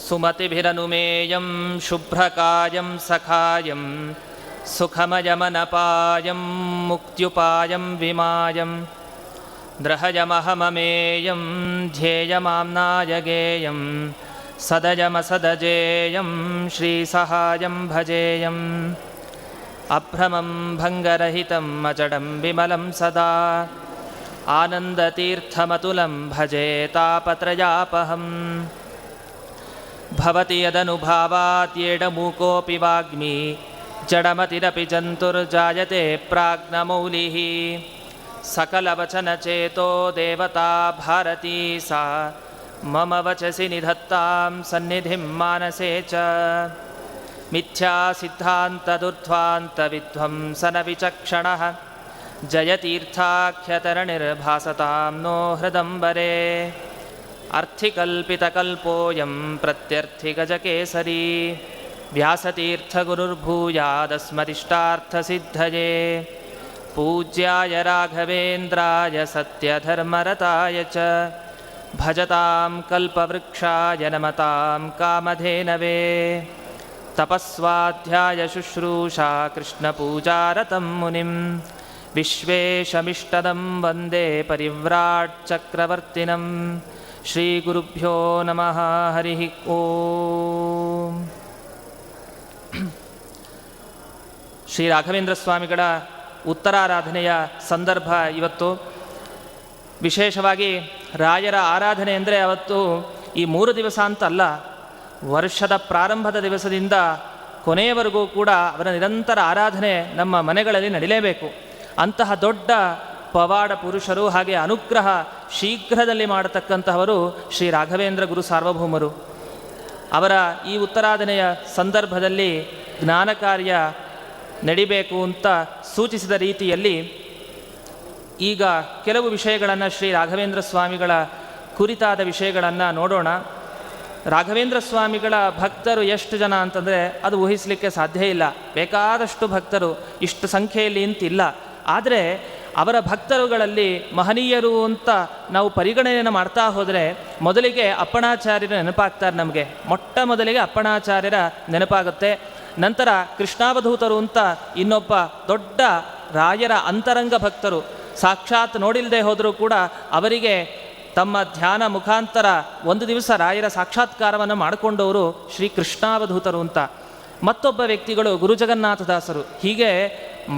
ಸುಮತಿಭಿರನುಮೇಯಂ ಶುಭ್ರಕಾಯಂ ಸಖಾಯಂ ಸುಖಮಯಮನಪಾಯಂ ಮುಕ್ತ್ಯುಪಾಯಂ ವಿಮಾಯಂ ದ್ರಹಯಮಹಮಮೇಯಂ ಧ್ಯೇಯಮಾಮ್ನಾಯಗೇಯಂ ಸದಯಮಸದಜೇಯಂ ಶ್ರೀಸಹಾಯಂ ಭಜೇಯಂ ಅಭ್ರಮಂ ಭಂಗರಹಿತಂ ಅಜಡಂ ವಿಮಲಂ ಸದಾ ಆನಂದತೀರ್ಥಮತುಲಂ ಭಜೆ ತಾಪತ್ರಯಾಪಹಂ ಭವತಿ ಯದನುಭಾವಾತ್ಯೇಡಮೂಕೋಪಿ ವಾಗ್ಮಿ ಜಡಮತಿರಪಿ ಜಂತುರ್ಜಾಯತೆ ಪ್ರಾಜ್ಞಮೌಲಿಃ ಸಕಲವಚನಚೇತೋ ದೇವತಾ ಭಾರತೀ ಸಾ ಮಮ ವಚಸಿ ನಿಧತ್ತಾಂ ಸನ್ನಿಧಿಂ ಮಾನಸೇ ಚ ಮಿಥ್ಯಾಸಿದ್ಧಾಂತದುರ್ಧ್ವಾಂತವಿಧ್ವಂಸನ ವಿಚಕ್ಷಣಃ ಜಯತೀರ್ಥಾಖ್ಯತರಣಿರ್ಭಾಸತಾಂ ನೋ ಹೃದಂಬರೆ ಅರ್ಥಿಕಲ್ಪಿತಕಲ್ಪೋಯಂ ಪ್ರತ್ಯರ್ಥಿಗಜಕೇಸರಿ ವ್ಯಾಸತೀರ್ಥಗುರುರ್ಭೂಯಾದಸ್ಮದಿಷ್ಟಾರ್ಥಸಿದ್ಧಯೇ ಪೂಜ್ಯಾಯ ರಾಘವೇಂದ್ರಾಯ ಸತ್ಯಧರ್ಮರತಾಯ ಚ ಭಜತಾಂ ಕಲ್ಪವೃಕ್ಷಾಯ ನಮತಾಂ ಕಾಮಧೇನವೇ ತಪಸ್ವಾಧ್ಯಾಯ ಶುಶ್ರೂಷಾ ಕೃಷ್ಣಪೂಜಾರತಂ ಮುನಿಂ ವಿಶ್ವೇಶಮಿಷ್ಟದಂ ವಂದೇ ಪರಿವ್ರಾಟ್ ಚಕ್ರವರ್ತಿನಂ ಶ್ರೀಗುರುಭ್ಯೋ ನಮಃ ಹರಿ ಓಂ. ಶ್ರೀ ರಾಘವೇಂದ್ರ ಸ್ವಾಮಿಗಳ ಉತ್ತರಾರಾಧನೆಯ ಸಂದರ್ಭ ಇವತ್ತು. ವಿಶೇಷವಾಗಿ ರಾಯರ ಆರಾಧನೆ ಅಂದರೆ ಅವತ್ತು ಈ 3 ದಿವಸ ಅಂತ ಅಲ್ಲ, ವರ್ಷದ ಪ್ರಾರಂಭದ ದಿವಸದಿಂದ ಕೊನೆಯವರೆಗೂ ಕೂಡ ಅವರ ನಿರಂತರ ಆರಾಧನೆ ನಮ್ಮ ಮನೆಗಳಲ್ಲಿ ನಡಿಲೇಬೇಕು. ಅಂತಹ ದೊಡ್ಡ ಪವಾಡ ಪುರುಷರು, ಹಾಗೆ ಅನುಗ್ರಹ ಶೀಘ್ರದಲ್ಲಿ ಮಾಡತಕ್ಕಂತಹವರು ಶ್ರೀ ರಾಘವೇಂದ್ರ ಗುರು ಸಾರ್ವಭೌಮರು. ಅವರ ಈ ಉತ್ತರಾಧನೆಯ ಸಂದರ್ಭದಲ್ಲಿ ಜ್ಞಾನ ಕಾರ್ಯ ನಡಿಬೇಕು ಅಂತ ಸೂಚಿಸಿದ ರೀತಿಯಲ್ಲಿ ಈಗ ಕೆಲವು ವಿಷಯಗಳನ್ನು ಶ್ರೀ ರಾಘವೇಂದ್ರ ಸ್ವಾಮಿಗಳ ಕುರಿತಾದ ವಿಷಯಗಳನ್ನು ನೋಡೋಣ. ರಾಘವೇಂದ್ರ ಸ್ವಾಮಿಗಳ ಭಕ್ತರು ಎಷ್ಟು ಜನ ಅಂತಂದರೆ ಅದು ಊಹಿಸಲಿಕ್ಕೆ ಸಾಧ್ಯ ಇಲ್ಲ. ಬೇಕಾದಷ್ಟು ಭಕ್ತರು, ಇಷ್ಟು ಸಂಖ್ಯೆಯಲ್ಲಿ ಇಂತಿಲ್ಲ. ಆದರೆ ಅವರ ಭಕ್ತರುಗಳಲ್ಲಿ ಮಹನೀಯರು ಅಂತ ನಾವು ಪರಿಗಣನೆಯನ್ನು ಮಾಡ್ತಾ ಹೋದರೆ ಮೊದಲಿಗೆ ಅಪ್ಪಣಾಚಾರ್ಯರ ನೆನಪಾಗ್ತಾರೆ. ನಮಗೆ ಮೊಟ್ಟ ಮೊದಲಿಗೆ ಅಪ್ಪಣಾಚಾರ್ಯರ ನೆನಪಾಗುತ್ತೆ. ನಂತರ ಕೃಷ್ಣಾವಧೂತರು ಅಂತ ಇನ್ನೊಬ್ಬ ದೊಡ್ಡ ರಾಯರ ಅಂತರಂಗ ಭಕ್ತರು, ಸಾಕ್ಷಾತ್ ನೋಡಿಲ್ಲದೆ ಹೋದರೂ ಕೂಡ ಅವರಿಗೆ ತಮ್ಮ ಧ್ಯಾನ ಮುಖಾಂತರ ಒಂದು ದಿವಸ ರಾಯರ ಸಾಕ್ಷಾತ್ಕಾರವನ್ನು ಮಾಡಿಕೊಂಡವರು ಶ್ರೀ ಕೃಷ್ಣಾವಧೂತರು ಅಂತ. ಮತ್ತೊಬ್ಬ ವ್ಯಕ್ತಿಗಳು ಗುರುಜಗನ್ನಾಥದಾಸರು. ಹೀಗೆ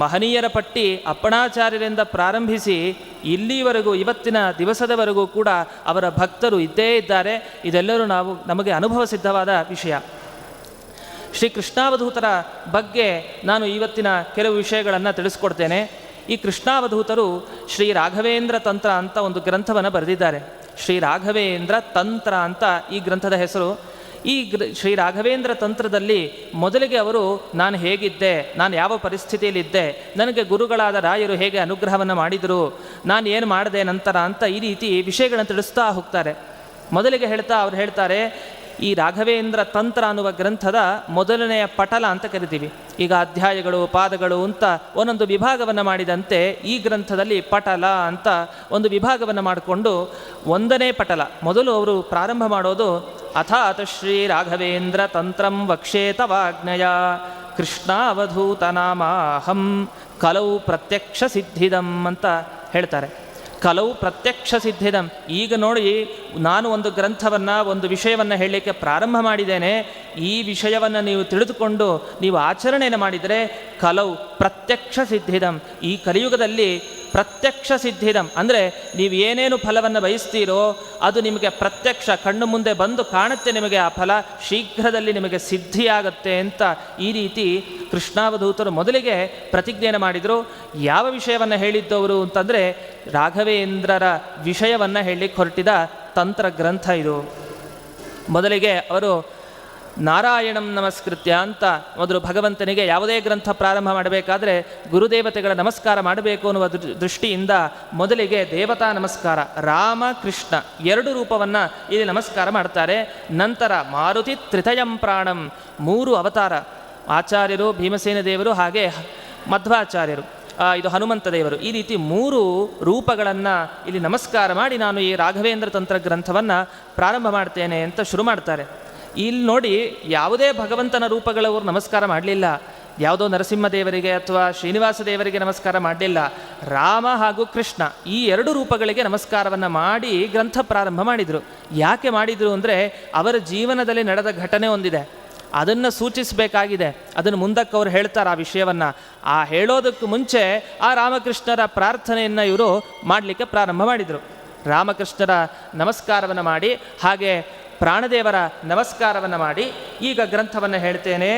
ಮಹನೀಯರ ಪಟ್ಟಿ ಅಪ್ಪಣಾಚಾರ್ಯರಿಂದ ಪ್ರಾರಂಭಿಸಿ ಇಲ್ಲಿವರೆಗೂ, ಇವತ್ತಿನ ದಿವಸದವರೆಗೂ ಕೂಡ ಅವರ ಭಕ್ತರು ಇದ್ದೇ ಇದ್ದಾರೆ. ಇದೆಲ್ಲರೂ ನಮಗೆ ಅನುಭವ ಸಿದ್ಧವಾದ ವಿಷಯ. ಶ್ರೀ ಕೃಷ್ಣಾವಧೂತರ ಬಗ್ಗೆ ನಾನು ಇವತ್ತಿನ ಕೆಲವು ವಿಷಯಗಳನ್ನು ತಿಳಿಸ್ಕೊಡ್ತೇನೆ. ಈ ಕೃಷ್ಣಾವಧೂತರು ಶ್ರೀ ರಾಘವೇಂದ್ರ ತಂತ್ರ ಅಂತ ಒಂದು ಗ್ರಂಥವನ್ನು ಬರೆದಿದ್ದಾರೆ. ಶ್ರೀ ರಾಘವೇಂದ್ರ ತಂತ್ರ ಅಂತ ಈ ಗ್ರಂಥದ ಹೆಸರು. ಈ ಶ್ರೀ ರಾಘವೇಂದ್ರ ತಂತ್ರದಲ್ಲಿ ಮೊದಲಿಗೆ ಅವರು ನಾನು ಹೇಗಿದ್ದೆ, ನಾನು ಯಾವ ಪರಿಸ್ಥಿತಿಯಲ್ಲಿದ್ದೆ, ನನಗೆ ಗುರುಗಳಾದ ರಾಯರು ಹೇಗೆ ಅನುಗ್ರಹವನ್ನು ಮಾಡಿದರು, ನಾನು ಏನು ಮಾಡಿದೆ ನಂತರ ಅಂತ ಈ ರೀತಿ ವಿಷಯಗಳನ್ನು ತಿಳಿಸ್ತಾ ಹೋಗ್ತಾರೆ. ಮೊದಲಿಗೆ ಅವ್ರು ಹೇಳ್ತಾರೆ, ಈ ರಾಘವೇಂದ್ರ ತಂತ್ರ ಅನ್ನುವ ಗ್ರಂಥದ ಮೊದಲನೆಯ ಪಟಲ ಅಂತ ಕರಿತೀವಿ. ಈಗ ಅಧ್ಯಾಯಗಳು, ಪಾದಗಳು ಅಂತ ಒಂದೊಂದು ವಿಭಾಗವನ್ನು ಮಾಡಿದಂತೆ ಈ ಗ್ರಂಥದಲ್ಲಿ ಪಟಲ ಅಂತ ಒಂದು ವಿಭಾಗವನ್ನು ಮಾಡಿಕೊಂಡು 1ನೇ ಪಟಲ ಮೊದಲು ಅವರು ಪ್ರಾರಂಭ ಮಾಡೋದು ಅಥಾತ ಶ್ರೀ ರಾಘವೇಂದ್ರ ತಂತ್ರಂ ವಕ್ಷೇತ ವಾಗ್ನಯ ಕೃಷ್ಣಾವಧೂತನಾಮಾಹಂ ಕಲೌ ಪ್ರತ್ಯಕ್ಷ ಸಿದ್ಧಿದಂ ಅಂತ ಹೇಳ್ತಾರೆ. ಕಲವು ಪ್ರತ್ಯಕ್ಷ ಸಿದ್ಧಿದಂ. ಈಗ ನೋಡಿ, ನಾನು ಒಂದು ಗ್ರಂಥವನ್ನು, ಒಂದು ವಿಷಯವನ್ನು ಹೇಳಲಿಕ್ಕೆ ಪ್ರಾರಂಭ ಮಾಡಿದ್ದೇನೆ. ಈ ವಿಷಯವನ್ನು ನೀವು ತಿಳಿದುಕೊಂಡು ನೀವು ಆಚರಣೆಯನ್ನು ಮಾಡಿದರೆ ಕಲವು ಪ್ರತ್ಯಕ್ಷ ಸಿದ್ಧಿದಂ. ಈ ಕಲಿಯುಗದಲ್ಲಿ ಪ್ರತ್ಯಕ್ಷ ಸಿದ್ಧಿದಂ ಅಂದರೆ ನೀವು ಏನೇನು ಫಲವನ್ನು ಬಯಸ್ತೀರೋ ಅದು ನಿಮಗೆ ಪ್ರತ್ಯಕ್ಷ ಕಣ್ಣು ಮುಂದೆ ಬಂದು ಕಾಣುತ್ತೆ. ನಿಮಗೆ ಆ ಫಲ ಶೀಘ್ರದಲ್ಲಿ ನಿಮಗೆ ಸಿದ್ಧಿಯಾಗತ್ತೆ ಅಂತ ಈ ರೀತಿ ಕೃಷ್ಣಾವಧೂತರು ಮೊದಲಿಗೆ ಪ್ರತಿಜ್ಞೆಯನ್ನು ಮಾಡಿದರು. ಯಾವ ವಿಷಯವನ್ನು ಹೇಳಿದ್ದವರು ಅಂತಂದರೆ ರಾಘವೇಂದ್ರರ ವಿಷಯವನ್ನು ಹೇಳಲಿಕ್ಕೆ ಹೊರಟಿದ ತಂತ್ರ ಗ್ರಂಥ ಇದು. ಮೊದಲಿಗೆ ಅವರು ನಾರಾಯಣಂ ನಮಸ್ಕೃತ್ಯ ಅಂತ ಮೊದಲು ಭಗವಂತನಿಗೆ ಯಾವುದೇ ಗ್ರಂಥ ಪ್ರಾರಂಭ ಮಾಡಬೇಕಾದ್ರೆ ಗುರುದೇವತೆಗಳ ನಮಸ್ಕಾರ ಮಾಡಬೇಕು ಅನ್ನುವ ದೃಷ್ಟಿಯಿಂದ ಮೊದಲಿಗೆ ದೇವತಾ ನಮಸ್ಕಾರ, ರಾಮ ಕೃಷ್ಣ 2 ರೂಪವನ್ನು ಇಲ್ಲಿ ನಮಸ್ಕಾರ ಮಾಡ್ತಾರೆ. ನಂತರ ಮಾರುತಿ ತ್ರಿತಯಂ ಪ್ರಾಣಂ 3 ಅವತಾರ, ಆಚಾರ್ಯರು, ಭೀಮಸೇನ ದೇವರು, ಹಾಗೆ ಮಧ್ವಾಚಾರ್ಯರು. ಇದು ಹನುಮಂತ ದೇವರು. ಈ ರೀತಿ 3 ರೂಪಗಳನ್ನು ಇಲ್ಲಿ ನಮಸ್ಕಾರ ಮಾಡಿ ನಾನು ಈ ರಾಘವೇಂದ್ರ ತಂತ್ರ ಗ್ರಂಥವನ್ನು ಪ್ರಾರಂಭ ಮಾಡ್ತೇನೆ ಅಂತ ಶುರು ಮಾಡ್ತಾರೆ. ಇಲ್ಲಿ ನೋಡಿ, ಯಾವುದೇ ಭಗವಂತನ ರೂಪಗಳವರು ನಮಸ್ಕಾರ ಮಾಡಲಿಲ್ಲ. ಯಾವುದೋ ನರಸಿಂಹದೇವರಿಗೆ ಅಥವಾ ಶ್ರೀನಿವಾಸ ದೇವರಿಗೆ ನಮಸ್ಕಾರ ಮಾಡಲಿಲ್ಲ. ರಾಮ ಹಾಗೂ ಕೃಷ್ಣ ಈ 2 ರೂಪಗಳಿಗೆ ನಮಸ್ಕಾರವನ್ನು ಮಾಡಿ ಗ್ರಂಥ ಪ್ರಾರಂಭ ಮಾಡಿದರು. ಯಾಕೆ ಮಾಡಿದರು ಅಂದರೆ, ಅವರ ಜೀವನದಲ್ಲಿ ನಡೆದ ಘಟನೆ ಒಂದಿದೆ, ಅದನ್ನು ಸೂಚಿಸಬೇಕಾಗಿದೆ. ಅದನ್ನು ಮುಂದಕ್ಕೆ ಅವ್ರು ಹೇಳ್ತಾರೆ ಆ ವಿಷಯವನ್ನು. ಆ ಹೇಳೋದಕ್ಕೂ ಮುಂಚೆ ಆ ರಾಮಕೃಷ್ಣರ ಪ್ರಾರ್ಥನೆಯನ್ನು ಇವರು ಮಾಡಲಿಕ್ಕೆ ಪ್ರಾರಂಭ ಮಾಡಿದರು. ರಾಮಕೃಷ್ಣರ ನಮಸ್ಕಾರವನ್ನು ಮಾಡಿ, ಹಾಗೆ ಪ್ರಾಣದೇವರ ನಮಸ್ಕಾರವನ್ನು ಮಾಡಿ ಈಗ ಗ್ರಂಥವನ್ನು ಹೇಳ್ತೇನೆ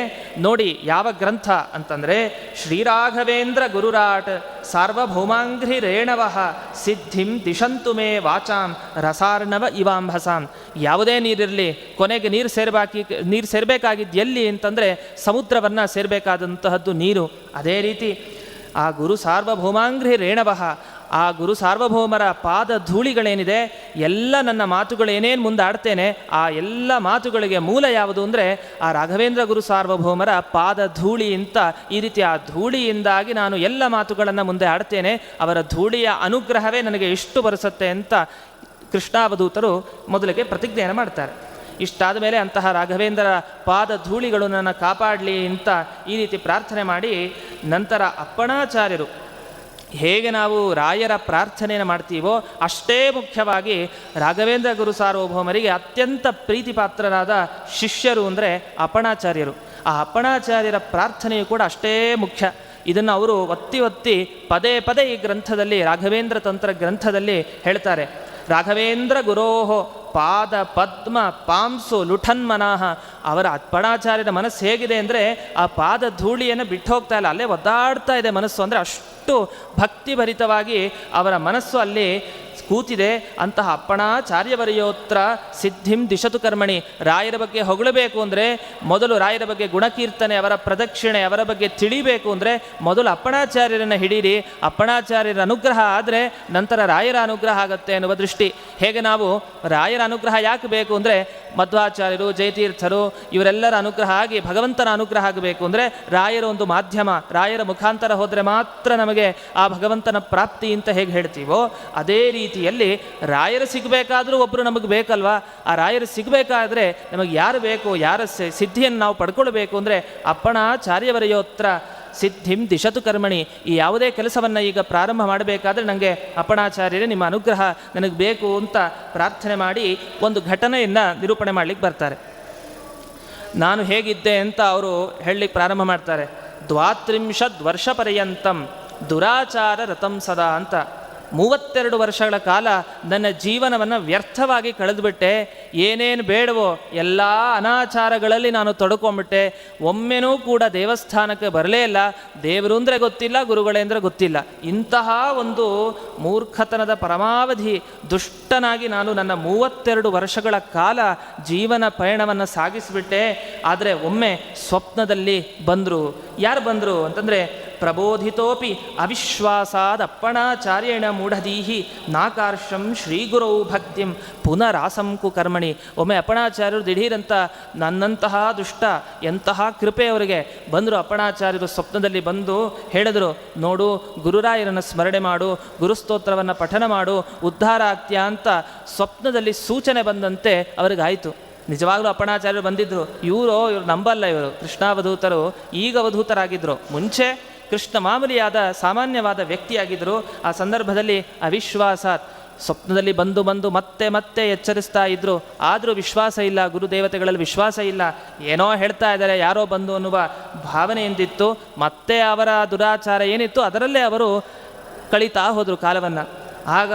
ನೋಡಿ. ಯಾವ ಗ್ರಂಥ ಅಂತಂದರೆ, ಶ್ರೀರಾಘವೇಂದ್ರ ಗುರುರಾಟ್ ಸಾರ್ವಭೌಮಾಂಘ್ರಿ ರೇಣವಃ ಸಿದ್ಧಿಂ ದಿಶಂತು ಮೇ ವಾಚಾಂ ರಸಾರ್ಣವ ಇವಾಂಭಸಾಂ. ಯಾವುದೇ ನೀರಿರಲಿ, ಕೊನೆಗೆ ನೀರು ಸೇರಬೇಕಾಗಿದ್ದು ಎಲ್ಲಿ ಅಂತಂದರೆ ಸಮುದ್ರವನ್ನು ಸೇರಬೇಕಾದಂತಹದ್ದು ನೀರು. ಅದೇ ರೀತಿ ಆ ಗುರು ಸಾರ್ವಭೌಮಾಂಘ್ರಿ ರೇಣವಃ, ಆ ಗುರು ಸಾರ್ವಭೌಮರ ಪಾದ ಧೂಳಿಗಳೇನಿದೆ, ಎಲ್ಲ ನನ್ನ ಮಾತುಗಳು ಏನೇನು ಮುಂದೆ ಆಡ್ತೇನೆ ಆ ಎಲ್ಲ ಮಾತುಗಳಿಗೆ ಮೂಲ ಯಾವುದು ಅಂದರೆ ಆ ರಾಘವೇಂದ್ರ ಗುರು ಸಾರ್ವಭೌಮರ ಪಾದ ಧೂಳಿ ಅಂತ. ಈ ರೀತಿ ಆ ಧೂಳಿಯಿಂದಾಗಿ ನಾನು ಎಲ್ಲ ಮಾತುಗಳನ್ನು ಮುಂದೆ ಆಡ್ತೇನೆ, ಅವರ ಧೂಳಿಯ ಅನುಗ್ರಹವೇ ನನಗೆ ಎಷ್ಟು ಬರೆಸುತ್ತೆ ಅಂತ ಕೃಷ್ಣಾವಧೂತರು ಮೊದಲಿಗೆ ಪ್ರತಿಜ್ಞೆಯನ್ನು ಮಾಡ್ತಾರೆ. ಇಷ್ಟಾದ ಮೇಲೆ ಅಂತಹ ರಾಘವೇಂದ್ರ ಪಾದ ಧೂಳಿಗಳು ನನ್ನ ಕಾಪಾಡಲಿ ಅಂತ ಈ ರೀತಿ ಪ್ರಾರ್ಥನೆ ಮಾಡಿ, ನಂತರ ಅಪ್ಪಣಾಚಾರ್ಯರು ಹೇಗೆ ನಾವು ರಾಯರ ಪ್ರಾರ್ಥನೆಯನ್ನು ಮಾಡ್ತೀವೋ ಅಷ್ಟೇ ಮುಖ್ಯವಾಗಿ ರಾಘವೇಂದ್ರ ಗುರು ಸಾರ್ವಭೌಮರಿಗೆ ಅತ್ಯಂತ ಪ್ರೀತಿಪಾತ್ರರಾದ ಶಿಷ್ಯರು ಅಂದರೆ ಅಪ್ಪಣಾಚಾರ್ಯರು. ಆ ಅಪ್ಪಣಾಚಾರ್ಯರ ಪ್ರಾರ್ಥನೆಯು ಕೂಡ ಅಷ್ಟೇ ಮುಖ್ಯ. ಇದನ್ನು ಅವರು ಒತ್ತಿ ಪದೇ ಪದೇ ಈ ಗ್ರಂಥದಲ್ಲಿ, ರಾಘವೇಂದ್ರ ತಂತ್ರ ಗ್ರಂಥದಲ್ಲಿ ಹೇಳ್ತಾರೆ. ರಾಘವೇಂದ್ರ ಗುರೋಹೋ ಪಾದ ಪದ್ಮ ಪಾಂಸು ಲುಠನ್ಮನಃ. ಅವರ ಅಪ್ಪಣಾಚಾರ್ಯರ ಮನಸ್ಸು ಹೇಗಿದೆ ಅಂದರೆ, ಆ ಪಾದ ಧೂಳಿಯನ್ನು ಬಿಟ್ಟು ಹೋಗ್ತಾ ಇಲ್ಲ, ಅಲ್ಲೇ ಒದ್ದಾಡ್ತಾ ಇದೆ ಮನಸ್ಸು. ಅಂದರೆ ಅಷ್ಟು ಭಕ್ತಿಭರಿತವಾಗಿ ಅವರ ಮನಸ್ಸು ಅಲ್ಲಿ ಕೂತಿದೆ. ಅಂತಹ ಅಪ್ಪಣಾಚಾರ್ಯವರಿಯೋತ್ರ ಸಿದ್ಧಿಂ ದಿಶತು ಕರ್ಮಣಿ. ರಾಯರ ಬಗ್ಗೆ ಹೊಗಳಬೇಕು ಅಂದರೆ ಮೊದಲು ರಾಯರ ಬಗ್ಗೆ ಗುಣಕೀರ್ತನೆ, ಅವರ ಪ್ರದಕ್ಷಿಣೆ, ಅವರ ಬಗ್ಗೆ ತಿಳಿಬೇಕು ಅಂದರೆ ಮೊದಲು ಅಪ್ಪಣಾಚಾರ್ಯರನ್ನು ಹಿಡೀರಿ. ಅಪ್ಪಣಾಚಾರ್ಯರ ಅನುಗ್ರಹ ಆದರೆ ನಂತರ ರಾಯರ ಅನುಗ್ರಹ ಆಗುತ್ತೆ ಅನ್ನುವ ದೃಷ್ಟಿ. ಹೇಗೆ ನಾವು ರಾಯರ ಅನುಗ್ರಹ ಯಾಕೆ ಬೇಕು ಅಂದರೆ, ಮಧ್ವಾಚಾರ್ಯರು, ಜಯತೀರ್ಥರು ಇವರೆಲ್ಲರ ಅನುಗ್ರಹ ಆಗಿ ಭಗವಂತನ ಅನುಗ್ರಹ ಆಗಬೇಕು ಅಂದರೆ ರಾಯರ ಒಂದು ಮಾಧ್ಯಮ, ರಾಯರ ಮುಖಾಂತರ ಹೋದರೆ ಮಾತ್ರ ನಮಗೆ ಆ ಭಗವಂತನ ಪ್ರಾಪ್ತಿ ಅಂತ ಹೇಗೆ ಹೇಳ್ತೀವೋ, ಅದೇ ರೀತಿಯಲ್ಲಿ ರಾಯರು ಸಿಗಬೇಕಾದ್ರೂ ಒಬ್ಬರು ನಮಗೆ ಬೇಕಲ್ವಾ. ಆ ರಾಯರು ಸಿಗಬೇಕಾದ್ರೆ ನಮಗೆ ಯಾರು ಬೇಕು, ಯಾರ ಸಿದ್ಧಿಯನ್ನು ನಾವು ಪಡ್ಕೊಳ್ಬೇಕು ಅಂದರೆ ಅಪ್ಪಣಾಚಾರ್ಯವರೆಯೋತ್ರ ಸಿದ್ಧಿಂ ದಿಶತು ಕರ್ಮಣಿ. ಈ ಯಾವುದೇ ಕೆಲಸವನ್ನು ಈಗ ಪ್ರಾರಂಭ ಮಾಡಬೇಕಾದ್ರೆ ನನಗೆ ಅಪ್ಪಣಾಚಾರ್ಯರೇ ನಿಮ್ಮ ಅನುಗ್ರಹ ನನಗೆ ಬೇಕು ಅಂತ ಪ್ರಾರ್ಥನೆ ಮಾಡಿ ಒಂದು ಘಟನೆಯನ್ನು ನಿರೂಪಣೆ ಮಾಡಲಿಕ್ಕೆ ಬರ್ತಾರೆ. ನಾನು ಹೇಗಿದ್ದೆ ಅಂತ ಅವರು ಹೇಳಲಿಕ್ಕೆ ಪ್ರಾರಂಭ ಮಾಡ್ತಾರೆ. 32 ವರ್ಷ ಪರ್ಯಂತಂ ದುರಾಚಾರ ರಥಂ ಸದಾ ಅಂತ. 32 ವರ್ಷಗಳ ಕಾಲ ನನ್ನ ಜೀವನವನ್ನು ವ್ಯರ್ಥವಾಗಿ ಕಳೆದುಬಿಟ್ಟೆ. ಏನೇನು ಬೇಡವೋ ಎಲ್ಲ ಅನಾಚಾರಗಳಲ್ಲಿ ನಾನು ತೊಡ್ಕೊಂಬಿಟ್ಟೆ. ಒಮ್ಮೆನೂ ಕೂಡ ದೇವಸ್ಥಾನಕ್ಕೆ ಬರಲೇ ಇಲ್ಲ. ದೇವರು ಅಂದರೆ ಗೊತ್ತಿಲ್ಲ, ಗುರುಗಳೇ ಅಂದರೆ ಗೊತ್ತಿಲ್ಲ. ಇಂತಹ ಒಂದು ಮೂರ್ಖತನದ ಪರಮಾವಧಿ ದುಷ್ಟನಾಗಿ ನಾನು ನನ್ನ 32 ವರ್ಷಗಳ ಕಾಲ ಜೀವನ ಪಯಣವನ್ನು ಸಾಗಿಸಿಬಿಟ್ಟೆ. ಆದರೆ ಒಮ್ಮೆ ಸ್ವಪ್ನದಲ್ಲಿ ಬಂದರು. ಯಾರು ಬಂದರು ಅಂತಂದರೆ, ಪ್ರಬೋಧಿತೋಪಿ ಅವಿಶ್ವಾಸಾದ ಅಪ್ಪಣಾಚಾರ್ಯೇಣ ಮೂಢಧೀಹಿ ನಾಕಾರ್ಷಂ ಶ್ರೀಗುರೌ ಭಕ್ತಿಂ ಪುನರಾಸಂಕು ಕರ್ಮಣಿ. ಒಮ್ಮೆ ಅಪ್ಪಣಾಚಾರ್ಯರು ದಿಢೀರಂತ ನನ್ನಂತಹ ದುಷ್ಟ, ಎಂತಹ ಕೃಪೆ ಅವರಿಗೆ ಬಂದರು. ಅಪ್ಪಣಾಚಾರ್ಯರು ಸ್ವಪ್ನದಲ್ಲಿ ಬಂದು ಹೇಳಿದರು, ನೋಡು ಗುರುರಾಯರನ್ನು ಸ್ಮರಣೆ ಮಾಡು, ಗುರುಸ್ತೋತ್ರವನ್ನು ಪಠನ ಮಾಡು, ಉದ್ಧಾರ ಆಗ್ತೀಯಾ ಅಂತ ಸ್ವಪ್ನದಲ್ಲಿ ಸೂಚನೆ ಬಂದಂತೆ ಅವರಿಗಾಯಿತು. ನಿಜವಾಗ್ಲೂ ಅಪ್ಪಣಾಚಾರ್ಯರು ಬಂದಿದ್ದರು. ಇವರು ನಂಬಲ್ಲ, ಇವರು ಕೃಷ್ಣಾವಧೂತರು ಈಗ ಅವಧೂತರಾಗಿದ್ದರು. ಮುಂಚೆ ಕೃಷ್ಣ ಮಾಮೂಲಿಯಾದ ಸಾಮಾನ್ಯವಾದ ವ್ಯಕ್ತಿಯಾಗಿದ್ದರು. ಆ ಸಂದರ್ಭದಲ್ಲಿ ಅವಿಶ್ವಾಸಾತ್ ಸ್ವಪ್ನದಲ್ಲಿ ಬಂದು ಮತ್ತೆ ಎಚ್ಚರಿಸ್ತಾ ಇದ್ದರು. ಆದರೂ ವಿಶ್ವಾಸ ಇಲ್ಲ, ಗುರುದೇವತೆಗಳಲ್ಲಿ ವಿಶ್ವಾಸ ಇಲ್ಲ. ಏನೋ ಹೇಳ್ತಾ ಇದ್ದಾರೆ, ಯಾರೋ ಬಂದು ಅನ್ನುವ ಭಾವನೆ ಎಂದಿತ್ತು. ಮತ್ತೆ ಅವರ ದುರಾಚಾರ ಏನಿತ್ತು ಅದರಲ್ಲೇ ಅವರು ಕಳೀತಾ ಹೋದರು ಕಾಲವನ್ನು. ಆಗ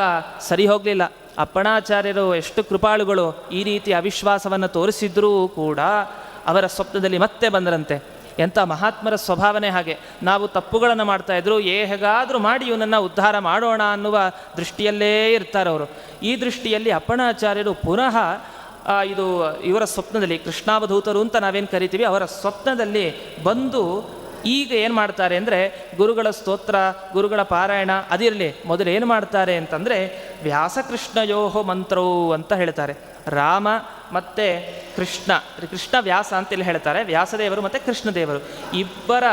ಸರಿ ಹೋಗಲಿಲ್ಲ. ಅಪ್ಪಣಾಚಾರ್ಯರು ಎಷ್ಟು ಕೃಪಾಳುಗಳು, ಈ ರೀತಿ ಅವಿಶ್ವಾಸವನ್ನು ತೋರಿಸಿದ್ರೂ ಕೂಡ ಅವರ ಸ್ವಪ್ನದಲ್ಲಿ ಮತ್ತೆ ಬಂದರಂತೆ. ಎಂಥ ಮಹಾತ್ಮರ ಸ್ವಭಾವನೆ ಹಾಗೆ. ನಾವು ತಪ್ಪುಗಳನ್ನು ಮಾಡ್ತಾಯಿದ್ರು, ಹೇಗಾದರೂ ಮಾಡಿ ಇವನನ್ನು ಉದ್ಧಾರ ಮಾಡೋಣ ಅನ್ನುವ ದೃಷ್ಟಿಯಲ್ಲೇ ಇರ್ತಾರೆ ಅವರು. ಈ ದೃಷ್ಟಿಯಲ್ಲಿ ಅಪ್ಪಣಾಚಾರ್ಯರು ಪುನಃ ಇವರ ಸ್ವಪ್ನದಲ್ಲಿ, ಕೃಷ್ಣಾವಧೂತರು ಅಂತ ನಾವೇನು ಕರಿತೀವಿ, ಅವರ ಸ್ವಪ್ನದಲ್ಲಿ ಬಂದು ಈಗ ಏನು ಮಾಡ್ತಾರೆ ಅಂದರೆ, ಗುರುಗಳ ಸ್ತೋತ್ರ, ಗುರುಗಳ ಪಾರಾಯಣ ಅದಿರಲಿ, ಮೊದಲು ಏನು ಮಾಡ್ತಾರೆ ಅಂತಂದರೆ ವ್ಯಾಸಕೃಷ್ಣಯೋಹೋ ಮಂತ್ರವು ಅಂತ ಹೇಳ್ತಾರೆ. ರಾಮ ಮತ್ತು ಕೃಷ್ಣ ವ್ಯಾಸ ಅಂತೇಳಿ ಹೇಳ್ತಾರೆ. ವ್ಯಾಸದೇವರು ಮತ್ತು ಕೃಷ್ಣದೇವರು ಇಬ್ಬರ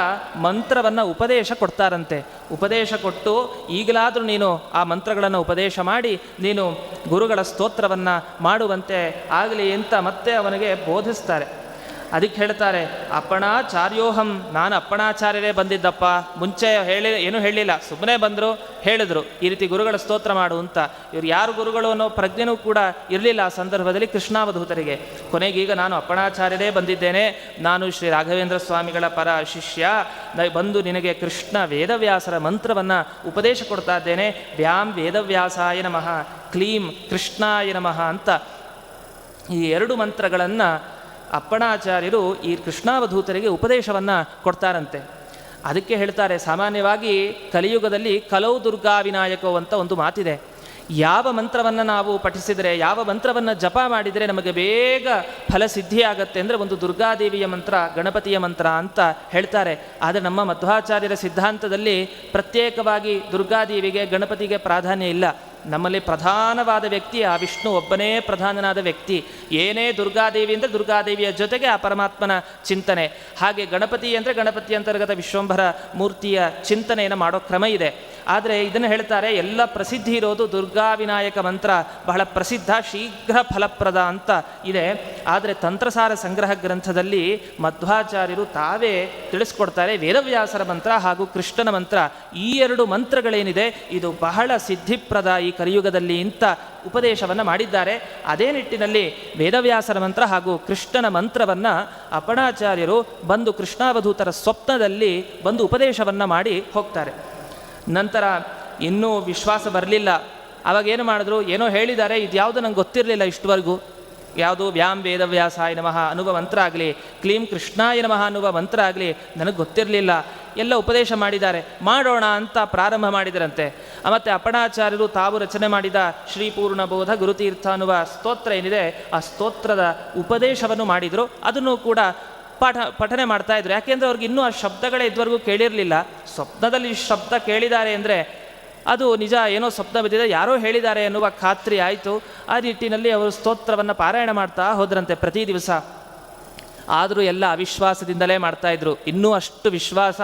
ಮಂತ್ರವನ್ನು ಉಪದೇಶ ಕೊಡ್ತಾರಂತೆ. ಉಪದೇಶ ಕೊಟ್ಟು ಈಗಲಾದರೂ ನೀನು ಆ ಮಂತ್ರಗಳನ್ನು ಉಪದೇಶ ಮಾಡಿ ನೀನು ಗುರುಗಳ ಸ್ತೋತ್ರವನ್ನು ಮಾಡುವಂತೆ ಆಗಲಿ ಅಂತ ಮತ್ತೆ ಅವನಿಗೆ ಬೋಧಿಸ್ತಾರೆ. ಅದಕ್ಕೆ ಹೇಳ್ತಾರೆ, ಅಪ್ಪಣಾಚಾರ್ಯೋಹಂ, ನಾನು ಅಪ್ಪಣಾಚಾರ್ಯರೇ ಬಂದಿದ್ದಪ್ಪ, ಮುಂಚೆ ಏನೂ ಹೇಳಿಲ್ಲ, ಸುಮ್ಮನೆ ಬಂದರು ಹೇಳಿದ್ರು ಈ ರೀತಿ ಗುರುಗಳ ಸ್ತೋತ್ರ ಮಾಡು ಅಂತ. ಇವ್ರು ಯಾರು ಗುರುಗಳು ಅನ್ನೋ ಪ್ರಜ್ಞೆನೂ ಕೂಡ ಇರಲಿಲ್ಲ ಆ ಸಂದರ್ಭದಲ್ಲಿ ಕೃಷ್ಣಾವಧೂತರಿಗೆ. ಕೊನೆಗೀಗ ನಾನು ಅಪ್ಪಣಾಚಾರ್ಯರೇ ಬಂದಿದ್ದೇನೆ, ನಾನು ಶ್ರೀ ರಾಘವೇಂದ್ರ ಸ್ವಾಮಿಗಳ ಪರ ಶಿಷ್ಯ, ಬಂದು ನಿನಗೆ ಕೃಷ್ಣ ವೇದವ್ಯಾಸರ ಮಂತ್ರವನ್ನು ಉಪದೇಶ ಕೊಡ್ತಾ ಇದ್ದೇನೆ. ವ್ಯಾಂ ವೇದವ್ಯಾಸಾಯ ನಮಃ, ಕ್ಲೀಂ ಕೃಷ್ಣಾಯ ನಮಃ ಅಂತ ಈ ಎರಡು ಮಂತ್ರಗಳನ್ನು ಅಪ್ಪಣಾಚಾರ್ಯರು ಈ ಕೃಷ್ಣಾವಧೂತರಿಗೆ ಉಪದೇಶವನ್ನು ಕೊಡ್ತಾರಂತೆ. ಅದಕ್ಕೆ ಹೇಳ್ತಾರೆ, ಸಾಮಾನ್ಯವಾಗಿ ಕಲಿಯುಗದಲ್ಲಿ ಕಲೌ ದುರ್ಗಾ ವಿನಾಯಕೋ ಅಂತ ಒಂದು ಮಾತಿದೆ. ಯಾವ ಮಂತ್ರವನ್ನು ನಾವು ಪಠಿಸಿದರೆ, ಯಾವ ಮಂತ್ರವನ್ನು ಜಪ ಮಾಡಿದರೆ ನಮಗೆ ಬೇಗ ಫಲಸಿದ್ಧಿಯಾಗತ್ತೆ ಅಂದರೆ ಒಂದು ದುರ್ಗಾದೇವಿಯ ಮಂತ್ರ, ಗಣಪತಿಯ ಮಂತ್ರ ಅಂತ ಹೇಳ್ತಾರೆ. ಆದರೆ ನಮ್ಮ ಮಧ್ವಾಚಾರ್ಯರ ಸಿದ್ಧಾಂತದಲ್ಲಿ ಪ್ರತ್ಯೇಕವಾಗಿ ದುರ್ಗಾದೇವಿಗೆ ಗಣಪತಿಗೆ ಪ್ರಾಧಾನ್ಯ ಇಲ್ಲ. ನಮ್ಮಲ್ಲಿ ಪ್ರಧಾನವಾದ ವ್ಯಕ್ತಿ ಆ ವಿಷ್ಣು ಒಬ್ಬನೇ ಪ್ರಧಾನನಾದ ವ್ಯಕ್ತಿ. ಏನೇ ದುರ್ಗಾದೇವಿ ಅಂದರೆ ದುರ್ಗಾದೇವಿಯ ಜೊತೆಗೆ ಆ ಪರಮಾತ್ಮನ ಚಿಂತನೆ. ಹಾಗೆ ಗಣಪತಿ ಅಂದರೆ ಗಣಪತಿ ಅಂತರ್ಗತ ವಿಶ್ವಂಭರ ಮೂರ್ತಿಯ ಚಿಂತನೆಯನ್ನು ಮಾಡೋ ಕ್ರಮ ಇದೆ. ಆದರೆ ಇದನ್ನು ಹೇಳ್ತಾರೆ, ಎಲ್ಲ ಪ್ರಸಿದ್ಧಿ ಇರೋದು ದುರ್ಗಾ ವಿನಾಯಕ ಮಂತ್ರ ಬಹಳ ಪ್ರಸಿದ್ಧ, ಶೀಘ್ರ ಫಲಪ್ರದ ಅಂತ ಇದೆ. ಆದರೆ ತಂತ್ರಸಾರ ಸಂಗ್ರಹ ಗ್ರಂಥದಲ್ಲಿ ಮಧ್ವಾಚಾರ್ಯರು ತಾವೇ ತಿಳಿಸ್ಕೊಡ್ತಾರೆ, ವೇದವ್ಯಾಸರ ಮಂತ್ರ ಹಾಗೂ ಕೃಷ್ಣನ ಮಂತ್ರ, ಈ ಎರಡು ಮಂತ್ರಗಳೇನಿದೆ ಇದು ಬಹಳ ಸಿದ್ಧಿಪ್ರದ ಈ ಕಲಿಯುಗದಲ್ಲಿ ಇಂಥ ಉಪದೇಶವನ್ನು ಮಾಡಿದ್ದಾರೆ. ಅದೇ ನಿಟ್ಟಿನಲ್ಲಿ ವೇದವ್ಯಾಸರ ಮಂತ್ರ ಹಾಗೂ ಕೃಷ್ಣನ ಮಂತ್ರವನ್ನು ಅಪ್ಪಣಾಚಾರ್ಯರು ಬಂದು ಕೃಷ್ಣಾವಧೂತರ ಸ್ವಪ್ನದಲ್ಲಿ ಬಂದು ಉಪದೇಶವನ್ನು ಮಾಡಿ ಹೋಗ್ತಾರೆ. ನಂತರ ಇನ್ನೂ ವಿಶ್ವಾಸ ಬರಲಿಲ್ಲ. ಅವಾಗೇನು ಮಾಡಿದ್ರು, ಏನೋ ಹೇಳಿದ್ದಾರೆ, ಇದು ಯಾವುದು ನಂಗೆ ಗೊತ್ತಿರಲಿಲ್ಲ ಇಷ್ಟವರೆಗೂ. ಯಾವುದು ವ್ಯಾಂ ವೇದವ್ಯಾಸಾಯ ನಮಃ ಅನ್ನುವ ಮಂತ್ರ ಆಗಲಿ, ಕ್ಲೀಂ ಕೃಷ್ಣಾಯ ನಮಃ ಅನ್ನುವ ಮಂತ್ರ ಆಗಲಿ ನನಗೆ ಗೊತ್ತಿರಲಿಲ್ಲ. ಎಲ್ಲ ಉಪದೇಶ ಮಾಡಿದ್ದಾರೆ, ಮಾಡೋಣ ಅಂತ ಪ್ರಾರಂಭ ಮಾಡಿದರಂತೆ. ಮತ್ತು ಅಪ್ಪಣಾಚಾರ್ಯರು ತಾವು ರಚನೆ ಮಾಡಿದ ಶ್ರೀಪೂರ್ಣಬೋಧ ಗುರುತೀರ್ಥ ಅನ್ನುವ ಸ್ತೋತ್ರ ಏನಿದೆ, ಆ ಸ್ತೋತ್ರದ ಉಪದೇಶವನ್ನು ಮಾಡಿದರು. ಅದನ್ನು ಕೂಡ ಪಠನೆ ಮಾಡ್ತಾಯಿದ್ರು. ಯಾಕೆಂದರೆ ಅವ್ರಿಗೆ ಇನ್ನೂ ಆ ಶಬ್ದಗಳೇ ಇದುವರೆಗೂ ಕೇಳಿರಲಿಲ್ಲ. ಸ್ವಪ್ನದಲ್ಲಿ ಶಬ್ದ ಕೇಳಿದ್ದಾರೆ ಅಂದರೆ ಅದು ನಿಜ, ಏನೋ ಸ್ವಪ್ನ ಬಿದ್ದಿದೆ, ಯಾರೋ ಹೇಳಿದ್ದಾರೆ ಎನ್ನುವ ಖಾತ್ರಿ ಆಯಿತು. ಆ ನಿಟ್ಟಿನಲ್ಲಿ ಅವರು ಸ್ತೋತ್ರವನ್ನು ಪಾರಾಯಣ ಮಾಡ್ತಾ ಹೋದ್ರಂತೆ ಪ್ರತಿ ದಿವಸ. ಆದರೂ ಎಲ್ಲ ಅವಿಶ್ವಾಸದಿಂದಲೇ ಮಾಡ್ತಾಯಿದ್ರು. ಇನ್ನೂ ಅಷ್ಟು ವಿಶ್ವಾಸ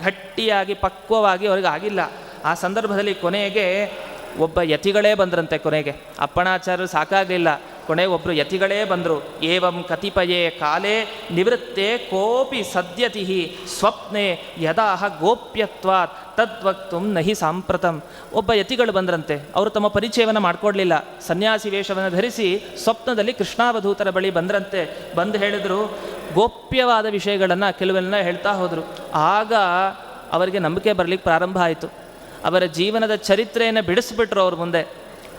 ಗಟ್ಟಿಯಾಗಿ ಪಕ್ವವಾಗಿ ಅವ್ರಿಗೆ ಆಗಿಲ್ಲ. ಆ ಸಂದರ್ಭದಲ್ಲಿ ಕೊನೆಗೆ ಒಬ್ಬ ಯತಿಗಳೇ ಬಂದ್ರಂತೆ. ಕೊನೆಗೆ ಅಪ್ಪಣಾಚಾರ್ಯರು ಸಾಕಾಗಲಿಲ್ಲ, ಕೊನೆಗೆ ಒಬ್ಬರು ಯತಿಗಳೇ ಬಂದರು. ಏವಂ ಕತಿಪಯೇ ಕಾಲೇ ನಿವೃತ್ತೆ ಕೋಪಿ ಸದ್ಯತಿ ಸ್ವಪ್ನೆ ಯದಾಹ ಗೋಪ್ಯತ್ವಾತ್ ತದ್ವಕ್ತು ನಹಿ ಸಾಂಪ್ರತಂ. ಒಬ್ಬ ಯತಿಗಳು ಬಂದ್ರಂತೆ. ಅವರು ತಮ್ಮ ಪರಿಚಯವನ್ನು ಮಾಡಿಕೊಡ್ಲಿಲ್ಲ. ಸನ್ಯಾಸಿ ವೇಷವನ್ನು ಧರಿಸಿ ಸ್ವಪ್ನದಲ್ಲಿ ಕೃಷ್ಣಾವಧೂತರ ಬಳಿ ಬಂದ್ರಂತೆ. ಬಂದು ಹೇಳಿದ್ರು, ಗೋಪ್ಯವಾದ ವಿಷಯಗಳನ್ನು ಕೆಲವೆಲ್ಲ ಹೇಳ್ತಾ ಹೋದರು. ಆಗ ಅವರಿಗೆ ನಂಬಿಕೆ ಬರಲಿಕ್ಕೆ ಪ್ರಾರಂಭ ಆಯಿತು. ಅವರ ಜೀವನದ ಚರಿತ್ರೆಯನ್ನು ಬಿಡಿಸ್ಬಿಟ್ರು ಅವ್ರ ಮುಂದೆ.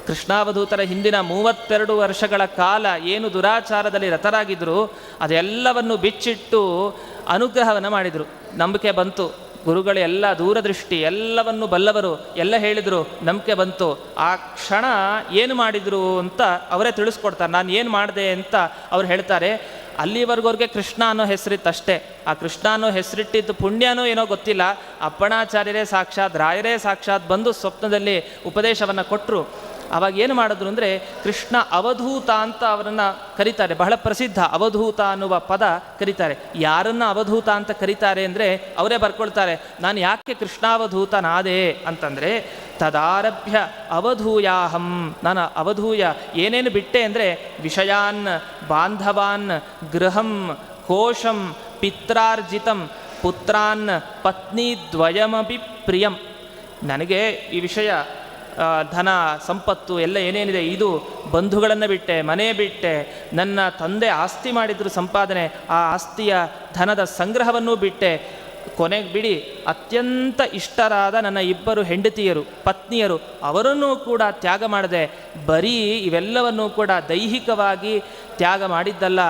ಕೃಷ್ಣಾವಧೂತರ ಹಿಂದಿನ 32 ವರ್ಷಗಳ ಕಾಲ ಏನು ದುರಾಚಾರದಲ್ಲಿ ರತರಾಗಿದ್ದರು ಅದೆಲ್ಲವನ್ನು ಬಿಚ್ಚಿಟ್ಟು ಅನುಗ್ರಹವನ್ನು ಮಾಡಿದರು. ನಂಬಿಕೆ ಬಂತು. ಗುರುಗಳು ಎಲ್ಲ ದೂರದೃಷ್ಟಿ, ಎಲ್ಲವನ್ನು ಬಲ್ಲವರು, ಎಲ್ಲ ಹೇಳಿದರು, ನಂಬಿಕೆ ಬಂತು. ಆ ಕ್ಷಣ ಏನು ಮಾಡಿದರು ಅಂತ ಅವರೇ ತಿಳಿಸ್ಕೊಡ್ತಾರೆ. ನಾನು ಏನು ಮಾಡಿದೆ ಅಂತ ಅವ್ರು ಹೇಳ್ತಾರೆ. ಅಲ್ಲಿವರೆಗೂ ಅವ್ರಿಗೆ ಕೃಷ್ಣ ಅನ್ನೋ ಹೆಸರಿತ್ತಷ್ಟೇ. ಆ ಕೃಷ್ಣ ಅನ್ನೋ ಹೆಸರಿಟ್ಟಿದ್ದು ಪುಣ್ಯನೋ ಏನೋ ಗೊತ್ತಿಲ್ಲ. ಅಪ್ಪಣಾಚಾರ್ಯರೇ ಸಾಕ್ಷಾತ್, ರಾಯರೇ ಸಾಕ್ಷಾತ್ ಬಂದು ಸ್ವಪ್ನದಲ್ಲಿ ಉಪದೇಶವನ್ನು ಕೊಟ್ಟರು. ಆವಾಗ ಏನು ಮಾಡಿದ್ರು ಅಂದರೆ, ಕೃಷ್ಣ ಅವಧೂತ ಅಂತ ಅವರನ್ನು ಕರೀತಾರೆ. ಬಹಳ ಪ್ರಸಿದ್ಧ ಅವಧೂತ ಅನ್ನುವ ಪದ ಕರೀತಾರೆ. ಯಾರನ್ನು ಅವಧೂತ ಅಂತ ಕರೀತಾರೆ ಅಂದರೆ ಅವರೇ ಬರ್ಕೊಳ್ತಾರೆ, ನಾನು ಯಾಕೆ ಕೃಷ್ಣಾವಧೂತನಾದೆ ಅಂತಂದರೆ, ತದಾರಭ್ಯ ಅವಧೂಯಾಹಂ, ನಾನು ಅವಧೂಯ ಏನೇನು ಬಿಟ್ಟೆ ಅಂದರೆ, ವಿಷಯಾನ್ ಬಾಂಧವಾನ್ ಗೃಹಂ ಕೋಶಂ ಪಿತ್ರಾರ್ಜಿತಂ ಪುತ್ರಾನ್ ಪತ್ನಿ ದ್ವಯಮಪಿ ಪ್ರಿಯಂ. ನನಗೆ ಈ ವಿಷಯ ಧನ ಸಂಪತ್ತು ಎಲ್ಲ ಏನೇನಿದೆ ಇದು ಬಂಧುಗಳನ್ನು ಬಿಟ್ಟೆ, ಮನೆ ಬಿಟ್ಟೆ, ನನ್ನ ತಂದೆ ಆಸ್ತಿ ಮಾಡಿದ್ರು ಸಂಪಾದನೆ, ಆ ಆಸ್ತಿಯ ಧನದ ಸಂಗ್ರಹವನ್ನೂ ಬಿಟ್ಟೆ, ಕೊನೆಗೆ ಬಿಡಿ ಅತ್ಯಂತ ಇಷ್ಟರಾದ ನನ್ನ 2 ಹೆಂಡತಿಯರು ಪತ್ನಿಯರು ಅವರನ್ನೂ ಕೂಡ ತ್ಯಾಗ ಮಾಡಿದೆ. ಬರೀ ಇವೆಲ್ಲವನ್ನೂ ಕೂಡ ದೈಹಿಕವಾಗಿ ತ್ಯಾಗ ಮಾಡಿದ್ದಲ್ಲ,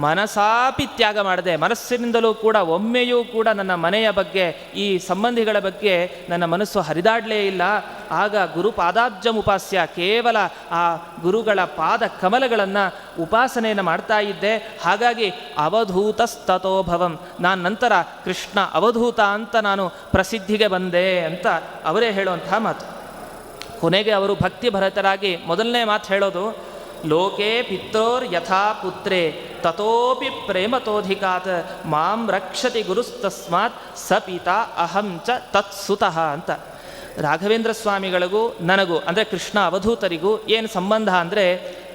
ಮನಸಾಪಿ ತ್ಯಾಗ ಮಾಡಿದೆ. ಮನಸ್ಸಿನಿಂದಲೂ ಕೂಡ ಒಮ್ಮೆಯೂ ಕೂಡ ನನ್ನ ಮನೆಯ ಬಗ್ಗೆ, ಈ ಸಂಬಂಧಿಗಳ ಬಗ್ಗೆ ನನ್ನ ಮನಸ್ಸು ಹರಿದಾಡಲೇ ಇಲ್ಲ. ಆಗ ಗುರುಪಾದಾಬ್ಜಂ ಉಪಾಸ್ಯ, ಕೇವಲ ಆ ಗುರುಗಳ ಪಾದ ಕಮಲಗಳನ್ನು ಉಪಾಸನೆಯನ್ನು ಮಾಡ್ತಾ ಇದ್ದೆ. ಹಾಗಾಗಿ ಅವಧೂತಸ್ತತೋಭವಂ, ನಾನು ನಂತರ ಕೃಷ್ಣ ಅವಧೂತ ಅಂತ ನಾನು ಪ್ರಸಿದ್ಧಿಗೆ ಬಂದೆ ಅಂತ ಅವರೇ ಹೇಳುವಂತಹ ಮಾತು. ಕೊನೆಗೆ ಅವರು ಭಕ್ತಿ ಭರತರಾಗಿ ಮೊದಲನೇ ಮಾತು ಹೇಳೋದು, ಲೋಕೆ ಪಿತ್ರೋರ್ ಯಥಾ ಪುತ್ರೇ ತತೋಪಿ ಪ್ರೇಮತೋಧಿಕಾತ್ ಮಾಂ ರಕ್ಷತಿ ಗುರುಸ್ತಸ್ಮಾತ್ ಸ ಪಿತಾ ಅಹಂ ಚ ತತ್ಸುತಃ ಅಂತ. ರಾಘವೇಂದ್ರ ಸ್ವಾಮಿಗಳಿಗೂ ನನಗೂ ಅಂದರೆ ಕೃಷ್ಣ ಅವಧೂತರಿಗೂ ಏನು ಸಂಬಂಧ ಅಂದರೆ,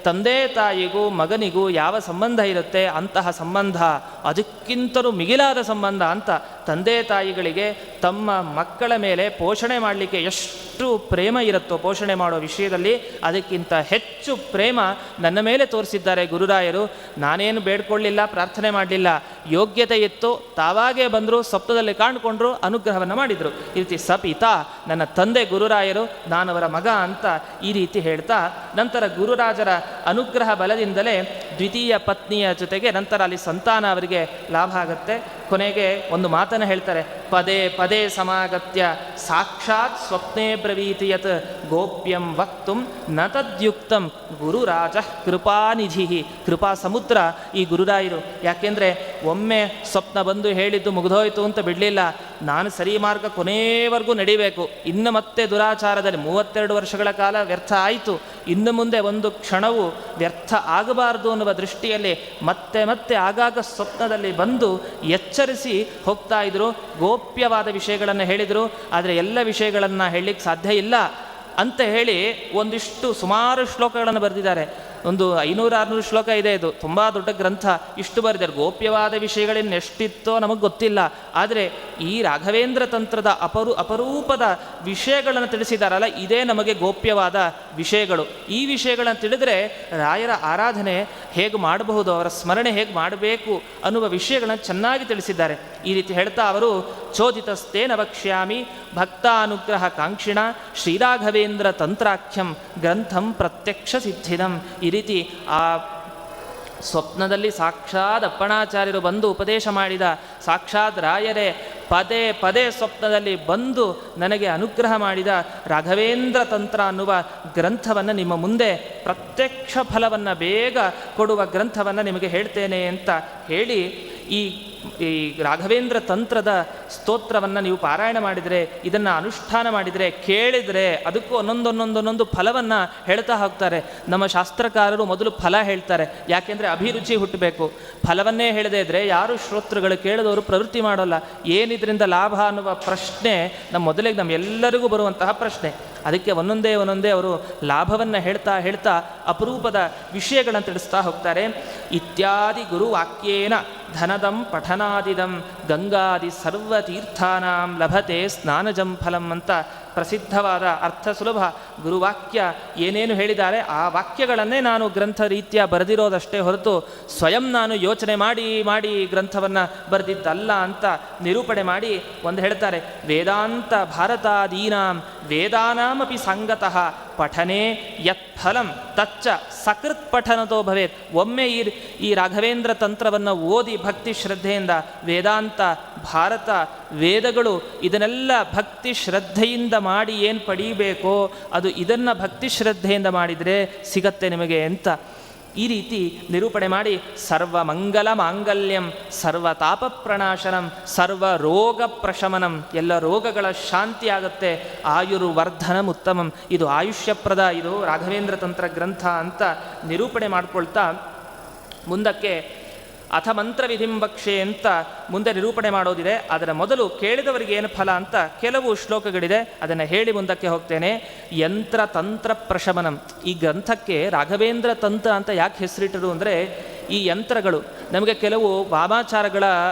ತಂದೆ ತಾಯಿಗೂ ಮಗನಿಗೂ ಯಾವ ಸಂಬಂಧ ಇರುತ್ತೆ ಅಂತಹ ಸಂಬಂಧ, ಅದಕ್ಕಿಂತಲೂ ಮಿಗಿಲಾದ ಸಂಬಂಧ ಅಂತ. ತಂದೆ ತಾಯಿಗಳಿಗೆ ತಮ್ಮ ಮಕ್ಕಳ ಮೇಲೆ ಪೋಷಣೆ ಮಾಡಲಿಕ್ಕೆ ಎಷ್ಟು ಪ್ರೇಮ ಇರುತ್ತೋ ಪೋಷಣೆ ಮಾಡೋ ವಿಷಯದಲ್ಲಿ, ಅದಕ್ಕಿಂತ ಹೆಚ್ಚು ಪ್ರೇಮ ನನ್ನ ಮೇಲೆ ತೋರಿಸಿದ್ದಾರೆ ಗುರುರಾಯರು. ನಾನೇನು ಬೇಡ್ಕೊಳ್ಳಿಲ್ಲ, ಪ್ರಾರ್ಥನೆ ಮಾಡಲಿಲ್ಲ, ಯೋಗ್ಯತೆ ಇತ್ತು, ತಾವಾಗೇ ಬಂದರು, ಸ್ವಪ್ನದಲ್ಲಿ ಕಾಣ್ಕೊಂಡ್ರು, ಅನುಗ್ರಹವನ್ನು ಮಾಡಿದರು. ಈ ರೀತಿ ಸಪಿತಾ, ನನ್ನ ತಂದೆ ಗುರುರಾಯರು, ನಾನವರ ಮಗ ಅಂತ ಈ ರೀತಿ ಹೇಳ್ತಾ, ನಂತರ ಗುರುರಾಜರ ಅನುಗ್ರಹ ಬಲದಿಂದಲೇ ದ್ವಿತೀಯ ಪತ್ನಿಯ ಜೊತೆಗೆ ನಂತರ ಅಲ್ಲಿ ಸಂತಾನ ಅವರಿಗೆ ಲಾಭ ಆಗುತ್ತೆ. ಕೊನೆಗೆ ಒಂದು ಮಾತನ್ನು ಹೇಳ್ತಾರೆ, ಪದೇ ಪದೇ ಸಮಾಗತ್ಯ ಸಾಕ್ಷಾತ್ ಸ್ವಪ್ನೇ ಬ್ರವೀತಿ ಯತ್ ಗೋಪ್ಯಂ ವಕ್ತುಂ ನ ತದ್ಯುಕ್ತಂ ಗುರುರಾಜ ಕೃಪಾನಿಧಿ. ಕೃಪಾ ಸಮುದ್ರ ಈ ಗುರುರಾಯರು. ಯಾಕೆಂದರೆ ಒಮ್ಮೆ ಸ್ವಪ್ನ ಬಂದು ಹೇಳಿದ್ದು ಮುಗಿದೋಯ್ತು ಅಂತ ಬಿಡಲಿಲ್ಲ. ನಾನು ಸರಿ ಮಾರ್ಗ ಕೊನೆಯವರೆಗೂ ನಡಿಬೇಕು, ಇನ್ನು ಮತ್ತೆ ದುರಾಚಾರದಲ್ಲಿ 32 ವರ್ಷಗಳ ಕಾಲ ವ್ಯರ್ಥ ಆಯಿತು, ಇನ್ನು ಮುಂದೆ ಒಂದು ಕ್ಷಣವೂ ವ್ಯರ್ಥ ಆಗಬಾರದು ಅನ್ನುವ ದೃಷ್ಟಿಯಲ್ಲಿ ಮತ್ತೆ ಮತ್ತೆ ಆಗಾಗ ಸ್ವಪ್ನದಲ್ಲಿ ಬಂದು ಎಚ್ಚರಿಸಿ ಹೋಗ್ತಾ ಇದ್ರು. ಗೋಪ್ಯವಾದ ವಿಷಯಗಳನ್ನು ಹೇಳಿದರು, ಆದರೆ ಎಲ್ಲ ವಿಷಯಗಳನ್ನು ಹೇಳಲಿಕ್ಕೆ ಸಾಧ್ಯ ಇಲ್ಲ ಅಂತ ಹೇಳಿ ಒಂದಿಷ್ಟು ಸುಮಾರು ಶ್ಲೋಕಗಳನ್ನು ಬರೆದಿದ್ದಾರೆ. ಒಂದು 500-600 ಶ್ಲೋಕ ಇದೆ. ಇದು ತುಂಬ ದೊಡ್ಡ ಗ್ರಂಥ. ಇಷ್ಟು ಬರೆದಿದ್ದಾರೆ. ಗೋಪ್ಯವಾದ ವಿಷಯಗಳನ್ನೆಷ್ಟಿತ್ತೋ ನಮಗೆ ಗೊತ್ತಿಲ್ಲ, ಆದರೆ ಈ ರಾಘವೇಂದ್ರ ತಂತ್ರದ ಅಪರೂಪದ ವಿಷಯಗಳನ್ನು ತಿಳಿಸಿದಾರಲ್ಲ, ಇದೇ ನಮಗೆ ಗೋಪ್ಯವಾದ ವಿಷಯಗಳು. ಈ ವಿಷಯಗಳನ್ನು ತಿಳಿದರೆ ರಾಯರ ಆರಾಧನೆ ಹೇಗೆ ಮಾಡಬಹುದು, ಅವರ ಸ್ಮರಣೆ ಹೇಗೆ ಮಾಡಬೇಕು ಅನ್ನುವ ವಿಷಯಗಳನ್ನು ಚೆನ್ನಾಗಿ ತಿಳಿಸಿದ್ದಾರೆ. ಈ ರೀತಿ ಹೇಳ್ತಾ ಅವರು ಚೋದಿತಸ್ತೇನ ವಕ್ಷ್ಯಾಮಿ ಭಕ್ತಾನುಗ್ರಹ ಕಾಂಕ್ಷಿಣ ಶ್ರೀರಾಘವೇಂದ್ರ ತಂತ್ರಾಖ್ಯಂ ಗ್ರಂಥಂ ಪ್ರತ್ಯಕ್ಷ ಸಿದ್ಧಿದಂ. ಈ ರೀತಿ ಆ ಸ್ವಪ್ನದಲ್ಲಿ ಸಾಕ್ಷಾತ್ ಅಪ್ಪಣಾಚಾರ್ಯರು ಬಂದು ಉಪದೇಶ ಮಾಡಿದ ಸಾಕ್ಷಾತ್ ರಾಯರೇ ಪದೇ ಪದೇ ಸ್ವಪ್ನದಲ್ಲಿ ಬಂದು ನನಗೆ ಅನುಗ್ರಹ ಮಾಡಿದ ರಾಘವೇಂದ್ರ ತಂತ್ರ ಅನ್ನುವ ಗ್ರಂಥವನ್ನು ನಿಮ್ಮ ಮುಂದೆ ಪ್ರತ್ಯಕ್ಷ ಫಲವನ್ನು ಬೇಗ ಕೊಡುವ ಗ್ರಂಥವನ್ನು ನಿಮಗೆ ಹೇಳ್ತೇನೆ ಅಂತ ಹೇಳಿ, ಈ ರಾಘವೇಂದ್ರ ತಂತ್ರದ ಸ್ತೋತ್ರವನ್ನು ನೀವು ಪಾರಾಯಣ ಮಾಡಿದರೆ, ಇದನ್ನು ಅನುಷ್ಠಾನ ಮಾಡಿದರೆ, ಕೇಳಿದರೆ ಅದಕ್ಕೂ ಒಂದೊಂದೊಂದೊಂದೊಂದು ಫಲವನ್ನು ಹೇಳ್ತಾ ಹೋಗ್ತಾರೆ. ನಮ್ಮ ಶಾಸ್ತ್ರಕಾರರು ಮೊದಲು ಫಲ ಹೇಳ್ತಾರೆ, ಯಾಕೆಂದರೆ ಅಭಿರುಚಿ ಹುಟ್ಟಬೇಕು. ಫಲವನ್ನೇ ಹೇಳದೇ ಇದ್ದರೆ ಯಾರು ಶ್ರೋತೃಗಳು ಕೇಳಿದವರು ಪ್ರವೃತ್ತಿ ಮಾಡೋಲ್ಲ. ಏನಿದ್ರಿಂದ ಲಾಭ ಅನ್ನುವ ಪ್ರಶ್ನೆ ಮೊದಲಿಗೆ ನಮ್ಮೆಲ್ಲರಿಗೂ ಬರುವಂತಹ ಪ್ರಶ್ನೆ. ಅದಕ್ಕೆ ಒಂದೊಂದೇ ಅವರು ಲಾಭವನ್ನು ಹೇಳ್ತಾ ಅಪರೂಪದ ವಿಷಯಗಳನ್ನು ತಿಳಿಸ್ತಾ ಹೋಗ್ತಾರೆ. ಇತ್ಯಾದಿ ಗುರುವಾಕ್ಯೇನ ಧನದಂ ಪಠನಾದಿದಂ ಗಂಗಾದಿ ಸರ್ವತೀರ್ಥಾನಾಂ ಲಭತೆ ಸ್ನಾನಜಂ ಫಲಂ ಅಂತ ಪ್ರಸಿದ್ಧವಾದ ಅರ್ಥ ಸುಲಭ ಗುರುವಾಕ್ಯ ಏನೇನು ಹೇಳಿದ್ದಾರೆ ಆ ವಾಕ್ಯಗಳನ್ನೇ ನಾನು ಗ್ರಂಥ ರೀತಿಯ ಬರೆದಿರೋದಷ್ಟೇ ಹೊರತು ಸ್ವಯಂ ನಾನು ಯೋಚನೆ ಮಾಡಿ ಗ್ರಂಥವನ್ನು ಬರೆದಿದ್ದಲ್ಲ ಅಂತ ನಿರೂಪಣೆ ಮಾಡಿ ಒಂದು ಹೇಳ್ತಾರೆ. ವೇದಾಂತ ಭಾರತಾದೀನಾಂ ವೇದಾನಾಮಪಿ ಸಂಗತಃ ಪಠನೆ ಯತ್ ಫಲಂ ತಚ್ಚ ಸಕೃತ್ ಪಠನತೋ ಭವೇತ್. ಒಮ್ಮೆ ಈ ರಾಘವೇಂದ್ರ ತಂತ್ರವನ್ನು ಓದಿ ಭಕ್ತಿ ಶ್ರದ್ಧೆಯಿಂದ ವೇದಾಂತ ಭಾರತ ವೇದಗಳು ಇದನ್ನೆಲ್ಲ ಭಕ್ತಿ ಶ್ರದ್ಧೆಯಿಂದ ಮಾಡಿ ಏನು ಪಡೀಬೇಕೋ ಅದು ಇದನ್ನು ಭಕ್ತಿ ಶ್ರದ್ಧೆಯಿಂದ ಮಾಡಿದರೆ ಸಿಗತ್ತೆ ನಿಮಗೆ ಅಂತ ಈ ರೀತಿ ನಿರೂಪಣೆ ಮಾಡಿ ಸರ್ವ ಮಂಗಲ ಮಾಂಗಲ್ಯಂ ಸರ್ವ ತಾಪ ಪ್ರಣಾಶನಂ ಸರ್ವ ರೋಗ ಪ್ರಶಮನಂ, ಎಲ್ಲ ರೋಗಗಳ ಶಾಂತಿ ಆಗುತ್ತೆ, ಆಯುರ್ವರ್ಧನಂ ಉತ್ತಮಂ, ಇದು ಆಯುಷ್ಯಪ್ರದ, ಇದು ರಾಘವೇಂದ್ರ ತಂತ್ರ ಗ್ರಂಥ ಅಂತ ನಿರೂಪಣೆ ಮಾಡಿಕೊಳ್ತಾ ಮುಂದಕ್ಕೆ ಅಥ ಮಂತ್ರವಿಧಿಂ ಭಕ್ಷೆ ಅಂತ ಮುಂದೆ ನಿರೂಪಣೆ ಮಾಡೋದಿದೆ. ಅದರ ಮೊದಲು ಕೇಳಿದವರಿಗೆ ಏನು ಫಲ ಅಂತ ಕೆಲವು ಶ್ಲೋಕಗಳಿದೆ, ಅದನ್ನು ಹೇಳಿ ಮುಂದಕ್ಕೆ ಹೋಗ್ತೇನೆ. ಯಂತ್ರ ತಂತ್ರ ಪ್ರಶಮನಂ, ಈ ಗ್ರಂಥಕ್ಕೆ ರಾಘವೇಂದ್ರ ತಂತ್ರ ಅಂತ ಯಾಕೆ ಹೆಸರಿಟ್ಟರು ಅಂದರೆ, ಈ ಯಂತ್ರಗಳು ನಮಗೆ ಕೆಲವು ವಾಮಾಚಾರಗಳ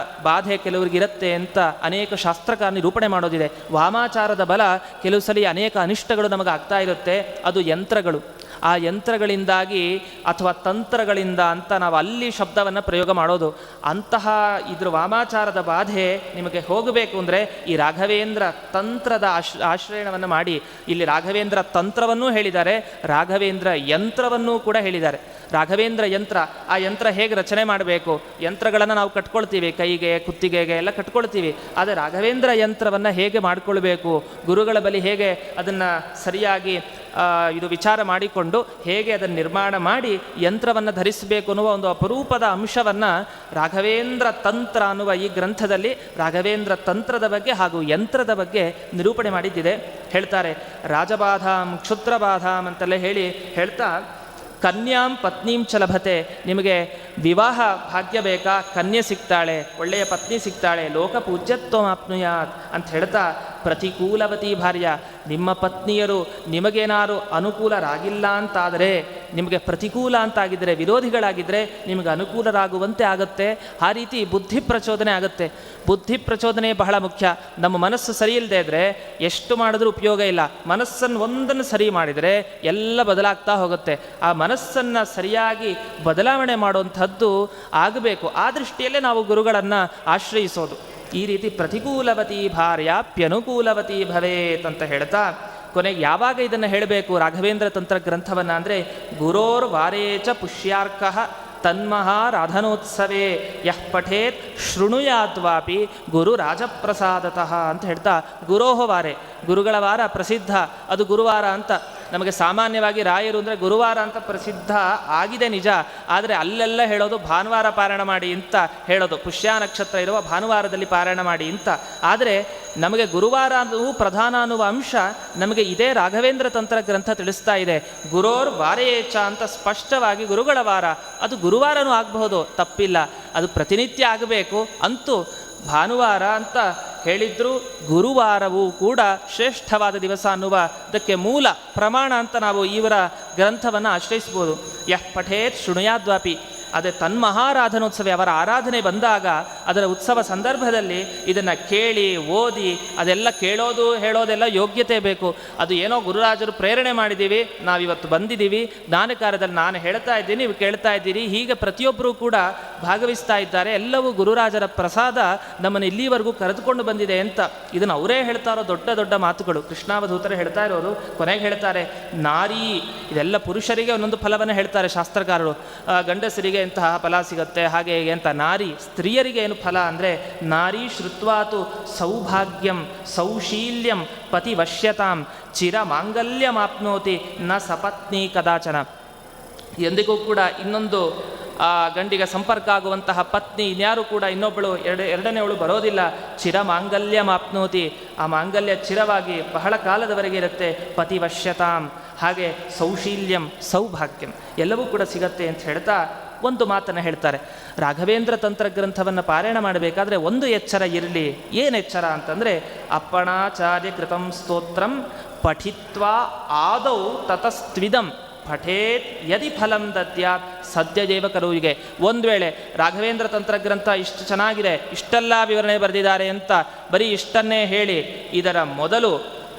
ಬಾಧೆ ಕೆಲವರಿಗಿರುತ್ತೆ ಅಂತ ಅನೇಕ ಶಾಸ್ತ್ರಕಾರ ನಿರೂಪಣೆ ಮಾಡೋದಿದೆ. ವಾಮಾಚಾರದ ಬಲ ಕೆಲವು ಸಲ ಅನೇಕ ಅನಿಷ್ಟಗಳು ನಮಗೆ ಆಗ್ತಾ ಇರುತ್ತೆ, ಅದು ಯಂತ್ರಗಳು. ಆ ಯಂತ್ರಗಳಿಂದಾಗಿ ಅಥವಾ ತಂತ್ರಗಳಿಂದ ಅಂತ ನಾವು ಅಲ್ಲಿ ಶಬ್ದವನ್ನು ಪ್ರಯೋಗ ಮಾಡೋದು. ಅಂತಹ ಇದ್ರ ವಾಮಾಚಾರದ ಬಾಧೆ ನಿಮಗೆ ಹೋಗಬೇಕು ಅಂದರೆ ಈ ರಾಘವೇಂದ್ರ ತಂತ್ರದ ಆಶ್ರಯಣವನ್ನು ಮಾಡಿ. ಇಲ್ಲಿ ರಾಘವೇಂದ್ರ ತಂತ್ರವನ್ನೂ ಹೇಳಿದ್ದಾರೆ, ರಾಘವೇಂದ್ರ ಯಂತ್ರವನ್ನೂ ಕೂಡ ಹೇಳಿದ್ದಾರೆ. ರಾಘವೇಂದ್ರ ಯಂತ್ರ, ಆ ಯಂತ್ರ ಹೇಗೆ ರಚನೆ ಮಾಡಬೇಕು, ಯಂತ್ರಗಳನ್ನು ನಾವು ಕಟ್ಕೊಳ್ತೀವಿ, ಕೈಗೆ ಕುತ್ತಿಗೆಗೆ ಎಲ್ಲ ಕಟ್ಕೊಳ್ತೀವಿ. ಆದರೆ ರಾಘವೇಂದ್ರ ಯಂತ್ರವನ್ನು ಹೇಗೆ ಮಾಡಿಕೊಳ್ಬೇಕು, ಗುರುಗಳ ಬಳಿ ಹೇಗೆ ಅದನ್ನು ಸರಿಯಾಗಿ ಇದು ವಿಚಾರ ಮಾಡಿಕೊಂಡು ಹೇಗೆ ಅದನ್ನು ನಿರ್ಮಾಣ ಮಾಡಿ ಯಂತ್ರವನ್ನು ಧರಿಸಬೇಕು ಅನ್ನುವ ಒಂದು ಅಪರೂಪದ ಅಂಶವನ್ನು ರಾಘವೇಂದ್ರ ತಂತ್ರ ಅನ್ನುವ ಈ ಗ್ರಂಥದಲ್ಲಿ ರಾಘವೇಂದ್ರ ತಂತ್ರದ ಬಗ್ಗೆ ಹಾಗೂ ಯಂತ್ರದ ಬಗ್ಗೆ ನಿರೂಪಣೆ ಮಾಡಿದ್ದಿದೆ. ಹೇಳ್ತಾರೆ ರಾಜಬಾಧಾಂ ಕ್ಷುದ್ರಬಾಧಾಂ ಅಂತೆಲ್ಲ ಹೇಳ್ತಾ ಕನ್ಯಾಂ ಪತ್ನೀಂ ಚ ಲಭತೆ, ನಿಮಗೆ ವಿವಾಹ ಭಾಗ್ಯ ಬೇಕಾ, ಕನ್ಯೆ ಸಿಗ್ತಾಳೆ, ಒಳ್ಳೆಯ ಪತ್ನಿ ಸಿಗ್ತಾಳೆ, ಲೋಕ ಪೂಜ್ಯತ್ವಮಾಪ್ನುಯಾತ್ ಅಂತ ಹೇಳ್ತಾ, ಪ್ರತಿಕೂಲವತಿ ಭಾರ್ಯ, ನಿಮ್ಮ ಪತ್ನಿಯರು ನಿಮಗೇನಾರು ಅನುಕೂಲರಾಗಿಲ್ಲ ಅಂತಾದರೆ, ನಿಮಗೆ ಪ್ರತಿಕೂಲ ಅಂತಾಗಿದ್ದರೆ, ವಿರೋಧಿಗಳಾಗಿದ್ದರೆ ನಿಮಗೆ ಅನುಕೂಲರಾಗುವಂತೆ ಆಗುತ್ತೆ. ಆ ರೀತಿ ಬುದ್ಧಿ ಪ್ರಚೋದನೆ ಆಗುತ್ತೆ. ಬುದ್ಧಿ ಪ್ರಚೋದನೆ ಬಹಳ ಮುಖ್ಯ. ನಮ್ಮ ಮನಸ್ಸು ಸರಿ ಇಲ್ಲದೆ ಇದ್ದರೆ ಎಷ್ಟು ಮಾಡಿದ್ರೂ ಉಪಯೋಗ ಇಲ್ಲ. ಮನಸ್ಸನ್ನು ಒಂದನ್ನು ಸರಿ ಮಾಡಿದರೆ ಎಲ್ಲ ಬದಲಾಗ್ತಾ ಹೋಗುತ್ತೆ. ಆ ಮನಸ್ಸನ್ನು ಸರಿಯಾಗಿ ಬದಲಾವಣೆ ಮಾಡುವಂಥದ್ದು ಆಗಬೇಕು. ಆ ದೃಷ್ಟಿಯಲ್ಲೇ ನಾವು ಗುರುಗಳನ್ನು ಆಶ್ರಯಿಸೋದು. ಈ ರೀತಿ ಪ್ರತಿಕೂಲವತಿ ಭಾರ್ಯಾಪ್ಯನುಕೂಲವತಿ ಭವೇತ್ ಅಂತ ಹೇಳ್ತಾ, ಕೊನೆಗೆ ಯಾವಾಗ ಇದನ್ನು ಹೇಳಬೇಕು ರಾಘವೇಂದ್ರ ತಂತ್ರ ಗ್ರಂಥವನ್ನು ಅಂದರೆ, ಗುರೋರ್ ವಾರೇಚ ಪುಷ್ಯಾರ್ಕಃ ತನ್ಮಹಾರಾಧನೋತ್ಸವೇ ಯಃ ಪಠೇತ್ ಶೃಣುಯಾದ್ವಾಪಿ ಗುರು ರಾಜಪ್ರಸಾದತಃ ಅಂತ ಹೇಳ್ತಾ, ಗುರೋಹ ವಾರೆ, ಗುರುಗಳ ವಾರ ಪ್ರಸಿದ್ಧ, ಅದು ಗುರುವಾರ ಅಂತ. ನಮಗೆ ಸಾಮಾನ್ಯವಾಗಿ ರಾಯರು ಅಂದರೆ ಗುರುವಾರ ಅಂತ ಪ್ರಸಿದ್ಧ ಆಗಿದೆ ನಿಜ, ಆದರೆ ಅಲ್ಲೆಲ್ಲ ಹೇಳೋದು ಭಾನುವಾರ ಪಾರಾಯಣ ಮಾಡಿ ಅಂತ ಹೇಳೋದು, ಪುಷ್ಯ ನಕ್ಷತ್ರ ಇರುವ ಭಾನುವಾರದಲ್ಲಿ ಪಾರಾಯಣ ಮಾಡಿ ಅಂತ. ಆದರೆ ನಮಗೆ ಗುರುವಾರ ಅನ್ನುವ ಪ್ರಧಾನ ಅನ್ನುವ ಅಂಶ ನಮಗೆ ಇದೇ ರಾಘವೇಂದ್ರ ತಂತ್ರ ಗ್ರಂಥ ತಿಳಿಸ್ತಾ ಇದೆ. ಗುರೋರ್ ವಾರೇಚ ಅಂತ ಸ್ಪಷ್ಟವಾಗಿ ಗುರುಗಳ ವಾರ, ಅದು ಗುರುವಾರನೂ ಆಗಬಹುದು, ತಪ್ಪಿಲ್ಲ, ಅದು ಪ್ರತಿನಿತ್ಯ ಆಗಬೇಕು. ಅಂತೂ ಭಾನುವಾರ ಅಂತ ಹೇಳಿದ್ರು, ಗುರುವಾರವೂ ಕೂಡ ಶ್ರೇಷ್ಠವಾದ ದಿವಸ ಅನ್ನುವುದಕ್ಕೆ ಮೂಲ ಪ್ರಮಾಣ ಅಂತ ನಾವು ಇವರ ಗ್ರಂಥವನ್ನು ಆಶ್ರಯಿಸ್ಬೋದು. ಯಃ ಪಠೇತ್ ಶೃಣುಯಾದ್ವಾಪಿ, ಅದೇ ತನ್ಮಹಾರಾಧನೋತ್ಸವ, ಅವರ ಆರಾಧನೆ ಬಂದಾಗ ಅದರ ಉತ್ಸವ ಸಂದರ್ಭದಲ್ಲಿ ಇದನ್ನು ಕೇಳಿ ಓದಿ, ಅದೆಲ್ಲ ಕೇಳೋದು ಹೇಳೋದೆಲ್ಲ ಯೋಗ್ಯತೆ ಬೇಕು. ಅದು ಏನೋ ಗುರುರಾಜರು ಪ್ರೇರಣೆ ಮಾಡಿದ್ದೀವಿ, ನಾವಿವತ್ತು ಬಂದಿದ್ದೀವಿ, ಜ್ಞಾನ ಕಾರ್ಯದಲ್ಲಿ ನಾನು ಹೇಳ್ತಾ ಇದ್ದೀನಿ, ನೀವು ಕೇಳ್ತಾ ಇದ್ದೀರಿ, ಹೀಗೆ ಪ್ರತಿಯೊಬ್ಬರೂ ಕೂಡ ಭಾಗವಹಿಸ್ತಾ ಇದ್ದಾರೆ. ಎಲ್ಲವೂ ಗುರುರಾಜರ ಪ್ರಸಾದ ನಮ್ಮನ್ನು ಇಲ್ಲಿವರೆಗೂ ಕರೆದುಕೊಂಡು ಬಂದಿದೆ ಅಂತ ಇದನ್ನು ಅವರೇ ಹೇಳ್ತಾ ಇರೋ ದೊಡ್ಡ ದೊಡ್ಡ ಮಾತುಗಳು. ಕೃಷ್ಣಾವಧೂತರೇ ಹೇಳ್ತಾ ಇರೋದು. ಕೊನೆಗೆ ಹೇಳ್ತಾರೆ, ನಾರಿ, ಇದೆಲ್ಲ ಪುರುಷರಿಗೆ ಒಂದೊಂದು ಫಲವನ್ನು ಹೇಳ್ತಾರೆ ಶಾಸ್ತ್ರಕಾರರು. ಗಂಡಸರಿಗೆ ಇಂತಹ ಫಲ ಸಿಗುತ್ತೆ, ಹಾಗೆ ಹೇಗೆ ಅಂತ. ನಾರಿ, ಸ್ತ್ರೀಯರಿಗೆ ಏನು ಫಲ ಅಂದರೆ, ನಾರಿ ಶ್ರುತ್ವಾತು ಸೌಭಾಗ್ಯಂ ಸೌಶೀಲ್ಯಂ ಪತಿವಶ್ಯತಾಂ ಚಿರ ಮಾಂಗಲ್ಯಮಾಪ್ನೋತಿ ನ ಸಪತ್ನಿ ಕದಾಚನ. ಎಂದಿಗೂ ಕೂಡ ಇನ್ನೊಂದು ಗಂಡಿಗೆ ಸಂಪರ್ಕ ಆಗುವಂತಹ ಪತ್ನಿ ಇನ್ಯಾರು ಕೂಡ ಇನ್ನೊಬ್ಬಳು ಎರಡನೇವಳು ಬರೋದಿಲ್ಲ. ಚಿರ ಮಾಂಗಲ್ಯಮಾಪ್ನೋತಿ, ಆ ಮಾಂಗಲ್ಯ ಚಿರವಾಗಿ ಬಹಳ ಕಾಲದವರೆಗೆ ಇರುತ್ತೆ. ಪತಿವಶ್ಯತಾಂ, ಹಾಗೆ ಸೌಶೀಲ್ಯಂ ಸೌಭಾಗ್ಯಂ ಎಲ್ಲವೂ ಕೂಡ ಸಿಗತ್ತೆ ಅಂತ ಹೇಳ್ತಾ ಒಂದು ಮಾತನ್ನು ಹೇಳ್ತಾರೆ. ರಾಘವೇಂದ್ರ ತಂತ್ರಗ್ರಂಥವನ್ನು ಪಾರಾಯಣ ಮಾಡಬೇಕಾದ್ರೆ ಒಂದು ಎಚ್ಚರ ಇರಲಿ. ಏನು ಎಚ್ಚರ ಅಂತಂದರೆ, ಅಪ್ಪಣಾಚಾರ್ಯ ಕೃತಂ ಸ್ತೋತ್ರಂ ಪಠಿತ್ವಾ ಆದೌ ತತಸ್ತ್ವಿದಂ ಪಠೇತ್ ಯದಿ ಫಲಂ ದದ್ಯಾತ್ ಸದ್ಯದೇವ ಕರುವಿಗೆ. ಒಂದು ವೇಳೆ ರಾಘವೇಂದ್ರ ತಂತ್ರಗ್ರಂಥ ಇಷ್ಟು ಚೆನ್ನಾಗಿದೆ, ಇಷ್ಟೆಲ್ಲ ವಿವರಣೆ ಬರೆದಿದ್ದಾರೆ ಅಂತ ಬರೀ ಇಷ್ಟನ್ನೇ ಹೇಳಿ, ಇದರ ಮೊದಲು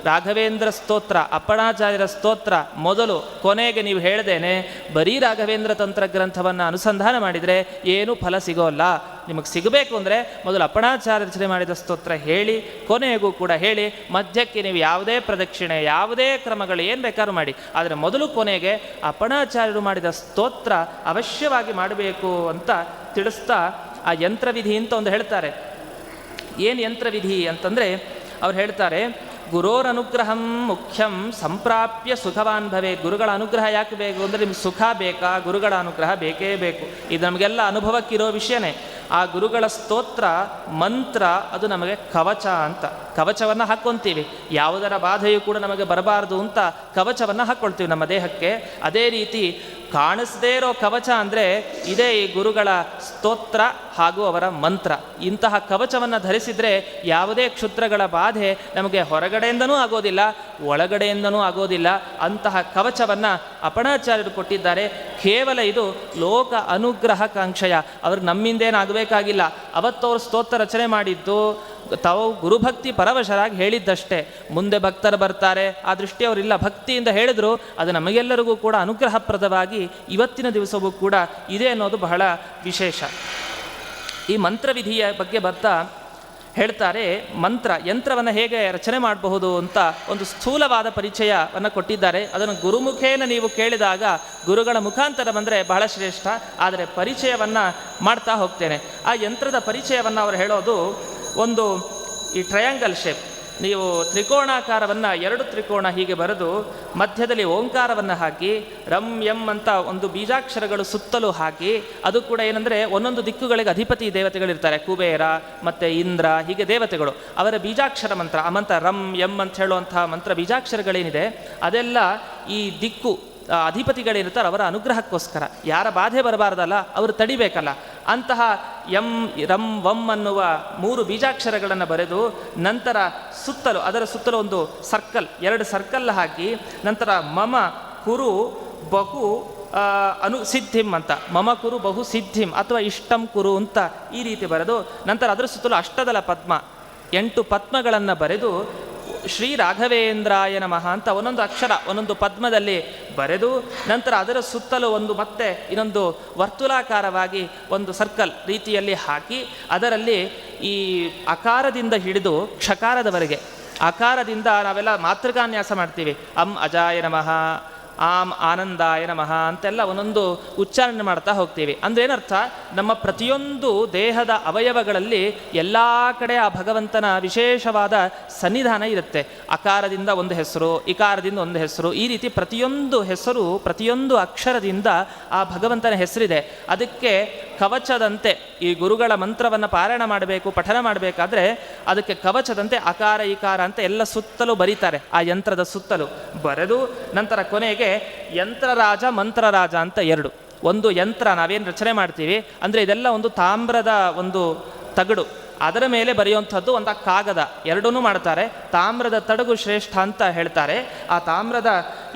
ರಾಘವೇಂದ್ರ ಸ್ತೋತ್ರ, ಅಪ್ಪಣಾಚಾರ್ಯರ ಸ್ತೋತ್ರ ಮೊದಲು ಕೊನೆಗೆ ನೀವು ಹೇಳ್ದೇನೆ ಬರೀ ರಾಘವೇಂದ್ರ ತಂತ್ರಗ್ರಂಥವನ್ನು ಅನುಸಂಧಾನ ಮಾಡಿದರೆ ಏನೂ ಫಲ ಸಿಗೋಲ್ಲ. ನಿಮಗೆ ಸಿಗಬೇಕು ಅಂದರೆ ಮೊದಲು ಅಪ್ಪಣಾಚಾರ್ಯ ರಚನೆ ಮಾಡಿದ ಸ್ತೋತ್ರ ಹೇಳಿ, ಕೊನೆಗೂ ಕೂಡ ಹೇಳಿ, ಮಧ್ಯಕ್ಕೆ ನೀವು ಯಾವುದೇ ಪ್ರದಕ್ಷಿಣೆ ಯಾವುದೇ ಕ್ರಮಗಳು ಏನು ಬೇಕಾದ್ರೂ ಮಾಡಿ, ಆದರೆ ಮೊದಲು ಕೊನೆಗೆ ಅಪ್ಪಣಾಚಾರ್ಯರು ಮಾಡಿದ ಸ್ತೋತ್ರ ಅವಶ್ಯವಾಗಿ ಮಾಡಬೇಕು ಅಂತ ತಿಳಿಸ್ತಾ, ಆ ಯಂತ್ರವಿಧಿ ಅಂತ ಒಂದು ಹೇಳ್ತಾರೆ. ಏನು ಯಂತ್ರವಿಧಿ ಅಂತಂದರೆ, ಅವ್ರು ಹೇಳ್ತಾರೆ, ಗುರೋರನುಗ್ರಹಂ ಮುಖ್ಯಂ ಸಂಪ್ರಾಪ್ಯ ಸುಖವಾನ್ ಭವೆ. ಗುರುಗಳ ಅನುಗ್ರಹ ಯಾಕೆ ಬೇಕು ಅಂದರೆ, ನಿಮ್ಗೆ ಸುಖ ಬೇಕಾ, ಗುರುಗಳ ಅನುಗ್ರಹ ಬೇಕೇ ಬೇಕು. ಇದು ನಮಗೆಲ್ಲ ಅನುಭವಕ್ಕಿರೋ ವಿಷಯನೇ. ಆ ಗುರುಗಳ ಸ್ತೋತ್ರ ಮಂತ್ರ ಅದು ನಮಗೆ ಕವಚ ಅಂತ. ಕವಚವನ್ನು ಹಾಕ್ಕೊತೀವಿ, ಯಾವುದರ ಬಾಧೆಯೂ ಕೂಡ ನಮಗೆ ಬರಬಾರ್ದು ಅಂತ ಕವಚವನ್ನು ಹಾಕ್ಕೊಳ್ತೀವಿ ನಮ್ಮ ದೇಹಕ್ಕೆ. ಅದೇ ರೀತಿ ಕಾಣಿಸದೇ ಇರೋ ಕವಚ ಅಂದರೆ ಇದೇ ಈ ಗುರುಗಳ ಸ್ತೋತ್ರ ಹಾಗೂ ಅವರ ಮಂತ್ರ. ಇಂತಹ ಕವಚವನ್ನು ಧರಿಸಿದರೆ ಯಾವುದೇ ಕ್ಷುದ್ರಗಳ ಬಾಧೆ ನಮಗೆ ಹೊರಗಡೆಯಿಂದನೂ ಆಗೋದಿಲ್ಲ, ಒಳಗಡೆಯಿಂದನೂ ಆಗೋದಿಲ್ಲ. ಅಂತಹ ಕವಚವನ್ನು ಅಪ್ಪಣಾಚಾರ್ಯರು ಕೊಟ್ಟಿದ್ದಾರೆ. ಕೇವಲ ಇದು ಲೋಕ ಅನುಗ್ರಹ ಕಾಂಕ್ಷಯ, ಅವರು ನಮ್ಮಿಂದೇನಾಗಬೇಕಾಗಿಲ್ಲ. ಅವತ್ತವರು ಸ್ತೋತ್ರ ರಚನೆ ಮಾಡಿದ್ದು ತಾವು ಗುರುಭಕ್ತಿ ಪರವಶರಾಗಿ ಹೇಳಿದ್ದಷ್ಟೇ. ಮುಂದೆ ಭಕ್ತರು ಬರ್ತಾರೆ, ಆ ದೃಷ್ಟಿ ಅವರಿಲ್ಲ, ಭಕ್ತಿಯಿಂದ ಹೇಳಿದ್ರು ಅದು ನಮಗೆಲ್ಲರಿಗೂ ಕೂಡ ಅನುಗ್ರಹಪ್ರದವಾಗಿ ಇವತ್ತಿನ ದಿವಸವೂ ಕೂಡ ಇದೆ ಅನ್ನೋದು ಬಹಳ ವಿಶೇಷ. ಈ ಮಂತ್ರವಿಧಿಯ ಬಗ್ಗೆ ಬರ್ತಾ ಹೇಳ್ತಾರೆ, ಯಂತ್ರವನ್ನು ಹೇಗೆ ರಚನೆ ಮಾಡಬಹುದು ಅಂತ ಒಂದು ಸ್ಥೂಲವಾದ ಪರಿಚಯವನ್ನು ಕೊಟ್ಟಿದ್ದಾರೆ. ಅದನ್ನು ಗುರುಮುಖೇನ ನೀವು ಕೇಳಿದಾಗ, ಗುರುಗಳ ಮುಖಾಂತರ ಬಂದರೆ ಬಹಳ ಶ್ರೇಷ್ಠ. ಆದರೆ ಪರಿಚಯವನ್ನು ಮಾಡ್ತಾ ಹೋಗ್ತೇನೆ. ಆ ಯಂತ್ರದ ಪರಿಚಯವನ್ನು ಅವರು ಹೇಳೋದು, ಒಂದು ಈ ಟ್ರಯಾಂಗಲ್ ಶೇಪ್, ನೀವು ತ್ರಿಕೋಣಾಕಾರವನ್ನು, ಎರಡು ತ್ರಿಕೋಣ ಹೀಗೆ ಬರೆದು ಮಧ್ಯದಲ್ಲಿ ಓಂಕಾರವನ್ನು ಹಾಕಿ, ರಂ ಎಂ ಅಂತ ಒಂದು ಬೀಜಾಕ್ಷರಗಳು ಸುತ್ತಲೂ ಹಾಕಿ, ಅದು ಕೂಡ ಏನಂದರೆ ಒಂದೊಂದು ದಿಕ್ಕುಗಳಿಗೆ ಅಧಿಪತಿ ದೇವತೆಗಳಿರ್ತಾರೆ, ಕುಬೇರ ಮತ್ತು ಇಂದ್ರ, ಹೀಗೆ ದೇವತೆಗಳು, ಅವರ ಬೀಜಾಕ್ಷರ ಮಂತ್ರ. ಆ ಮಂತ್ರ ರಂ ಎಂ ಅಂತ ಹೇಳುವಂತಹ ಮಂತ್ರ ಬೀಜಾಕ್ಷರಗಳೇನಿದೆ ಅದೆಲ್ಲ ಈ ದಿಕ್ಕು ಅಧಿಪತಿಗಳಿರ್ತಾರೆ ಅವರ ಅನುಗ್ರಹಕ್ಕೋಸ್ಕರ. ಯಾರ ಬಾಧೆ ಬರಬಾರ್ದಲ್ಲ, ಅವರು ತಡಿಬೇಕಲ್ಲ. ಅಂತಹ ಯಂ ರಂ ವಂ ಅನ್ನುವ 3 ಬೀಜಾಕ್ಷರಗಳನ್ನು ಬರೆದು ನಂತರ ಸುತ್ತಲೂ ಅದರ ಸುತ್ತಲೂ ಒಂದು ಸರ್ಕಲ್, 2 ಸರ್ಕಲ್ ಹಾಕಿ ನಂತರ ಮಮ ಕುರು ಬಹು ಸಿದ್ಧಿಂ ಅಂತ, ಮಮ ಕುರು ಬಹು ಸಿದ್ಧಿಂ ಅಥವಾ ಇಷ್ಟಂ ಕುರು ಅಂತ ಈ ರೀತಿ ಬರೆದು ನಂತರ ಅದರ ಸುತ್ತಲೂ ಅಷ್ಟದಳ ಪದ್ಮ 8 ಪದ್ಮಗಳನ್ನು ಬರೆದು ಶ್ರೀ ರಾಘವೇಂದ್ರಾಯ ನಮಃ ಅಂತ ಒಂದೊಂದು ಅಕ್ಷರ ಒಂದೊಂದು ಪದ್ಮದಲ್ಲಿ ಬರೆದು ನಂತರ ಅದರ ಸುತ್ತಲೂ ಮತ್ತೆ ಇನ್ನೊಂದು ವರ್ತುಲಾಕಾರವಾಗಿ ಒಂದು ಸರ್ಕಲ್ ರೀತಿಯಲ್ಲಿ ಹಾಕಿ ಅದರಲ್ಲಿ ಈ ಅಕಾರದಿಂದ ಹಿಡಿದು ಕ್ಷಕಾರದವರೆಗೆ, ಅಕಾರದಿಂದ ನಾವೆಲ್ಲ ಮಾತೃಕಾನ್ಯಾಸ ಮಾಡ್ತೀವಿ. ಅಂ ಅಜಾಯ ನಮಃ, ಆಂ ಆನಂದಾಯ ನಮಃ ಅಂತೆಲ್ಲ ಒಂದೊಂದು ಉಚ್ಚಾರಣೆ ಮಾಡ್ತಾ ಹೋಗ್ತೀವಿ. ಅಂದರೆ ಏನರ್ಥ, ನಮ್ಮ ಪ್ರತಿಯೊಂದು ದೇಹದ ಅವಯವಗಳಲ್ಲಿ ಎಲ್ಲ ಕಡೆ ಆ ಭಗವಂತನ ವಿಶೇಷವಾದ ಸನ್ನಿಧಾನ ಇರುತ್ತೆ. ಅಕಾರದಿಂದ ಒಂದು ಹೆಸರು, ಇಕಾರದಿಂದ ಒಂದು ಹೆಸರು, ಈ ರೀತಿ ಪ್ರತಿಯೊಂದು ಹೆಸರು ಪ್ರತಿಯೊಂದು ಅಕ್ಷರದಿಂದ ಆ ಭಗವಂತನ ಹೆಸರಿದೆ. ಅದಕ್ಕೆ ಕವಚದಂತೆ ಈ ಗುರುಗಳ ಮಂತ್ರವನ್ನು ಪಾರಾಯಣ ಮಾಡಬೇಕು, ಪಠನ ಮಾಡಬೇಕಾದ್ರೆ ಅದಕ್ಕೆ ಕವಚದಂತೆ ಅಕಾರ ಇಕಾರ ಅಂತ ಎಲ್ಲ ಸುತ್ತಲೂ ಬರೀತಾರೆ. ಆ ಯಂತ್ರದ ಸುತ್ತಲೂ ಬರೆದು ನಂತರ ಕೊನೆಗೆ ಯಂತ್ರರಾಜ ಮಂತ್ರರಾಜ ಅಂತ 2. ಒಂದು ಯಂತ್ರ ನಾವೇನು ರಚನೆ ಮಾಡ್ತೀವಿ ಅಂದರೆ ಇದೆಲ್ಲ ಒಂದು ತಾಮ್ರದ ಒಂದು ತಗಡು, ಅದರ ಮೇಲೆ ಬರೆಯುವಂಥದ್ದು ಒಂದು ಕಾಗದ, ಎರಡೂ ಮಾಡ್ತಾರೆ. ತಾಮ್ರದ ತಡಗು ಶ್ರೇಷ್ಠ ಅಂತ ಹೇಳ್ತಾರೆ. ಆ ತಾಮ್ರದ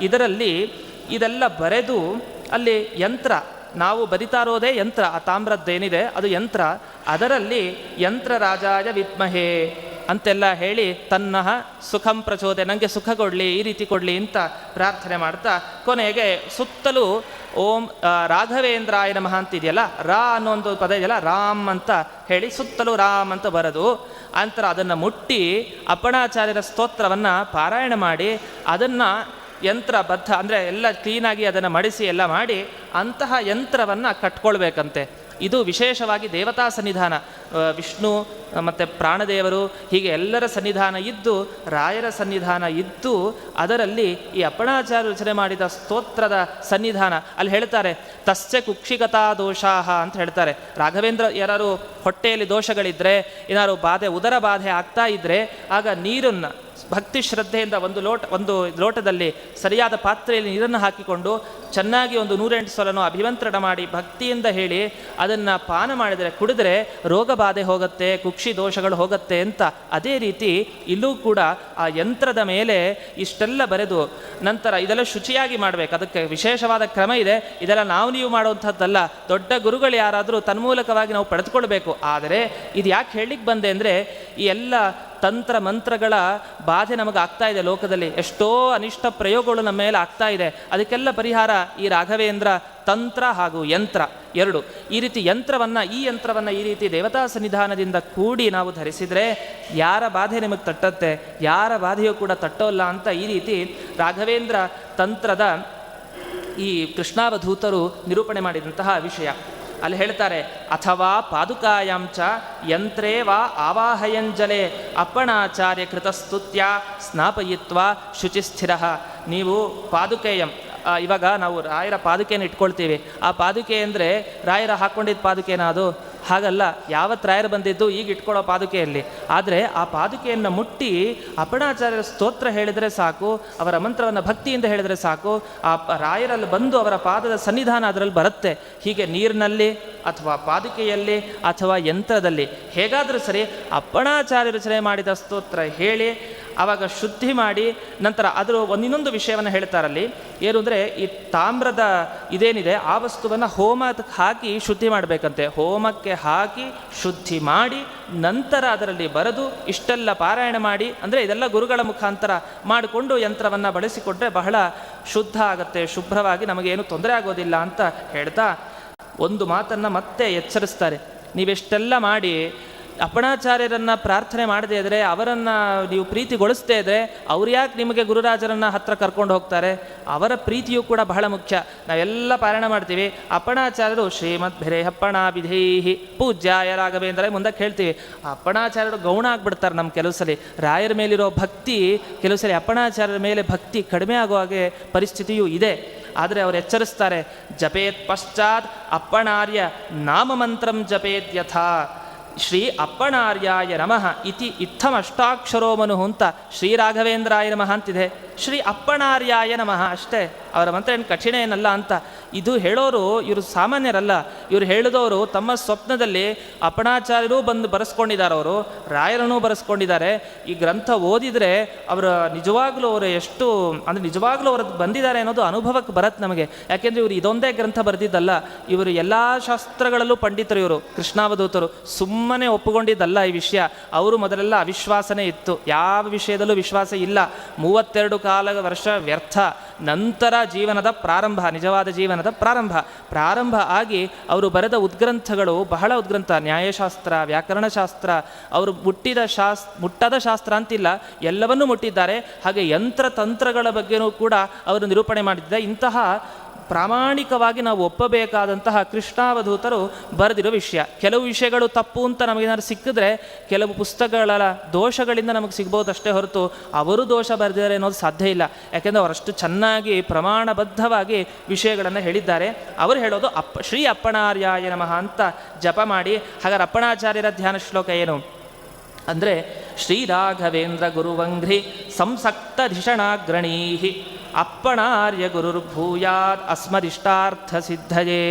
ಇದರಲ್ಲಿ ಇದೆಲ್ಲ ಬರೆದು ಅಲ್ಲಿ ಯಂತ್ರ, ನಾವು ಬರಿತಾ ಇರೋದೇ ಯಂತ್ರ, ಆ ತಾಮ್ರದ್ದೇನಿದೆ ಅದು ಯಂತ್ರ, ಅದರಲ್ಲಿ ಯಂತ್ರರಾಜಾಯ ವಿದ್ಮಹೇ ಅಂತೆಲ್ಲ ಹೇಳಿ ತನ್ನಃ ಸುಖಂ ಪ್ರಚೋದೆ, ನನಗೆ ಸುಖ ಕೊಡಲಿ, ಈ ರೀತಿ ಕೊಡಲಿ ಅಂತ ಪ್ರಾರ್ಥನೆ ಮಾಡ್ತಾ ಕೊನೆಗೆ ಸುತ್ತಲೂ ಓಂ ರಾಘವೇಂದ್ರಾಯ ನಮಃ ಅಂತಿದೆಯಲ್ಲ, ರಾ ಅನ್ನೋ ಒಂದು ಪದ ಇದೆಯಲ್ಲ, ರಾಮ್ ಅಂತ ಹೇಳಿ ಸುತ್ತಲೂ ರಾಮ್ ಅಂತ ಬರೋದು. ನಂತರ ಅದನ್ನು ಮುಟ್ಟಿ ಅಪ್ಪಣಾಚಾರ್ಯರ ಸ್ತೋತ್ರವನ್ನು ಪಾರಾಯಣ ಮಾಡಿ ಅದನ್ನು ಯಂತ್ರಬದ್ಧ ಅಂದರೆ ಎಲ್ಲ ಕ್ಲೀನಾಗಿ ಅದನ್ನು ಮಡಿಸಿ ಎಲ್ಲ ಮಾಡಿ ಅಂತಹ ಯಂತ್ರವನ್ನು ಕಟ್ಕೊಳ್ಬೇಕಂತೆ. ಇದು ವಿಶೇಷವಾಗಿ ದೇವತಾ ಸನ್ನಿಧಾನ, ವಿಷ್ಣು ಮತ್ತು ಪ್ರಾಣದೇವರು ಹೀಗೆ ಎಲ್ಲರ ಸನ್ನಿಧಾನ ಇದ್ದು, ರಾಯರ ಸನ್ನಿಧಾನ ಇದ್ದು, ಅದರಲ್ಲಿ ಈ ಅಪ್ಪಣಾಚಾರ್ಯ ರಚನೆ ಮಾಡಿದ ಸ್ತೋತ್ರದ ಸನ್ನಿಧಾನ. ಅಲ್ಲಿ ಹೇಳ್ತಾರೆ ತಸ್ಯ ಕುಕ್ಷಿಗತಾ ದೋಷಾಹ ಅಂತ ಹೇಳ್ತಾರೆ. ರಾಘವೇಂದ್ರ ಯಾರು ಹೊಟ್ಟೆಯಲ್ಲಿ ದೋಷಗಳಿದ್ದರೆ, ಏನಾದ್ರು ಬಾಧೆ ಉದರ ಬಾಧೆ ಆಗ್ತಾ ಇದ್ದರೆ ಆಗ ನೀರನ್ನು ಭಕ್ತಿ ಶ್ರದ್ಧೆಯಿಂದ ಒಂದು ಲೋಟದಲ್ಲಿ ಸರಿಯಾದ ಪಾತ್ರೆಯಲ್ಲಿ ನೀರನ್ನು ಹಾಕಿಕೊಂಡು ಚೆನ್ನಾಗಿ ಒಂದು 108 ಸಲನೂ ಅಭಿಮಂತ್ರಣ ಮಾಡಿ ಭಕ್ತಿಯಿಂದ ಹೇಳಿ ಅದನ್ನು ಪಾನ ಮಾಡಿದರೆ, ಕುಡಿದರೆ ರೋಗ ಬಾಧೆ ಹೋಗುತ್ತೆ, ಕುಕ್ಷಿ ದೋಷಗಳು ಹೋಗುತ್ತೆ ಅಂತ. ಅದೇ ರೀತಿ ಇಲ್ಲೂ ಕೂಡ ಆ ಯಂತ್ರದ ಮೇಲೆ ಇಷ್ಟೆಲ್ಲ ಬರೆದು ನಂತರ ಇದೆಲ್ಲ ಶುಚಿಯಾಗಿ ಮಾಡಬೇಕು. ಅದಕ್ಕೆ ವಿಶೇಷವಾದ ಕ್ರಮ ಇದೆ. ಇದೆಲ್ಲ ನೀವು ಮಾಡುವಂಥದ್ದಲ್ಲ, ದೊಡ್ಡ ಗುರುಗಳು ಯಾರಾದರೂ ತನ್ಮೂಲಕವಾಗಿ ನಾವು ಪಡೆದುಕೊಳ್ಬೇಕು. ಆದರೆ ಇದು ಯಾಕೆ ಹೇಳಲಿಕ್ಕೆ ಬಂದೆ ಅಂದರೆ, ಈ ಎಲ್ಲ ತಂತ್ರ ಮಂತ್ರಗಳ ಬಾಧೆ ನಮಗೆ ಆಗ್ತಾ ಇದೆ ಲೋಕದಲ್ಲಿ, ಎಷ್ಟೋ ಅನಿಷ್ಟ ಪ್ರಯೋಗಗಳು ನಮ್ಮ ಮೇಲೆ ಆಗ್ತಾ ಇದೆ. ಅದಕ್ಕೆಲ್ಲ ಪರಿಹಾರ ಈ ರಾಘವೇಂದ್ರ ತಂತ್ರ ಹಾಗೂ ಯಂತ್ರ 2. ಈ ರೀತಿ ಯಂತ್ರವನ್ನು ಈ ರೀತಿ ದೇವತಾ ಸನ್ನಿಧಾನದಿಂದ ಕೂಡಿ ನಾವು ಧರಿಸಿದರೆ ಯಾರ ಬಾಧೆ ನಿಮಗೆ ತಟ್ಟತ್ತೆ, ಯಾರ ಬಾಧೆಯೂ ಕೂಡ ತಟ್ಟೋಲ್ಲ ಅಂತ ಈ ರೀತಿ ರಾಘವೇಂದ್ರ ತಂತ್ರದ ಈ ಕೃಷ್ಣಾವಧೂತರು ನಿರೂಪಣೆ ಮಾಡಿದಂತಹ ವಿಷಯ. ಅಲ್ಲಿ ಹೇಳ್ತಾರೆ, ಅಥವಾ ಪಾದುಕಾಯಾಂಚ ಯಂತ್ರೇ ವಾ ಆವಾಹಯಂಜಲೆ ಅಪ್ಪಣಾಚಾರ್ಯ ಕೃತಸ್ತುತ್ಯ ಸ್ನಾಪಯಿತ್ವ ಶುಚಿಸ್ಥಿರ. ನೀವು ಪಾದುಕೇಯಂ, ಇವಾಗ ನಾವು ರಾಯರ ಪಾದುಕೆಯನ್ನು ಇಟ್ಕೊಳ್ತೀವಿ. ಆ ಪಾದುಕೆ ಅಂದರೆ ರಾಯರ ಹಾಕ್ಕೊಂಡಿದ್ದ ಪಾದುಕೆನ ಅದು? ಹಾಗಲ್ಲ. ಯಾವತ್ತು ರಾಯರು ಬಂದಿದ್ದು ಈಗ ಇಟ್ಕೊಳ್ಳೋ ಪಾದುಕೆಯಲ್ಲಿ. ಆದರೆ ಆ ಪಾದುಕೆಯನ್ನು ಮುಟ್ಟಿ ಅಪ್ಪಣಾಚಾರ್ಯರ ಸ್ತೋತ್ರ ಹೇಳಿದರೆ ಸಾಕು, ಅವರ ಮಂತ್ರವನ್ನು ಭಕ್ತಿಯಿಂದ ಹೇಳಿದರೆ ಸಾಕು, ಆ ರಾಯರಲ್ಲಿ ಬಂದು ಅವರ ಪಾದದ ಸನ್ನಿಧಾನ ಅದರಲ್ಲಿ ಬರುತ್ತೆ. ಹೀಗೆ ನೀರಿನಲ್ಲಿ ಅಥವಾ ಪಾದುಕೆಯಲ್ಲಿ ಅಥವಾ ಯಂತ್ರದಲ್ಲಿ ಹೇಗಾದರೂ ಸರಿ ಅಪ್ಪಣಾಚಾರ್ಯ ರಚನೆ ಮಾಡಿದ ಸ್ತೋತ್ರ ಹೇಳಿ ಆವಾಗ ಶುದ್ಧಿ ಮಾಡಿ ನಂತರ ಅದರ ಇನ್ನೊಂದು ವಿಷಯವನ್ನು ಹೇಳ್ತಾರಲ್ಲಿ. ಏನು ಅಂದರೆ, ಈ ತಾಮ್ರದ ಇದೇನಿದೆ ಆ ವಸ್ತುವನ್ನು ಹೋಮಕ್ಕೆ ಹಾಕಿ ಶುದ್ಧಿ ಮಾಡಬೇಕಂತೆ. ಹೋಮಕ್ಕೆ ಹಾಕಿ ಶುದ್ಧಿ ಮಾಡಿ ನಂತರ ಅದರಲ್ಲಿ ಬರೆದು ಇಷ್ಟೆಲ್ಲ ಪಾರಾಯಣ ಮಾಡಿ, ಅಂದರೆ ಇದೆಲ್ಲ ಗುರುಗಳ ಮುಖಾಂತರ ಮಾಡಿಕೊಂಡು ಯಂತ್ರವನ್ನು ಬಳಸಿಕೊಂಡ್ರೆ ಬಹಳ ಶುದ್ಧ ಆಗುತ್ತೆ, ಶುಭ್ರವಾಗಿ ನಮಗೇನು ತೊಂದರೆ ಆಗೋದಿಲ್ಲ ಅಂತ ಹೇಳ್ತಾ ಒಂದು ಮಾತನ್ನು ಮತ್ತೆ ಎಚ್ಚರಿಸ್ತಾರೆ. ನೀವೆಷ್ಟೆಲ್ಲ ಮಾಡಿ ಅಪ್ಪಣಾಚಾರ್ಯರನ್ನು ಪ್ರಾರ್ಥನೆ ಮಾಡದೇ ಇದ್ದರೆ, ಅವರನ್ನು ನೀವು ಪ್ರೀತಿಗೊಳಿಸದೇ ಇದ್ದರೆ ಅವ್ರು ಯಾಕೆ ನಿಮಗೆ ಗುರುರಾಜರನ್ನು ಹತ್ರ ಕರ್ಕೊಂಡು ಹೋಗ್ತಾರೆ? ಅವರ ಪ್ರೀತಿಯೂ ಕೂಡ ಬಹಳ ಮುಖ್ಯ. ನಾವೆಲ್ಲ ಪಾರಾಯಣ ಮಾಡ್ತೀವಿ, ಅಪ್ಪಣಾಚಾರ್ಯರು ಶ್ರೀಮದ್ ಭಿರೇಹಪ್ಪಣಾ ವಿಧೇಹಿ ಪೂಜ್ಯಾಯ ರಾಘವೇಂದ್ರ ಮುಂದಕ್ಕೆ ಹೇಳ್ತೀವಿ. ಅಪ್ಪಣಾಚಾರ್ಯರು ಗೌಣ ಆಗಿಬಿಡ್ತಾರೆ ನಮ್ಮ ಕೆಲವು ಸಲ. ರಾಯರ ಮೇಲಿರೋ ಭಕ್ತಿ ಕೆಲವು ಸಲ ಅಪ್ಪಣಾಚಾರ್ಯರ ಮೇಲೆ ಭಕ್ತಿ ಕಡಿಮೆ ಆಗೋ ಹಾಗೆ ಪರಿಸ್ಥಿತಿಯೂ ಇದೆ. ಆದರೆ ಅವರು ಎಚ್ಚರಿಸ್ತಾರೆ, ಜಪೇತ್ ಪಶ್ಚಾತ್ ಅಪ್ಪಣಾರ್ಯ ನಾಮಮಂತ್ರಂ ಜಪೇತ್ ಯಥಾ ಶ್ರೀ ಅಪ್ಪಣಾರ್ಯಾಯ ನಮಃ ಇತಿ ಇತ್ತಮಷ್ಟಾಕ್ಷರೋ ಮನು ಅಂತ ಶ್ರೀ ರಾಘವೇಂದ್ರಾಯ ನಮಃ ಅಂತಿದೆ. ಶ್ರೀ ಅಪ್ಪಣಾರ್ಯಾಯ ನಮಃ ಅಷ್ಟೇ. ಅವರ ಮಂತ್ರ ಏನು ಕಠಿಣ ಏನಲ್ಲ ಅಂತ. ಇದು ಹೇಳೋರು ಇವರು ಸಾಮಾನ್ಯರಲ್ಲ. ಇವರು ಹೇಳಿದವರು ತಮ್ಮ ಸ್ವಪ್ನದಲ್ಲಿ ಅಪ್ಪಣಾಚಾರ್ಯರು ಬಂದು ಬರೆಸ್ಕೊಂಡಿದ್ದಾರೆ, ಅವರು ರಾಯರನ್ನೂ ಬರೆಸ್ಕೊಂಡಿದ್ದಾರೆ. ಈ ಗ್ರಂಥ ಓದಿದರೆ ಅವರ ನಿಜವಾಗ್ಲೂ ಅವರು ಎಷ್ಟು ಅಂದರೆ ನಿಜವಾಗ್ಲೂ ಅವ್ರದ್ದು ಬಂದಿದ್ದಾರೆ ಅನ್ನೋದು ಅನುಭವಕ್ಕೆ ಬರುತ್ತೆ ನಮಗೆ. ಯಾಕೆಂದರೆ ಇವರು ಇದೊಂದೇ ಗ್ರಂಥ ಬರೆದಿದ್ದಲ್ಲ, ಇವರು ಎಲ್ಲ ಶಾಸ್ತ್ರಗಳಲ್ಲೂ ಪಂಡಿತರು. ಇವರು ಕೃಷ್ಣಾವಧೂತರು, ಸುಮ್ಮನೆ ಒಪ್ಪುಕೊಂಡಿದ್ದಲ್ಲ ಈ ವಿಷಯ. ಅವರು ಮೊದಲೆಲ್ಲ ಅವಿಶ್ವಾಸನೇ ಇತ್ತು, ಯಾವ ವಿಷಯದಲ್ಲೂ ವಿಶ್ವಾಸ ಇಲ್ಲ. 32 ವರ್ಷ ವ್ಯರ್ಥ. ನಂತರ ಜೀವನದ ಪ್ರಾರಂಭ, ನಿಜವಾದ ಜೀವನದ ಪ್ರಾರಂಭ ಆಗಿ ಅವರು ಬರೆದ ಉದ್ಗ್ರಂಥಗಳು ಬಹಳ ಉದ್ಗ್ರಂಥ. ನ್ಯಾಯಶಾಸ್ತ್ರ, ವ್ಯಾಕರಣಶಾಸ್ತ್ರ, ಅವರು ಮುಟ್ಟದ ಶಾಸ್ತ್ರ ಅಂತಿಲ್ಲ, ಎಲ್ಲವನ್ನೂ ಮುಟ್ಟಿದ್ದಾರೆ. ಹಾಗೆ ಯಂತ್ರತಂತ್ರಗಳ ಬಗ್ಗೆನೂ ಕೂಡ ಅವರು ನಿರೂಪಣೆ ಮಾಡಿದ್ದಾರೆ. ಇಂತಹ ಪ್ರಾಮಾಣಿಕವಾಗಿ ನಾವು ಒಪ್ಪಬೇಕಾದಂತಹ ಕೃಷ್ಣಾವಧೂತರು ಬರೆದಿರೋ ವಿಷಯ. ಕೆಲವು ವಿಷಯಗಳು ತಪ್ಪು ಅಂತ ನಮಗೇನಾದ್ರು ಸಿಕ್ಕಿದ್ರೆ ಕೆಲವು ಪುಸ್ತಕಗಳ ದೋಷಗಳಿಂದ ನಮಗೆ ಸಿಗ್ಬೋದಷ್ಟೇ ಹೊರತು ಅವರು ದೋಷ ಬರೆದಿದ್ದಾರೆ ಅನ್ನೋದು ಸಾಧ್ಯ ಇಲ್ಲ. ಯಾಕೆಂದರೆ ಅವರಷ್ಟು ಚೆನ್ನಾಗಿ ಪ್ರಮಾಣಬದ್ಧವಾಗಿ ವಿಷಯಗಳನ್ನು ಹೇಳಿದ್ದಾರೆ. ಅವರು ಹೇಳೋದು ಶ್ರೀ ಅಪ್ಪಣಾರ್ಯಾಯ ನಮಃ ಅಂತ ಜಪ ಮಾಡಿ. ಹಾಗಾದ್ರೆ ಅಪ್ಪಣಾಚಾರ್ಯರ ಧ್ಯಾನ ಶ್ಲೋಕ ಏನು ಅಂದರೆ, ಶ್ರೀರಾಘವೇಂದ್ರ ಗುರುವಂಘ್ರಿ ಸಂಸಕ್ತಧಿಷಣಾಗ್ರಣೀಹಿ ಅಪ್ಪಣಾರ್ಯ ಗುರುರ್ಭೂಯಾತ್ ಅಸ್ಮದಿಷ್ಟಾರ್ಥ ಸಿದ್ಧಯೇ.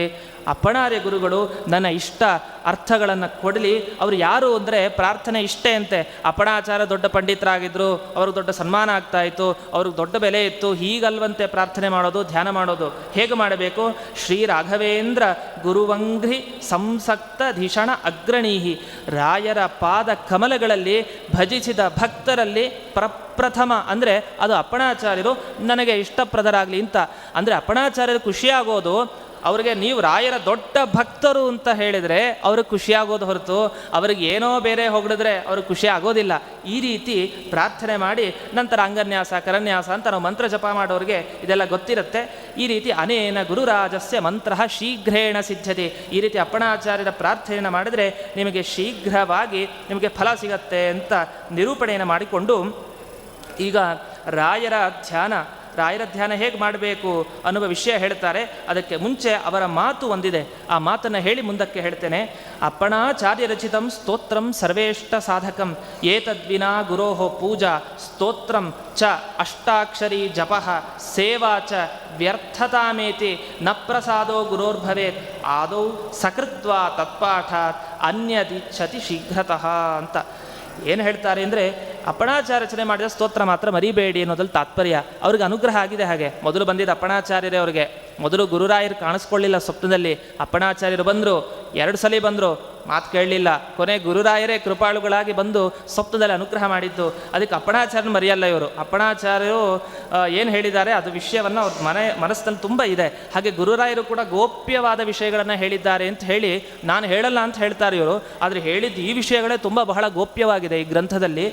ಅಪ್ಪಣಾರ್ಯ ಗುರುಗಳು ನನ್ನ ಇಷ್ಟ ಅರ್ಥಗಳನ್ನು ಕೊಡಲಿ. ಅವರು ಯಾರು ಅಂದರೆ ಪ್ರಾರ್ಥನೆ ಇಷ್ಟೇ ಅಂತೆ. ಅಪ್ಪಣಾಚಾರ್ಯ ದೊಡ್ಡ ಪಂಡಿತರಾಗಿದ್ದರು, ಅವ್ರಿಗೆ ದೊಡ್ಡ ಸನ್ಮಾನ ಆಗ್ತಾಯಿತ್ತು, ಅವ್ರಿಗೆ ದೊಡ್ಡ ಬೆಲೆ ಇತ್ತು. ಹೀಗಲ್ವಂತೆ ಪ್ರಾರ್ಥನೆ ಮಾಡೋದು, ಧ್ಯಾನ ಮಾಡೋದು. ಹೇಗೆ ಮಾಡಬೇಕು? ಶ್ರೀ ರಾಘವೇಂದ್ರ ಗುರುವಂಘ್ರಿ ಸಂಸಕ್ತ ಧಿಷಣ ಅಗ್ರಣೀಹಿ. ರಾಯರ ಪಾದ ಕಮಲಗಳಲ್ಲಿ ಭಜಿಸಿದ ಭಕ್ತರಲ್ಲಿ ಪ್ರಪ್ರಥಮ ಅಂದರೆ ಅದು ಅಪ್ಪಣಾಚಾರ್ಯರು ನನಗೆ ಇಷ್ಟಪ್ರದರಾಗಲಿ ಅಂತ. ಅಂದರೆ ಅಪ್ಪಣಾಚಾರ್ಯರು ಖುಷಿಯಾಗೋದು ಅವ್ರಿಗೆ ನೀವು ರಾಯರ ದೊಡ್ಡ ಭಕ್ತರು ಅಂತ ಹೇಳಿದರೆ ಅವ್ರಿಗೆ ಖುಷಿಯಾಗೋದು ಹೊರತು ಅವ್ರಿಗೆ ಏನೋ ಬೇರೆ ಹೊಗಳಿದ್ರೆ ಅವ್ರಿಗೆ ಖುಷಿ ಆಗೋದಿಲ್ಲ. ಈ ರೀತಿ ಪ್ರಾರ್ಥನೆ ಮಾಡಿ ನಂತರ ಅಂಗನ್ಯಾಸ ಕರನ್ಯಾಸ ಅಂತ ನಾವು ಮಂತ್ರ ಜಪ ಮಾಡೋರಿಗೆ ಇದೆಲ್ಲ ಗೊತ್ತಿರುತ್ತೆ. ಈ ರೀತಿ ಅನೇನ ಗುರುರಾಜಸ್ಯ ಮಂತ್ರ ಶೀಘ್ರೇಣ ಸಿದ್ಧತೆ. ಈ ರೀತಿ ಅಪ್ಪಣಾಚಾರ್ಯರ ಪ್ರಾರ್ಥನೆಯನ್ನು ಮಾಡಿದರೆ ನಿಮಗೆ ಶೀಘ್ರವಾಗಿ ನಿಮಗೆ ಫಲ ಸಿಗತ್ತೆ ಅಂತ ನಿರೂಪಣೆಯನ್ನು ಮಾಡಿಕೊಂಡು ಈಗ ರಾಯರ ಧ್ಯಾನ ಹೇಗೆ ಮಾಡಬೇಕು ಅನ್ನುವ ವಿಷಯ ಹೇಳ್ತಾರೆ. ಅದಕ್ಕೆ ಮುಂಚೆ ಅವರ ಮಾತು ಒಂದಿದೆ, ಆ ಮಾತನ್ನು ಹೇಳಿ ಮುಂದಕ್ಕೆ ಹೇಳ್ತೇನೆ. ಅಪ್ಪಣಾಚಾರ್ಯ ರಚಿತಂ ಸ್ತೋತ್ರಂ ಸರ್ವೇಷ್ಟ ಸಾಧಕಂ ಏತದ್ವಿನಾ ಗುರೋಹೋ ಪೂಜಾ ಸ್ತೋತ್ರಂ ಚ ಅಷ್ಟಾಕ್ಷರಿ ಜಪಃ ಸೇವಾ ಚ ವ್ಯರ್ಥತಾಮೇತಿ ನ ಪ್ರಸಾದೋ ಗುರೋರ್ಭವೇತ್ ಆದೌ ಸಕೃತ್ವ ತತ್ಪಾಠಾತ್ ಅನ್ಯದಿಚ್ಛತಿ ಶೀಘ್ರತಃ ಅಂತ. ಏನು ಹೇಳ್ತಾರೆ ಅಂದರೆ, ಅಪ್ಪಣಾಚಾರ್ಯ ರಚನೆ ಮಾಡಿದ ಸ್ತೋತ್ರ ಮಾತ್ರ ಮರಿಬೇಡಿ ಅನ್ನೋದ್ರಲ್ಲಿ ತಾತ್ಪರ್ಯ. ಅವ್ರಿಗೆ ಅನುಗ್ರಹ ಆಗಿದೆ. ಹಾಗೆ ಮೊದಲು ಬಂದಿದ್ದ ಅಪ್ಪಣಾಚಾರ್ಯರೇ. ಅವ್ರಿಗೆ ಮೊದಲು ಗುರುರಾಯರು ಕಾಣಿಸ್ಕೊಳ್ಳಿಲ್ಲ ಸ್ವಪ್ನದಲ್ಲಿ. ಅಪ್ಪಣಾಚಾರ್ಯರು ಬಂದರು, 2 ಸಲ ಬಂದರು, ಮಾತು ಕೇಳಲಿಲ್ಲ. ಕೊನೆ ಗುರುರಾಯರೇ ಕೃಪಾಳುಗಳಾಗಿ ಬಂದು ಸ್ವಪ್ನದಲ್ಲಿ ಅನುಗ್ರಹ ಮಾಡಿದ್ದು. ಅದಕ್ಕೆ ಅಪ್ಪಣಾಚಾರ್ಯನ ಮರೆಯಲ್ಲ ಇವರು. ಅಪ್ಪಣಾಚಾರ್ಯರು ಏನು ಹೇಳಿದ್ದಾರೆ ಅದು ವಿಷಯವನ್ನು ಅವ್ರ ಮನಸ್ಸಿನಲ್ಲಿ ತುಂಬ ಇದೆ. ಹಾಗೆ ಗುರುರಾಯರು ಕೂಡ ಗೋಪ್ಯವಾದ ವಿಷಯಗಳನ್ನು ಹೇಳಿದ್ದಾರೆ ಅಂತ ಹೇಳಿ ನಾನು ಹೇಳಲ್ಲ ಅಂತ ಹೇಳ್ತಾರೆ ಇವರು. ಆದರೆ ಹೇಳಿದ್ದು ಈ ವಿಷಯಗಳೇ ತುಂಬ ಬಹಳ ಗೋಪ್ಯವಾಗಿದೆ ಈ ಗ್ರಂಥದಲ್ಲಿ.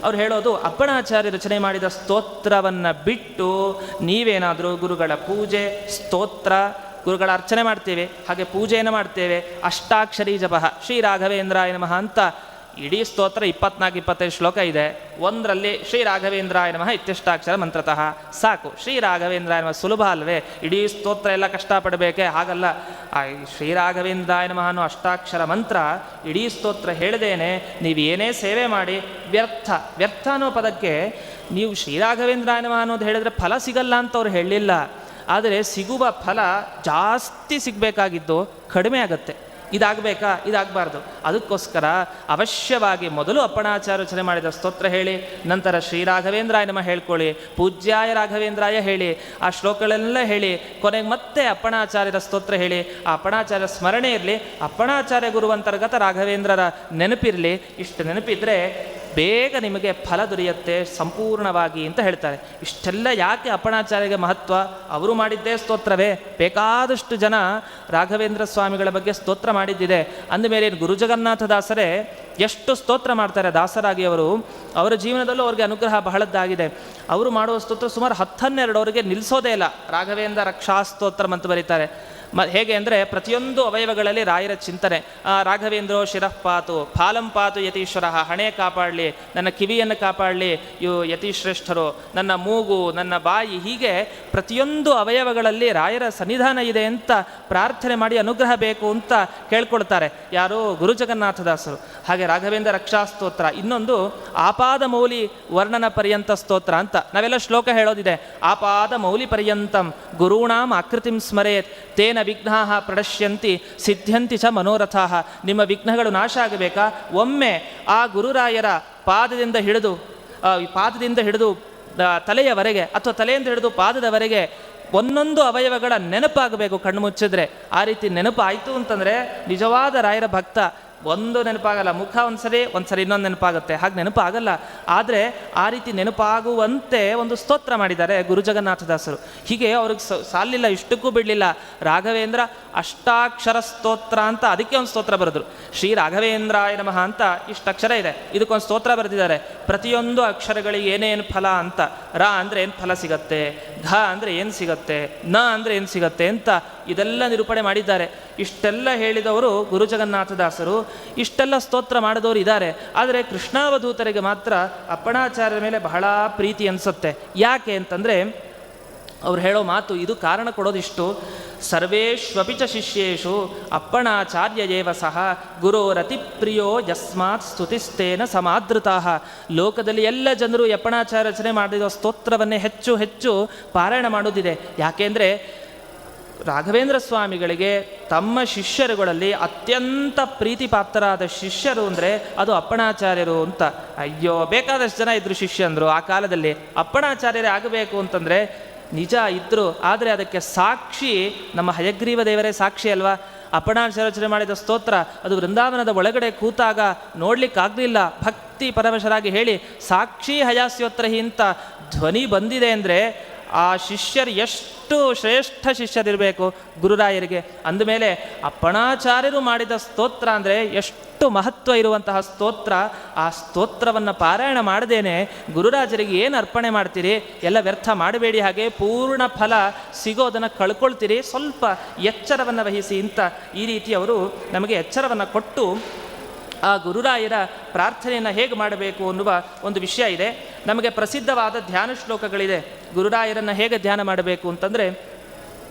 ಅವ್ರು ಹೇಳೋದು, ಅಪ್ಪಣಾಚಾರ್ಯ ರಚನೆ ಮಾಡಿದ ಸ್ತೋತ್ರವನ್ನು ಬಿಟ್ಟು ನೀವೇನಾದರೂ ಗುರುಗಳ ಪೂಜೆ ಸ್ತೋತ್ರ ಗುರುಗಳ ಅರ್ಚನೆ ಮಾಡ್ತೇವೆ, ಹಾಗೆ ಪೂಜೆಯನ್ನು ಮಾಡ್ತೇವೆ. ಅಷ್ಟಾಕ್ಷರಿ ಜಪಃ ಶ್ರೀ ರಾಘವೇಂದ್ರಾಯ ನಮಃ ಅಂತ ಇಡೀ ಸ್ತೋತ್ರ 24-25 ಶ್ಲೋಕ ಇದೆ. ಒಂದರಲ್ಲಿ ಶ್ರೀ ರಾಘವೇಂದ್ರಾಯ ನಮಃ ಇತ್ಯಷ್ಟಾಕ್ಷರ ಮಂತ್ರತಃ ಸಾಕು. ಶ್ರೀ ರಾಘವೇಂದ್ರಾಯ ನಮಃ ಸುಲಭ ಅಲ್ವೇ? ಇಡೀ ಸ್ತೋತ್ರ ಎಲ್ಲ ಕಷ್ಟಪಡಬೇಕೆ? ಹಾಗಲ್ಲ. ಶ್ರೀ ರಾಘವೇಂದ್ರಾಯ ನಮಃ ಅನ್ನೋ ಅಷ್ಟಾಕ್ಷರ ಮಂತ್ರ ಇಡೀ ಸ್ತೋತ್ರ ಹೇಳ್ದೇನೆ ನೀವು ಏನೇ ಸೇವೆ ಮಾಡಿ ವ್ಯರ್ಥ ಅನ್ನೋ ಪದಕ್ಕೆ ನೀವು ಶ್ರೀರಾಘವೇಂದ್ರಾಯ ನಮಃ ಅನ್ನೋದು ಹೇಳಿದ್ರೆ ಫಲ ಸಿಗಲ್ಲ ಅಂತ ಅವ್ರು ಹೇಳಲಿಲ್ಲ. ಆದರೆ ಸಿಗುವ ಫಲ ಜಾಸ್ತಿ ಸಿಗಬೇಕಾಗಿದ್ದು ಕಡಿಮೆ ಆಗುತ್ತೆ. ಇದಾಗಬೇಕಾ? ಇದಾಗಬಾರ್ದು. ಅದಕ್ಕೋಸ್ಕರ ಅವಶ್ಯವಾಗಿ ಮೊದಲು ಅಪ್ಪಣಾಚಾರ್ಯ ರಚನೆ ಮಾಡಿದ ಸ್ತೋತ್ರ ಹೇಳಿ, ನಂತರ ಶ್ರೀರಾಘವೇಂದ್ರಾಯ ನಮಃ ಹೇಳ್ಕೊಳ್ಳಿ, ಪೂಜ್ಯಾಯ ರಾಘವೇಂದ್ರಾಯ ಹೇಳಿ, ಆ ಶ್ಲೋಕಗಳೆಲ್ಲ ಹೇಳಿ, ಕೊನೆಗೆ ಮತ್ತೆ ಅಪ್ಪಣಾಚಾರ್ಯರ ಸ್ತೋತ್ರ ಹೇಳಿ. ಆ ಅಪ್ಪಣಾಚಾರ್ಯ ಸ್ಮರಣೆ ಇರಲಿ, ಅಪ್ಪಣಾಚಾರ್ಯ ಗುರುವಂತರ್ಗತ ರಾಘವೇಂದ್ರರ ನೆನಪಿರಲಿ. ಇಷ್ಟು ನೆನಪಿದ್ರೆ ಬೇಗ ನಿಮಗೆ ಫಲ ದೊರೆಯುತ್ತೆ ಸಂಪೂರ್ಣವಾಗಿ ಅಂತ ಹೇಳ್ತಾರೆ. ಇಷ್ಟೆಲ್ಲ ಯಾಕೆ ಅಪ್ಪಣಾಚಾರ್ಯಗೆ ಮಹತ್ವ? ಅವರು ಮಾಡಿದ್ದೇ ಸ್ತೋತ್ರವೇ. ಬೇಕಾದಷ್ಟು ಜನ ರಾಘವೇಂದ್ರ ಸ್ವಾಮಿಗಳ ಬಗ್ಗೆ ಸ್ತೋತ್ರ ಮಾಡಿದ್ದಿದೆ. ಅಂದಮೇಲೆ ಗುರು ಜಗನ್ನಾಥ ದಾಸರೇ ಎಷ್ಟು ಸ್ತೋತ್ರ ಮಾಡ್ತಾರೆ ದಾಸರಾಗಿ ಅವರು. ಅವರ ಜೀವನದಲ್ಲೂ ಅವ್ರಿಗೆ ಅನುಗ್ರಹ ಬಹಳದ್ದಾಗಿದೆ. ಅವರು ಮಾಡುವ ಸ್ತೋತ್ರ ಸುಮಾರು 10-12 ಅವರಿಗೆ ನಿಲ್ಲಿಸೋದೇ ಇಲ್ಲ. ರಾಘವೇಂದ್ರ ರಕ್ಷಾ ಸ್ತೋತ್ರ ಅಂತ ಬರೀತಾರೆ. ಹೇಗೆ ಅಂದರೆ ಪ್ರತಿಯೊಂದು ಅವಯವಗಳಲ್ಲಿ ರಾಯರ ಚಿಂತನೆ. ರಾಘವೇಂದ್ರೋ ಶಿರಃ ಪಾತು ಫಾಲಂ ಪಾತು ಯತೀಶ್ವರ, ಹಣೆ ಕಾಪಾಡಲಿ, ನನ್ನ ಕಿವಿಯನ್ನು ಕಾಪಾಡಲಿ ಇವು ಯತಿಶ್ರೇಷ್ಠರು, ನನ್ನ ಮೂಗು, ನನ್ನ ಬಾಯಿ, ಹೀಗೆ ಪ್ರತಿಯೊಂದು ಅವಯವಗಳಲ್ಲಿ ರಾಯರ ಸನ್ನಿಧಾನ ಇದೆ ಅಂತ ಪ್ರಾರ್ಥನೆ ಮಾಡಿ ಅನುಗ್ರಹ ಬೇಕು ಅಂತ ಕೇಳ್ಕೊಳ್ತಾರೆ. ಯಾರು? ಗುರು ಜಗನ್ನಾಥದಾಸರು. ಹಾಗೆ ರಾಘವೇಂದ್ರ ರಕ್ಷಾ ಸ್ತೋತ್ರ, ಇನ್ನೊಂದು ಆಪಾದ ಮೌಲಿ ವರ್ಣನ ಪರ್ಯಂತ ಸ್ತೋತ್ರ ಅಂತ ನಾವೆಲ್ಲ ಶ್ಲೋಕ ಹೇಳೋದಿದೆ. ಆಪಾದ ಮೌಲಿ ಪರ್ಯಂತಂ ಗುರುಣಾಂ ಆಕೃತಿಂ ಸ್ಮರೇತ್ ತೇನ ವಿಘ್ನಾಃ ಪ್ರಣಶ್ಯಂತಿ ಸಿದ್ಧ್ಯಂತಿ ಚ ಮನೋರಥಾಃ. ನಿಮ್ಮ ವಿಘ್ನಗಳು ನಾಶ ಆಗಬೇಕಾ? ಒಮ್ಮೆ ಆ ಗುರುರಾಯರ ಪಾದದಿಂದ ಹಿಡಿದು ತಲೆಯವರೆಗೆ ಅಥವಾ ತಲೆಯಿಂದ ಹಿಡಿದು ಪಾದದವರೆಗೆ ಒಂದೊಂದು ಅವಯವಗಳ ನೆನಪಾಗಬೇಕು ಕಣ್ಣು ಮುಚ್ಚಿದ್ರೆ. ಆ ರೀತಿ ನೆನಪಾಯಿತು ಅಂತಂದರೆ ನಿಜವಾದ ರಾಯರ ಭಕ್ತ. ಒಂದು ನೆನಪಾಗಲ್ಲ, ಮುಖ ಒಂದ್ಸರಿ ಇನ್ನೊಂದು ನೆನಪಾಗುತ್ತೆ, ಹಾಗೆ ನೆನಪಾಗಲ್ಲ. ಆದರೆ ಆ ರೀತಿ ನೆನಪಾಗುವಂತೆ ಒಂದು ಸ್ತೋತ್ರ ಮಾಡಿದ್ದಾರೆ ಗುರು ಜಗನ್ನಾಥದಾಸರು. ಹೀಗೆ ಅವ್ರಿಗೆ ಸಾಲಿಲ್ಲ, ಇಷ್ಟಕ್ಕೂ ಬಿಡಲಿಲ್ಲ. ರಾಘವೇಂದ್ರ ಅಷ್ಟಾಕ್ಷರ ಸ್ತೋತ್ರ ಅಂತ ಅದಕ್ಕೆ ಒಂದು ಸ್ತೋತ್ರ ಬರೆದ್ರು. ಶ್ರೀ ರಾಘವೇಂದ್ರಾಯ ನಮಃ ಅಂತ ಇಷ್ಟು ಅಕ್ಷರ ಇದೆ, ಇದಕ್ಕೊಂದು ಸ್ತೋತ್ರ ಬರೆದಿದ್ದಾರೆ. ಪ್ರತಿಯೊಂದು ಅಕ್ಷರಗಳಿಗೆ ಏನೇನು ಫಲ ಅಂತ. ರ ಅಂದರೆ ಏನು ಫಲ ಸಿಗತ್ತೆ, ಘ ಅಂದರೆ ಏನು ಸಿಗತ್ತೆ, ನ ಅಂದರೆ ಏನು ಸಿಗತ್ತೆ ಅಂತ ಇದೆಲ್ಲ ನಿರೂಪಣೆ ಮಾಡಿದ್ದಾರೆ. ಇಷ್ಟೆಲ್ಲ ಹೇಳಿದವರು ಗುರು ಜಗನ್ನಾಥದಾಸರು. ಇಷ್ಟೆಲ್ಲ ಸ್ತೋತ್ರ ಮಾಡಿದವರು ಇದ್ದಾರೆ. ಆದರೆ ಕೃಷ್ಣಾವಧೂತರಿಗೆ ಮಾತ್ರ ಅಪ್ಪಣಾಚಾರ್ಯರ ಮೇಲೆ ಬಹಳ ಪ್ರೀತಿ ಅನಿಸುತ್ತೆ. ಯಾಕೆ ಅಂತಂದರೆ ಅವ್ರು ಹೇಳೋ ಮಾತು, ಇದು ಕಾರಣ ಕೊಡೋದಿಷ್ಟು. ಸರ್ವೇಷ್ವಪಿ ಚ ಶಿಷ್ಯೇಷು ಅಪ್ಪಣಾಚಾರ್ಯ ಏವ ಸಹ ಗುರೋರತಿಪ್ರಿಯೋ ಯಸ್ಮಾತ್ ಸ್ತುತಿಸ್ತೇನ ಸಮಾದೃತಾಃ. ಲೋಕದಲ್ಲಿ ಎಲ್ಲ ಜನರು ಅಪ್ಪಣಾಚಾರ್ಯ ರಚನೆ ಮಾಡಿದ ಸ್ತೋತ್ರವನ್ನೇ ಹೆಚ್ಚು ಹೆಚ್ಚು ಪಾರಾಯಣ ಮಾಡೋದಿದೆ. ಯಾಕೆಂದರೆ ರಾಘವೇಂದ್ರ ಸ್ವಾಮಿಗಳಿಗೆ ತಮ್ಮ ಶಿಷ್ಯರುಗಳಲ್ಲಿ ಅತ್ಯಂತ ಪ್ರೀತಿಪಾತ್ರರಾದ ಶಿಷ್ಯರು ಅಂದರೆ ಅದು ಅಪ್ಪಣಾಚಾರ್ಯರು ಅಂತ. ಅಯ್ಯೋ, ಬೇಕಾದಷ್ಟು ಜನ ಇದ್ದರು ಶಿಷ್ಯಂದರು ಆ ಕಾಲದಲ್ಲಿ. ಅಪ್ಪಣಾಚಾರ್ಯರೇ ಆಗಬೇಕು ಅಂತಂದರೆ ನಿಜ ಇದ್ದರು. ಆದರೆ ಅದಕ್ಕೆ ಸಾಕ್ಷಿ ನಮ್ಮ ಹಯಗ್ರೀವ ದೇವರೇ ಸಾಕ್ಷಿ ಅಲ್ವಾ. ಅಪ್ಪಣಾಚಾರ್ಯ ರಚನೆ ಮಾಡಿದ ಸ್ತೋತ್ರ ಅದು ವೃಂದಾವನದ ಒಳಗಡೆ ಕೂತಾಗ ನೋಡಲಿಕ್ಕಾಗಲಿಲ್ಲ. ಭಕ್ತಿ ಪರವಶರಾಗಿ ಹೇಳಿ ಸಾಕ್ಷಿ ಹಯಾಸ್ಯೋತ್ರಹಿ ಅಂತ ಧ್ವನಿ ಬಂದಿದೆ ಅಂದರೆ ಆ ಶಿಷ್ಯರು ಎಷ್ಟು ಶ್ರೇಷ್ಠ ಶಿಷ್ಯರಿರಬೇಕು ಗುರುರಾಯರಿಗೆ. ಅಂದಮೇಲೆ ಅಪ್ಪಣಾಚಾರ್ಯರು ಮಾಡಿದ ಸ್ತೋತ್ರ ಅಂದರೆ ಎಷ್ಟು ಮಹತ್ವ ಇರುವಂತಹ ಸ್ತೋತ್ರ. ಆ ಸ್ತೋತ್ರವನ್ನು ಪಾರಾಯಣ ಮಾಡದೇನೆ ಗುರುರಾಜರಿಗೆ ಏನು ಅರ್ಪಣೆ ಮಾಡ್ತೀರಿ, ಎಲ್ಲ ವ್ಯರ್ಥ ಮಾಡಬೇಡಿ. ಹಾಗೆ ಪೂರ್ಣ ಫಲ ಸಿಗೋದನ್ನು ಕಳ್ಕೊಳ್ತೀರಿ. ಸ್ವಲ್ಪ ಎಚ್ಚರವನ್ನು ವಹಿಸಿ ಅಂತ ಈ ರೀತಿ ಅವರು ನಮಗೆ ಎಚ್ಚರವನ್ನು ಕೊಟ್ಟು ಆ ಗುರುರಾಯರ ಪ್ರಾರ್ಥನೆಯನ್ನು ಹೇಗೆ ಮಾಡಬೇಕು ಅನ್ನುವ ಒಂದು ವಿಷಯ ಇದೆ. ನಮಗೆ ಪ್ರಸಿದ್ಧವಾದ ಧ್ಯಾನ ಶ್ಲೋಕಗಳಿದೆ. ಗುರುರಾಯರನ್ನು ಹೇಗೆ ಧ್ಯಾನ ಮಾಡಬೇಕು ಅಂತಂದರೆ,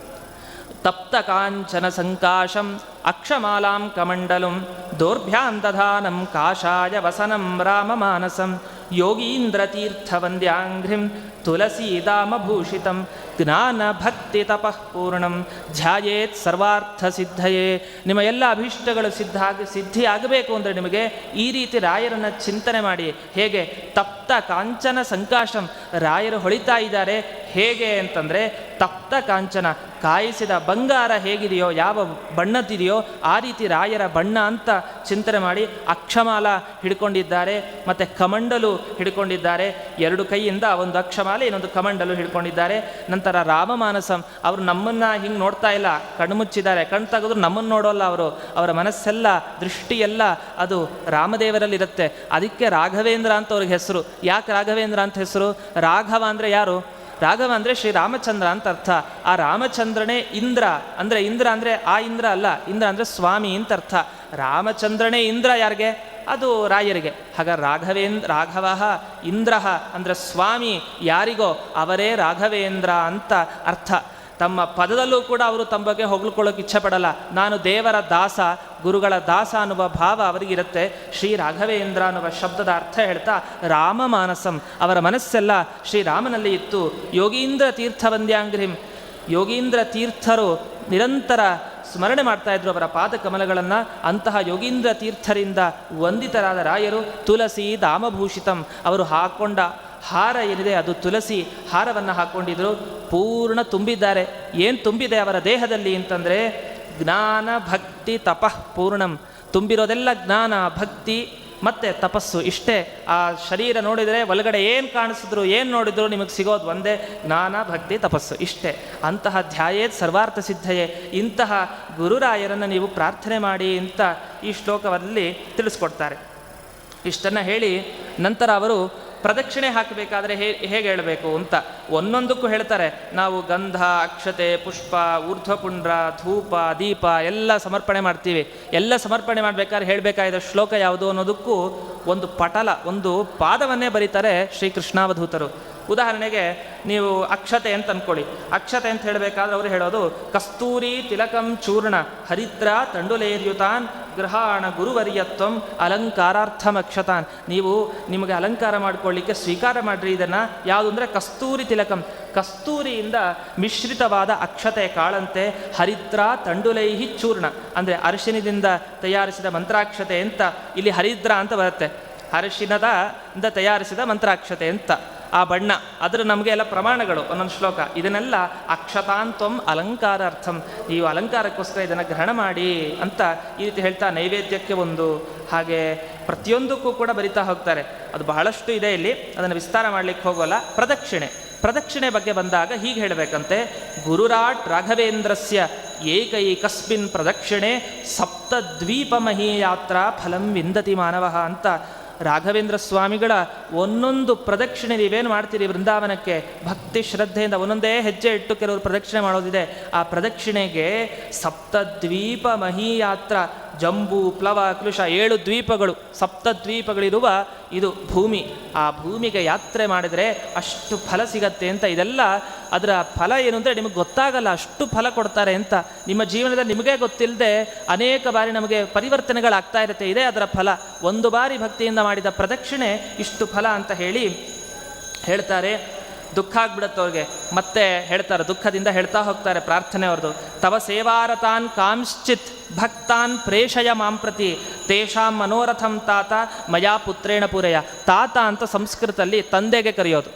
ತಪ್ತ ಕಾಂಚನ ಸಂಕಾಶಂ ಅಕ್ಷಮಾಲಾಂ ಕಮಂಡಲಂ ದೌರ್ಭ್ಯಾಂ ದಧಾನಂ ಕಾಷಾಯ ವಸನಂ ರಾಮಮಾನಸಂ ಯೋಗೀಂದ್ರತೀರ್ಥವಂದ್ಯಾಂಘ್ರಿಂ ತುಳಸೀದಾಮಭೂಷಿತಂ ಜ್ಞಾನ ಭಕ್ತಿ ತಪಃ ಪೂರ್ಣಂ ಧ್ಯಾಯೇತ್ ಸರ್ವಾರ್ಥ ಸಿದ್ಧಯೇ. ನಿಮ್ಮ ಎಲ್ಲ ಅಭೀಷ್ಟಗಳು ಸಿದ್ಧಿ ಆಗಬೇಕು ಅಂದರೆ ನಿಮಗೆ ಈ ರೀತಿ ರಾಯರನ್ನು ಚಿಂತನೆ ಮಾಡಿ. ಹೇಗೆ? ತಪ್ತ ಕಾಂಚನ ಸಂಕಾಶಂ, ರಾಯರು ಹೊಳಿತಾ ಇದ್ದಾರೆ. ಹೇಗೆ ಅಂತಂದರೆ ತಪ್ತ ಕಾಂಚನ, ಕಾಯಿಸಿದ ಬಂಗಾರ ಹೇಗಿದೆಯೋ, ಯಾವ ಬಣ್ಣದಿದೆಯೋ ಆ ರೀತಿ ರಾಯರ ಬಣ್ಣ ಅಂತ ಚಿಂತನೆ ಮಾಡಿ. ಅಕ್ಷಮಾಲ ಹಿಡ್ಕೊಂಡಿದ್ದಾರೆ, ಮತ್ತು ಕಮಂಡಲು ಹಿಡ್ಕೊಂಡಿದ್ದಾರೆ. ಎರಡು ಕೈಯಿಂದ ಒಂದು ಅಕ್ಷಮಾಲೆ ಇನ್ನೊಂದು ಕಮಂಡಲು ಹಿಡ್ಕೊಂಡಿದ್ದಾರೆ. ನಂತರ ರಾಮಮಾನಸಂ, ಅವರು ನಮ್ಮನ್ನು ಹಿಂಗೆ ನೋಡ್ತಾ ಇಲ್ಲ, ಕಣ್ಣು ಮುಚ್ಚಿದ್ದಾರೆ. ಕಣ್ಣು ತೆಗೆದ್ರು ನಮ್ಮನ್ನು ನೋಡೋಲ್ಲ ಅವರು. ಅವರ ಮನಸ್ಸೆಲ್ಲ ದೃಷ್ಟಿಯೆಲ್ಲ ಅದು ರಾಮದೇವರಲ್ಲಿರುತ್ತೆ. ಅದಕ್ಕೆ ರಾಘವೇಂದ್ರ ಅಂತ ಅವ್ರಿಗೆ ಹೆಸರು. ಯಾಕೆ ರಾಘವೇಂದ್ರ ಅಂತ ಹೆಸರು? ರಾಘವ ಅಂದರೆ ಯಾರು? ರಾಘವ ಅಂದರೆ ಶ್ರೀರಾಮಚಂದ್ರ ಅಂತ ಅರ್ಥ. ಆ ರಾಮಚಂದ್ರನೇ ಇಂದ್ರ ಅಂದರೆ, ಇಂದ್ರ ಅಂದರೆ ಆ ಇಂದ್ರ ಅಲ್ಲ, ಇಂದ್ರ ಅಂದರೆ ಸ್ವಾಮಿ ಅಂತ ಅರ್ಥ. ರಾಮಚಂದ್ರನೇ ಇಂದ್ರ ಯಾರಿಗೆ? ಅದು ರಾಯರಿಗೆ. ಹಾಗ ರಾಘವ ಇಂದ್ರ ಅಂದರೆ ಸ್ವಾಮಿ ಯಾರಿಗೋ ಅವರೇ ರಾಘವೇಂದ್ರ ಅಂತ ಅರ್ಥ. ತಮ್ಮ ಪದದಲ್ಲೂ ಕೂಡ ಅವರು ತಮ್ಮ ಬಗ್ಗೆ ಹೊಗಳ್ಕೊಳ್ಳೋಕೆ ಇಚ್ಛೆ ಪಡಲ್ಲ. ನಾನು ದೇವರ ದಾಸ, ಗುರುಗಳ ದಾಸ ಅನ್ನುವ ಭಾವ ಅವರಿಗಿರುತ್ತೆ. ಶ್ರೀ ರಾಘವೇಂದ್ರ ಅನ್ನುವ ಶಬ್ದದ ಅರ್ಥ ಹೇಳ್ತಾ ರಾಮಮಾನಸಂ, ಅವರ ಮನಸ್ಸೆಲ್ಲ ಶ್ರೀರಾಮನಲ್ಲಿ ಇತ್ತು. ಯೋಗೀಂದ್ರ ತೀರ್ಥವಂದ್ಯಾಂಗ್ರಿಂ, ಯೋಗೀಂದ್ರ ತೀರ್ಥರು ನಿರಂತರ ಸ್ಮರಣೆ ಮಾಡ್ತಾಯಿದ್ರು ಅವರ ಪಾದಕಮಲಗಳನ್ನು. ಅಂತಹ ಯೋಗೀಂದ್ರ ತೀರ್ಥರಿಂದ ವಂದಿತರಾದ ರಾಯರು ತುಳಸಿ ದಾಮಭೂಷಿತಂ, ಅವರು ಹಾಕ್ಕೊಂಡ ಹಾರ ಏನಿದೆ ಅದು ತುಳಸಿ ಹಾರವನ್ನು ಹಾಕ್ಕೊಂಡಿದ್ರು. ಪೂರ್ಣ ತುಂಬಿದ್ದಾರೆ. ಏನು ತುಂಬಿದೆ ಅವರ ದೇಹದಲ್ಲಿ ಅಂತಂದರೆ ಜ್ಞಾನ ಭಕ್ತಿ ತಪಃ ಪೂರ್ಣಂ. ತುಂಬಿರೋದೆಲ್ಲ ಜ್ಞಾನ, ಭಕ್ತಿ ಮತ್ತು ತಪಸ್ಸು. ಇಷ್ಟೇ. ಆ ಶರೀರ ನೋಡಿದರೆ ಒಳಗಡೆ ಏನು ಕಾಣಿಸಿದ್ರು, ಏನು ನೋಡಿದ್ರು ನಿಮಗೆ ಸಿಗೋದು ಒಂದೇ, ಜ್ಞಾನ ಭಕ್ತಿ ತಪಸ್ಸು, ಇಷ್ಟೇ. ಅಂತಹ ಧ್ಯಾಯೇತ್ ಸರ್ವಾರ್ಥ ಸಿದ್ಧಯೇ, ಇಂತಹ ಗುರುರಾಯರನ್ನು ನೀವು ಪ್ರಾರ್ಥನೆ ಮಾಡಿ ಅಂತ ಈ ಶ್ಲೋಕದಲ್ಲಿ ತಿಳಿಸ್ಕೊಡ್ತಾರೆ. ಇಷ್ಟನ್ನು ಹೇಳಿ ನಂತರ ಅವರು ಪ್ರದಕ್ಷಿಣೆ ಹಾಕಬೇಕಾದ್ರೆ ಹೇಗೆ ಹೇಳಬೇಕು ಅಂತ ಒಂದೊಂದಕ್ಕೂ ಹೇಳ್ತಾರೆ. ನಾವು ಗಂಧ, ಅಕ್ಷತೆ, ಪುಷ್ಪ, ಊರ್ಧ್ವಪುಂಡ್ರ, ಧೂಪ, ದೀಪ ಎಲ್ಲ ಸಮರ್ಪಣೆ ಮಾಡ್ತೀವಿ. ಎಲ್ಲ ಸಮರ್ಪಣೆ ಮಾಡಬೇಕಾದ್ರೆ ಹೇಳಬೇಕಾದ ಶ್ಲೋಕ ಯಾವುದು ಅನ್ನೋದಕ್ಕೂ ಒಂದು ಪಟಲ, ಒಂದು ಪಾದವನ್ನೇ ಬರೀತಾರೆ ಶ್ರೀಕೃಷ್ಣಾವಧೂತರು. ಉದಾಹರಣೆಗೆ ನೀವು ಅಕ್ಷತೆ ಅಂತ ಅಂದ್ಕೊಳ್ಳಿ. ಅಕ್ಷತೆ ಅಂತ ಹೇಳಬೇಕಾದ್ರೆ ಅವರು ಹೇಳೋದು ಕಸ್ತೂರಿ ತಿಲಕಂ ಚೂರ್ಣ ಹರಿದ್ರ ತಂಡುಲೇರ್ಯುತಾನ್ ಗೃಹಾಣ ಗುರುವರಿಯತ್ವಂ ಅಲಂಕಾರಾರ್ಥಂ ಅಕ್ಷತಾನ್. ನೀವು ನಿಮಗೆ ಅಲಂಕಾರ ಮಾಡ್ಕೊಳ್ಳಿಕ್ಕೆ ಸ್ವೀಕಾರ ಮಾಡಿರಿ ಇದನ್ನು. ಯಾವುದು ಅಂದರೆ ಕಸ್ತೂರಿ ತಿಲಕಂ, ಕಸ್ತೂರಿಯಿಂದ ಮಿಶ್ರಿತವಾದ ಅಕ್ಷತೆ ಕಾಳಂತೆ, ಹರಿದ್ರ ತಂಡುಲೈಹಿ ಚೂರ್ಣ ಅಂದರೆ ಅರಿಶಿನದಿಂದ ತಯಾರಿಸಿದ ಮಂತ್ರಾಕ್ಷತೆ ಅಂತ ಇಲ್ಲಿ ಹರಿದ್ರ ಅಂತ ಬರುತ್ತೆ. ಅರಿಶಿನದಿಂದ ತಯಾರಿಸಿದ ಮಂತ್ರಾಕ್ಷತೆ ಅಂತ ಆ ಬಣ್ಣ, ಅದರ ನಮಗೆ ಎಲ್ಲ ಪ್ರಮಾಣಗಳು ಒಂದೊಂದು ಶ್ಲೋಕ. ಇದನ್ನೆಲ್ಲ ಅಕ್ಷತಾಂತ್ವಂ ಅಲಂಕಾರಾರ್ಥಂ, ನೀವು ಅಲಂಕಾರಕ್ಕೋಸ್ಕರ ಇದನ್ನು ಗ್ರಹಣ ಮಾಡಿ ಅಂತ ಈ ರೀತಿ ಹೇಳ್ತಾ ನೈವೇದ್ಯಕ್ಕೆ ಒಂದು, ಹಾಗೆ ಪ್ರತಿಯೊಂದಕ್ಕೂ ಕೂಡ ಬರಿತಾ ಹೋಗ್ತಾರೆ. ಅದು ಬಹಳಷ್ಟು ಇದೆ, ಇಲ್ಲಿ ಅದನ್ನು ವಿಸ್ತಾರ ಮಾಡಲಿಕ್ಕೆ ಹೋಗೋಲ್ಲ. ಪ್ರದಕ್ಷಿಣೆ ಬಗ್ಗೆ ಬಂದಾಗ ಹೀಗೆ ಹೇಳಬೇಕಂತೆ, ಗುರುರಾಟ್ ರಾಘವೇಂದ್ರಸ್ಯ ಏಕೈಕಸ್ಮಿನ್ ಪ್ರದಕ್ಷಿಣೆ ಸಪ್ತದ್ವೀಪಮಹೀ ಯಾತ್ರಾ ಫಲಂ ವಿಂದತಿ ಮಾನವಃ ಅಂತ ರಾಘವೇಂದ್ರ ಸ್ವಾಮಿಗಳ ಒಂದೊಂದು ಪ್ರದಕ್ಷಿಣೆ ನೀವೇನು ಮಾಡ್ತೀರಿ ವೃಂದಾವನಕ್ಕೆ ಭಕ್ತಿ ಶ್ರದ್ಧೆಯಿಂದ ಒಂದೊಂದೇ ಹೆಜ್ಜೆ ಇಟ್ಟು ಕೆಲವರು ಪ್ರದಕ್ಷಿಣೆ ಮಾಡೋದಿದೆ. ಆ ಪ್ರದಕ್ಷಿಣೆಗೆ ಸಪ್ತದ್ವೀಪ ಮಹೀಯಾತ್ರ, ಜಂಬೂ, ಪ್ಲವ, ಕೃಷ 7 ದ್ವೀಪಗಳು, ಸಪ್ತದ್ವೀಪಗಳಿರುವ ಇದು ಭೂಮಿ. ಆ ಭೂಮಿಗೆ ಯಾತ್ರೆ ಮಾಡಿದರೆ ಅಷ್ಟು ಫಲ ಸಿಗತ್ತೆ ಅಂತ. ಇದೆಲ್ಲ ಅದರ ಫಲ ಏನು ಅಂದರೆ ನಿಮಗೆ ಗೊತ್ತಾಗಲ್ಲ, ಅಷ್ಟು ಫಲ ಕೊಡ್ತಾರೆ ಅಂತ. ನಿಮ್ಮ ಜೀವನದಲ್ಲಿ ನಿಮಗೇ ಗೊತ್ತಿಲ್ಲದೆ ಅನೇಕ ಬಾರಿ ನಮಗೆ ಪರಿವರ್ತನೆಗಳಾಗ್ತಾ ಇರುತ್ತೆ. ಇದೇ ಅದರ ಫಲ. ಒಂದು ಬಾರಿ ಭಕ್ತಿಯಿಂದ ಮಾಡಿದ ಪ್ರದಕ್ಷಿಣೆ ಇಷ್ಟು ಫಲ ಅಂತ ಹೇಳ್ತಾರೆ. ದುಃಖ ಆಗ್ಬಿಡುತ್ತೆ ಅವ್ರಿಗೆ. ಮತ್ತೆ ಹೇಳ್ತಾರೆ, ದುಃಖದಿಂದ ಹೇಳ್ತಾ ಹೋಗ್ತಾರೆ ಪ್ರಾರ್ಥನೆ ಅವ್ರದ್ದು. ತವ ಸೇವಾರತಾನ್ ಕಾಂಶ್ಚಿತ್ ಭಕ್ತಾನ್ ಪ್ರೇಷಯ ಮಾಂ ಪ್ರತಿ ತೇಷಾಂ ಮನೋರಥಂ ತಾತ ಮಯಾ ಪುತ್ರೇಣ ಪೂರಯ. ತಾತ ಅಂತ ಸಂಸ್ಕೃತದಲ್ಲಿ ತಂದೆಗೆ ಕರೆಯೋದು.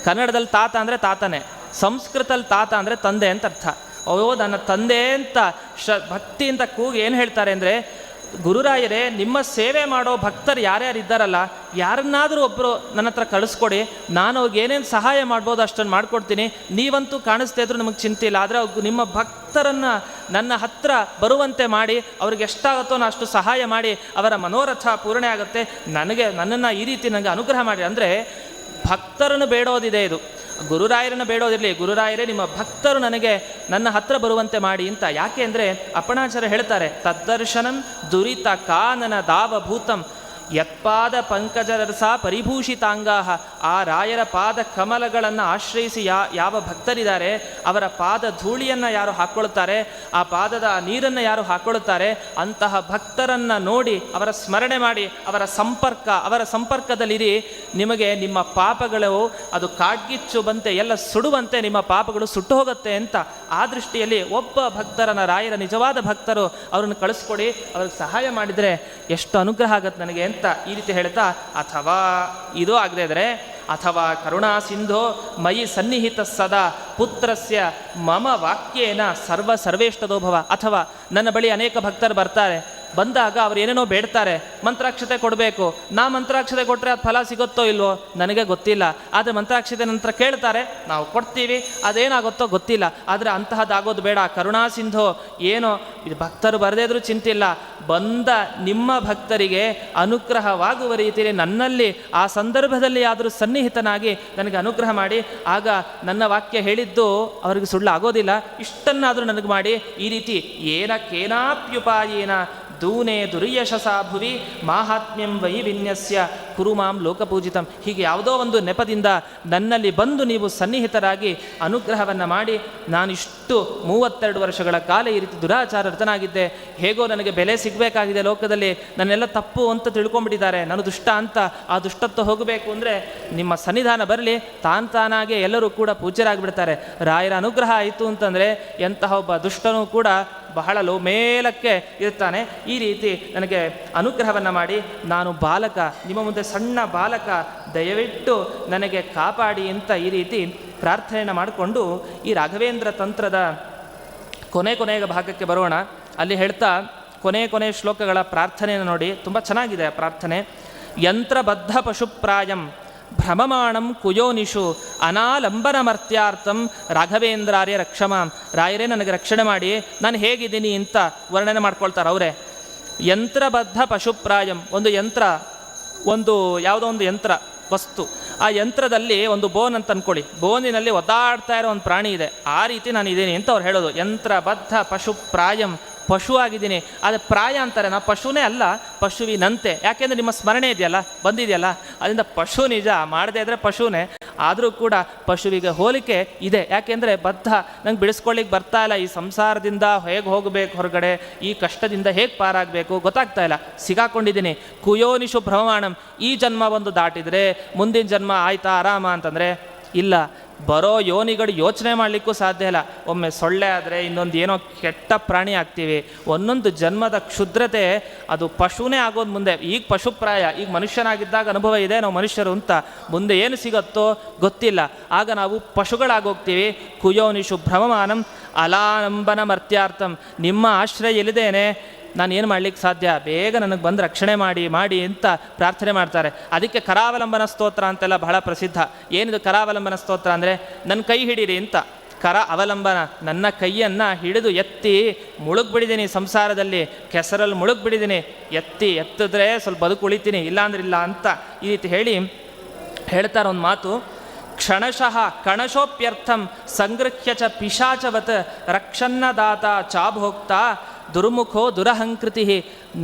ಕನ್ನಡದಲ್ಲಿ ತಾತ ಅಂದರೆ ತಾತನೇ, ಸಂಸ್ಕೃತದಲ್ಲಿ ತಾತ ಅಂದರೆ ತಂದೆ ಅಂತ ಅರ್ಥ. ನನ್ನ ತಂದೆ ಅಂತ ಭಕ್ತಿಯಿಂದ ಕೂಗಿ ಏನು ಹೇಳ್ತಾರೆ ಅಂದರೆ, ಗುರುರಾಯರೇ, ನಿಮ್ಮ ಸೇವೆ ಮಾಡೋ ಭಕ್ತರು ಯಾರ್ಯಾರಿದ್ದಾರಲ್ಲ, ಯಾರನ್ನಾದರೂ ಒಬ್ಬರು ನನ್ನ ಹತ್ರ ಕಳಿಸ್ಕೊಡಿ, ನಾನು ಅವ್ರಿಗೆ ಏನೇನು ಸಹಾಯ ಮಾಡ್ಬೋದು ಅಷ್ಟನ್ನು ಮಾಡಿಕೊಡ್ತೀನಿ. ನೀವಂತೂ ಕಾಣಿಸ್ತಾ ಇದ್ರು ನಮಗೆ ಚಿಂತೆ ಇಲ್ಲ, ಆದರೆ ನಿಮ್ಮ ಭಕ್ತರನ್ನು ನನ್ನ ಹತ್ರ ಬರುವಂತೆ ಮಾಡಿ, ಅವ್ರಿಗೆ ಎಷ್ಟಾಗುತ್ತೋ ನಾನು ಅಷ್ಟು ಸಹಾಯ ಮಾಡಿ ಅವರ ಮನೋರಥ ಪೂರ್ಣೆ ಆಗುತ್ತೆ. ನನ್ನನ್ನು ಈ ರೀತಿ ನನಗೆ ಅನುಗ್ರಹ ಮಾಡಿ. ಅಂದರೆ ಭಕ್ತರನ್ನು ಬೇಡೋದಿದೆ ಇದು, ಗುರುರಾಯರನ್ನು ಬೇಡೋದಿರಲಿ. ಗುರುರಾಯರೇ, ನಿಮ್ಮ ಭಕ್ತರು ನನ್ನ ಹತ್ರ ಬರುವಂತೆ ಮಾಡಿ ಅಂತ. ಯಾಕೆ ಅಂದರೆ ಅಪ್ಪಣಾಚಾರ್ಯ ಹೇಳ್ತಾರೆ, ತದ್ದರ್ಶನಂ ದುರಿತ ಕಾನನ ದಾವಭೂತಂ ಯತ್ಪಾದ ಪಂಕಜರಸ ಪರಿಭೂಷಿತಾಂಗಾಹ. ಆ ರಾಯರ ಪಾದ ಕಮಲಗಳನ್ನು ಆಶ್ರಯಿಸಿ ಯಾವ ಭಕ್ತರಿದ್ದಾರೆ, ಅವರ ಪಾದ ಧೂಳಿಯನ್ನು ಯಾರು ಹಾಕ್ಕೊಳ್ತಾರೆ, ಆ ಪಾದದ ನೀರನ್ನು ಯಾರು ಹಾಕ್ಕೊಳ್ತಾರೆ, ಅಂತಹ ಭಕ್ತರನ್ನು ನೋಡಿ ಅವರ ಸ್ಮರಣೆ ಮಾಡಿ ಅವರ ಸಂಪರ್ಕದಲ್ಲಿರಿ. ನಿಮಗೆ ನಿಮ್ಮ ಪಾಪಗಳು ಅದು ಕಾಡ್ಗಿಚ್ಚು ಬಂತೆ ಎಲ್ಲ ಸುಡುವಂತೆ ನಿಮ್ಮ ಪಾಪಗಳು ಸುಟ್ಟು ಹೋಗುತ್ತೆ ಅಂತ. ಆ ದೃಷ್ಟಿಯಲ್ಲಿ ಒಬ್ಬ ಭಕ್ತರನ್ನ, ರಾಯರ ನಿಜವಾದ ಭಕ್ತರು, ಅವರನ್ನು ಕಳಿಸ್ಕೊಡಿ, ಅವ್ರಿಗೆ ಸಹಾಯ ಮಾಡಿದರೆ ಎಷ್ಟು ಅನುಗ್ರಹ ಆಗತ್ತೆ ನನಗೆ ಅಂತ ಈ ರೀತಿ ಹೇಳ್ತಾ, ಅಥವಾ ಇದು ಆಗದೆ ಇದ್ರೆ ಅಥವಾ ಕರುಣಾ ಸಿಂಧೋ ಮಯಿ ಸನ್ನಿಹಿತ ಸದಾ ಪುತ್ರಸ್ಯ ಮಮ ವಾಕ್ಯೇನ ಸರ್ವೇಷ್ಟದೋಭವ. ಅಥವಾ ನನ್ನ ಬಳಿ ಅನೇಕ ಭಕ್ತರು ಬರ್ತಾರೆ, ಬಂದಾಗ ಅವ್ರು ಏನೇನೋ ಬೇಡ್ತಾರೆ, ಮಂತ್ರಾಕ್ಷತೆ ಕೊಡಬೇಕು. ಮಂತ್ರಾಕ್ಷತೆ ಕೊಟ್ಟರೆ ಅದು ಫಲ ಸಿಗುತ್ತೋ ಇಲ್ವೋ ನನಗೆ ಗೊತ್ತಿಲ್ಲ, ಆದರೆ ಮಂತ್ರಾಕ್ಷತೆ ನಂತರ ಕೇಳ್ತಾರೆ, ನಾವು ಕೊಡ್ತೀವಿ, ಅದೇನಾಗುತ್ತೋ ಗೊತ್ತಿಲ್ಲ. ಆದರೆ ಅಂತಹದ್ದಾಗೋದು ಬೇಡ. ಕರುಣಾ ಸಿಂಧೋ, ಏನೋ ಇದು ಭಕ್ತರು ಬರದೇ ಇದ್ರೂ ಚಿಂತಿಲ್ಲ, ಬಂದ ನಿಮ್ಮ ಭಕ್ತರಿಗೆ ಅನುಗ್ರಹವಾಗುವ ರೀತಿಯಲ್ಲಿ ನನ್ನಲ್ಲಿ ಆ ಸಂದರ್ಭದಲ್ಲಿ ಆದರೂ ಸನ್ನಿಹಿತನಾಗಿ ನನಗೆ ಅನುಗ್ರಹ ಮಾಡಿ, ಆಗ ನನ್ನ ವಾಕ್ಯ ಹೇಳಿದ್ದು ಅವರಿಗೆ ಸುಳ್ಳು ಆಗೋದಿಲ್ಲ. ಇಷ್ಟನ್ನಾದರೂ ನನಗೆ ಮಾಡಿ. ಈ ರೀತಿ ಕೇನಾಪ್ಯುಪಾಯೇನ ದೂನೆ ದುರ್ಯಶಸ ಭುವಿ ಮಾಹಾತ್ಮ್ಯಂ ವೈ ವಿನ್ಯಸ್ಯ ಕುರುಮಾಂ ಲೋಕಪೂಜಿತಂ. ಹೀಗೆ ಯಾವುದೋ ಒಂದು ನೆಪದಿಂದ ನನ್ನಲ್ಲಿ ಬಂದು ನೀವು ಸನ್ನಿಹಿತರಾಗಿ ಅನುಗ್ರಹವನ್ನು ಮಾಡಿ, ನಾನಿಷ್ಟು 32 ವರ್ಷಗಳ ಕಾಲ ಈ ರೀತಿ ದುರಾಚಾರತನಾಗಿದ್ದೆ, ಹೇಗೋ ನನಗೆ ಬೆಲೆ ಸಿಗಬೇಕಾಗಿದೆ ಲೋಕದಲ್ಲಿ, ನನ್ನೆಲ್ಲ ತಪ್ಪು ಅಂತ ತಿಳ್ಕೊಂಡ್ಬಿಟ್ಟಿದ್ದಾರೆ, ನಾನು ದುಷ್ಟ ಅಂತ. ಆ ದುಷ್ಟತ್ವ ಹೋಗಬೇಕು ಅಂದರೆ ನಿಮ್ಮ ಸನ್ನಿಧಾನ ಬರಲಿ, ತಾನಾಗೆ ಎಲ್ಲರೂ ಕೂಡ ಪೂಜ್ಯರಾಗಿಬಿಡ್ತಾರೆ. ರಾಯರ ಅನುಗ್ರಹ ಆಯಿತು ಅಂತಂದರೆ ಎಂತಹ ಒಬ್ಬ ದುಷ್ಟನೂ ಕೂಡ ಬಹಳ ಮೇಲಕ್ಕೆ ಇರ್ತಾನೆ. ಈ ರೀತಿ ನನಗೆ ಅನುಗ್ರಹವನ್ನು ಮಾಡಿ, ನಾನು ಬಾಲಕ, ನಿಮ್ಮ ಮುಂದೆ ಸಣ್ಣ ಬಾಲಕ, ದಯವಿಟ್ಟು ನನಗೆ ಕಾಪಾಡಿ ಅಂತ ಈ ರೀತಿ ಪ್ರಾರ್ಥನೆಯನ್ನು ಮಾಡಿಕೊಂಡು ಈ ರಾಘವೇಂದ್ರ ತಂತ್ರದ ಕೊನೆಯ ಭಾಗಕ್ಕೆ ಬರೋಣ. ಅಲ್ಲಿ ಹೇಳ್ತಾ ಕೊನೆ ಶ್ಲೋಕಗಳ ಪ್ರಾರ್ಥನೆಯನ್ನು ನೋಡಿ, ತುಂಬ ಚೆನ್ನಾಗಿದೆ ಆ ಪ್ರಾರ್ಥನೆ. ಯಂತ್ರಬದ್ಧ ಪಶುಪ್ರಾಯಂ ಭ್ರಮಮಾಣಂ ಕುಯೋನಿಷು ಅನಾಲಂಬನಮರ್ತ್ಯಾರ್ಥಂ ರಾಘವೇಂದ್ರಾರ್ಯ ರಕ್ಷಮಾಂ. ರಾಯರೇ ನನಗೆ ರಕ್ಷಣೆ ಮಾಡಿ, ನಾನು ಹೇಗಿದ್ದೀನಿ ಅಂತ ವರ್ಣನೆ ಮಾಡ್ಕೊಳ್ತಾರೆ ಅವರೇ. ಯಂತ್ರಬದ್ಧ ಪಶುಪ್ರಾಯಂ, ಒಂದು ಯಂತ್ರ, ಯಾವುದೋ ಒಂದು ಯಂತ್ರ ವಸ್ತು, ಆ ಯಂತ್ರದಲ್ಲಿ ಒಂದು ಬೋನ್ ಅಂತ ಅಂದ್ಕೊಳ್ಳಿ, ಬೋನಿನಲ್ಲಿ ಒದ್ದಾಡ್ತಾ ಇರೋ ಒಂದು ಪ್ರಾಣಿ ಇದೆ, ಆ ರೀತಿ ನಾನು ಇದ್ದೀನಿ ಅಂತ ಅವ್ರು ಹೇಳೋದು. ಯಂತ್ರಬದ್ಧ ಪಶು ಪ್ರಾಯಂ, ಪಶು ಆಗಿದ್ದೀನಿ. ಆದರೆ ಪ್ರಾಯ ಅಂತಾರೆ, ನಾ ಪಶುನೇ ಅಲ್ಲ, ಪಶುವಿನಂತೆ. ಯಾಕೆಂದರೆ ನಿಮ್ಮ ಸ್ಮರಣೆ ಇದೆಯಲ್ಲ, ಬಂದಿದೆಯಲ್ಲ, ಅದರಿಂದ ಪಶು ನಿಜ, ಮಾಡದೇ ಇದ್ದರೆ ಪಶುನೇ, ಆದರೂ ಕೂಡ ಪಶುವಿಗೆ ಹೋಲಿಕೆ ಇದೆ. ಯಾಕೆಂದರೆ ಬದ್ಧ, ನಂಗೆ ಬಿಡಿಸ್ಕೊಳ್ಳಿಕ್ಕೆ ಬರ್ತಾ ಇಲ್ಲ, ಈ ಸಂಸಾರದಿಂದ ಹೇಗೆ ಹೋಗಬೇಕು ಹೊರಗಡೆ, ಈ ಕಷ್ಟದಿಂದ ಹೇಗೆ ಪಾರಾಗಬೇಕು ಗೊತ್ತಾಗ್ತಾ ಇಲ್ಲ, ಸಿಗಾಕೊಂಡಿದ್ದೀನಿ. ಕುಯೋನಿಷು ಭ್ರಮಮಾಣಂ, ಈ ಜನ್ಮ ಒಂದು ದಾಟಿದರೆ ಮುಂದಿನ ಜನ್ಮ ಆಯ್ತಾ ಆರಾಮ ಅಂತಂದರೆ ಇಲ್ಲ. ಬರೋ ಯೋನಿಗಳು ಯೋಚನೆ ಮಾಡಲಿಕ್ಕೂ ಸಾಧ್ಯ ಇಲ್ಲ. ಒಮ್ಮೆ ಸೊಳ್ಳೆ ಆದರೆ ಇನ್ನೊಂದು ಏನೋ ಕೆಟ್ಟ ಪ್ರಾಣಿ ಆಗ್ತೀವಿ. ಒಂದೊಂದು ಜನ್ಮದ ಕ್ಷುದ್ರತೆ ಅದು ಪಶುನೇ ಆಗೋದು ಮುಂದೆ. ಈಗ ಪಶುಪ್ರಾಯ, ಈಗ ಮನುಷ್ಯನಾಗಿದ್ದಾಗ ಅನುಭವ ಇದೆ ನಾವು ಮನುಷ್ಯರು ಅಂತ, ಮುಂದೆ ಏನು ಸಿಗುತ್ತೋ ಗೊತ್ತಿಲ್ಲ, ಆಗ ನಾವು ಪಶುಗಳಾಗೋಗ್ತೀವಿ. ಕುಯೋನಿಷು ಭ್ರಮಮಾನಂ ಅಲಾನಂಬನ ಮರ್ತ್ಯಾರ್ಥಂ, ನಿಮ್ಮ ಆಶ್ರಯ ಇಲ್ಲದೇನೆ ನಾನು ಏನು ಮಾಡಲಿಕ್ಕೆ ಸಾಧ್ಯ, ಬೇಗ ನನಗೆ ಬಂದು ರಕ್ಷಣೆ ಮಾಡಿ ಅಂತ ಪ್ರಾರ್ಥನೆ ಮಾಡ್ತಾರೆ. ಅದಕ್ಕೆ ಕರಾವಲಂಬನ ಸ್ತೋತ್ರ ಅಂತೆಲ್ಲ ಬಹಳ ಪ್ರಸಿದ್ಧ. ಏನಿದು ಕರಾವಲಂಬನ ಸ್ತೋತ್ರ ಅಂದರೆ, ನನ್ನ ಕೈ ಹಿಡೀರಿ ಅಂತ. ಕರ ಅವಲಂಬನ, ನನ್ನ ಕೈಯನ್ನು ಹಿಡಿದು ಎತ್ತಿ ಮುಳುಗ್ಬಿಟ್ಟಿದ್ದೀನಿ ಸಂಸಾರದಲ್ಲಿ, ಕೆಸರಲ್ಲಿ ಮುಳುಗ್ಬಿಟ್ಟಿದ್ದೀನಿ, ಎತ್ತಿದ್ರೆ ಸ್ವಲ್ಪ ಬದುಕು ಉಳಿತೀನಿ, ಇಲ್ಲಾಂದ್ರೆ ಇಲ್ಲ ಅಂತ ಈ ರೀತಿ ಹೇಳ್ತಾರೆ ಒಂದು ಮಾತು. ಕ್ಷಣಶಃ ಕಣಶೋಪ್ಯರ್ಥಂ ಸಂಗೃಹ್ಯ ಚ ಪಿಶಾಚವತ್ ರಕ್ಷನ್ನದಾತ ಚಾಭೋಕ್ತ ದುರ್ಮುಖೋ ದುರಹಂಕೃತಿ.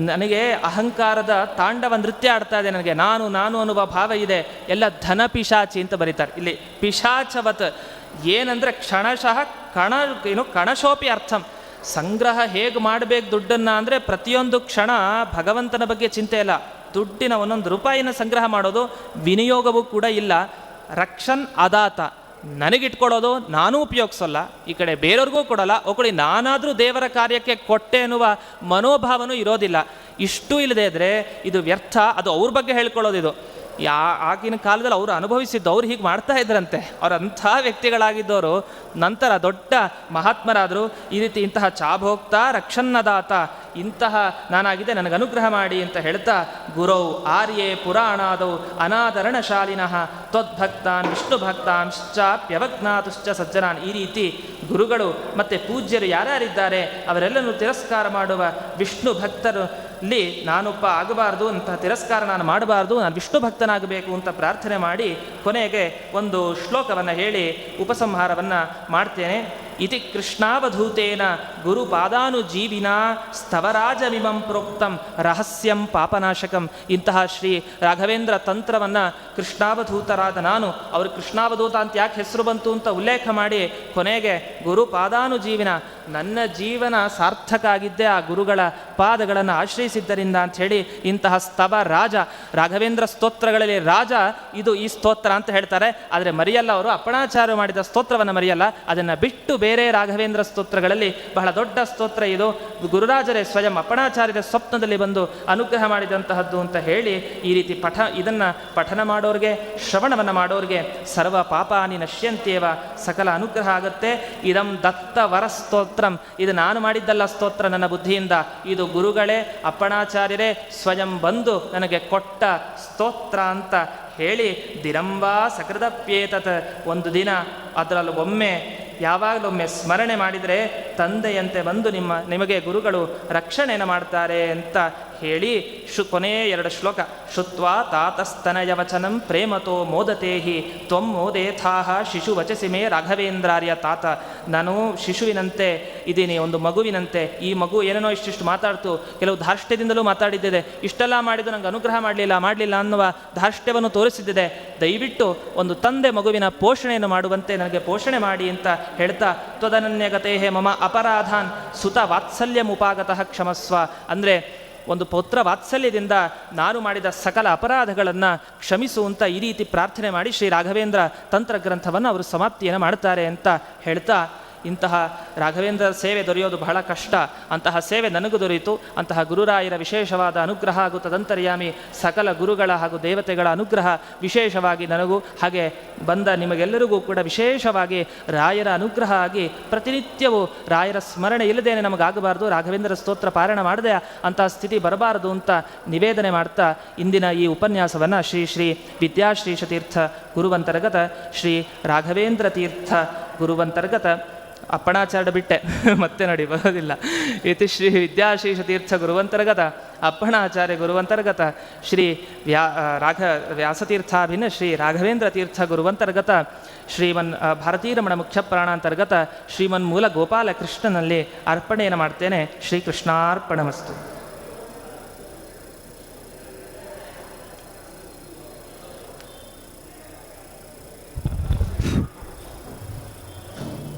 ನನಗೆ ಅಹಂಕಾರದ ತಾಂಡವ ನೃತ್ಯ ಆಡ್ತಾ ಇದೆ, ನನಗೆ ನಾನು ಅನ್ನುವ ಭಾವ ಇದೆ, ಎಲ್ಲ ಧನ ಪಿಶಾಚಿ ಅಂತ ಬರೀತಾರೆ ಇಲ್ಲಿ. ಪಿಶಾಚವತ್ ಏನಂದರೆ ಕ್ಷಣಶಃ ಕಣಶೋಪಿ ಅರ್ಥಂ, ಸಂಗ್ರಹ ಹೇಗೆ ಮಾಡಬೇಕು ದುಡ್ಡನ್ನು ಅಂದರೆ ಪ್ರತಿಯೊಂದು ಕ್ಷಣ ಭಗವಂತನ ಬಗ್ಗೆ ಚಿಂತೆ ಇಲ್ಲ, ದುಡ್ಡಿನ ಒಂದೊಂದು ರೂಪಾಯಿನ ಸಂಗ್ರಹ ಮಾಡೋದು, ವಿನಿಯೋಗವೂ ಕೂಡ ಇಲ್ಲ. ರಕ್ಷನ್ ಅದಾತ, ನನಗಿಟ್ಕೊಳ್ಳೋದು, ನಾನೂ ಉಪಯೋಗಿಸೋಲ್ಲ, ಈ ಕಡೆ ಬೇರೆಯವ್ರಿಗೂ ಕೊಡೋಲ್ಲ, ಒಕ್ಕಳಿ ನಾನಾದರೂ ದೇವರ ಕಾರ್ಯಕ್ಕೆ ಕೊಟ್ಟೆ ಅನ್ನುವ ಮನೋಭಾವನೂ ಇರೋದಿಲ್ಲ. ಇಷ್ಟೂ ಇಲ್ಲದೆ ಇದ್ದರೆ ಇದು ವ್ಯರ್ಥ. ಅದು ಅವ್ರ ಬಗ್ಗೆ ಹೇಳ್ಕೊಳ್ಳೋದು. ಇದು ಆಗಿನ ಕಾಲದಲ್ಲಿ ಅವರು ಅನುಭವಿಸಿದ್ದು, ಅವ್ರು ಹೀಗೆ ಮಾಡ್ತಾ ಇದ್ರಂತೆ. ಅವ್ರು ಅಂಥ ವ್ಯಕ್ತಿಗಳಾಗಿದ್ದವರು ನಂತರ ದೊಡ್ಡ ಮಹಾತ್ಮರಾದರು. ಈ ರೀತಿ ಇಂತಹ ಚಾಭೋಕ್ತ ರಕ್ಷನ್ನದಾತ, ಇಂತಹ ನಾನಾಗಿದೆ, ನನಗೆ ಅನುಗ್ರಹ ಮಾಡಿ ಅಂತ ಹೇಳ್ತಾ, ಗುರೌ ಆರ್ಯೇ ಪುರಾಣಾದೌ ಅನಾದರಣಶಾಲಿನಃ ತ್ವದ್ಭಕ್ತಾನ್ ವಿಷ್ಣು ಭಕ್ತಾಂಶ್ಚಾಪ್ಯವಜ್ಞಾತುಶ್ಚ ಸಜ್ಜನಾನ್. ಈ ರೀತಿ ಗುರುಗಳು ಮತ್ತು ಪೂಜ್ಯರು ಯಾರ್ಯಾರಿದ್ದಾರೆ ಅವರೆಲ್ಲನೂ ತಿರಸ್ಕಾರ ಮಾಡುವ ವಿಷ್ಣು ಭಕ್ತರಲ್ಲಿ ನಾನೊಬ್ಬ ಆಗಬಾರ್ದು ಅಂತ, ತಿರಸ್ಕಾರ ನಾನು ಮಾಡಬಾರ್ದು, ನಾನು ವಿಷ್ಣು ಭಕ್ತನಾಗಬೇಕು ಅಂತ ಪ್ರಾರ್ಥನೆ ಮಾಡಿ ಕೊನೆಗೆ ಒಂದು ಶ್ಲೋಕವನ್ನು ಹೇಳಿ ಉಪಸಂಹಾರವನ್ನು ಮಾಡ್ತೇನೆ. ಇತಿ ಕೃಷ್ಣಾವಧೂತೇನ ಗುರುಪಾದಾನುಜೀವಿನ ಸ್ತವರಾಜಮಿಮಂ ಪ್ರೋಕ್ತಂ ರಹಸ್ಯಂ ಪಾಪನಾಶಕಂ. ಇಂತಹ ಶ್ರೀ ರಾಘವೇಂದ್ರ ತಂತ್ರವನ್ನು ಕೃಷ್ಣಾವಧೂತರಾದ ನಾನು, ಅವರು ಕೃಷ್ಣಾವಧೂತ ಅಂತ ಯಾಕೆ ಹೆಸರು ಬಂತು ಅಂತ ಉಲ್ಲೇಖ ಮಾಡಿ ಕೊನೆಗೆ ಗುರುಪಾದಾನುಜೀವಿನ, ನನ್ನ ಜೀವನ ಸಾರ್ಥಕ ಆಗಿದ್ದೇ ಆ ಗುರುಗಳ ಪಾದಗಳನ್ನು ಆಶ್ರಯಿಸಿದ್ದರಿಂದ ಅಂಥೇಳಿ ಇಂತಹ ಸ್ತವ ರಾಜ, ರಾಘವೇಂದ್ರ ಸ್ತೋತ್ರಗಳಲ್ಲಿ ರಾಜ ಇದು ಈ ಸ್ತೋತ್ರ ಅಂತ ಹೇಳ್ತಾರೆ. ಆದರೆ ಮರೆಯಲ್ಲ, ಅವರು ಅಪ್ಪಣಾಚಾರ್ಯ ಮಾಡಿದ ಸ್ತೋತ್ರವನ್ನು ಮರೆಯಲ್ಲ. ಅದನ್ನು ಬಿಟ್ಟು ಬೇರೆ ರಾಘವೇಂದ್ರ ಸ್ತೋತ್ರಗಳಲ್ಲಿ ಬಹಳ ದೊಡ್ಡ ಸ್ತೋತ್ರ ಇದು. ಗುರುರಾಜರೇ ಸ್ವಯಂ ಅಪ್ಪಣಾಚಾರ್ಯರ ಸ್ವಪ್ನದಲ್ಲಿ ಬಂದು ಅನುಗ್ರಹ ಮಾಡಿದಂತಹದ್ದು ಅಂತ ಹೇಳಿ ಈ ರೀತಿ ಇದನ್ನು ಪಠನ ಮಾಡೋರಿಗೆ, ಶ್ರವಣವನ್ನು ಮಾಡೋರಿಗೆ ಸರ್ವ ಪಾಪಾನಿ ನಶ್ಯಂತ್ಯೇವ, ಸಕಲ ಅನುಗ್ರಹ ಆಗುತ್ತೆ. ಇದಂ ದತ್ತ ವರ ಸ್ತೋತ್ರಂ, ಇದು ನಾನು ಮಾಡಿದ್ದಲ್ಲ ಸ್ತೋತ್ರ ನನ್ನ ಬುದ್ಧಿಯಿಂದ, ಇದು ಗುರುಗಳೇ ಅಪ್ಪಣಾಚಾರ್ಯರೇ ಸ್ವಯಂ ಬಂದು ನನಗೆ ಕೊಟ್ಟ ಸ್ತೋತ್ರ ಅಂತ ಹೇಳಿ ದಿನಂಬಾ ಸಕೃತಪ್ಯೇತತ್, ಒಂದು ದಿನ ಅದರಲ್ಲಿ ಒಮ್ಮೆ ಯಾವಾಗಲೊಮ್ಮೆ ಸ್ಮರಣೆ ಮಾಡಿದರೆ ತಂದೆಯಂತೆ ಬಂದು ನಿಮಗೆ ಗುರುಗಳು ರಕ್ಷಣೆಯನ್ನು ಮಾಡ್ತಾರೆ ಅಂತ ಹೇಳಿ ಕೊನೆಯ 2 ಶ್ಲೋಕ. ಶುತ್ವಾ ತಾತಸ್ತನಯ ವಚನಂ ಪ್ರೇಮತೋ ಮೋದತೇಹಿ ತ್ವಂ ಮೋದೇಥಾಹ ಶಿಶು ವಚಸಿ ಮೇ ರಾಘವೇಂದ್ರಾರ್ಯ. ತಾತ, ನಾನು ಶಿಶುವಿನಂತೆ ಇದ್ದೀನಿ, ಒಂದು ಮಗುವಿನಂತೆ. ಈ ಮಗು ಏನೇನೋ ಇಷ್ಟಿಷ್ಟು ಮಾತಾಡ್ತು, ಕೆಲವು ಧಾರ್ಷ್ಟ್ಯದಿಂದಲೂ ಮಾತಾಡಿದ್ದಿದೆ, ಇಷ್ಟೆಲ್ಲ ಮಾಡಿದ್ದು ನನಗೆ ಅನುಗ್ರಹ ಮಾಡಲಿಲ್ಲ ಅನ್ನುವ ಧಾರ್ಷ್ಟ್ಯವನ್ನು ತೋರಿಸಿದ್ದಿದೆ. ದಯವಿಟ್ಟು ಒಂದು ತಂದೆ ಮಗುವಿನ ಪೋಷಣೆಯನ್ನು ಮಾಡುವಂತೆ ನನಗೆ ಪೋಷಣೆ ಮಾಡಿ ಅಂತ ಹೇಳ್ತಾ, ತ್ವದನನ್ಯಗತೇ ಮಮ ಅಪರಾಧಾನ್ ಸುತ ವಾತ್ಸಲ್ಯಮುಪಾಗತಃ ಕ್ಷಮಸ್ವ. ಅಂದರೆ ಒಂದು ಪುತ್ರ ವಾತ್ಸಲ್ಯದಿಂದ ನಾನು ಮಾಡಿದ ಸಕಲ ಅಪರಾಧಗಳನ್ನು ಕ್ಷಮಿಸುವಂತ ಈ ರೀತಿ ಪ್ರಾರ್ಥನೆ ಮಾಡಿ ಶ್ರೀ ರಾಘವೇಂದ್ರ ತಂತ್ರಗ್ರಂಥವನ್ನು ಅವರು ಸಮಾಪ್ತಿಯನ್ನು ಮಾಡ್ತಾರೆ ಅಂತ ಹೇಳ್ತಾ, ಇಂತಹ ರಾಘವೇಂದ್ರ ಸೇವೆ ದೊರೆಯೋದು ಬಹಳ ಕಷ್ಟ. ಅಂತಹ ಸೇವೆ ನನಗೂ ದೊರೆಯಿತು. ಅಂತಹ ಗುರುರಾಯರ ವಿಶೇಷವಾದ ಅನುಗ್ರಹ ಹಾಗೂ ತದಂತರ್ಯಾಮಿ ಸಕಲ ಗುರುಗಳ ಹಾಗೂ ದೇವತೆಗಳ ಅನುಗ್ರಹ ವಿಶೇಷವಾಗಿ ನನಗೂ ಹಾಗೆ ಬಂದ ನಿಮಗೆಲ್ಲರಿಗೂ ಕೂಡ ವಿಶೇಷವಾಗಿ ರಾಯರ ಅನುಗ್ರಹ ಆಗಿ ಪ್ರತಿನಿತ್ಯವೂ ರಾಯರ ಸ್ಮರಣೆ ಇಲ್ಲದೇನೆ ನಮಗಾಗಬಾರ್ದು, ರಾಘವೇಂದ್ರ ಸ್ತೋತ್ರ ಪಾರಾಯಣ ಮಾಡದೆ ಅಂತಹ ಸ್ಥಿತಿ ಬರಬಾರದು ಅಂತ ನಿವೇದನೆ ಮಾಡ್ತಾ ಇಂದಿನ ಈ ಉಪನ್ಯಾಸವನ್ನು ಶ್ರೀ ವಿದ್ಯಾಶ್ರೀಷ ತೀರ್ಥ ಗುರುವಂತರ್ಗತ ಶ್ರೀ ರಾಘವೇಂದ್ರ ತೀರ್ಥ ಗುರುವಂತರ್ಗತ ಅಪ್ಪಣಾಚಾರ್ಯ ಬಿಟ್ಟೆ ಮತ್ತೆ ನೋಡಿ ಬರೋದಿಲ್ಲ. ಇತಿ ಶ್ರೀ ವಿದ್ಯಾಶೀಷ ತೀರ್ಥ ಗುರುವಂತರ್ಗತ ಅಪ್ಪಣಾಚಾರ್ಯ ಗುರುವಂತರ್ಗತ ಶ್ರೀ ವ್ಯಾಸತೀರ್ಥಾಭಿನ್ನ ಶ್ರೀ ರಾಘವೇಂದ್ರ ತೀರ್ಥ ಗುರುವಂತರ್ಗತ ಶ್ರೀಮನ್ ಭಾರತೀರಮಣ ಮುಖ್ಯ ಪ್ರಾಣಾಂತರ್ಗತ ಶ್ರೀಮನ್ ಮೂಲ ಗೋಪಾಲ ಕೃಷ್ಣನಲ್ಲಿ ಅರ್ಪಣೆಯನ್ನು ಮಾಡ್ತೇನೆ. ಶ್ರೀಕೃಷ್ಣಾರ್ಪಣಮಸ್ತು.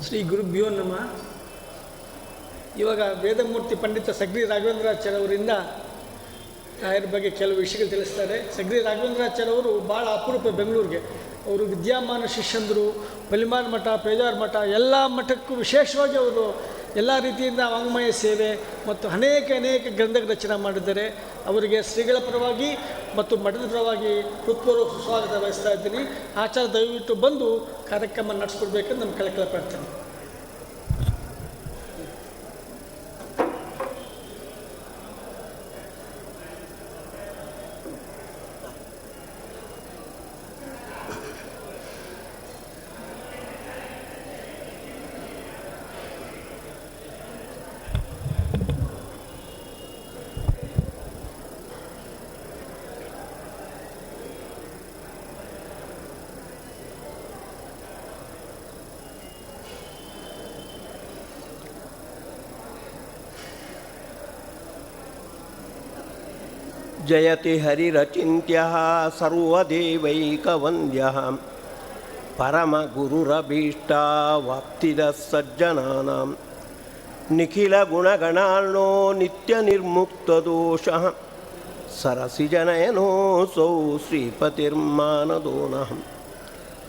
ಶ್ರೀ ಗುರುಭ್ಯೋ ನಮಃ. ಇವಾಗ ವೇದಮೂರ್ತಿ ಪಂಡಿತ ಸಗ್ರಿ ರಾಘವೇಂದ್ರಾಚಾರ್ಯ ಅವರಿಂದ ರಾಯರ ಬಗ್ಗೆ ಕೆಲವು ವಿಷಯಗಳು ತಿಳಿಸ್ತಾರೆ. ಸಗ್ರಿ ರಾಘವೇಂದ್ರಾಚಾರ್ಯ ಅವರು ಭಾಳ ಅಪರೂಪ ಬೆಂಗಳೂರಿಗೆ. ಅವರು ವಿದ್ಯಾಮಾನ ಶಿಷ್ಯಂದರು, ಬಲಿಮಾನ್ ಮಠ, ಪೇಜಾರ್ ಮಠ ಎಲ್ಲ ಮಠಕ್ಕೂ ವಿಶೇಷವಾಗಿ ಅವರು ಎಲ್ಲ ರೀತಿಯಿಂದ ವಾಂಗ್ಮಯ ಸೇವೆ ಮತ್ತು ಅನೇಕ ಗ್ರಂಥ ರಚನೆ ಮಾಡಿದ್ದಾರೆ. ಅವರಿಗೆ ಶ್ರೀಗಳ ಪರವಾಗಿ ಮತ್ತು ಮಠದ ಪರವಾಗಿ ಹೃತ್ಪೂರ್ವಕ ಸುಸ್ವಾಗತ ವಹಿಸ್ತಾ ಇದ್ದೀನಿ. ಆಚಾರ್ಯ ದಯವಿಟ್ಟು ಬಂದು ಕಾರ್ಯಕ್ರಮ ನಡೆಸ್ಕೊಡ್ಬೇಕಂತ ನಮ್ಮ ಕಳಕಳ ಪ್ರಾರ್ಥನೆ. ಜಯತಿ ಹರಿರಚಿಂತ್ಯಃ ಸರ್ವದೇವೈಕವಂದ್ಯಃ ಪರಮಗುರುರಭೀಷ್ಟಾವಾಪ್ತಿದಃ ಸಜ್ಜನಾನಾಂ ನಿಖಿಲಗುಣಗಣಾರ್ಣೋ ನಿತ್ಯನಿರ್ಮುಕ್ತದೋಷಃ ಸರಸಿಜನಯನೋऽಸೌ ಶ್ರೀಪತಿರ್ಮಾನದೋ ನಃ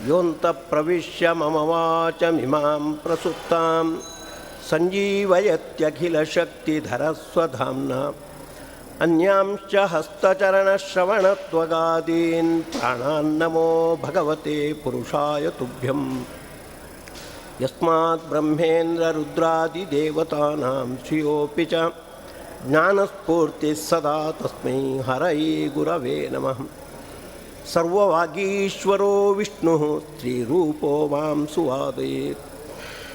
ಯೋऽन्तಃ ಪ್ರವಿಶ್ಯ ಮಮ ವಾಚಮಿಮಾಂ ಪ್ರಸುಪ್ತಾಂ ಸಂಜೀವಯತ್ಯಖಿಲಶಕ್ತಿಧರಸ್ವಧಾಮ್ನಾ ಅನ್ಯಾಂಶ್ಚ ಹಸ್ತಚರಣಶ್ರವಣತ್ವಗಾದೀನ್ ಪ್ರಾಣಾನ್ನಮೋ ಭಗವತೆ ಪುರುಷಾಯ ತುಭ್ಯಂ ಯಸ್ಮಾತ್ ಬ್ರಹ್ಮೇಂದ್ರ ರುದ್ರಾದಿದೇವತಾನಾಂ ಶ್ರಿಯೋಪಿ ಚ ಜ್ಞಾನಸ್ಫೂರ್ತಿ ಸದಾ ತಸ್ಮೈ ಹರಯೇ ಗುರವೇ ನಮಃ. ಸರ್ವವಾಗೀಶ್ವರೋ ವಿಷ್ಣುಃ ಸ್ತ್ರೀರೂಪೋ ಮಾಂ ಸುವಾದಯೇತ್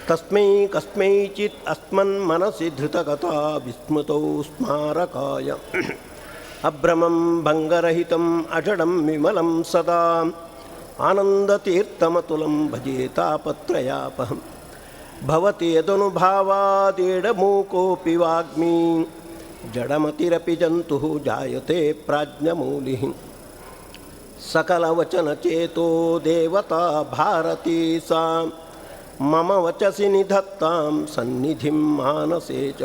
ತಸ್ಮೈ ಕಸ್ಮೈಚಿತ್ ಅಸ್ಮನ್ಮನಸಿ ಧೃತಗತಾ ವಿಸ್ಮೃತೌ ಸ್ಮಾರಕಾಯ ಅಭ್ರಮಂ ಭಂಗರಹಿತಂ ಅಜಡಂ ವಿಮಲಂ ಸದಾ ಆನಂದತೀರ್ಥಮತುಲಂ ಭಜೆ ತಾಪತ್ರಯಾಪಹಂ ಭವತಿ ಯದನುಭಾವಾದೇಡಮೂಕೋಪಿ ವಾಗ್ಮೀ ಜಡಮತಿರಪಿ ಜಂತುಃ ಜಾಯತೆ ಪ್ರಾಜ್ಞಮೂಲಿಃ ಸಕಲವಚನಚೇತೋ ದೇವತಾ ಭಾರತೀ ಸಾ ಮಮ ವಚಸಿ ನಿಧತ್ತಾಂ ಸನ್ನಿಧಿಂ ಮಾನಸೇ ಚ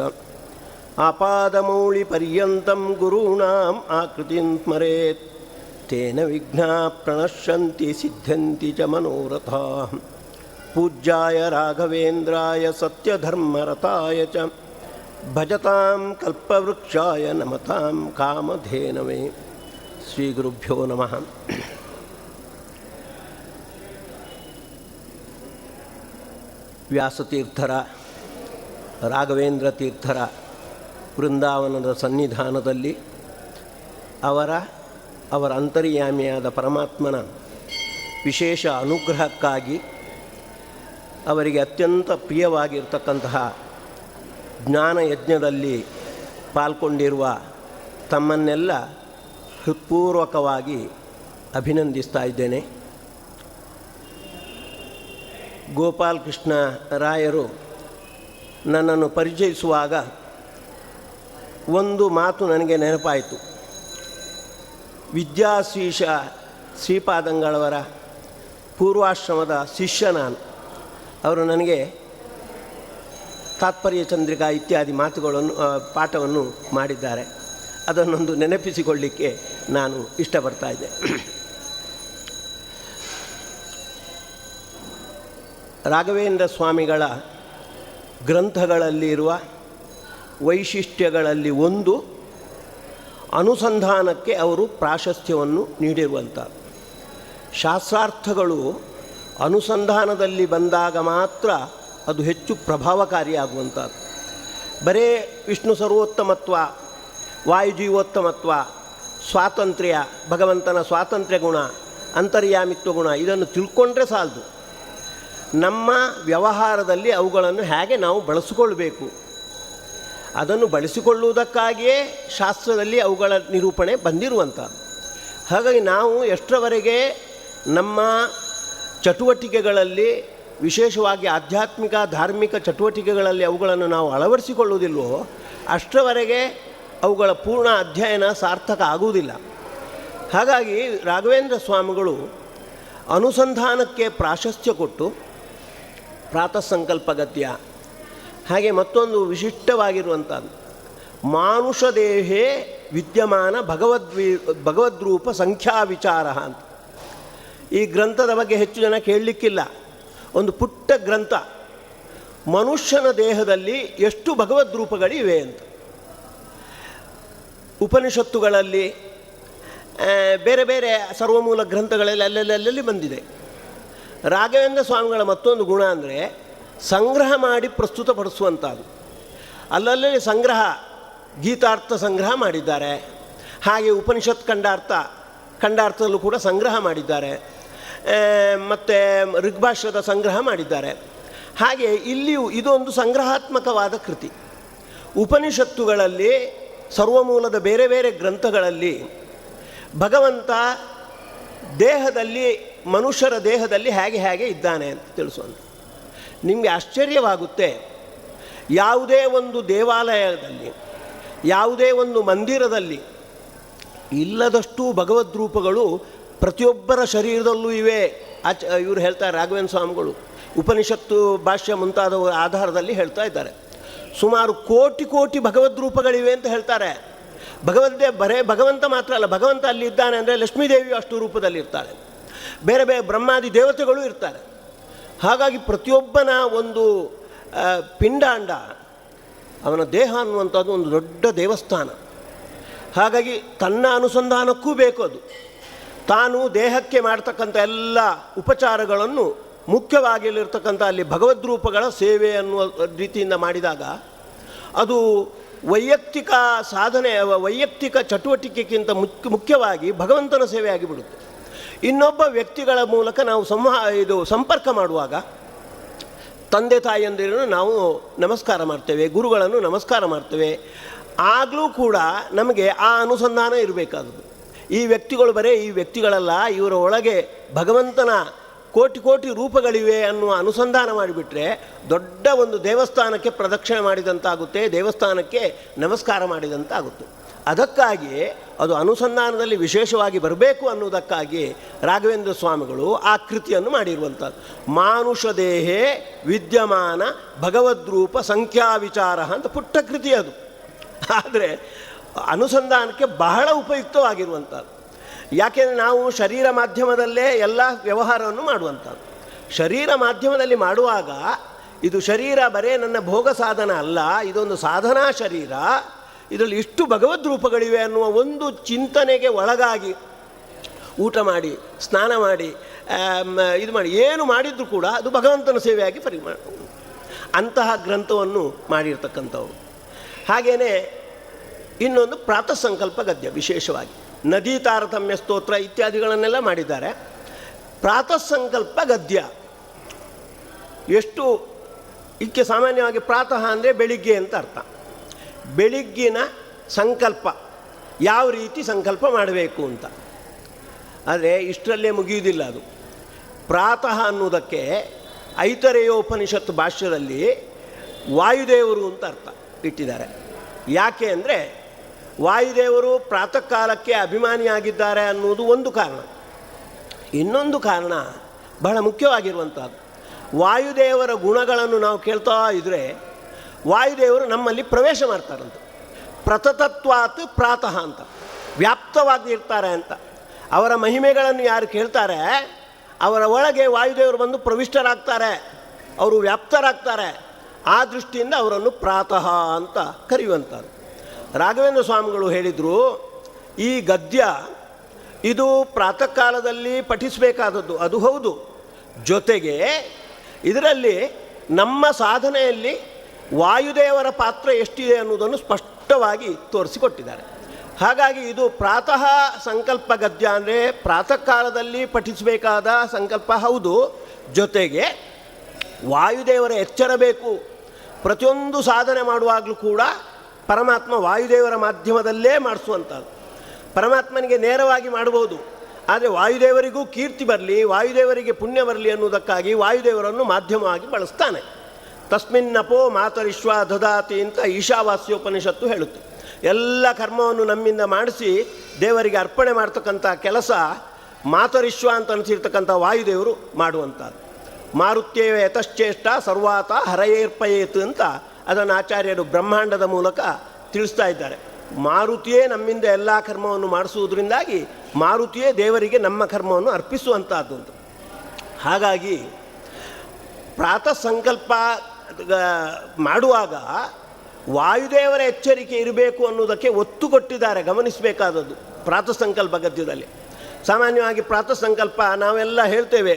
ಆಪಾದಮೌಳಿಪರ್ಯಂತಂ ಗುರುಣಾಂ ಆಕೃತಿಂ ಸ್ಮರೇತ್ ತೇನ ವಿಘ್ನಾ ಪ್ರಣಶ್ಯಂತಿ ಸಿದ್ಧ್ಯಂತಿ ಚ ಮನೋರಥಾಃ. ಪೂಜ್ಯಾಯ ರಾಘವೇಂದ್ರಾಯ ಸತ್ಯಧರ್ಮರತಾಯ ಚ ಭಜತಾಂ ಕಲ್ಪವೃಕ್ಷಾಯ ನಮತಾಂ ಕಾಮಧೇನವೇ. ಶ್ರೀ ಗುರುಭ್ಯೋ ನಮಃ. ವ್ಯಾಸತೀರ್ಥರ, ರಾಘವೇಂದ್ರ ತೀರ್ಥರ ವೃಂದಾವನದ ಸನ್ನಿಧಾನದಲ್ಲಿ ಅವರ ಅಂತರ್ಯಾಮಿಯಾದ ಪರಮಾತ್ಮನ ವಿಶೇಷ ಅನುಗ್ರಹಕ್ಕಾಗಿ ಅವರಿಗೆ ಅತ್ಯಂತ ಪ್ರಿಯವಾಗಿರ್ತಕ್ಕಂತಹ ಜ್ಞಾನಯಜ್ಞದಲ್ಲಿ ಪಾಲ್ಗೊಂಡಿರುವ ತಮ್ಮನ್ನೆಲ್ಲ ಹೃತ್ಪೂರ್ವಕವಾಗಿ ಅಭಿನಂದಿಸ್ತಾ ಇದ್ದೇನೆ. ಗೋಪಾಲಕೃಷ್ಣ ರಾಯರು ನನ್ನನ್ನು ಪರಿಚಯಿಸುವಾಗ ಒಂದು ಮಾತು ನನಗೆ ನೆನಪಾಯಿತು. ವಿದ್ಯಾಶೀಷ ಶ್ರೀಪಾದಂಗಳವರ ಪೂರ್ವಾಶ್ರಮದ ಶಿಷ್ಯ ನಾನು. ಅವರು ನನಗೆ ತಾತ್ಪರ್ಯ ಚಂದ್ರಿಕಾ ಇತ್ಯಾದಿ ಮಾತುಗಳನ್ನು ಪಾಠವನ್ನು ಮಾಡಿದ್ದಾರೆ. ಅದನ್ನೊಂದು ನೆನಪಿಸಿಕೊಳ್ಳಿಕ್ಕೆ ನಾನು ಇಷ್ಟಪಡ್ತಾ ಇದ್ದೆ. ರಾಘವೇಂದ್ರ ಸ್ವಾಮಿಗಳ ಗ್ರಂಥಗಳಲ್ಲಿರುವ ವೈಶಿಷ್ಟ್ಯಗಳಲ್ಲಿ ಒಂದು ಅನುಸಂಧಾನಕ್ಕೆ ಅವರು ಪ್ರಾಶಸ್ತ್ಯವನ್ನು ನೀಡಿರುವಂಥದ್ದು. ಶಾಸ್ತ್ರಾರ್ಥಗಳು ಅನುಸಂಧಾನದಲ್ಲಿ ಬಂದಾಗ ಮಾತ್ರ ಅದು ಹೆಚ್ಚು ಪ್ರಭಾವಕಾರಿಯಾಗುವಂಥದ್ದು. ಬರೇ ವಿಷ್ಣು ಸರ್ವೋತ್ತಮತ್ವ, ವಾಯುಜೀವೋತ್ತಮತ್ವ, ಸ್ವಾತಂತ್ರ್ಯ, ಭಗವಂತನ ಸ್ವಾತಂತ್ರ್ಯ ಗುಣ, ಅಂತರ್ಯಾಮಿತ್ವ ಗುಣ ಇದನ್ನು ತಿಳ್ಕೊಂಡ್ರೆ ಸಾಲದು. ನಮ್ಮ ವ್ಯವಹಾರದಲ್ಲಿ ಅವುಗಳನ್ನು ಹೇಗೆ ನಾವು ಬಳಸಿಕೊಳ್ಬೇಕು, ಅದನ್ನು ಬಳಸಿಕೊಳ್ಳುವುದಕ್ಕಾಗಿಯೇ ಶಾಸ್ತ್ರದಲ್ಲಿ ಅವುಗಳ ನಿರೂಪಣೆ ಬಂದಿರುವಂಥದ್ದು. ಹಾಗಾಗಿ ನಾವು ಎಷ್ಟರವರೆಗೆ ನಮ್ಮ ಚಟುವಟಿಕೆಗಳಲ್ಲಿ, ವಿಶೇಷವಾಗಿ ಆಧ್ಯಾತ್ಮಿಕ ಧಾರ್ಮಿಕ ಚಟುವಟಿಕೆಗಳಲ್ಲಿ ಅವುಗಳನ್ನು ನಾವು ಅಳವಡಿಸಿಕೊಳ್ಳುವುದಿಲ್ಲವೋ ಅಷ್ಟರವರೆಗೆ ಅವುಗಳ ಪೂರ್ಣ ಅಧ್ಯಯನ ಸಾರ್ಥಕ ಆಗುವುದಿಲ್ಲ. ಹಾಗಾಗಿ ರಾಘವೇಂದ್ರ ಸ್ವಾಮಿಗಳು ಅನುಸಂಧಾನಕ್ಕೆ ಪ್ರಾಶಸ್ತ್ಯ ಕೊಟ್ಟು ಪ್ರಾತಃ ಸಂಕಲ್ಪ ಗದ್ಯ, ಹಾಗೆ ಮತ್ತೊಂದು ವಿಶಿಷ್ಟವಾಗಿರುವಂಥದ್ದು ಮಾನುಷ ದೇಹೇ ವಿದ್ಯಮಾನ ಭಗವದ್ರೂಪ ಸಂಖ್ಯಾ ವಿಚಾರ ಅಂತ. ಈ ಗ್ರಂಥದ ಬಗ್ಗೆ ಹೆಚ್ಚು ಜನ ಕೇಳಲಿಕ್ಕಿಲ್ಲ. ಒಂದು ಪುಟ್ಟ ಗ್ರಂಥ, ಮನುಷ್ಯನ ದೇಹದಲ್ಲಿ ಎಷ್ಟು ಭಗವದ್ರೂಪಗಳಿವೆ ಅಂತ. ಉಪನಿಷತ್ತುಗಳಲ್ಲಿ, ಬೇರೆ ಬೇರೆ ಸರ್ವಮೂಲ ಗ್ರಂಥಗಳಲ್ಲಿ ಅಲ್ಲೆಲ್ಲಿ ಬಂದಿದೆ. ರಾಘವೇಂದ್ರ ಸ್ವಾಮಿಗಳ ಮತ್ತೊಂದು ಗುಣ ಅಂದರೆ ಸಂಗ್ರಹ ಮಾಡಿ ಪ್ರಸ್ತುತಪಡಿಸುವಂಥದ್ದು. ಅಲ್ಲಲ್ಲಿ ಸಂಗ್ರಹ, ಗೀತಾರ್ಥ ಸಂಗ್ರಹ ಮಾಡಿದ್ದಾರೆ, ಹಾಗೆ ಉಪನಿಷತ್ ಖಂಡಾರ್ಥದಲ್ಲೂ ಕೂಡ ಸಂಗ್ರಹ ಮಾಡಿದ್ದಾರೆ, ಮತ್ತು ಋಗ್ಭಾಷ್ಯದ ಸಂಗ್ರಹ ಮಾಡಿದ್ದಾರೆ. ಹಾಗೆ ಇಲ್ಲಿಯೂ ಇದೊಂದು ಸಂಗ್ರಹಾತ್ಮಕವಾದ ಕೃತಿ. ಉಪನಿಷತ್ತುಗಳಲ್ಲಿ, ಸರ್ವಮೂಲದ ಬೇರೆ ಬೇರೆ ಗ್ರಂಥಗಳಲ್ಲಿ ಭಗವಂತ ದೇಹದಲ್ಲಿ, ಮನುಷ್ಯರ ದೇಹದಲ್ಲಿ ಹೇಗೆ ಹೇಗೆ ಇದ್ದಾನೆ ಅಂತ ತಿಳಿಸುವಂಥ. ನಿಮಗೆ ಆಶ್ಚರ್ಯವಾಗುತ್ತೆ, ಯಾವುದೇ ಒಂದು ದೇವಾಲಯದಲ್ಲಿ, ಯಾವುದೇ ಒಂದು ಮಂದಿರದಲ್ಲಿ ಇಲ್ಲದಷ್ಟು ಭಗವದ್ರೂಪಗಳು ಪ್ರತಿಯೊಬ್ಬರ ಶರೀರದಲ್ಲೂ ಇವೆ. ಇವರು ಹೇಳ್ತಾರೆ, ರಾಘವೇಂದ್ರ ಸ್ವಾಮಿಗಳು ಉಪನಿಷತ್ತು ಭಾಷ್ಯ ಮುಂತಾದವರ ಆಧಾರದಲ್ಲಿ ಹೇಳ್ತಾ ಇದ್ದಾರೆ. ಸುಮಾರು ಕೋಟಿ ಕೋಟಿ ಭಗವದ್ರೂಪಗಳಿವೆ ಅಂತ ಹೇಳ್ತಾರೆ. ಬರೇ ಭಗವಂತ ಮಾತ್ರ ಅಲ್ಲ, ಭಗವಂತ ಅಲ್ಲಿ ಇದ್ದಾನೆ ಅಂದರೆ ಲಕ್ಷ್ಮೀದೇವಿಯು ಅಷ್ಟು ರೂಪದಲ್ಲಿ ಇರ್ತಾಳೆ, ಬೇರೆ ಬೇರೆ ಬ್ರಹ್ಮಾದಿ ದೇವತೆಗಳು ಇರ್ತಾರೆ. ಹಾಗಾಗಿ ಪ್ರತಿಯೊಬ್ಬನ ಒಂದು ಪಿಂಡಾಂಡ, ಅವನ ದೇಹ ಅನ್ನುವಂಥದ್ದು ಒಂದು ದೊಡ್ಡ ದೇವಸ್ಥಾನ. ಹಾಗಾಗಿ ತನ್ನ ಅನುಸಂಧಾನಕ್ಕೂ ಬೇಕು ಅದು. ತಾನು ದೇಹಕ್ಕೆ ಮಾಡ್ತಕ್ಕಂಥ ಎಲ್ಲ ಉಪಚಾರಗಳನ್ನು ಮುಖ್ಯವಾಗಿರತಕ್ಕಂಥ ಅಲ್ಲಿ ಭಗವದ್ರೂಪಗಳ ಸೇವೆ ಅನ್ನುವ ರೀತಿಯಿಂದ ಮಾಡಿದಾಗ ಅದು ವೈಯಕ್ತಿಕ ಸಾಧನೆ, ವೈಯಕ್ತಿಕ ಚಟುವಟಿಕೆಗಿಂತ ಮುಖ್ಯವಾಗಿ ಭಗವಂತನ ಸೇವೆ ಆಗಿಬಿಡುತ್ತೆ. ಇನ್ನೊಬ್ಬ ವ್ಯಕ್ತಿಗಳ ಮೂಲಕ ನಾವು ಸಂಪರ್ಕ ಮಾಡುವಾಗ ತಂದೆ ತಾಯಿಯಂದಿರನ್ನು ನಾವು ನಮಸ್ಕಾರ ಮಾಡ್ತೇವೆ, ಗುರುಗಳನ್ನು ನಮಸ್ಕಾರ ಮಾಡ್ತೇವೆ. ಆಗಲೂ ಕೂಡ ನಮಗೆ ಆ ಅನುಸಂಧಾನ ಇರಬೇಕಾದದ್ದು. ಈ ವ್ಯಕ್ತಿಗಳು ಬರೇ ಈ ವ್ಯಕ್ತಿಗಳಲ್ಲ, ಇವರ ಒಳಗೆ ಭಗವಂತನ ಕೋಟಿ ಕೋಟಿ ರೂಪಗಳಿವೆ ಅನ್ನುವ ಅನುಸಂಧಾನ ಮಾಡಿಬಿಟ್ರೆ ದೊಡ್ಡ ಒಂದು ದೇವಸ್ಥಾನಕ್ಕೆ ಪ್ರದಕ್ಷಿಣೆ ಮಾಡಿದಂತಾಗುತ್ತೆ, ದೇವಸ್ಥಾನಕ್ಕೆ ನಮಸ್ಕಾರ ಮಾಡಿದಂತಾಗುತ್ತೆ. ಅದಕ್ಕಾಗಿ ಅದು ಅನುಸಂಧಾನದಲ್ಲಿ ವಿಶೇಷವಾಗಿ ಬರಬೇಕು ಅನ್ನುವುದಕ್ಕಾಗಿ ರಾಘವೇಂದ್ರ ಸ್ವಾಮಿಗಳು ಆ ಕೃತಿಯನ್ನು ಮಾಡಿರುವಂಥದ್ದು. ಮಾನುಷ ದೇಹೇ ವಿದ್ಯಮಾನ ಭಗವದ್ರೂಪ ಸಂಖ್ಯಾ ವಿಚಾರ ಅಂತ ಪುಟ್ಟ ಕೃತಿ ಅದು. ಆದರೆ ಅನುಸಂಧಾನಕ್ಕೆ ಬಹಳ ಉಪಯುಕ್ತವಾಗಿರುವಂಥದ್ದು. ಯಾಕೆಂದರೆ ನಾವು ಶರೀರ ಮಾಧ್ಯಮದಲ್ಲೇ ಎಲ್ಲ ವ್ಯವಹಾರವನ್ನು ಮಾಡುವಂಥದ್ದು. ಶರೀರ ಮಾಧ್ಯಮದಲ್ಲಿ ಮಾಡುವಾಗ ಇದು ಶರೀರ ಬರೇ ನನ್ನ ಭೋಗ ಸಾಧನ ಅಲ್ಲ, ಇದೊಂದು ಸಾಧನಾ ಶರೀರ, ಇದರಲ್ಲಿ ಇಷ್ಟು ಭಗವದ್ರೂಪಗಳಿವೆ ಅನ್ನುವ ಒಂದು ಚಿಂತನೆಗೆ ಒಳಗಾಗಿ ಊಟ ಮಾಡಿ, ಸ್ನಾನ ಮಾಡಿ, ಇದು ಮಾಡಿ, ಏನು ಮಾಡಿದರೂ ಕೂಡ ಅದು ಭಗವಂತನ ಸೇವೆಯಾಗಿ ಅಂತಹ ಗ್ರಂಥವನ್ನು ಮಾಡಿರ್ತಕ್ಕಂಥವು. ಹಾಗೆಯೇ ಇನ್ನೊಂದು ಪ್ರಾತಃ ಸಂಕಲ್ಪ ಗದ್ಯ, ವಿಶೇಷವಾಗಿ ನದೀ ತಾರತಮ್ಯ ಸ್ತೋತ್ರ ಇತ್ಯಾದಿಗಳನ್ನೆಲ್ಲ ಮಾಡಿದ್ದಾರೆ. ಪ್ರಾತಃ ಸಂಕಲ್ಪ ಗದ್ಯ ಎಷ್ಟು ಇದಕ್ಕೆ ಸಾಮಾನ್ಯವಾಗಿ ಪ್ರಾತಃ ಅಂದರೆ ಬೆಳಿಗ್ಗೆ ಅಂತ ಅರ್ಥ. ಬೆಳಿಗ್ಗಿನ ಸಂಕಲ್ಪ, ಯಾವ ರೀತಿ ಸಂಕಲ್ಪ ಮಾಡಬೇಕು ಅಂತ. ಆದರೆ ಇಷ್ಟರಲ್ಲೇ ಮುಗಿಯುವುದಿಲ್ಲ ಅದು. ಪ್ರಾತಃ ಅನ್ನುವುದಕ್ಕೆ ಐತರೇಯೋಪನಿಷತ್ತು ಭಾಷ್ಯದಲ್ಲಿ ವಾಯುದೇವರು ಅಂತ ಅರ್ಥ ಇಟ್ಟಿದ್ದಾರೆ. ಯಾಕೆ ಅಂದರೆ ವಾಯುದೇವರು ಪ್ರಾತಃ ಕಾಲಕ್ಕೆ ಅಭಿಮಾನಿಯಾಗಿದ್ದಾರೆ ಅನ್ನುವುದು ಒಂದು ಕಾರಣ. ಇನ್ನೊಂದು ಕಾರಣ ಬಹಳ ಮುಖ್ಯವಾಗಿರುವಂಥದ್ದು, ವಾಯುದೇವರ ಗುಣಗಳನ್ನು ನಾವು ಕೇಳ್ತಾ ಇದ್ದರೆ ವಾಯುದೇವರು ನಮ್ಮಲ್ಲಿ ಪ್ರವೇಶ ಮಾಡ್ತಾರಂತ. ಪ್ರತತತ್ವಾತ್ ಪ್ರಾತಃ ಅಂತ, ವ್ಯಾಪ್ತವಾಗಿ ಇರ್ತಾರೆ ಅಂತ. ಅವರ ಮಹಿಮೆಗಳನ್ನು ಯಾರು ಕೇಳ್ತಾರೆ ಅವರ ಒಳಗೆ ವಾಯುದೇವರು ಬಂದು ಪ್ರವಿಷ್ಟರಾಗ್ತಾರೆ, ಅವರು ವ್ಯಾಪ್ತರಾಗ್ತಾರೆ. ಆ ದೃಷ್ಟಿಯಿಂದ ಅವರನ್ನು ಪ್ರಾತಃ ಅಂತ ಕರೆಯುವಂಥದ್ದು. ರಾಘವೇಂದ್ರ ಸ್ವಾಮಿಗಳು ಹೇಳಿದರು, ಈ ಗದ್ಯ ಇದು ಪ್ರಾತಃ ಕಾಲದಲ್ಲಿ ಪಠಿಸಬೇಕಾದದ್ದು, ಅದು ಹೌದು. ಜೊತೆಗೆ ಇದರಲ್ಲಿ ನಮ್ಮ ಸಾಧನೆಯಲ್ಲಿ ವಾಯುದೇವರ ಪಾತ್ರ ಎಷ್ಟಿದೆ ಅನ್ನೋದನ್ನು ಸ್ಪಷ್ಟವಾಗಿ ತೋರಿಸಿಕೊಟ್ಟಿದ್ದಾರೆ. ಹಾಗಾಗಿ ಇದು ಪ್ರಾತಃ ಸಂಕಲ್ಪ ಗದ್ಯ ಅಂದರೆ ಪ್ರಾತಃ ಕಾಲದಲ್ಲಿ ಪಠಿಸಬೇಕಾದ ಸಂಕಲ್ಪ ಹೌದು. ಜೊತೆಗೆ ವಾಯುದೇವರ ಎಚ್ಚರ ಬೇಕು. ಪ್ರತಿಯೊಂದು ಸಾಧನೆ ಮಾಡುವಾಗಲೂ ಕೂಡ ಪರಮಾತ್ಮ ವಾಯುದೇವರ ಮಾಧ್ಯಮದಲ್ಲೇ ಮಾಡಿಸುವಂಥದ್ದು. ಪರಮಾತ್ಮನಿಗೆ ನೇರವಾಗಿ ಮಾಡ್ಬೋದು, ಆದರೆ ವಾಯುದೇವರಿಗೂ ಕೀರ್ತಿ ಬರಲಿ, ವಾಯುದೇವರಿಗೆ ಪುಣ್ಯ ಬರಲಿ ಅನ್ನುವುದಕ್ಕಾಗಿ ವಾಯುದೇವರನ್ನು ಮಾಧ್ಯಮವಾಗಿ ಬಳಸ್ತಾನೆ. ತಸ್ಮಿನ್ನಪೋ ಮಾತರಿಶ್ವ ದದಾತಿ ಅಂತ ಈಶಾವಾಸ್ಯೋಪನಿಷತ್ತು ಹೇಳುತ್ತೆ. ಎಲ್ಲ ಕರ್ಮವನ್ನು ನಮ್ಮಿಂದ ಮಾಡಿಸಿ ದೇವರಿಗೆ ಅರ್ಪಣೆ ಮಾಡ್ತಕ್ಕಂಥ ಕೆಲಸ ಮಾತರಿಶ್ವ ಅಂತ ಅನಿಸಿರ್ತಕ್ಕಂಥ ವಾಯುದೇವರು ಮಾಡುವಂಥದ್ದು. ಮಾರುತ್ಯೇವ ಯತಶ್ಚೇಷ್ಟ ಸರ್ವಾತ ಹರಯೇರ್ಪಯೇತ್ ಅಂತ ಅದನ್ನು ಆಚಾರ್ಯರು ಬ್ರಹ್ಮಾಂಡದ ಮೂಲಕ ತಿಳಿಸ್ತಾ ಇದ್ದಾರೆ. ಮಾರುತಿಯೇ ನಮ್ಮಿಂದ ಎಲ್ಲ ಕರ್ಮವನ್ನು ಮಾಡಿಸುವುದರಿಂದಾಗಿ ಮಾರುತಿಯೇ ದೇವರಿಗೆ ನಮ್ಮ ಕರ್ಮವನ್ನು ಅರ್ಪಿಸುವಂಥದ್ದು ಅಂತ. ಹಾಗಾಗಿ ಪ್ರಾತಃ ಸಂಕಲ್ಪ ಮಾಡುವಾಗ ವಾಯುದೇವರ ಎಚ್ಚರಿಕೆ ಇರಬೇಕು ಅನ್ನೋದಕ್ಕೆ ಒತ್ತು ಕೊಟ್ಟಿದ್ದಾರೆ, ಗಮನಿಸಬೇಕಾದದ್ದು ಪ್ರಾತಃ ಸಂಕಲ್ಪ ಗದ್ಯದಲ್ಲಿ. ಸಾಮಾನ್ಯವಾಗಿ ಪ್ರಾತಃ ಸಂಕಲ್ಪ ನಾವೆಲ್ಲ ಹೇಳ್ತೇವೆ,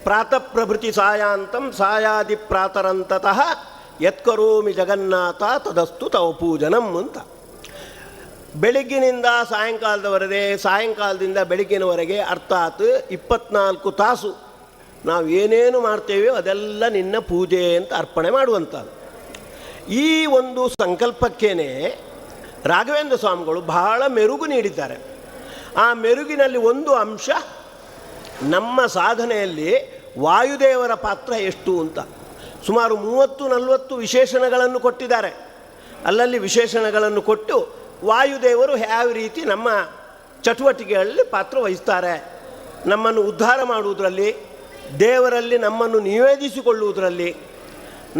ಪ್ರಾತಃ ಪ್ರಭೃತಿ ಸಾಯಾಂತಂ ಸಾಯಾದಿ ಪ್ರಾತರಂತತಃ ಯತ್ಕರೋಮಿ ಜಗನ್ನಾಥ ತದಸ್ತು ತವ ಪೂಜನಂ ಅಂತ. ಬೆಳಗ್ಗಿನಿಂದ ಸಾಯಂಕಾಲದವರೆಗೆ, ಸಾಯಂಕಾಲದಿಂದ ಬೆಳಗ್ಗಿನವರೆಗೆ, ಅರ್ಥಾತ್ 24 ತಾಸು ನಾವು ಏನೇನು ಮಾಡ್ತೇವೆಯೋ ಅದೆಲ್ಲ ನಿನ್ನ ಪೂಜೆ ಅಂತ ಅರ್ಪಣೆ ಮಾಡುವಂಥದ್ದು. ಈ ಒಂದು ಸಂಕಲ್ಪಕ್ಕೇನೆ ರಾಘವೇಂದ್ರ ಸ್ವಾಮಿಗಳು ಬಹಳ ಮೆರುಗು ನೀಡಿದ್ದಾರೆ. ಆ ಮೆರುಗಿನಲ್ಲಿ ಒಂದು ಅಂಶ ನಮ್ಮ ಸಾಧನೆಯಲ್ಲಿ ವಾಯುದೇವರ ಪಾತ್ರ ಎಷ್ಟು ಅಂತ. ಸುಮಾರು 30-40 ವಿಶೇಷಣಗಳನ್ನು ಕೊಟ್ಟಿದ್ದಾರೆ. ಅಲ್ಲಲ್ಲಿ ವಿಶೇಷಣಗಳನ್ನು ಕೊಟ್ಟು ವಾಯುದೇವರು ಯಾವ ರೀತಿ ನಮ್ಮ ಚಟುವಟಿಕೆಗಳಲ್ಲಿ ಪಾತ್ರ ವಹಿಸ್ತಾರೆ, ನಮ್ಮನ್ನು ಉದ್ಧಾರ ಮಾಡುವುದರಲ್ಲಿ, ದೇವರಲ್ಲಿ ನಮ್ಮನ್ನು ನಿವೇದಿಸಿಕೊಳ್ಳುವುದರಲ್ಲಿ,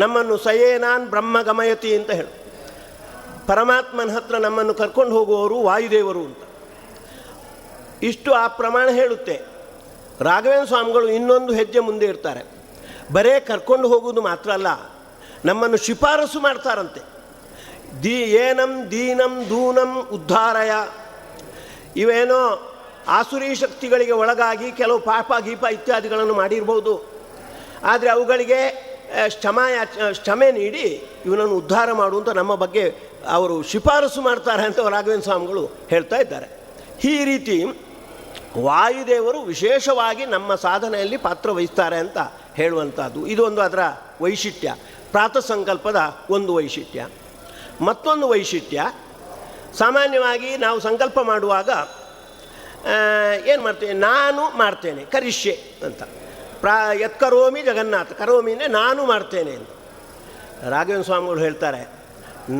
ನಮ್ಮನ್ನು ಸಯೇನಾನ್ ಬ್ರಹ್ಮ ಗಮಯತಿ ಅಂತ ಹೇಳು, ಪರಮಾತ್ಮನ ಹತ್ರ ನಮ್ಮನ್ನು ಕರ್ಕೊಂಡು ಹೋಗುವವರು ವಾಯುದೇವರು ಅಂತ. ಇಷ್ಟು ಆ ಪ್ರಮಾಣ ಹೇಳುತ್ತೆ. ರಾಘವೇಂದ್ರ ಸ್ವಾಮಿಗಳು ಇನ್ನೊಂದು ಹೆಜ್ಜೆ ಮುಂದೆ ಇರ್ತಾರೆ. ಬರೇ ಕರ್ಕೊಂಡು ಹೋಗುವುದು ಮಾತ್ರ ಅಲ್ಲ, ನಮ್ಮನ್ನು ಶಿಫಾರಸು ಮಾಡ್ತಾರಂತೆ. ಏನಂ ದೀನಂ ದೂನಂ ಉದ್ಧಾರಯ. ಇವೇನೋ ಆಸುರಿ ಶಕ್ತಿಗಳಿಗೆ ಒಳಗಾಗಿ ಕೆಲವು ಪಾಪ ಗೀಪ ಇತ್ಯಾದಿಗಳನ್ನು ಮಾಡಿರ್ಬೋದು, ಆದರೆ ಅವುಗಳಿಗೆ ಕ್ಷಮೆ ನೀಡಿ ಇವನನ್ನು ಉದ್ಧಾರ ಮಾಡುವಂಥ ನಮ್ಮ ಬಗ್ಗೆ ಅವರು ಶಿಫಾರಸು ಮಾಡ್ತಾರೆ ಅಂತ ರಾಘವೇಂದ್ರ ಸ್ವಾಮಿಗಳು ಹೇಳ್ತಾ ಇದ್ದಾರೆ. ಈ ರೀತಿ ವಾಯುದೇವರು ವಿಶೇಷವಾಗಿ ನಮ್ಮ ಸಾಧನೆಯಲ್ಲಿ ಪಾತ್ರ ವಹಿಸ್ತಾರೆ ಅಂತ ಹೇಳುವಂಥದ್ದು ಇದೊಂದು ಅದರ ವೈಶಿಷ್ಟ್ಯ. ಪ್ರಾತಃ ಸಂಕಲ್ಪದ ಒಂದು ವೈಶಿಷ್ಟ್ಯ. ಮತ್ತೊಂದು ವೈಶಿಷ್ಟ್ಯ, ಸಾಮಾನ್ಯವಾಗಿ ನಾವು ಸಂಕಲ್ಪ ಮಾಡುವಾಗ ಏನು ಮಾಡ್ತೇವೆ, ನಾನು ಮಾಡ್ತೇನೆ ಕರಿಷ್ಯೆ ಅಂತ. ಯತ್ಕರೋಮಿ ಜಗನ್ನಾಥ, ಕರೋಮಿ ಅಂದರೆ ನಾನು ಮಾಡ್ತೇನೆ ಅಂತ. ರಾಘವೇಂದ್ರ ಸ್ವಾಮಿಗಳು ಹೇಳ್ತಾರೆ,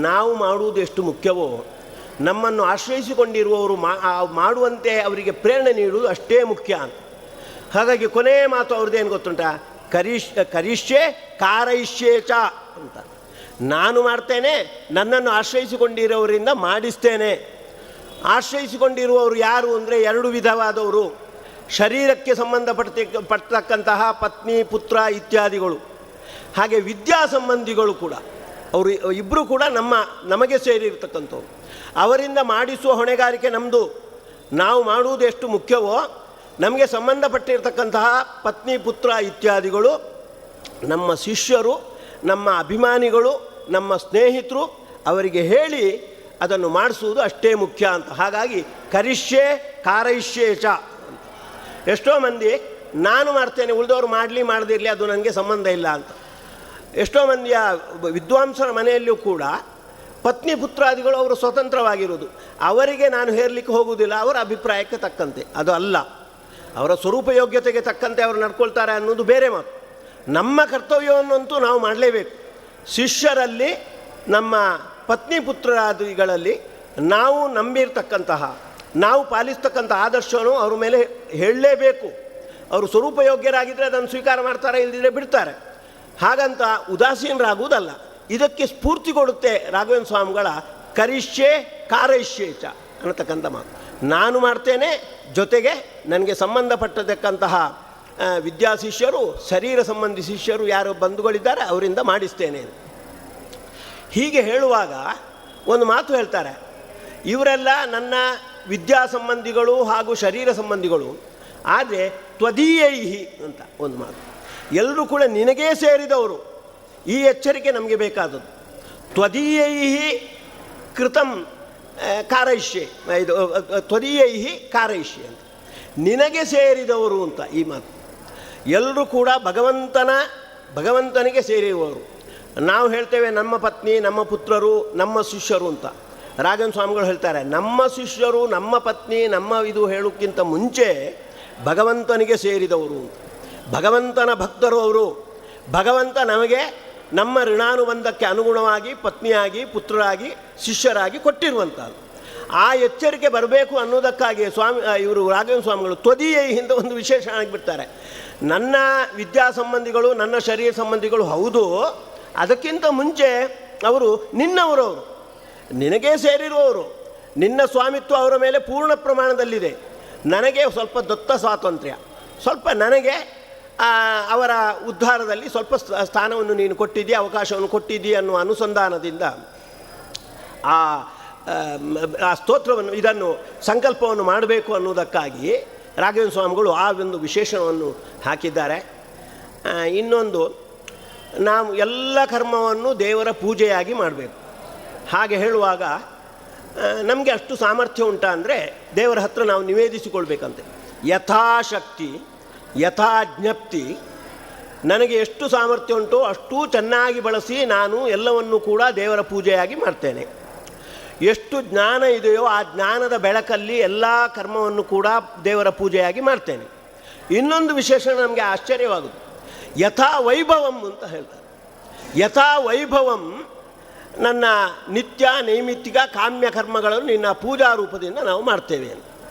ನಾವು ಮಾಡುವುದು ಎಷ್ಟು ಮುಖ್ಯವೋ ನಮ್ಮನ್ನು ಆಶ್ರಯಿಸಿಕೊಂಡಿರುವವರು ಮಾಡುವಂತೆ ಅವರಿಗೆ ಪ್ರೇರಣೆ ನೀಡುವುದು ಅಷ್ಟೇ ಮುಖ್ಯ ಅಂತ. ಹಾಗಾಗಿ ಕೊನೆಯ ಮಾತು ಅವ್ರದ್ದೇನು ಗೊತ್ತುಂಟ, ಕರಿಷ್ಯೆ ಕಾರಯಿಷ್ಯೆ ಚ ಅಂತ. ನಾನು ಮಾಡ್ತೇನೆ, ನನ್ನನ್ನು ಆಶ್ರಯಿಸಿಕೊಂಡಿರೋವರಿಂದ ಮಾಡಿಸ್ತೇನೆ. ಆಶ್ರಯಿಸಿಕೊಂಡಿರುವವರು ಯಾರು ಅಂದರೆ 2 ವಿಧವಾದವರು. ಶರೀರಕ್ಕೆ ಸಂಬಂಧಪಟ್ಟತಕ್ಕಂತಹ ಪತ್ನಿ ಪುತ್ರ ಇತ್ಯಾದಿಗಳು, ಹಾಗೆ ವಿದ್ಯಾ ಸಂಬಂಧಿಗಳು ಕೂಡ. ಅವರು ಇಬ್ಬರು ಕೂಡ ನಮಗೆ ಸೇರಿರ್ತಕ್ಕಂಥವ್ರು. ಅವರಿಂದ ಮಾಡಿಸುವ ಹೊಣೆಗಾರಿಕೆ ನಮ್ಮದು. ನಾವು ಮಾಡುವುದು ಎಷ್ಟು ಮುಖ್ಯವೋ ನಮಗೆ ಸಂಬಂಧಪಟ್ಟಿರ್ತಕ್ಕಂತಹ ಪತ್ನಿ ಪುತ್ರ ಇತ್ಯಾದಿಗಳು ನಮ್ಮ ಶಿಷ್ಯರು, ನಮ್ಮ ಅಭಿಮಾನಿಗಳು, ನಮ್ಮ ಸ್ನೇಹಿತರು, ಅವರಿಗೆ ಹೇಳಿ ಅದನ್ನು ಮಾಡಿಸುವುದು ಅಷ್ಟೇ ಮುಖ್ಯ ಅಂತ. ಹಾಗಾಗಿ ಕರಿಷ್ಯೆ ಕಾರಯಿಷ್ಯೆ ಚ ಅಂತ. ಎಷ್ಟೋ ಮಂದಿ ನಾನು ಮಾಡ್ತೇನೆ, ಉಳಿದವರು ಮಾಡಲಿ ಮಾಡದಿರಲಿ ಅದು ನನಗೆ ಸಂಬಂಧ ಇಲ್ಲ ಅಂತ. ಎಷ್ಟೋ ಮಂದಿಯ ವಿದ್ವಾಂಸರ ಮನೆಯಲ್ಲಿಯೂ ಕೂಡ ಪತ್ನಿ ಪುತ್ರಾದಿಗಳು ಅವರು ಸ್ವತಂತ್ರವಾಗಿರುವುದು, ಅವರಿಗೆ ನಾನು ಹೇರಲಿಕ್ಕೆ ಹೋಗುವುದಿಲ್ಲ, ಅವರ ಅಭಿಪ್ರಾಯಕ್ಕೆ ತಕ್ಕಂತೆ. ಅದು ಅಲ್ಲ, ಅವರ ಸ್ವರೂಪ ಯೋಗ್ಯತೆಗೆ ತಕ್ಕಂತೆ ಅವರು ನಡ್ಕೊಳ್ತಾರೆ ಅನ್ನೋದು ಬೇರೆ ಮಾತು. ನಮ್ಮ ಕರ್ತವ್ಯವನ್ನಂತೂ ನಾವು ಮಾಡಲೇಬೇಕು. ಶಿಷ್ಯರಲ್ಲಿ, ನಮ್ಮ ಪತ್ನಿ ಪುತ್ರಾದಿಗಳಲ್ಲಿ ನಾವು ನಂಬಿರ್ತಕ್ಕಂತಹ, ನಾವು ಪಾಲಿಸ್ತಕ್ಕಂಥ ಆದರ್ಶವನ್ನು ಅವ್ರ ಮೇಲೆ ಹೇಳಲೇಬೇಕು. ಅವರು ಸ್ವರೂಪ ಯೋಗ್ಯರಾಗಿದ್ದರೆ ಅದನ್ನು ಸ್ವೀಕಾರ ಮಾಡ್ತಾರೆ, ಇಲ್ಲದಿದ್ದರೆ ಬಿಡ್ತಾರೆ. ಹಾಗಂತ ಉದಾಸೀನರಾಗುವುದಲ್ಲ. ಇದಕ್ಕೆ ಸ್ಫೂರ್ತಿ ಕೊಡುತ್ತೆ ರಾಘವೇಂದ್ರ ಸ್ವಾಮಿಗಳ ಕರಿಷ್ಯೆ ಕಾರಯಿಷ್ಯೆ ಚ ಅನ್ನತಕ್ಕಂಥ ಮಾತು. ನಾನು ಮಾಡ್ತೇನೆ, ಜೊತೆಗೆ ನನಗೆ ಸಂಬಂಧಪಟ್ಟತಕ್ಕಂತಹ ವಿದ್ಯಾಶಿಷ್ಯರು, ಶರೀರ ಸಂಬಂಧಿ ಶಿಷ್ಯರು ಯಾರು ಬಂಧುಗಳಿದ್ದಾರೆ ಅವರಿಂದ ಮಾಡಿಸ್ತೇನೆ. ಹೀಗೆ ಹೇಳುವಾಗ ಒಂದು ಮಾತು ಹೇಳ್ತಾರೆ, ಇವರೆಲ್ಲ ನನ್ನ ವಿದ್ಯಾ ಸಂಬಂಧಿಗಳು ಹಾಗೂ ಶರೀರ ಸಂಬಂಧಿಗಳು, ಆದರೆ ತ್ವದೀಯೈಹಿ ಅಂತ ಒಂದು ಮಾತು. ಎಲ್ಲರೂ ಕೂಡ ನಿನಗೇ ಸೇರಿದವರು. ಈ ಎಚ್ಚರಿಕೆ ನಮಗೆ ಬೇಕಾದದ್ದು. ತ್ವದೀಯೈಹಿ ಕೃತಂ ಕಾರಯಿಷ್ಯೆ, ಇದು ತ್ವದೀಯೈಹಿ ಕಾರಯಿಷ್ಯೆ ಅಂತ, ನಿನಗೆ ಸೇರಿದವರು ಅಂತ ಈ ಮಾತು. ಎಲ್ಲರೂ ಕೂಡ ಭಗವಂತನ ಭಗವಂತನಿಗೆ ಸೇರಿರುವವರು. ನಾವು ಹೇಳ್ತೇವೆ ನಮ್ಮ ಪತ್ನಿ, ನಮ್ಮ ಪುತ್ರರು, ನಮ್ಮ ಶಿಷ್ಯರು ಅಂತ. ರಾಘವೇಂದ್ರ ಸ್ವಾಮಿಗಳು ಹೇಳ್ತಾರೆ, ನಮ್ಮ ಶಿಷ್ಯರು, ನಮ್ಮ ಪತ್ನಿ, ನಮ್ಮ ಇದು ಹೇಳೋಕ್ಕಿಂತ ಮುಂಚೆ ಭಗವಂತನಿಗೆ ಸೇರಿದವರು, ಭಗವಂತನ ಭಕ್ತರು ಅವರು. ಭಗವಂತ ನಮಗೆ ನಮ್ಮ ಋಣಾನುಬಂಧಕ್ಕೆ ಅನುಗುಣವಾಗಿ ಪತ್ನಿಯಾಗಿ, ಪುತ್ರರಾಗಿ, ಶಿಷ್ಯರಾಗಿ ಕೊಟ್ಟಿರುವಂಥದ್ದು. ಆ ಎಚ್ಚರಿಕೆ ಬರಬೇಕು ಅನ್ನೋದಕ್ಕಾಗಿ ಇವರು ರಾಘವೇಂದ್ರ ಸ್ವಾಮಿಗಳು ತ್ವದೀಯ ಹಿಂದ ಒಂದು ವಿಶೇಷ ಆಗಿಬಿಡ್ತಾರೆ. ನನ್ನ ವಿದ್ಯಾ ಸಂಬಂಧಿಗಳು, ನನ್ನ ಶರೀರ ಸಂಬಂಧಿಗಳು ಹೌದು, ಅದಕ್ಕಿಂತ ಮುಂಚೆ ಅವರು ನಿನ್ನವರವರು, ನಿನಗೇ ಸೇರಿರುವವರು, ನಿನ್ನ ಸ್ವಾಮಿತ್ವ ಅವರ ಮೇಲೆ ಪೂರ್ಣ ಪ್ರಮಾಣದಲ್ಲಿದೆ. ನನಗೆ ಸ್ವಲ್ಪ ದತ್ತ ಸ್ವಾತಂತ್ರ್ಯ, ಸ್ವಲ್ಪ ನನಗೆ ಅವರ ಉದ್ಧಾರದಲ್ಲಿ ಸ್ವಲ್ಪ ಸ್ಥಾನವನ್ನು ನೀನು ಕೊಟ್ಟಿದ್ದೀಯ, ಅವಕಾಶವನ್ನು ಕೊಟ್ಟಿದ್ದೀಯ ಅನ್ನುವ ಅನುಸಂಧಾನದಿಂದ ಆ ಸ್ತೋತ್ರವನ್ನು, ಇದನ್ನು ಸಂಕಲ್ಪವನ್ನು ಮಾಡಬೇಕು ಅನ್ನುವುದಕ್ಕಾಗಿ ರಾಘವೇಂದ್ರ ಸ್ವಾಮಿಗಳು ಆ ಒಂದು ವಿಶೇಷಣವನ್ನು ಹಾಕಿದ್ದಾರೆ. ಇನ್ನೊಂದು, ನಾವು ಎಲ್ಲ ಕರ್ಮವನ್ನು ದೇವರ ಪೂಜೆಯಾಗಿ ಮಾಡಬೇಕು. ಹಾಗೆ ಹೇಳುವಾಗ ನಮಗೆ ಅಷ್ಟು ಸಾಮರ್ಥ್ಯ ಉಂಟಾ ಅಂದರೆ ದೇವರ ಹತ್ರ ನಾವು ನಿವೇದಿಸಿಕೊಳ್ಬೇಕಂತೆ. ಯಥಾಶಕ್ತಿ ಯಥಾಜ್ಞಪ್ತಿ, ನನಗೆ ಎಷ್ಟು ಸಾಮರ್ಥ್ಯ ಉಂಟೋ ಅಷ್ಟೂ ಚೆನ್ನಾಗಿ ಬಳಸಿ ನಾನು ಎಲ್ಲವನ್ನೂ ಕೂಡ ದೇವರ ಪೂಜೆಯಾಗಿ ಮಾಡ್ತೇನೆ. ಎಷ್ಟು ಜ್ಞಾನ ಇದೆಯೋ ಆ ಜ್ಞಾನದ ಬೆಳಕಲ್ಲಿ ಎಲ್ಲ ಕರ್ಮವನ್ನು ಕೂಡ ದೇವರ ಪೂಜೆಯಾಗಿ ಮಾಡ್ತೇನೆ. ಇನ್ನೊಂದು ವಿಶೇಷಣ ನಮಗೆ ಆಶ್ಚರ್ಯವಾಗುವುದು, ಯಥಾ ವೈಭವಂ ಅಂತ ಹೇಳ್ತಾರೆ. ಯಥಾ ವೈಭವಂ, ನನ್ನ ನಿತ್ಯ ನೈಮಿತ್ತಿಕ ಕಾಮ್ಯ ಕರ್ಮಗಳನ್ನು ನಿನ್ನ ಪೂಜಾ ರೂಪದಿಂದ ನಾವು ಮಾಡ್ತೇವೆ.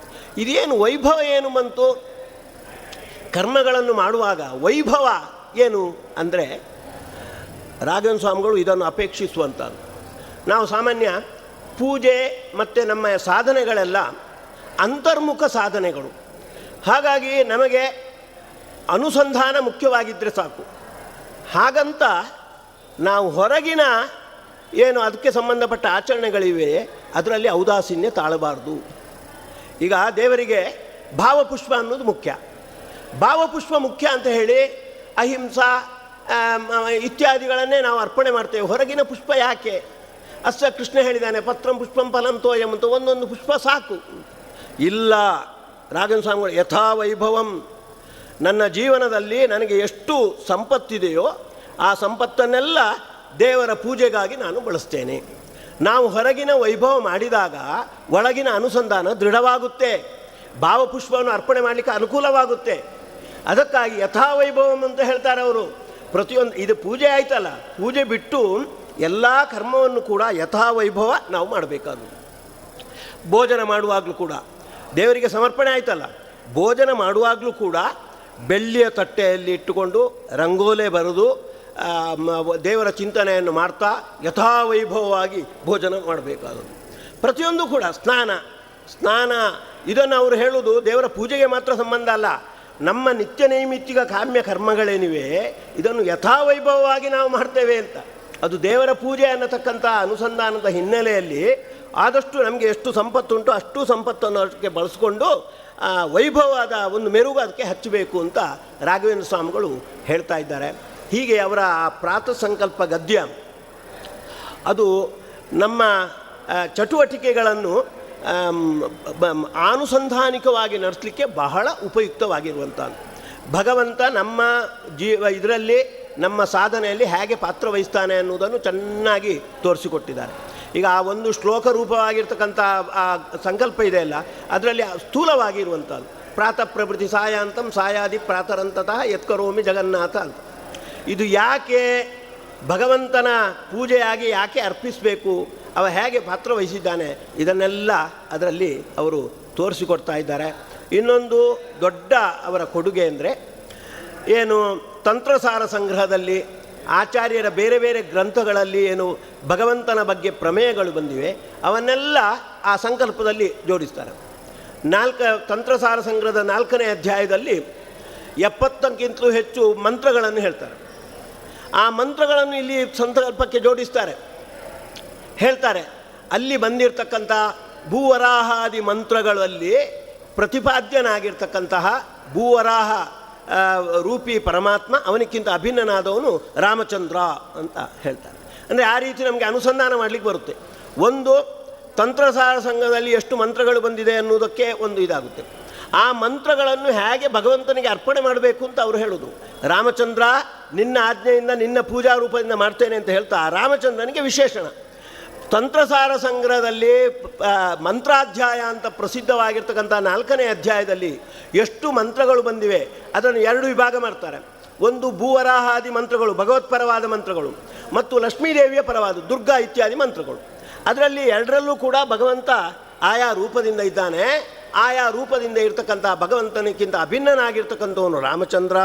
ಇದೇನು ವೈಭವ ಏನು ಬಂತು? ಕರ್ಮಗಳನ್ನು ಮಾಡುವಾಗ ವೈಭವ ಏನು ಅಂದರೆ ರಾಘವೇಂದ್ರ ಸ್ವಾಮಿಗಳು ಇದನ್ನು ಅಪೇಕ್ಷಿಸುವಂಥದ್ದು. ನಾವು ಸಾಮಾನ್ಯ ಪೂಜೆ ಮತ್ತು ನಮ್ಮ ಸಾಧನೆಗಳೆಲ್ಲ ಅಂತರ್ಮುಖ ಸಾಧನೆಗಳು. ಹಾಗಾಗಿ ನಮಗೆ ಅನುಸಂಧಾನ ಮುಖ್ಯವಾಗಿದ್ದರೆ ಸಾಕು. ಹಾಗಂತ ನಾವು ಹೊರಗಿನ ಏನು ಅದಕ್ಕೆ ಸಂಬಂಧಪಟ್ಟ ಆಚರಣೆಗಳಿವೆ ಅದರಲ್ಲಿ ಔದಾಸೀನ್ಯ ತಾಳಬಾರ್ದು. ಈಗ ದೇವರಿಗೆ ಭಾವಪುಷ್ಪ ಅನ್ನೋದು ಮುಖ್ಯ. ಭಾವಪುಷ್ಪ ಮುಖ್ಯ ಅಂತ ಹೇಳಿ ಅಹಿಂಸಾ ಇತ್ಯಾದಿಗಳನ್ನೇ ನಾವು ಅರ್ಪಣೆ ಮಾಡ್ತೇವೆ. ಹೊರಗಿನ ಪುಷ್ಪ ಯಾಕೆ? ಅಷ್ಟ ಕೃಷ್ಣ ಹೇಳಿದ್ದಾನೆ, ಪತ್ರಂ ಪುಷ್ಪಂ ಫಲಂ ತೋಯಂ ಅಂತ, ಒಂದೊಂದು ಪುಷ್ಪ ಸಾಕು. ಇಲ್ಲ, ರಾಘವೇಂದ್ರ ಸ್ವಾಮಿಗಳು ಯಥಾ ವೈಭವಂ, ನನ್ನ ಜೀವನದಲ್ಲಿ ನನಗೆ ಎಷ್ಟು ಸಂಪತ್ತಿದೆಯೋ ಆ ಸಂಪತ್ತನ್ನೆಲ್ಲ ದೇವರ ಪೂಜೆಗಾಗಿ ನಾನು ಬಳಸ್ತೇನೆ. ನಾವು ಹೊರಗಿನ ವೈಭವ ಮಾಡಿದಾಗ ಒಳಗಿನ ಅನುಸಂಧಾನ ದೃಢವಾಗುತ್ತೆ, ಭಾವಪುಷ್ಪವನ್ನು ಅರ್ಪಣೆ ಮಾಡಲಿಕ್ಕೆ ಅನುಕೂಲವಾಗುತ್ತೆ. ಅದಕ್ಕಾಗಿ ಯಥಾ ವೈಭವಂ ಅಂತ ಹೇಳ್ತಾರೆ ಅವರು. ಪ್ರತಿಯೊಂದು ಇದು ಪೂಜೆ ಆಯ್ತಲ್ಲ, ಪೂಜೆ ಬಿಟ್ಟು ಎಲ್ಲ ಕರ್ಮವನ್ನು ಕೂಡ ಯಥಾ ವೈಭವ ನಾವು ಮಾಡಬೇಕಾದ್ರು. ಭೋಜನ ಮಾಡುವಾಗಲೂ ಕೂಡ ದೇವರಿಗೆ ಸಮರ್ಪಣೆ ಆಯ್ತಲ್ಲ, ಭೋಜನ ಮಾಡುವಾಗಲೂ ಕೂಡ ಬೆಳ್ಳಿಯ ತಟ್ಟೆಯಲ್ಲಿ ಇಟ್ಟುಕೊಂಡು ರಂಗೋಲೆ ಬರೆದು ದೇವರ ಚಿಂತನೆಯನ್ನು ಮಾಡ್ತಾ ಯಥಾವೈಭವವಾಗಿ ಭೋಜನ ಮಾಡಬೇಕಾದದ್ದು. ಪ್ರತಿಯೊಂದು ಕೂಡ ಸ್ನಾನ ಇದನ್ನು ಅವರು ಹೇಳುವುದು ದೇವರ ಪೂಜೆಗೆ ಮಾತ್ರ ಸಂಬಂಧ ಅಲ್ಲ, ನಮ್ಮ ನಿತ್ಯ ನೈಮಿತ್ತಿಕ ಕಾಮ್ಯ ಕರ್ಮಗಳೇನಿವೆ ಇದನ್ನು ಯಥಾವೈಭವವಾಗಿ ನಾವು ಮಾಡ್ತೇವೆ ಅಂತ. ಅದು ದೇವರ ಪೂಜೆ ಅನ್ನತಕ್ಕಂಥ ಅನುಸಂಧಾನದ ಹಿನ್ನೆಲೆಯಲ್ಲಿ ಆದಷ್ಟು ನಮಗೆ ಎಷ್ಟು ಸಂಪತ್ತುಂಟು ಅಷ್ಟು ಸಂಪತ್ತನ್ನು ಅದಕ್ಕೆ ಬಳಸ್ಕೊಂಡು ವೈಭವದ ಒಂದು ಮೆರುಗು ಅದಕ್ಕೆ ಹಚ್ಚಬೇಕು ಅಂತ ರಾಘವೇಂದ್ರ ಸ್ವಾಮಿಗಳು ಹೇಳ್ತಾ ಇದ್ದಾರೆ. ಹೀಗೆ ಅವರ ಪ್ರಾತಃ ಸಂಕಲ್ಪ ಗದ್ಯ ಅದು ನಮ್ಮ ಚಟುವಟಿಕೆಗಳನ್ನು ಆನುಸಂಧಾನಿಕವಾಗಿ ನಡೆಸಲಿಕ್ಕೆ ಬಹಳ ಉಪಯುಕ್ತವಾಗಿರುವಂಥದ್ದು. ಭಗವಂತ ನಮ್ಮ ಇದರಲ್ಲಿ ನಮ್ಮ ಸಾಧನೆಯಲ್ಲಿ ಹೇಗೆ ಪಾತ್ರ ವಹಿಸ್ತಾನೆ ಅನ್ನೋದನ್ನು ಚೆನ್ನಾಗಿ ತೋರಿಸಿಕೊಟ್ಟಿದ್ದಾರೆ. ಈಗ ಆ ಒಂದು ಶ್ಲೋಕ ರೂಪವಾಗಿರ್ತಕ್ಕಂಥ ಆ ಸಂಕಲ್ಪ ಇದೆಯಲ್ಲ, ಅದರಲ್ಲಿ ಸ್ಥೂಲವಾಗಿರುವಂಥದ್ದು ಪ್ರಾತಃ ಪ್ರಭೃತಿ ಸಾಯಾಂತಂ ಸಾಯಾದಿ ಪ್ರಾತರಂತತಃ ಯತ್ಕರೋಮಿ ಜಗನ್ನಾಥ ಅಂತ. ಇದು ಯಾಕೆ ಭಗವಂತನ ಪೂಜೆಯಾಗಿ ಯಾಕೆ ಅರ್ಪಿಸಬೇಕು, ಅವ ಹೇಗೆ ಪಾತ್ರ ವಹಿಸಿದ್ದಾನೆ, ಇದನ್ನೆಲ್ಲ ಅದರಲ್ಲಿ ಅವರು ತೋರಿಸಿಕೊಡ್ತಾ ಇದ್ದಾರೆ. ಇನ್ನೊಂದು ದೊಡ್ಡ ಅವರ ಕೊಡುಗೆ ಅಂದರೆ ಏನು, ತಂತ್ರಸಾರ ಸಂಗ್ರಹದಲ್ಲಿ ಆಚಾರ್ಯರ ಬೇರೆ ಬೇರೆ ಗ್ರಂಥಗಳಲ್ಲಿ ಏನು ಭಗವಂತನ ಬಗ್ಗೆ ಪ್ರಮೇಯಗಳು ಬಂದಿವೆ ಅವನ್ನೆಲ್ಲ ಆ ಸಂಕಲ್ಪದಲ್ಲಿ ಜೋಡಿಸ್ತಾರೆ. ತಂತ್ರಸಾರ ಸಂಗ್ರಹದ 4ನೇ ಅಧ್ಯಾಯದಲ್ಲಿ 70ಕ್ಕಿಂತಲೂ ಹೆಚ್ಚು ಮಂತ್ರಗಳನ್ನು ಹೇಳ್ತಾರೆ. ಆ ಮಂತ್ರಗಳನ್ನು ಇಲ್ಲಿ ಸಂಕಲ್ಪಕ್ಕೆ ಜೋಡಿಸ್ತಾರೆ. ಹೇಳ್ತಾರೆ, ಅಲ್ಲಿ ಬಂದಿರತಕ್ಕಂಥ ಭೂವರಾಹಾದಿ ಮಂತ್ರಗಳಲ್ಲಿ ಪ್ರತಿಪಾದ್ಯನಾಗಿರ್ತಕ್ಕಂತಹ ಭೂವರಾಹ ರೂಪಿ ಪರಮಾತ್ಮ, ಅವನಿಕ್ಕಿಂತ ಅಭಿನ್ನನಾದವನು ರಾಮಚಂದ್ರ ಅಂತ ಹೇಳ್ತಾರೆ. ಅಂದರೆ ಆ ರೀತಿ ನಮಗೆ ಅನುಸಂಧಾನ ಮಾಡಲಿಕ್ಕೆ ಬರುತ್ತೆ. ಒಂದು ತಂತ್ರಸಾರ ಸಂಘದಲ್ಲಿ ಎಷ್ಟು ಮಂತ್ರಗಳು ಬಂದಿದೆ ಅನ್ನೋದಕ್ಕೆ ಒಂದು ಇದಾಗುತ್ತೆ. ಆ ಮಂತ್ರಗಳನ್ನು ಹೇಗೆ ಭಗವಂತನಿಗೆ ಅರ್ಪಣೆ ಮಾಡಬೇಕು ಅಂತ ಅವರು ಹೇಳೋದು. ರಾಮಚಂದ್ರ ನಿನ್ನ ಆಜ್ಞೆಯಿಂದ ನಿನ್ನ ಪೂಜಾ ರೂಪದಿಂದ ಮಾಡ್ತೇನೆ ಅಂತ ಹೇಳ್ತಾ ರಾಮಚಂದ್ರನಿಗೆ ವಿಶೇಷಣ. ತಂತ್ರಸಾರ ಸಂಗ್ರಹದಲ್ಲಿ ಮಂತ್ರಾಧ್ಯಾಯ ಅಂತ ಪ್ರಸಿದ್ಧವಾಗಿರ್ತಕ್ಕಂಥ 4ನೇ ಅಧ್ಯಾಯದಲ್ಲಿ ಎಷ್ಟು ಮಂತ್ರಗಳು ಬಂದಿವೆ ಅದನ್ನು 2 ವಿಭಾಗ ಮಾಡ್ತಾರೆ. ಒಂದು ಭೂವರಾಹಾದಿ ಮಂತ್ರಗಳು, ಭಗವತ್ಪರವಾದ ಮಂತ್ರಗಳು, ಮತ್ತು ಲಕ್ಷ್ಮೀದೇವಿಯ ಪರವಾದ ದುರ್ಗಾ ಇತ್ಯಾದಿ ಮಂತ್ರಗಳು. ಅದರಲ್ಲಿ 2ರಲ್ಲೂ ಕೂಡ ಭಗವಂತ ಆಯಾ ರೂಪದಿಂದ ಇದ್ದಾನೆ. ಆಯಾ ರೂಪದಿಂದ ಇರ್ತಕ್ಕಂಥ ಭಗವಂತನಿಗಿಂತ ಅಭಿನ್ನನಾಗಿರ್ತಕ್ಕಂಥವನು ರಾಮಚಂದ್ರ,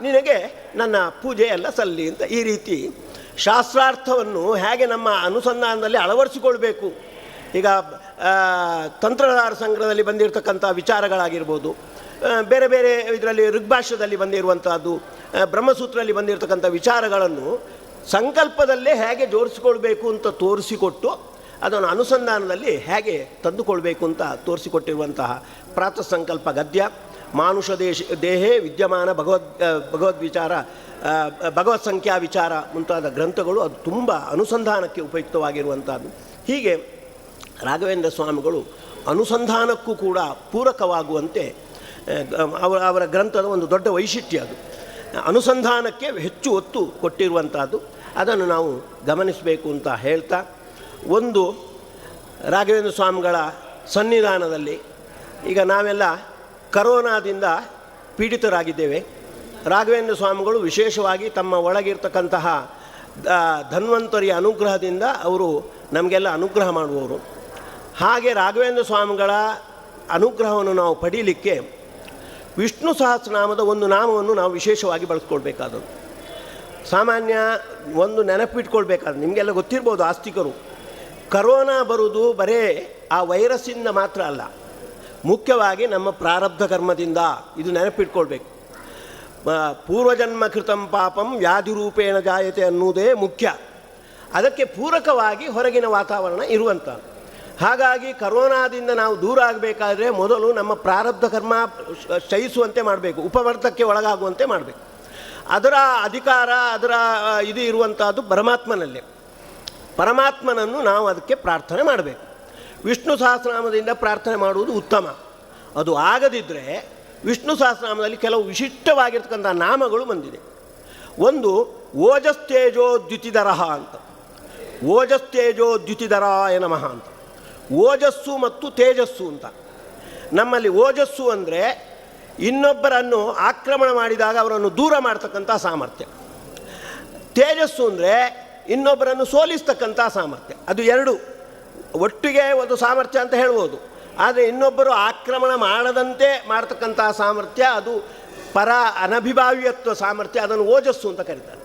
ನಿನಗೆ ನನ್ನ ಪೂಜೆ ಎಲ್ಲ ಸಲ್ಲಿ ಅಂತ ಈ ರೀತಿ ಶಾಸ್ತ್ರಾರ್ಥವನ್ನು ಹೇಗೆ ನಮ್ಮ ಅನುಸಂಧಾನದಲ್ಲಿ ಅಳವಡಿಸಿಕೊಳ್ಬೇಕು. ಈಗ ತಂತ್ರಸಾರ ಸಂಗ್ರಹದಲ್ಲಿ ಬಂದಿರತಕ್ಕಂಥ ವಿಚಾರಗಳಾಗಿರ್ಬೋದು, ಬೇರೆ ಬೇರೆ ಇದರಲ್ಲಿ ಋಗ್ಭಾಷ್ಯದಲ್ಲಿ ಬಂದಿರುವಂಥದ್ದು, ಬ್ರಹ್ಮಸೂತ್ರದಲ್ಲಿ ಬಂದಿರತಕ್ಕಂಥ ವಿಚಾರಗಳನ್ನು ಸಂಕಲ್ಪದಲ್ಲೇ ಹೇಗೆ ಜೋಡಿಸಿಕೊಳ್ಬೇಕು ಅಂತ ತೋರಿಸಿಕೊಟ್ಟು ಅದನ್ನು ಅನುಸಂಧಾನದಲ್ಲಿ ಹೇಗೆ ತಂದುಕೊಳ್ಬೇಕು ಅಂತ ತೋರಿಸಿಕೊಟ್ಟಿರುವಂತಹ ಪ್ರಾತಃ ಸಂಕಲ್ಪ ಗದ್ಯ, ಮಾನುಷ ದೇಹೇ ವಿದ್ಯಮಾನ ಭಗವದ್ ವಿಚಾರ, ಭಗವತ್ ಸಂಖ್ಯಾ ವಿಚಾರ ಮುಂತಾದ ಗ್ರಂಥಗಳು ಅದು ತುಂಬ ಅನುಸಂಧಾನಕ್ಕೆ ಉಪಯುಕ್ತವಾಗಿರುವಂಥದ್ದು. ಹೀಗೆ ರಾಘವೇಂದ್ರ ಸ್ವಾಮಿಗಳು ಅನುಸಂಧಾನಕ್ಕೂ ಕೂಡ ಪೂರಕವಾಗುವಂತೆ ಅವರ ಗ್ರಂಥದ ಒಂದು ದೊಡ್ಡ ವೈಶಿಷ್ಟ್ಯ ಅದು. ಅನುಸಂಧಾನಕ್ಕೆ ಹೆಚ್ಚು ಒತ್ತು ಕೊಟ್ಟಿರುವಂಥದ್ದು, ಅದನ್ನು ನಾವು ಗಮನಿಸಬೇಕು ಅಂತ ಹೇಳ್ತಾ, ಒಂದು ರಾಘವೇಂದ್ರ ಸ್ವಾಮಿಗಳ ಸನ್ನಿಧಾನದಲ್ಲಿ ಈಗ ನಾವೆಲ್ಲ ಕರೋನಾದಿಂದ ಪೀಡಿತರಾಗಿದ್ದೇವೆ. ರಾಘವೇಂದ್ರ ಸ್ವಾಮಿಗಳು ವಿಶೇಷವಾಗಿ ತಮ್ಮ ಒಳಗಿರ್ತಕ್ಕಂತಹ ಧನ್ವಂತರಿಯ ಅನುಗ್ರಹದಿಂದ ಅವರು ನಮಗೆಲ್ಲ ಅನುಗ್ರಹ ಮಾಡುವವರು. ಹಾಗೆ ರಾಘವೇಂದ್ರ ಸ್ವಾಮಿಗಳ ಅನುಗ್ರಹವನ್ನು ನಾವು ಪಡೀಲಿಕ್ಕೆ ವಿಷ್ಣು ಸಹಸ್ರನಾಮದ ಒಂದು ನಾಮವನ್ನು ನಾವು ವಿಶೇಷವಾಗಿ ಬಳಸ್ಕೊಳ್ಬೇಕಾದದ್ದು. ಸಾಮಾನ್ಯ ಒಂದು ನೆನಪಿಟ್ಕೊಳ್ಬೇಕಾದ್ರೆ ನಿಮಗೆಲ್ಲ ಗೊತ್ತಿರ್ಬೋದು, ಆಸ್ತಿಕರು, ಕರೋನಾ ಬರುವುದು ಬರೇ ಆ ವೈರಸ್ಸಿಂದ ಮಾತ್ರ ಅಲ್ಲ, ಮುಖ್ಯವಾಗಿ ನಮ್ಮ ಪ್ರಾರಬ್ಧ ಕರ್ಮದಿಂದ. ಇದು ನೆನಪಿಟ್ಕೊಳ್ಬೇಕು. ಪೂರ್ವಜನ್ಮ ಕೃತಂ ಪಾಪಂ ವ್ಯಾಧಿರೂಪೇಣ ಜಾಯತೆ ಅನ್ನುವುದೇ ಮುಖ್ಯ. ಅದಕ್ಕೆ ಪೂರಕವಾಗಿ ಹೊರಗಿನ ವಾತಾವರಣ ಇರುವಂಥದ್ದು. ಹಾಗಾಗಿ ಕರೋನಾದಿಂದ ನಾವು ದೂರ ಆಗಬೇಕಾದ್ರೆ ಮೊದಲು ನಮ್ಮ ಪ್ರಾರಬ್ಧ ಕರ್ಮ ಕ್ಷಯಿಸುವಂತೆ ಮಾಡಬೇಕು, ಉಪವರ್ತಕ್ಕೆ ಒಳಗಾಗುವಂತೆ ಮಾಡಬೇಕು. ಅದರ ಅಧಿಕಾರ, ಅದರ ಇದು ಇರುವಂಥದ್ದು ಪರಮಾತ್ಮನಲ್ಲೇ. ಪರಮಾತ್ಮನನ್ನು ನಾವು ಅದಕ್ಕೆ ಪ್ರಾರ್ಥನೆ ಮಾಡಬೇಕು. ವಿಷ್ಣು ಸಹಸ್ರನಾಮದಿಂದ ಪ್ರಾರ್ಥನೆ ಮಾಡುವುದು ಉತ್ತಮ. ಅದು ಆಗದಿದ್ದರೆ ವಿಷ್ಣು ಸಹಸ್ರನಾಮದಲ್ಲಿ ಕೆಲವು ವಿಶಿಷ್ಟವಾಗಿರ್ತಕ್ಕಂಥ ನಾಮಗಳು ಬಂದಿದೆ. ಒಂದು ಓಜಸ್ತೇಜೋದ್ಯುತಿಧರಃ ಅಂತ, ಓಜಸ್ತೇಜೋದ್ಯುತಿಧರಾಯ ನಮಃ ಅಂತ. ಓಜಸ್ಸು ಮತ್ತು ತೇಜಸ್ಸು ಅಂತ. ನಮ್ಮಲ್ಲಿ ಓಜಸ್ಸು ಅಂದರೆ ಇನ್ನೊಬ್ಬರನ್ನು ಆಕ್ರಮಣ ಮಾಡಿದಾಗ ಅವರನ್ನು ದೂರ ಮಾಡ್ತಕ್ಕಂಥ ಸಾಮರ್ಥ್ಯ. ತೇಜಸ್ಸು ಅಂದರೆ ಇನ್ನೊಬ್ಬರನ್ನು ಸೋಲಿಸ್ತಕ್ಕಂಥ ಸಾಮರ್ಥ್ಯ. ಅದು 2 ಒಟ್ಟಿಗೆ ಒಂದು ಸಾಮರ್ಥ್ಯ ಅಂತ ಹೇಳ್ಬೋದು. ಆದರೆ ಇನ್ನೊಬ್ಬರು ಆಕ್ರಮಣ ಮಾಡದಂತೆ ಮಾಡ್ತಕ್ಕಂಥ ಸಾಮರ್ಥ್ಯ ಅದು ಪರ ಅನಭಿಭಾವ್ಯತ್ವ ಸಾಮರ್ಥ್ಯ, ಅದನ್ನು ಓಜಸ್ಸು ಅಂತ ಕರೀತಾರೆ.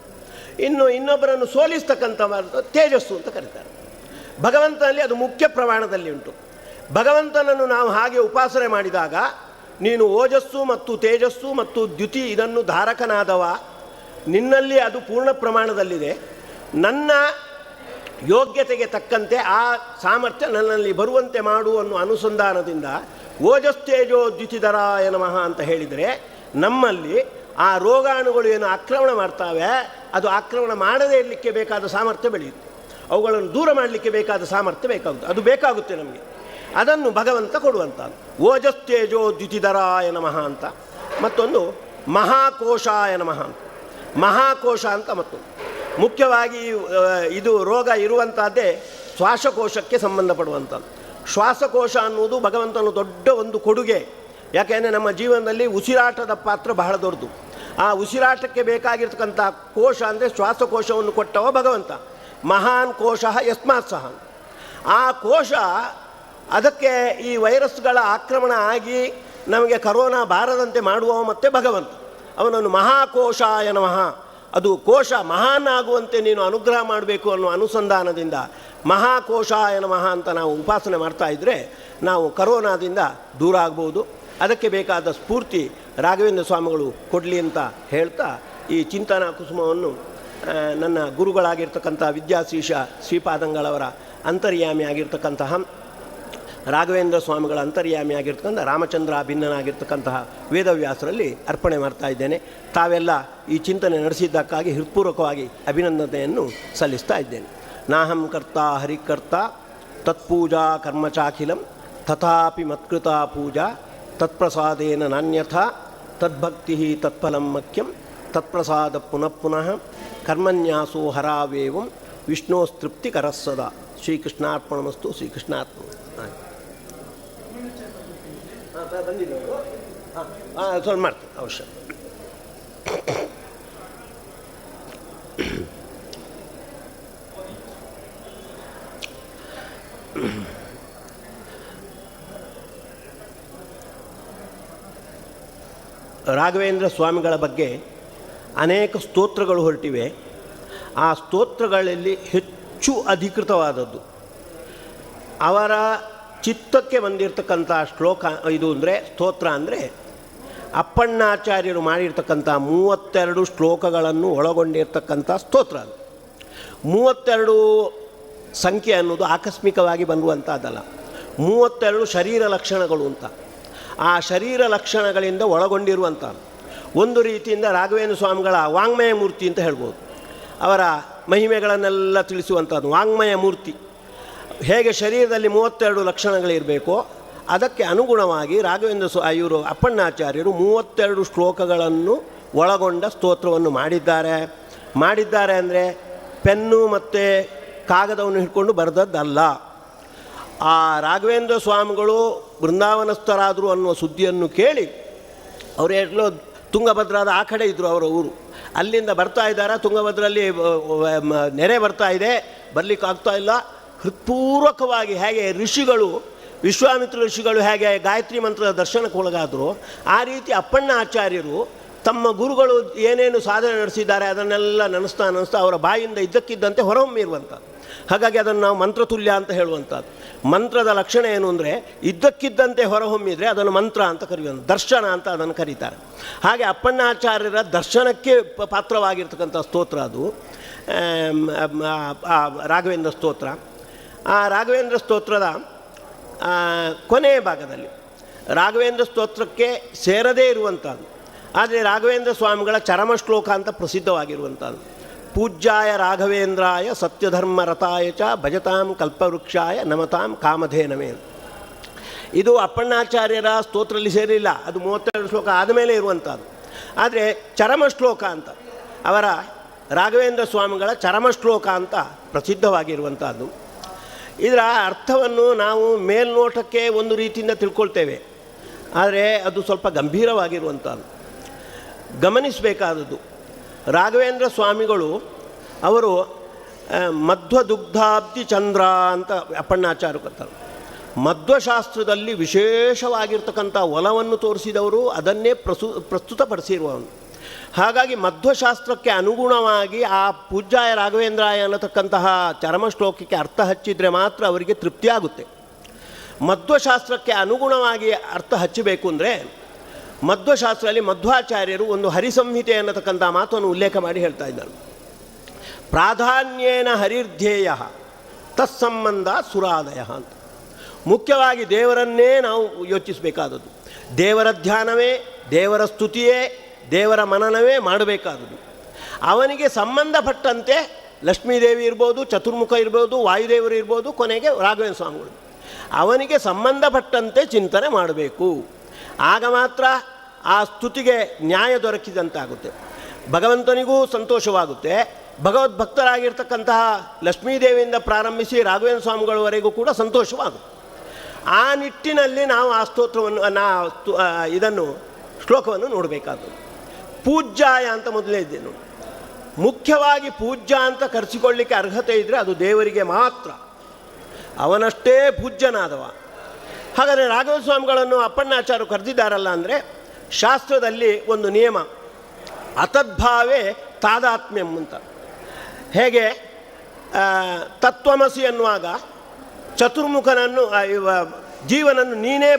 ಇನ್ನು ಇನ್ನೊಬ್ಬರನ್ನು ಸೋಲಿಸ್ತಕ್ಕಂಥ ತೇಜಸ್ಸು ಅಂತ ಕರೀತಾರೆ. ಭಗವಂತನಲ್ಲಿ ಅದು ಮುಖ್ಯ ಪ್ರಮಾಣದಲ್ಲಿ ಉಂಟು. ಭಗವಂತನನ್ನು ನಾವು ಹಾಗೆ ಉಪಾಸನೆ ಮಾಡಿದಾಗ, ನೀನು ಓಜಸ್ಸು ಮತ್ತು ತೇಜಸ್ಸು ಮತ್ತು ದ್ಯುತಿ ಇದನ್ನು ಧಾರಕನಾದವ, ನಿನ್ನಲ್ಲಿ ಅದು ಪೂರ್ಣ ಪ್ರಮಾಣದಲ್ಲಿದೆ, ನನ್ನ ಯೋಗ್ಯತೆಗೆ ತಕ್ಕಂತೆ ಆ ಸಾಮರ್ಥ್ಯ ನನ್ನಲ್ಲಿ ಬರುವಂತೆ ಮಾಡು ಅನ್ನೋ ಅನುಸಂಧಾನದಿಂದ ಓಜಸ್ತೇಜೋ ದ್ಯುತಿಧರಾಯ ನಮಃ ಅಂತ ಹೇಳಿದರೆ, ನಮ್ಮಲ್ಲಿ ಆ ರೋಗಾಣುಗಳು ಏನು ಆಕ್ರಮಣ ಮಾಡ್ತಾವೆ ಅದು ಆಕ್ರಮಣ ಮಾಡದೇ ಇರಲಿಕ್ಕೆ ಬೇಕಾದ ಸಾಮರ್ಥ್ಯ ಬೆಳೆಯುತ್ತೆ. ಅವುಗಳನ್ನು ದೂರ ಮಾಡಲಿಕ್ಕೆ ಬೇಕಾದ ಸಾಮರ್ಥ್ಯ ಬೇಕಾಗುತ್ತೆ, ಅದು ಬೇಕಾಗುತ್ತೆ ನಮಗೆ. ಅದನ್ನು ಭಗವಂತ ಕೊಡುವಂಥದ್ದು. ಓಜಸ್ತೇಜೋ ದ್ಯುತಿಧರಾಯ ನಮಃ ಅಂತ. ಮತ್ತೊಂದು ಮಹಾಕೋಶಾಯ ನಮಃ ಅಂತ. ಮಹಾಕೋಶ ಅಂತ ಮತ್ತೊಂದು. ಮುಖ್ಯವಾಗಿ ಇದು ರೋಗ ಇರುವಂಥದ್ದೇ ಶ್ವಾಸಕೋಶಕ್ಕೆ ಸಂಬಂಧಪಡುವಂಥದ್ದು. ಶ್ವಾಸಕೋಶ ಅನ್ನುವುದು ಭಗವಂತನ ದೊಡ್ಡ ಒಂದು ಕೊಡುಗೆ. ಯಾಕೆಂದರೆ ನಮ್ಮ ಜೀವನದಲ್ಲಿ ಉಸಿರಾಟದ ಪಾತ್ರ ಬಹಳ ದೊಡ್ಡದು. ಆ ಉಸಿರಾಟಕ್ಕೆ ಬೇಕಾಗಿರ್ತಕ್ಕಂಥ ಕೋಶ ಅಂದರೆ ಶ್ವಾಸಕೋಶವನ್ನು ಕೊಟ್ಟವ ಭಗವಂತ. ಮಹಾನ್ ಕೋಶ ಯಸ್ಮಾತ್ ಸಹ. ಆ ಕೋಶ, ಅದಕ್ಕೆ ಈ ವೈರಸ್ಗಳ ಆಕ್ರಮಣ ಆಗಿ ನಮಗೆ ಕರೋನಾ ಬಾರದಂತೆ ಮಾಡುವವ ಮತ್ತೆ ಭಗವಂತ. ಅವನನ್ನು ಮಹಾಕೋಶಾಯ ನಮಃ, ಅದು ಕೋಶ ಮಹಾನ್ ಆಗುವಂತೆ ನೀನು ಅನುಗ್ರಹ ಮಾಡಬೇಕು ಅನ್ನೋ ಅನುಸಂಧಾನದಿಂದ ಮಹಾಕೋಶಾಯ ನಮಃ ಅಂತ ನಾವು ಉಪಾಸನೆ ಮಾಡ್ತಾ ಇದ್ದರೆ ನಾವು ಕರೋನಾದಿಂದ ದೂರ ಆಗ್ಬೋದು. ಅದಕ್ಕೆ ಬೇಕಾದ ಸ್ಫೂರ್ತಿ ರಾಘವೇಂದ್ರ ಸ್ವಾಮಿಗಳು ಕೊಡಲಿ ಅಂತ ಹೇಳ್ತಾ, ಈ ಚಿಂತನಾ ಕುಸುಮವನ್ನು ನನ್ನ ಗುರುಗಳಾಗಿರ್ತಕ್ಕಂಥ ವಿದ್ಯಾಶೀಷ ಶ್ರೀಪಾದಂಗಳವರ ಅಂತರ್ಯಾಮಿ ಆಗಿರ್ತಕ್ಕಂತಹ ರಾಘವೇಂದ್ರ ಸ್ವಾಮಿಗಳ ಅಂತರ್ಯಾಮಿ ಆಗಿರ್ತಕ್ಕಂಥ ರಾಮಚಂದ್ರ ಭಿನ್ನನಾಗಿರ್ತಕ್ಕಂತಹ ವೇದವ್ಯಾಸರಲ್ಲಿ ಅರ್ಪಣೆ ಮಾಡ್ತಾ ಇದ್ದೇನೆ. ತಾವೆಲ್ಲ ಈ ಚಿಂತನೆ ನಡೆಸಿದ್ದಕ್ಕಾಗಿ ಹೃತ್ಪೂರ್ವಕವಾಗಿ ಅಭಿನಂದನೆಯನ್ನು ಸಲ್ಲಿಸ್ತಾ ಇದ್ದೇನೆ. ನಾಹಂ ಕರ್ತ ಹರಿಕರ್ತ ತತ್ಪೂಜಾ ಕರ್ಮಚಾಖಿಲಂ ತಥಾಪಿ ಮತ್ಕೃತ ಪೂಜಾ ತತ್ಪ್ರಸಾದೇನ ನಾನ್ಯಥಾ ತದ್ಭಕ್ತಿ ತತ್ಫಲಂ ಮಖ್ಯಂ ತತ್ಪ್ರಸಾದ ಪುನಃ ಪುನಃ ಕರ್ಮನ್ಯಾಸೋ ಹರಾವೇವಂ ವಿಷ್ಣೋಸ್ತೃಪ್ತಿ ಕರಸ್ಸದ. ಶ್ರೀಕೃಷ್ಣಾರ್ಪಣಮಸ್ತು. ಶ್ರೀಕೃಷ್ಣಾರ್ಪಣ. ಸ್ವಲ್ಪ ಮಾಡ್ತೀನಿ ಅವಶ್ಯ. ರಾಘವೇಂದ್ರ ಸ್ವಾಮಿಗಳ ಬಗ್ಗೆ ಅನೇಕ ಸ್ತೋತ್ರಗಳು ಹೊರಟಿವೆ. ಆ ಸ್ತೋತ್ರಗಳಲ್ಲಿ ಹೆಚ್ಚು ಅಧಿಕೃತವಾದದ್ದು ಅವರ ಚಿತ್ತಕ್ಕೆ ಬಂದಿರತಕ್ಕಂಥ ಶ್ಲೋಕ ಇದು ಅಂದರೆ ಸ್ತೋತ್ರ ಅಂದರೆ ಅಪ್ಪಣ್ಣಾಚಾರ್ಯರು ಮಾಡಿರ್ತಕ್ಕಂಥ 32 ಶ್ಲೋಕಗಳನ್ನು ಒಳಗೊಂಡಿರ್ತಕ್ಕಂಥ ಸ್ತೋತ್ರ. ಅದು 32 ಸಂಖ್ಯೆ ಅನ್ನೋದು ಆಕಸ್ಮಿಕವಾಗಿ ಬಂದುವಂಥದ್ದಲ್ಲ. 32 ಶರೀರ ಲಕ್ಷಣಗಳು ಅಂತ. ಆ ಶರೀರ ಲಕ್ಷಣಗಳಿಂದ ಒಳಗೊಂಡಿರುವಂಥ ಒಂದು ರೀತಿಯಿಂದ ರಾಘವೇಂದ್ರ ಸ್ವಾಮಿಗಳ ವಾಂಗ್ಮಯ ಮೂರ್ತಿ ಅಂತ ಹೇಳ್ಬೋದು. ಅವರ ಮಹಿಮೆಗಳನ್ನೆಲ್ಲ ತಿಳಿಸುವಂಥದ್ದು ವಾಂಗ್ಮಯ ಮೂರ್ತಿ. ಹೇಗೆ ಶರೀರದಲ್ಲಿ 32 ಲಕ್ಷಣಗಳಿರಬೇಕೋ ಅದಕ್ಕೆ ಅನುಗುಣವಾಗಿ ರಾಘವೇಂದ್ರ ಇವರು ಅಪ್ಪಣ್ಣಾಚಾರ್ಯರು 32 ಶ್ಲೋಕಗಳನ್ನು ಒಳಗೊಂಡ ಸ್ತೋತ್ರವನ್ನು ಮಾಡಿದ್ದಾರೆ ಅಂದರೆ ಪೆನ್ನು ಮತ್ತು ಕಾಗದವನ್ನು ಹಿಡ್ಕೊಂಡು ಬರೆದದ್ದಲ್ಲ. ಆ ರಾಘವೇಂದ್ರ ಸ್ವಾಮಿಗಳು ಬೃಂದಾವನಸ್ಥರಾದರು ಅನ್ನುವ ಸುದ್ದಿಯನ್ನು ಕೇಳಿ ಅವರು ಎಲ್ಲೋ ತುಂಗಭದ್ರಾದ ಆ ಕಡೆ ಇದ್ದರು ಅವರ ಊರು. ಅಲ್ಲಿಂದ ಬರ್ತಾ ಇದ್ದಾರೆ. ತುಂಗಭದ್ರಲ್ಲಿ ನೆರೆ ಬರ್ತಾ ಇದೆ, ಬರಲಿಕ್ಕೆ ಆಗ್ತಾ ಇಲ್ಲ. ಹೃತ್ಪೂರ್ವಕವಾಗಿ ಹೇಗೆ ಋಷಿಗಳು ವಿಶ್ವಾಮಿತ್ರ ಋಷಿಗಳು ಹೇಗೆ ಗಾಯತ್ರಿ ಮಂತ್ರದ ದರ್ಶನಕ್ಕೆ ಒಳಗಾದರು, ಆ ರೀತಿ ಅಪ್ಪಣ್ಣಾಚಾರ್ಯರು ತಮ್ಮ ಗುರುಗಳು ಏನೇನು ಸಾಧನೆ ನಡೆಸಿದ್ದಾರೆ ಅದನ್ನೆಲ್ಲ ನೆನೆಸ್ತಾ ಅವರ ಬಾಯಿಂದ ಇದ್ದಕ್ಕಿದ್ದಂತೆ ಹೊರಹೊಮ್ಮಿರುವಂಥ. ಹಾಗಾಗಿ ಅದನ್ನು ನಾವು ಮಂತ್ರತುಲ್ಯ ಅಂತ ಹೇಳುವಂಥದ್ದು. ಮಂತ್ರದ ಲಕ್ಷಣ ಏನು ಅಂದರೆ ಇದ್ದಕ್ಕಿದ್ದಂತೆ ಹೊರಹೊಮ್ಮಿದರೆ ಅದನ್ನು ಮಂತ್ರ ಅಂತ ಕರೆಯುವಂಥ, ದರ್ಶನ ಅಂತ ಅದನ್ನು ಕರೀತಾರೆ. ಹಾಗೆ ಅಪ್ಪಣ್ಣಾಚಾರ್ಯರ ದರ್ಶನಕ್ಕೆ ಪಾತ್ರವಾಗಿರ್ತಕ್ಕಂಥ ಸ್ತೋತ್ರ ಅದು ರಾಘವೇಂದ್ರ ಸ್ತೋತ್ರ. ಆ ರಾಘವೇಂದ್ರ ಸ್ತೋತ್ರದ ಕೊನೆಯ ಭಾಗದಲ್ಲಿ ರಾಘವೇಂದ್ರ ಸ್ತೋತ್ರಕ್ಕೆ ಸೇರದೇ ಇರುವಂಥದ್ದು, ಆದರೆ ರಾಘವೇಂದ್ರ ಸ್ವಾಮಿಗಳ ಚರಮ ಶ್ಲೋಕ ಅಂತ ಪ್ರಸಿದ್ಧವಾಗಿರುವಂಥದ್ದು. ಪೂಜ್ಯಾಯ ರಾಘವೇಂದ್ರಾಯ ಸತ್ಯಧರ್ಮರತಾಯ ಚ ಭಜತಾಂ ಕಲ್ಪವೃಕ್ಷಾಯ ನಮತಾಂ ಕಾಮಧೇನವೇ. ಇದು ಅಪ್ಪಣ್ಣಾಚಾರ್ಯರ ಸ್ತೋತ್ರದಲ್ಲಿ ಸೇರಿಲ್ಲ, ಅದು 32 ಶ್ಲೋಕ ಆದಮೇಲೆ ಇರುವಂಥದ್ದು. ಆದರೆ ಚರಮ ಶ್ಲೋಕ ಅಂತ ಅವರ ರಾಘವೇಂದ್ರ ಸ್ವಾಮಿಗಳ ಚರಮ ಶ್ಲೋಕ ಅಂತ ಪ್ರಸಿದ್ಧವಾಗಿರುವಂಥದ್ದು. ಇದರ ಅರ್ಥವನ್ನು ನಾವು ಮೇಲ್ನೋಟಕ್ಕೆ ಒಂದು ರೀತಿಯಿಂದ ತಿಳ್ಕೊಳ್ತೇವೆ, ಆದರೆ ಅದು ಸ್ವಲ್ಪ ಗಂಭೀರವಾಗಿರುವಂಥದ್ದು, ಗಮನಿಸಬೇಕಾದದ್ದು. ರಾಘವೇಂದ್ರ ಸ್ವಾಮಿಗಳು ಅವರು ಮಧ್ವದುಗ್ಧಾಬ್ಧಿ ಚಂದ್ರ ಅಂತ ಅಪ್ಪಣ್ಣಾಚಾರ್ಯರು ಕರ್ತಾರೆ. ಮಧ್ವಶಾಸ್ತ್ರದಲ್ಲಿ ವಿಶೇಷವಾಗಿರ್ತಕ್ಕಂಥ ಒಲವನ್ನು ತೋರಿಸಿದವರು, ಅದನ್ನೇ ಪ್ರಸ್ತುತಪಡಿಸಿರುವವನು. ಹಾಗಾಗಿ ಮಧ್ವಶಾಸ್ತ್ರಕ್ಕೆ ಅನುಗುಣವಾಗಿ ಆ ಪೂಜ್ಯಾಯ ರಾಘವೇಂದ್ರಾಯ ಅನ್ನತಕ್ಕಂತಹ ಚರಮ ಶ್ಲೋಕಕ್ಕೆ ಅರ್ಥ ಹಚ್ಚಿದರೆ ಮಾತ್ರ ಅವರಿಗೆ ತೃಪ್ತಿಯಾಗುತ್ತೆ. ಮಧ್ವಶಾಸ್ತ್ರಕ್ಕೆ ಅನುಗುಣವಾಗಿ ಅರ್ಥ ಹಚ್ಚಬೇಕು ಅಂದರೆ ಮಧ್ವಶಾಸ್ತ್ರದಲ್ಲಿ ಮಧ್ವಾಚಾರ್ಯರು ಒಂದು ಹರಿಸಂಹಿತೆ ಅನ್ನತಕ್ಕಂಥ ಮಾತನ್ನು ಉಲ್ಲೇಖ ಮಾಡಿ ಹೇಳ್ತಾ ಇದ್ದಾರೆ. ಪ್ರಾಧಾನ್ಯೇನ ಹರಿರ್ಧ್ಯೇಯ ತತ್ಸಂಬಂಧ ಸುರಾದಯ ಅಂತ. ಮುಖ್ಯವಾಗಿ ದೇವರನ್ನೇ ನಾವು ಯೋಚಿಸಬೇಕಾದದ್ದು. ದೇವರ ಧ್ಯಾನವೇ, ದೇವರ ಸ್ತುತಿಯೇ, ದೇವರ ಮನನವೇ ಮಾಡಬೇಕಾದದ್ದು. ಅವನಿಗೆ ಸಂಬಂಧಪಟ್ಟಂತೆ ಲಕ್ಷ್ಮೀದೇವಿ ಇರ್ಬೋದು, ಚತುರ್ಮುಖ ಇರ್ಬೋದು, ವಾಯುದೇವರು ಇರ್ಬೋದು, ಕೊನೆಗೆ ರಾಘವೇಂದ್ರ ಸ್ವಾಮಿಗಳು, ಅವನಿಗೆ ಸಂಬಂಧಪಟ್ಟಂತೆ ಚಿಂತನೆ ಮಾಡಬೇಕು. ಆಗ ಮಾತ್ರ ಆ ಸ್ತುತಿಗೆ ನ್ಯಾಯ ದೊರಕಿದಂತಾಗುತ್ತೆ, ಭಗವಂತನಿಗೂ ಸಂತೋಷವಾಗುತ್ತೆ. ಭಗವದ್ಭಕ್ತರಾಗಿರ್ತಕ್ಕಂತಹ ಲಕ್ಷ್ಮೀದೇವಿಯಿಂದ ಪ್ರಾರಂಭಿಸಿ ರಾಘವೇಂದ್ರ ಸ್ವಾಮಿಗಳವರೆಗೂ ಕೂಡ ಸಂತೋಷವಾಗುತ್ತೆ. ಆ ನಿಟ್ಟಿನಲ್ಲಿ ನಾವು ಆ ಸ್ತೋತ್ರವನ್ನು ಇದನ್ನು ಶ್ಲೋಕವನ್ನು ನೋಡಬೇಕಾದದ್ದು. ಪೂಜ್ಯಾಯ ಅಂತ ಮೊದಲೇ ಇದ್ದೇನು. ಮುಖ್ಯವಾಗಿ ಪೂಜ್ಯ ಅಂತ ಕರೆಸಿಕೊಳ್ಳಿಕ್ಕೆ ಅರ್ಹತೆ ಇದ್ದರೆ ಅದು ದೇವರಿಗೆ ಮಾತ್ರ, ಅವನಷ್ಟೇ ಪೂಜ್ಯನಾದವ. ಹಾಗಾದರೆ ರಾಘವೇಂದ್ರ ಸ್ವಾಮಿಗಳನ್ನು ಅಪ್ಪಣ್ಣಾಚಾರ್ಯರು ಕರೆದಿದ್ದಾರಲ್ಲ ಅಂದರೆ ಶಾಸ್ತ್ರದಲ್ಲಿ ಒಂದು ನಿಯಮ, ಅತದ್ಭಾವೇ ತಾದಾತ್ಮ್ಯಂ ಅಂತ. ಹೇಗೆ ತತ್ವಮಸಿ ಅನ್ನುವಾಗ ಚತುರ್ಮುಖನನ್ನು ಜೀವನನ್ನು ನೀನೇ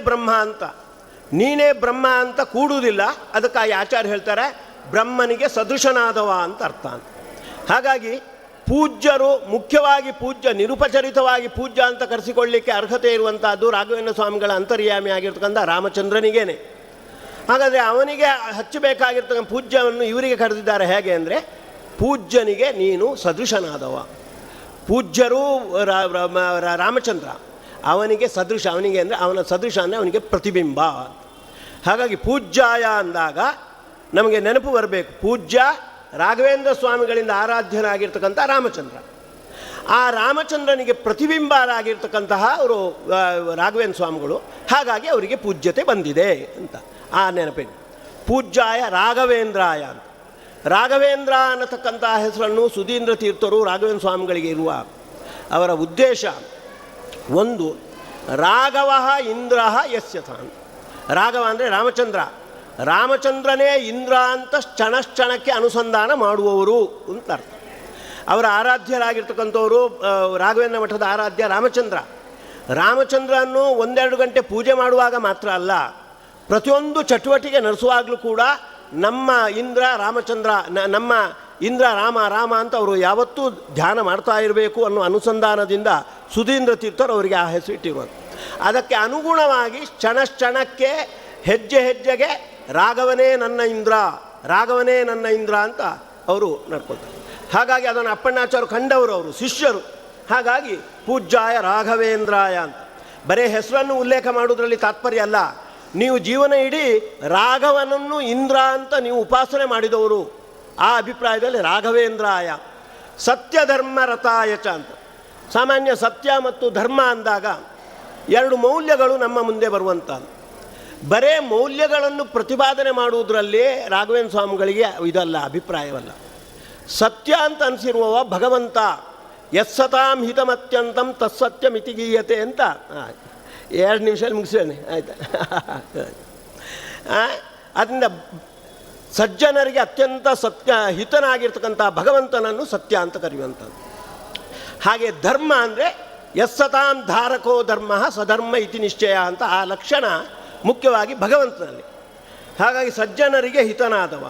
ಬ್ರಹ್ಮ ಅಂತ ಕೂಡುವುದಿಲ್ಲ. ಅದಕ್ಕಾಗಿ ಆಚಾರ್ಯ ಹೇಳ್ತಾರೆ ಬ್ರಹ್ಮನಿಗೆ ಸದೃಶನಾದವ ಅಂತ ಅರ್ಥ ಅಂತ. ಹಾಗಾಗಿ ಪೂಜ್ಯರು, ಮುಖ್ಯವಾಗಿ ಪೂಜ್ಯ, ನಿರುಪಚರಿತವಾಗಿ ಪೂಜ್ಯ ಅಂತ ಕರೆಸಿಕೊಳ್ಳಲಿಕ್ಕೆ ಅರ್ಹತೆ ಇರುವಂಥದ್ದು ರಾಘವೇಂದ್ರ ಸ್ವಾಮಿಗಳ ಅಂತರ್ಯಾಮಿ ಆಗಿರ್ತಕ್ಕಂಥ ರಾಮಚಂದ್ರನಿಗೇನೆ. ಹಾಗಾದರೆ ಅವನಿಗೆ ಹಚ್ಚಬೇಕಾಗಿರ್ತಕ್ಕಂಥ ಪೂಜ್ಯವನ್ನು ಇವರಿಗೆ ಕರೆದಿದ್ದಾರೆ. ಹೇಗೆ ಅಂದರೆ ಪೂಜ್ಯನಿಗೆ ನೀನು ಸದೃಶನಾದವ. ಪೂಜ್ಯರು ರಾಮಚಂದ್ರ, ಅವನಿಗೆ ಸದೃಶ, ಅವನಿಗೆ ಅಂದರೆ ಅವನ ಸದೃಶ ಅಂದರೆ ಅವನಿಗೆ ಪ್ರತಿಬಿಂಬ. ಹಾಗಾಗಿ ಪೂಜ್ಯಾಯ ಅಂದಾಗ ನಮಗೆ ನೆನಪು ಬರಬೇಕು, ಪೂಜ್ಯ ರಾಘವೇಂದ್ರ ಸ್ವಾಮಿಗಳಿಂದ ಆರಾಧ್ಯನಾಗಿರ್ತಕ್ಕಂಥ ರಾಮಚಂದ್ರ. ಆ ರಾಮಚಂದ್ರನಿಗೆ ಪ್ರತಿಬಿಂಬರಾಗಿರ್ತಕ್ಕಂತಹ ಅವರು ರಾಘವೇಂದ್ರ ಸ್ವಾಮಿಗಳು, ಹಾಗಾಗಿ ಅವರಿಗೆ ಪೂಜ್ಯತೆ ಬಂದಿದೆ ಅಂತ ಆ ನೆನಪಿನ. ಪೂಜ್ಯಾಯ ರಾಘವೇಂದ್ರಾಯ ಅಂತ. ರಾಘವೇಂದ್ರ ಅನ್ನತಕ್ಕಂತಹ ಹೆಸರನ್ನು ಸುಧೀಂದ್ರ ತೀರ್ಥರು ರಾಘವೇಂದ್ರ ಸ್ವಾಮಿಗಳಿಗೆ ಇರುವ ಅವರ ಉದ್ದೇಶ ಒಂದು, ರಾಘವ ಇಂದ್ರ ಯಸ್ಯ ಅಂತ. ರಾಘವ ಅಂದರೆ ರಾಮಚಂದ್ರ, ರಾಮಚಂದ್ರನೇ ಇಂದ್ರ ಅಂತ ಕ್ಷಣಕ್ಕೆ ಅನುಸಂಧಾನ ಮಾಡುವವರು ಅಂತ ಅರ್ಥ. ಅವರ ಆರಾಧ್ಯರಾಗಿರ್ತಕ್ಕಂಥವರು ರಾಘವೇಂದ್ರ ಮಠದ ಆರಾಧ್ಯ ರಾಮಚಂದ್ರ. ರಾಮಚಂದ್ರನ್ನು 1-2 ಗಂಟೆ ಪೂಜೆ ಮಾಡುವಾಗ ಮಾತ್ರ ಅಲ್ಲ, ಪ್ರತಿಯೊಂದು ಚಟುವಟಿಕೆ ನಡೆಸುವಾಗಲೂ ಕೂಡ ನಮ್ಮ ಇಂದ್ರ ರಾಮಚಂದ್ರ, ನಮ್ಮ ಇಂದ್ರ ರಾಮ ಅಂತ ಅವರು ಯಾವತ್ತೂ ಧ್ಯಾನ ಮಾಡ್ತಾ ಇರಬೇಕು ಅನ್ನೋ ಅನುಸಂಧಾನದಿಂದ ಸುಧೀಂದ್ರ ತೀರ್ಥರು ಅವರಿಗೆ ಆ ಹೆಸರಿಟ್ಟಿರುವುದು. ಅದಕ್ಕೆ ಅನುಗುಣವಾಗಿ ಕ್ಷಣಕ್ಕೆ ಹೆಜ್ಜೆಗೆ ರಾಘವನೇ ನನ್ನ ಇಂದ್ರ, ರಾಘವನೇ ನನ್ನ ಇಂದ್ರ ಅಂತ ಅವರು ನಡ್ಕೊಳ್ತಾರೆ. ಹಾಗಾಗಿ ಅದನ್ನು ಅಪ್ಪಣ್ಣಾಚಾರ್ಯ ಕಂಡವರು, ಅವರು ಶಿಷ್ಯರು. ಹಾಗಾಗಿ ಪೂಜ್ಯಾಯ ರಾಘವೇಂದ್ರಾಯ ಅಂತ. ಬರೀ ಹೆಸರನ್ನು ಉಲ್ಲೇಖ ಮಾಡೋದ್ರಲ್ಲಿ ತಾತ್ಪರ್ಯ ಅಲ್ಲ, ನೀವು ಜೀವನ ಇಡೀ ರಾಘವನನ್ನು ಇಂದ್ರ ಅಂತ ನೀವು ಉಪಾಸನೆ ಮಾಡಿದವರು, ಆ ಅಭಿಪ್ರಾಯದಲ್ಲಿ ರಾಘವೇಂದ್ರಾಯ. ಸತ್ಯಧರ್ಮ ರಥಾಯಚ ಅಂತ. ಸಾಮಾನ್ಯ ಸತ್ಯ ಮತ್ತು ಧರ್ಮ ಅಂದಾಗ 2 ಮೌಲ್ಯಗಳು ನಮ್ಮ ಮುಂದೆ ಬರುವಂಥದ್ದು. ಬರೇ ಮೌಲ್ಯಗಳನ್ನು ಪ್ರತಿಪಾದನೆ ಮಾಡುವುದರಲ್ಲಿ ರಾಘವೇಂದ್ರ ಸ್ವಾಮಿಗಳಿಗೆ ಇದಲ್ಲ, ಅಭಿಪ್ರಾಯವಲ್ಲ. ಸತ್ಯ ಅಂತ ಅನಿಸಿರುವವ ಭಗವಂತ, ಯಸ್ಸತಾಂ ಹಿತಮತ್ಯಂತಂ ತತ್ಸತ್ಯಮಿತಿ ಗೀಯತೆ ಅಂತ 2 ನಿಮಿಷದಲ್ಲಿ ಮುಗಿಸೋಣ ಆಯಿತಾ. ಅದರಿಂದ ಸಜ್ಜನರಿಗೆ ಅತ್ಯಂತ ಸತ್ಯ ಹಿತನಾಗಿರ್ತಕ್ಕಂಥ ಭಗವಂತನನ್ನು ಸತ್ಯ ಅಂತ ಕರೆಯುವಂಥದ್ದು. ಹಾಗೆ ಧರ್ಮ ಅಂದರೆ ಯಸ್ಸತಾಂ ಧಾರಕೋ ಧರ್ಮ ಸಧರ್ಮ ಇತಿ ನಿಶ್ಚಯ ಅಂತ ಆ ಲಕ್ಷಣ ಮುಖ್ಯವಾಗಿ ಭಗವಂತನಲ್ಲಿ. ಹಾಗಾಗಿ ಸಜ್ಜನರಿಗೆ ಹಿತನಾದವ,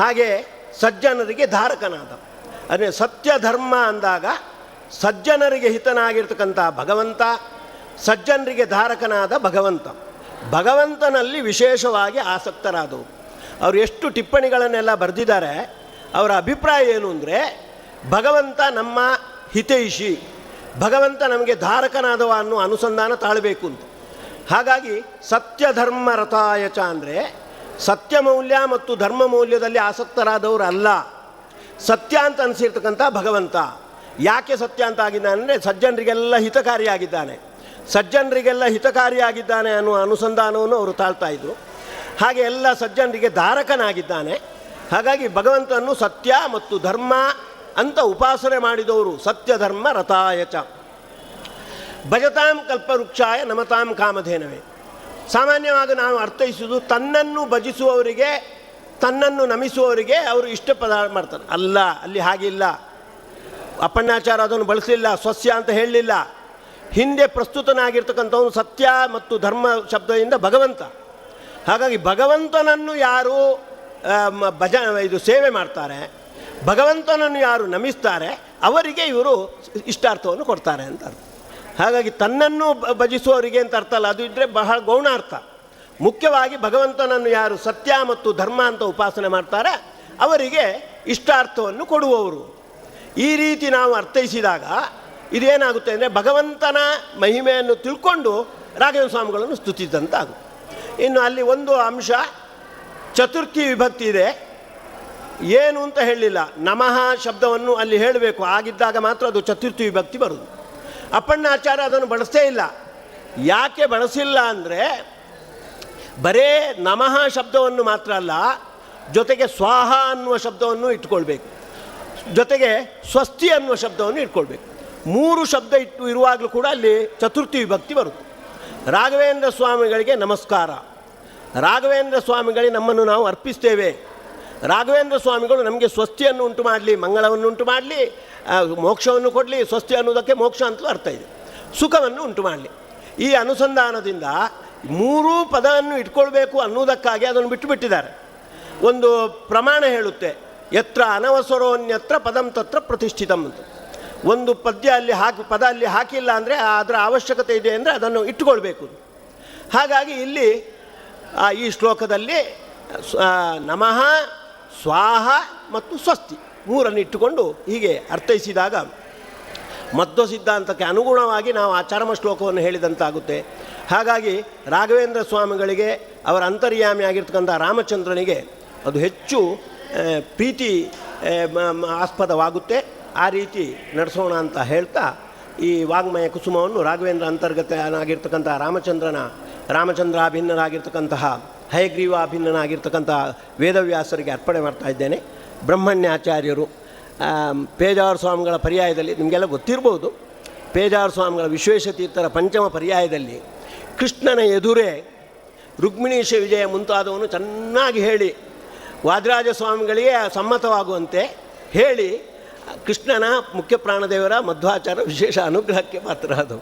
ಹಾಗೆ ಸಜ್ಜನರಿಗೆ ಧಾರಕನಾದವ. ಅಂದರೆ ಸತ್ಯ ಧರ್ಮ ಅಂದಾಗ ಸಜ್ಜನರಿಗೆ ಹಿತನಾಗಿರ್ತಕ್ಕಂಥ ಭಗವಂತ, ಸಜ್ಜನರಿಗೆ ಧಾರಕನಾದ ಭಗವಂತ. ಭಗವಂತನಲ್ಲಿ ವಿಶೇಷವಾಗಿ ಆಸಕ್ತರಾದವರು. ಅವರು ಎಷ್ಟು ಟಿಪ್ಪಣಿಗಳನ್ನೆಲ್ಲ ಬರೆದಿದ್ದಾರೆ. ಅವರ ಅಭಿಪ್ರಾಯ ಏನು ಅಂದರೆ, ಭಗವಂತ ನಮ್ಮ ಹಿತೈಷಿ, ಭಗವಂತ ನಮಗೆ ಧಾರಕನಾದವ ಅನ್ನೋ ಅನುಸಂಧಾನ ತಾಳಬೇಕು ಅಂತ. ಹಾಗಾಗಿ ಸತ್ಯಧರ್ಮ ರಥಾಯಚ ಅಂದರೆ ಸತ್ಯ ಮೌಲ್ಯ ಮತ್ತು ಧರ್ಮ ಮೌಲ್ಯದಲ್ಲಿ ಆಸಕ್ತರಾದವರು ಅಲ್ಲ, ಸತ್ಯ ಅಂತ ಅನಿಸಿರ್ತಕ್ಕಂಥ ಭಗವಂತ. ಯಾಕೆ ಸತ್ಯ ಅಂತ ಆಗಿದ್ದಾನೆ ಅಂದರೆ ಸಜ್ಜನರಿಗೆಲ್ಲ ಹಿತಕಾರಿಯಾಗಿದ್ದಾನೆ, ಸಜ್ಜನರಿಗೆಲ್ಲ ಹಿತಕಾರಿಯಾಗಿದ್ದಾನೆ ಅನ್ನುವ ಅನುಸಂಧಾನವನ್ನು ಅವರು ತಾಳ್ತಾ ಇದ್ದರು. ಹಾಗೆ ಎಲ್ಲ ಸಜ್ಜನರಿಗೆ ಧಾರಕನಾಗಿದ್ದಾನೆ. ಹಾಗಾಗಿ ಭಗವಂತನನ್ನು ಸತ್ಯ ಮತ್ತು ಧರ್ಮ ಅಂತ ಉಪಾಸನೆ ಮಾಡಿದವರು ಸತ್ಯಧರ್ಮ ರಥಾಯಚ. ಭಜತಾಂ ಕಲ್ಪವೃಕ್ಷಾಯ ನಮತಾಂ ಕಾಮಧೇನವೇ. ಸಾಮಾನ್ಯವಾಗಿ ನಾವು ಅರ್ಥೈಸುವುದು ತನ್ನನ್ನು ಭಜಿಸುವವರಿಗೆ, ತನ್ನನ್ನು ನಮಿಸುವವರಿಗೆ ಅವರು ಇಷ್ಟಪದ ಮಾಡ್ತಾರೆ. ಅಲ್ಲ, ಅಲ್ಲಿ ಹಾಗಿಲ್ಲ. ಅಪ್ಪಣ್ಣಾಚಾರ ಅದನ್ನು ಬಳಸಲಿಲ್ಲ, ಸ್ವಸ್ಯ ಅಂತ ಹೇಳಲಿಲ್ಲ. ಹಿಂದೆ ಪ್ರಸ್ತುತನಾಗಿರ್ತಕ್ಕಂಥವನು ಸತ್ಯ ಮತ್ತು ಧರ್ಮ ಶಬ್ದದಿಂದ ಭಗವಂತ. ಹಾಗಾಗಿ ಭಗವಂತನನ್ನು ಯಾರು ಸೇವೆ ಮಾಡ್ತಾರೆ, ಭಗವಂತನನ್ನು ಯಾರು ನಮಿಸ್ತಾರೆ, ಅವರಿಗೆ ಇವರು ಇಷ್ಟಾರ್ಥವನ್ನು ಕೊಡ್ತಾರೆ ಅಂತ ಅರ್ಥ. ಹಾಗಾಗಿ ತನ್ನನ್ನು ಭಜಿಸುವವರಿಗೆ ಅಂತ ಅರ್ಥ ಅಲ್ಲ, ಅದು ಇದ್ದರೆ ಬಹಳ ಗೌಣ ಅರ್ಥ. ಮುಖ್ಯವಾಗಿ ಭಗವಂತನನ್ನು ಯಾರು ಸತ್ಯ ಮತ್ತು ಧರ್ಮ ಅಂತ ಉಪಾಸನೆ ಮಾಡ್ತಾರೆ ಅವರಿಗೆ ಇಷ್ಟಾರ್ಥವನ್ನು ಕೊಡುವವರು. ಈ ರೀತಿ ನಾವು ಅರ್ಥೈಸಿದಾಗ ಇದೇನಾಗುತ್ತೆ ಅಂದರೆ ಭಗವಂತನ ಮಹಿಮೆಯನ್ನು ತಿಳ್ಕೊಂಡು ರಾಘವೇಂದ್ರ ಸ್ವಾಮಿಗಳನ್ನು ಸ್ತುತಿಸಿದಂತಾಗುತ್ತೆ. ಇನ್ನು ಅಲ್ಲಿ ಒಂದು ಅಂಶ ಚತುರ್ಥಿ ವಿಭಕ್ತಿ ಇದೆ, ಏನು ಅಂತ ಹೇಳಲಿಲ್ಲ. ನಮಃ ಶಬ್ದವನ್ನು ಅಲ್ಲಿ ಹೇಳಬೇಕು, ಆಗಿದ್ದಾಗ ಮಾತ್ರ ಅದು ಚತುರ್ಥಿ ವಿಭಕ್ತಿ ಬರೋದು. ಅಪ್ಪಣ್ಣಾಚಾರ್ಯ ಅದನ್ನು ಬಳಸೇ ಇಲ್ಲ. ಯಾಕೆ ಬಳಸಿಲ್ಲ ಅಂದರೆ ಬರೇ ನಮಃ ಶಬ್ದವನ್ನು ಮಾತ್ರ ಅಲ್ಲ, ಜೊತೆಗೆ ಸ್ವಾಹ ಅನ್ನುವ ಶಬ್ದವನ್ನು ಇಟ್ಕೊಳ್ಬೇಕು, ಜೊತೆಗೆ ಸ್ವಸ್ತಿ ಅನ್ನುವ ಶಬ್ದವನ್ನು ಇಟ್ಕೊಳ್ಬೇಕು. 3 ಶಬ್ದ ಇರುವಾಗಲೂ ಕೂಡ ಅಲ್ಲಿ ಚತುರ್ಥಿ ವಿಭಕ್ತಿ ಬರುತ್ತೆ. ರಾಘವೇಂದ್ರ ಸ್ವಾಮಿಗಳಿಗೆ ನಮಸ್ಕಾರ. ರಾಘವೇಂದ್ರ ಸ್ವಾಮಿಗಳಿಗೆ ನಮ್ಮನ್ನು ನಾವು ಅರ್ಪಿಸ್ತೇವೆ. ರಾಘವೇಂದ್ರ ಸ್ವಾಮಿಗಳು ನಮಗೆ ಸ್ವಸ್ತಿಯನ್ನು ಉಂಟು ಮಾಡಲಿ, ಮಂಗಳವನ್ನು ಉಂಟು ಮಾಡಲಿ, ಮೋಕ್ಷವನ್ನು ಕೊಡಲಿ. ಸ್ವಸ್ತಿ ಅನ್ನೋದಕ್ಕೆ ಮೋಕ್ಷ ಅಂತಲೂ ಅರ್ಥ ಇದೆ, ಸುಖವನ್ನು ಉಂಟು ಮಾಡಲಿ. ಈ ಅನುಸಂಧಾನದಿಂದ 3 ಪದವನ್ನು ಇಟ್ಕೊಳ್ಬೇಕು ಅನ್ನೋದಕ್ಕಾಗಿ ಅದನ್ನು ಬಿಟ್ಟುಬಿಟ್ಟಿದ್ದಾರೆ. ಒಂದು ಪ್ರಮಾಣ ಹೇಳುತ್ತೆ, ಯತ್ರ ಅನವಸರೋನ್ಯತ್ರ ಪದಂ ತತ್ರ ಪ್ರತಿಷ್ಠಿತಂ ಅಂತ. ಒಂದು ಪದ್ಯ ಅಲ್ಲಿ ಪದ ಅಲ್ಲಿ ಹಾಕಿಲ್ಲ ಅಂದರೆ ಅದರ ಅವಶ್ಯಕತೆ ಇದೆ ಅಂದರೆ ಅದನ್ನು ಇಟ್ಟುಕೊಳ್ಬೇಕು. ಹಾಗಾಗಿ ಇಲ್ಲಿ ಈ ಶ್ಲೋಕದಲ್ಲಿ ನಮಃ, ಸ್ವಾಹ ಮತ್ತು ಸ್ವಸ್ತಿ 3 ಇಟ್ಟುಕೊಂಡು ಹೀಗೆ ಅರ್ಥೈಸಿದಾಗ ಮಧ್ವ ಸಿದ್ಧಾಂತಕ್ಕೆ ಅನುಗುಣವಾಗಿ ನಾವು ಆ ಚರಮ ಶ್ಲೋಕವನ್ನು ಹೇಳಿದಂತಾಗುತ್ತೆ. ಹಾಗಾಗಿ ರಾಘವೇಂದ್ರ ಸ್ವಾಮಿಗಳಿಗೆ ಅವರ ಅಂತರ್ಯಾಮಿ ಆಗಿರ್ತಕ್ಕಂಥ ರಾಮಚಂದ್ರನಿಗೆ ಅದು ಹೆಚ್ಚು ಪ್ರೀತಿ ಆಸ್ಪದವಾಗುತ್ತೆ. ಆ ರೀತಿ ನಡೆಸೋಣ ಅಂತ ಹೇಳ್ತಾ ಈ ವಾಗ್ಮಯ ಕುಸುಮವನ್ನು ರಾಘವೇಂದ್ರ ಅಂತರ್ಗತನಾಗಿರ್ತಕ್ಕಂಥ ರಾಮಚಂದ್ರಾಭಿನ್ನರಾಗಿರ್ತಕ್ಕಂತಹ ಹಯಗ್ರೀವಾಭಿನ್ನನಾಗಿರ್ತಕ್ಕಂತಹ ವೇದವ್ಯಾಸರಿಗೆ ಅರ್ಪಣೆ ಮಾಡ್ತಾ ಇದ್ದೇನೆ. ಬ್ರಹ್ಮಣ್ಯಾಚಾರ್ಯರು ಪೇಜಾವರ ಸ್ವಾಮಿಗಳ ಪರ್ಯಾಯದಲ್ಲಿ ನಿಮಗೆಲ್ಲ ಗೊತ್ತಿರ್ಬೋದು, ಪೇಜಾವರ ಸ್ವಾಮಿಗಳ ವಿಶ್ವೇಶತೀರ್ಥರ ಪಂಚಮ ಪರ್ಯಾಯದಲ್ಲಿ ಕೃಷ್ಣನ ಎದುರೇ ರುಕ್ಮಿಣೀಶ ವಿಜಯ ಮುಂತಾದವನು ಚೆನ್ನಾಗಿ ಹೇಳಿ ವಾದಿರಾಜ ಸ್ವಾಮಿಗಳಿಗೆ ಸಮ್ಮತವಾಗುವಂತೆ ಹೇಳಿ ಕೃಷ್ಣನ ಮುಖ್ಯ ಪ್ರಾಣದೇವರ ಮಧ್ವಾಚಾರ ವಿಶೇಷ ಅನುಗ್ರಹಕ್ಕೆ ಪಾತ್ರ ಅದು.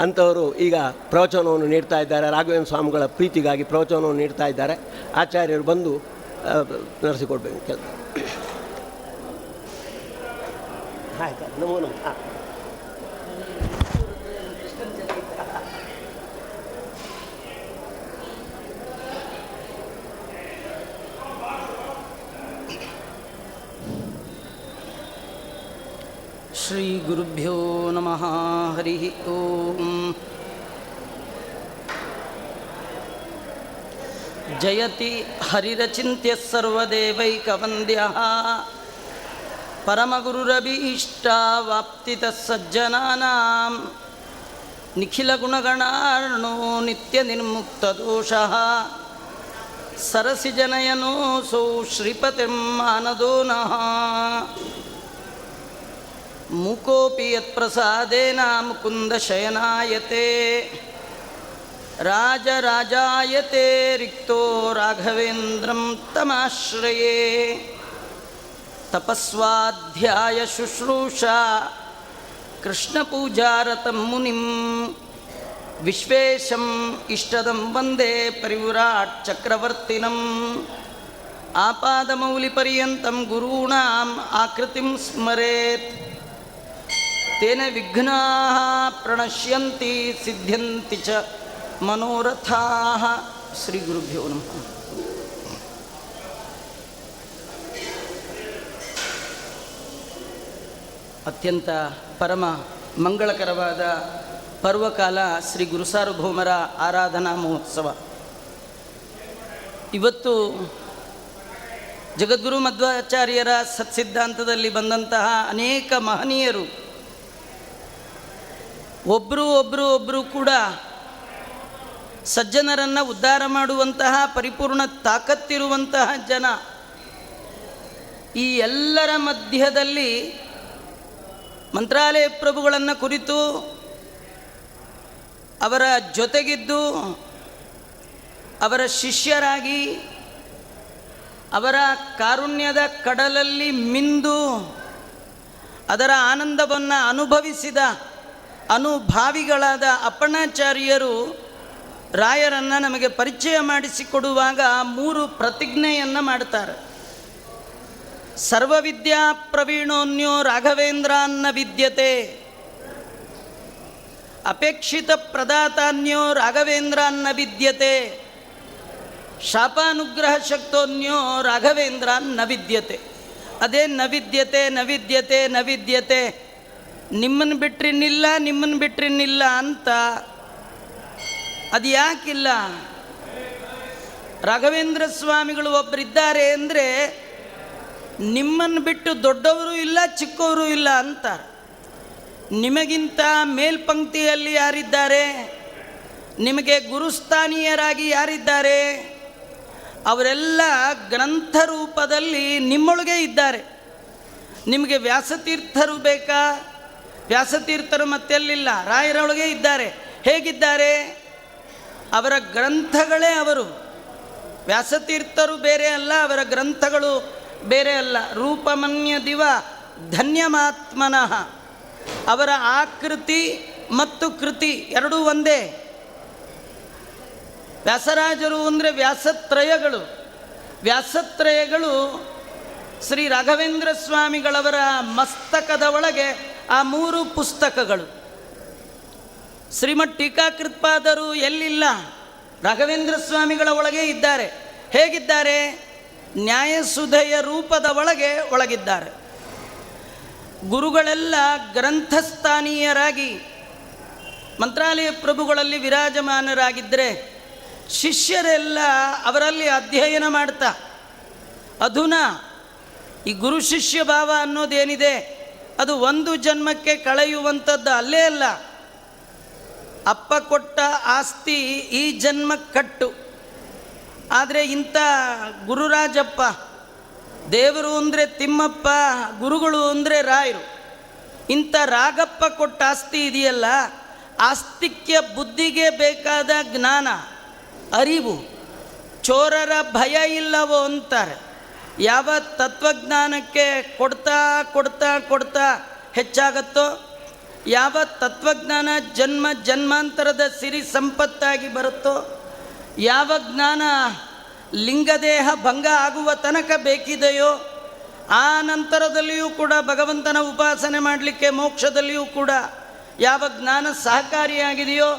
ಅಂಥವರು ಈಗ ಪ್ರವಚನವನ್ನು ನೀಡ್ತಾ ಇದ್ದಾರೆ. ರಾಘವೇಂದ್ರ ಸ್ವಾಮಿಗಳ ಪ್ರೀತಿಗಾಗಿ ಪ್ರವಚನವನ್ನು ನೀಡ್ತಾ ಇದ್ದಾರೆ. ಆಚಾರ್ಯರು ಬಂದು ನಡೆಸಿಕೊಡ್ಬೇಕು ಕೆಲಸ. ಆಯ್ತು, ನಮೋ ನಮಃ. ಶ್ರೀ ಗುರುಭ್ಯೋ ನಮಃ. ಹರಿ ಓಂ. ಜಯತಿ ಹರಿರಚಿಂತ್ಯ ಸರ್ವದೇವೈಕವಂದ್ಯಃ ಪರಮಗುರುರಭೀಷ್ಟಾವಾಪ್ತಿತಃ ಸಜ್ಜನಾನಾಂ ನಿಖಿಲಗುಣಗಣಾರ್ಣೋ ನಿತ್ಯನಿರ್ಮುಕ್ತದೋಷಃ ಸರಸಿಜನಯನೋऽಸೌ ಶ್ರೀಪತಿಂ ಮಾನದೋ ನಃ. ಮೂಕೋಪಿ ಯತ್ಪ್ರಸಾದೇನ ಮುಕುಂದಶಯನಾಯತೆ ರಾಜರಾಜಾಯತೆ ರಿಕ್ತೋ ರಾಘವೇಂದ್ರಂ ತಮಾಶ್ರಯೇ. ತಪಸ್ವಾಧ್ಯಾಯ ಶುಶ್ರೂಷಾ ಕೃಷ್ಣಪೂಜಾರತಂ ಮುನಿಂ ವಿಶ್ವೇಶಂ ಇಷ್ಟದಂ ವಂದೇ ಪರಿವ್ರಾಟ್ ಚಕ್ರವರ್ತಿನಂ. ಆಪಾದಮೌಲಿಪರ್ಯಂತಂ ಗುರೂಣಾಂ ಆಕೃತಿಂ ಸ್ಮರೇತ್. ತೇನ ವಿಘ್ನಾಃ ಪ್ರಣಶ್ಯಂತಿ ಸಿದ್ಧ್ಯಂತಿ ಚ ಮನೋರಥಾಃ. ಶ್ರೀ ಗುರುಭ್ಯೋ ನಮಃ. ಅತ್ಯಂತ ಪರಮ ಮಂಗಳಕರವಾದ ಪರ್ವಕಾಲ ಶ್ರೀ ಗುರುಸಾರ್ವಭೌಮರ ಆರಾಧನಾ ಮಹೋತ್ಸವ. ಇವತ್ತು ಜಗದ್ಗುರು ಮಧ್ವಾಚಾರ್ಯರ ಸತ್ಸಿದ್ಧಾಂತದಲ್ಲಿ ಬಂದಂತಹ ಅನೇಕ ಮಹನೀಯರು ಒಬ್ಬರು ಕೂಡ ಸಜ್ಜನರನ್ನು ಉದ್ಧಾರ ಮಾಡುವಂತಹ ಪರಿಪೂರ್ಣ ತಾಕತ್ತಿರುವಂತಹ ಜನ. ಈ ಎಲ್ಲರ ಮಧ್ಯದಲ್ಲಿ ಮಂತ್ರಾಲಯ ಪ್ರಭುಗಳನ್ನು ಕುರಿತು ಅವರ ಜೊತೆಗಿದ್ದು ಅವರ ಶಿಷ್ಯರಾಗಿ ಅವರ ಕಾರುಣ್ಯದ ಕಡಲಲ್ಲಿ ಮಿಂದು ಅದರ ಆನಂದವನ್ನು ಅನುಭವಿಸಿದ ಅನುಭಾವಿಗಳಾದ ಅಪ್ಪಣಾಚಾರ್ಯರು ರಾಯರನ್ನು ನಮಗೆ ಪರಿಚಯ ಮಾಡಿಸಿಕೊಡುವಾಗ 3 ಪ್ರತಿಜ್ಞೆಯನ್ನು ಮಾಡ್ತಾರೆ. ಸರ್ವವಿದ್ಯಾ ಪ್ರವೀಣೋನ್ಯೋ ರಾಘವೇಂದ್ರಾನ್ನ ವಿದ್ಯತೆ, ಅಪೇಕ್ಷಿತ ಪ್ರದಾತಾನ್ಯೋ ರಾಘವೇಂದ್ರಾನ್ನ ವಿದ್ಯತೆ, ಶಾಪಾನುಗ್ರಹ ಶಕ್ತೋನ್ಯೋ ರಾಘವೇಂದ್ರಾನ್ನ ವಿದ್ಯತೆ. ಅದೇ ನವಿದ್ಯತೆ ನವಿದ್ಯತೆ ನವಿದ್ಯತೆ, ನಿಮ್ಮನ್ನು ಬಿಟ್ರಿನ್ನಿಲ್ಲ ಅಂತ. ಅದು ಯಾಕಿಲ್ಲ? ರಾಘವೇಂದ್ರ ಸ್ವಾಮಿಗಳು ಒಬ್ಬರಿದ್ದಾರೆ ಅಂದರೆ ನಿಮ್ಮನ್ನು ಬಿಟ್ಟು ದೊಡ್ಡವರು ಇಲ್ಲ ಚಿಕ್ಕವರು ಇಲ್ಲ ಅಂತ. ನಿಮಗಿಂತ ಮೇಲ್ಪಂಕ್ತಿಯಲ್ಲಿ ಯಾರಿದ್ದಾರೆ, ನಿಮಗೆ ಗುರುಸ್ಥಾನೀಯರಾಗಿ ಯಾರಿದ್ದಾರೆ, ಅವರೆಲ್ಲ ಗ್ರಂಥ ರೂಪದಲ್ಲಿ ನಿಮ್ಮೊಳಗೆ ಇದ್ದಾರೆ. ನಿಮಗೆ ವ್ಯಾಸತೀರ್ಥರು ಬೇಕಾ? ವ್ಯಾಸತೀರ್ಥರು ಮತ್ತೆಲ್ಲಿಲ್ಲ, ರಾಯರೊಳಗೆ ಇದ್ದಾರೆ. ಹೇಗಿದ್ದಾರೆ? ಅವರ ಗ್ರಂಥಗಳೇ ಅವರು. ವ್ಯಾಸತೀರ್ಥರು ಬೇರೆ ಅಲ್ಲ, ಅವರ ಗ್ರಂಥಗಳು ಬೇರೆ ಅಲ್ಲ. ರೂಪಮನ್ಯ ದಿವ ಧನ್ಯಮಾತ್ಮನಃ. ಅವರ ಆಕೃತಿ ಮತ್ತು ಕೃತಿ ಎರಡೂ ಒಂದೇ. ವ್ಯಾಸರಾಜರು ಅಂದರೆ ವ್ಯಾಸತ್ರಯಗಳು ಶ್ರೀ ರಾಘವೇಂದ್ರ ಸ್ವಾಮಿಗಳವರ ಮಸ್ತಕದ ಒಳಗೆ ಆ 3 ಪುಸ್ತಕಗಳು. ಶ್ರೀಮಠ್ ಟೀಕಾಕೃತ್ಪಾದರು ಎಲ್ಲಿಲ್ಲ, ರಾಘವೇಂದ್ರ ಸ್ವಾಮಿಗಳ ಒಳಗೆ ಇದ್ದಾರೆ. ಹೇಗಿದ್ದಾರೆ? ನ್ಯಾಯಸುಧೆಯ ರೂಪದ ಒಳಗಿದ್ದಾರೆ. ಗುರುಗಳೆಲ್ಲ ಗ್ರಂಥಸ್ಥಾನೀಯರಾಗಿ ಮಂತ್ರಾಲಯ ಪ್ರಭುಗಳಲ್ಲಿ ವಿರಾಜಮಾನರಾಗಿದ್ದರೆ ಶಿಷ್ಯರೆಲ್ಲ ಅವರಲ್ಲಿ ಅಧ್ಯಯನ ಮಾಡ್ತಾ ಅಧುನಾ ಈ ಗುರು ಶಿಷ್ಯ ಭಾವ ಅನ್ನೋದೇನಿದೆ ಅದು ಒಂದು ಜನ್ಮಕ್ಕೆ ಕಳೆಯುವಂಥದ್ದು ಅಲ್ಲೇ ಅಲ್ಲ. ಅಪ್ಪ ಕೊಟ್ಟ ಆಸ್ತಿ ಈ ಜನ್ಮ ಕಟ್ಟು. ಆದರೆ ಇಂಥ ಗುರುರಾಜಪ್ಪ, ದೇವರು ಅಂದರೆ ತಿಮ್ಮಪ್ಪ, ಗುರುಗಳು ಅಂದರೆ ರಾಯರು, ಇಂಥ ರಾಗಪ್ಪ ಕೊಟ್ಟ ಆಸ್ತಿ ಇದೆಯಲ್ಲ, ಆಸ್ತಿಕ್ಯ ಬುದ್ಧಿಗೆ ಬೇಕಾದ ಜ್ಞಾನ, ಅರಿವು, ಚೋರರ ಭಯ ಇಲ್ಲವೋ ಅಂತಾರೆ. ಯಾವ ತತ್ವಜ್ಞಾನಕ್ಕೆ ಕೊಡ್ತಾ ಕೊಡ್ತಾ ಕೊಡ್ತಾ ಹೆಚ್ಚಾಗತ್ತೋ, ಯಾವ ತತ್ವಜ್ಞಾನ ಜನ್ಮ ಜನ್ಮಾಂತರದ ಸಿರಿ ಸಂಪತ್ತಾಗಿ ಬರುತ್ತೋ, ಯಾವ ಜ್ಞಾನ ಲಿಂಗದೇಹ ಭಂಗ ಆಗುವ ತನಕ ಬೇಕಿದೆಯೋ, ಆ ನಂತರದಲ್ಲಿಯೂ ಕೂಡ ಭಗವಂತನ ಉಪಾಸನೆ ಮಾಡಲಿಕ್ಕೆ ಮೋಕ್ಷದಲ್ಲಿಯೂ ಕೂಡ ಯಾವ ಜ್ಞಾನ ಸಹಕಾರಿಯಾಗಿದೆಯೋ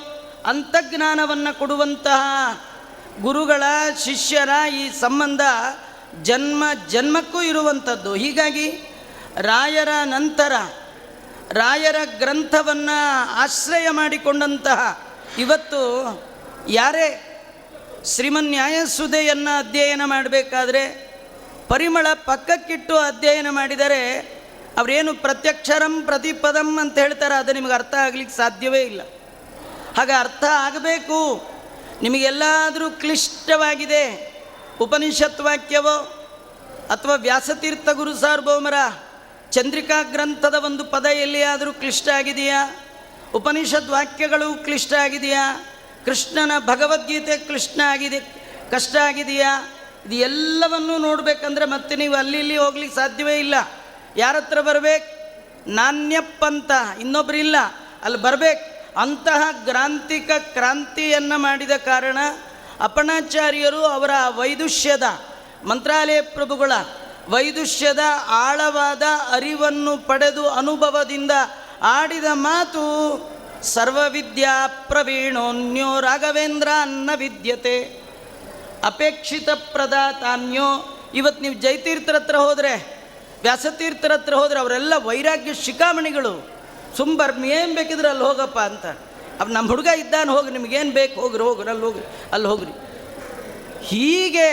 ಅಂತಜ್ಞಾನವನ್ನು ಕೊಡುವಂತಹ ಗುರುಗಳ ಶಿಷ್ಯರ ಈ ಸಂಬಂಧ ಜನ್ಮ ಜನ್ಮಕ್ಕೂ ಇರುವಂಥದ್ದು. ಹೀಗಾಗಿ ರಾಯರ ನಂತರ ರಾಯರ ಗ್ರಂಥವನ್ನು ಆಶ್ರಯ ಮಾಡಿಕೊಂಡಂತಹ ಇವತ್ತು ಯಾರೇ ಶ್ರೀಮನ್ಯಾಯಸುಧೆಯನ್ನು ಅಧ್ಯಯನ ಮಾಡಬೇಕಾದ್ರೆ ಪರಿಮಳ ಪಕ್ಕಕ್ಕಿಟ್ಟು ಅಧ್ಯಯನ ಮಾಡಿದರೆ ಅವರೇನು ಪ್ರತ್ಯಕ್ಷರಂ ಪ್ರತಿಪದಂ ಅಂತ ಹೇಳ್ತಾರೆ, ಅದು ನಿಮಗೆ ಅರ್ಥ ಆಗಲಿಕ್ಕೆ ಸಾಧ್ಯವೇ ಇಲ್ಲ. ಹಾಗೆ ಅರ್ಥ ಆಗಬೇಕು. ನಿಮಗೆಲ್ಲಾದರೂ ಕ್ಲಿಷ್ಟವಾಗಿದೆ ಉಪನಿಷತ್ ವಾಕ್ಯವೋ ಅಥವಾ ವ್ಯಾಸತೀರ್ಥ ಗುರು ಸಾರ್ವಭೌಮರ ಚಂದ್ರಿಕಾ ಗ್ರಂಥದ ಒಂದು ಪದ ಎಲ್ಲಿಯಾದರೂ ಕ್ಲಿಷ್ಟ ಆಗಿದೆಯಾ, ಉಪನಿಷತ್ ವಾಕ್ಯಗಳು ಕ್ಲಿಷ್ಟ ಆಗಿದೆಯಾ, ಕೃಷ್ಣನ ಭಗವದ್ಗೀತೆ ಕಷ್ಟ ಆಗಿದೆಯಾ, ಇದು ಎಲ್ಲವನ್ನೂ ನೋಡಬೇಕಂದ್ರೆ ಮತ್ತೆ ನೀವು ಅಲ್ಲಿ ಇಲ್ಲಿ ಹೋಗ್ಲಿಕ್ಕೆ ಸಾಧ್ಯವೇ ಇಲ್ಲ. ಯಾರ ಹತ್ರ ಬರಬೇಕು? ನಾಣ್ಯಪ್ಪಂತ ಇನ್ನೊಬ್ಬರು ಇಲ್ಲ, ಅಲ್ಲಿ ಬರಬೇಕು. ಅಂತಹ ಗ್ರಾಂತಿಕ ಕ್ರಾಂತಿಯನ್ನು ಮಾಡಿದ ಕಾರಣ ಅಪ್ಪಣಾಚಾರ್ಯರು ಅವರ ವೈದುಷ್ಯದ ಮಂತ್ರಾಲಯ ಪ್ರಭುಗಳ ವೈದುಷ್ಯದ ಆಳವಾದ ಅರಿವನ್ನು ಪಡೆದು ಅನುಭವದಿಂದ ಆಡಿದ ಮಾತು ಸರ್ವವಿದ್ಯಾ ಪ್ರವೀಣೋನ್ಯೋ ರಾಘವೇಂದ್ರ ಅನ್ನ ವಿದ್ಯತೆ ಅಪೇಕ್ಷಿತ ಪ್ರದಾತಾನ್ಯೋ. ಇವತ್ತು ನೀವು ಜಯತೀರ್ಥರ ಹತ್ರ ಹೋದರೆ, ವ್ಯಾಸತೀರ್ಥರ ಹತ್ರ ಹೋದರೆ ಅವರೆಲ್ಲ ವೈರಾಗ್ಯ ಶಿಖಾಮಣಿಗಳು. ಏನು ಬೇಕಿದ್ರೆ ಅಲ್ಲಿ ಹೋಗಪ್ಪ ಅಂತ. ಅವ್ ನಮ್ಮ ಹುಡುಗ ಇದ್ದಾನೆ, ಹೋಗಿ ನಿಮಗೇನು ಬೇಕು ಹೋಗ್ರಿ ಅಲ್ಲಿ ಹೋಗ್ರಿ. ಹೀಗೆ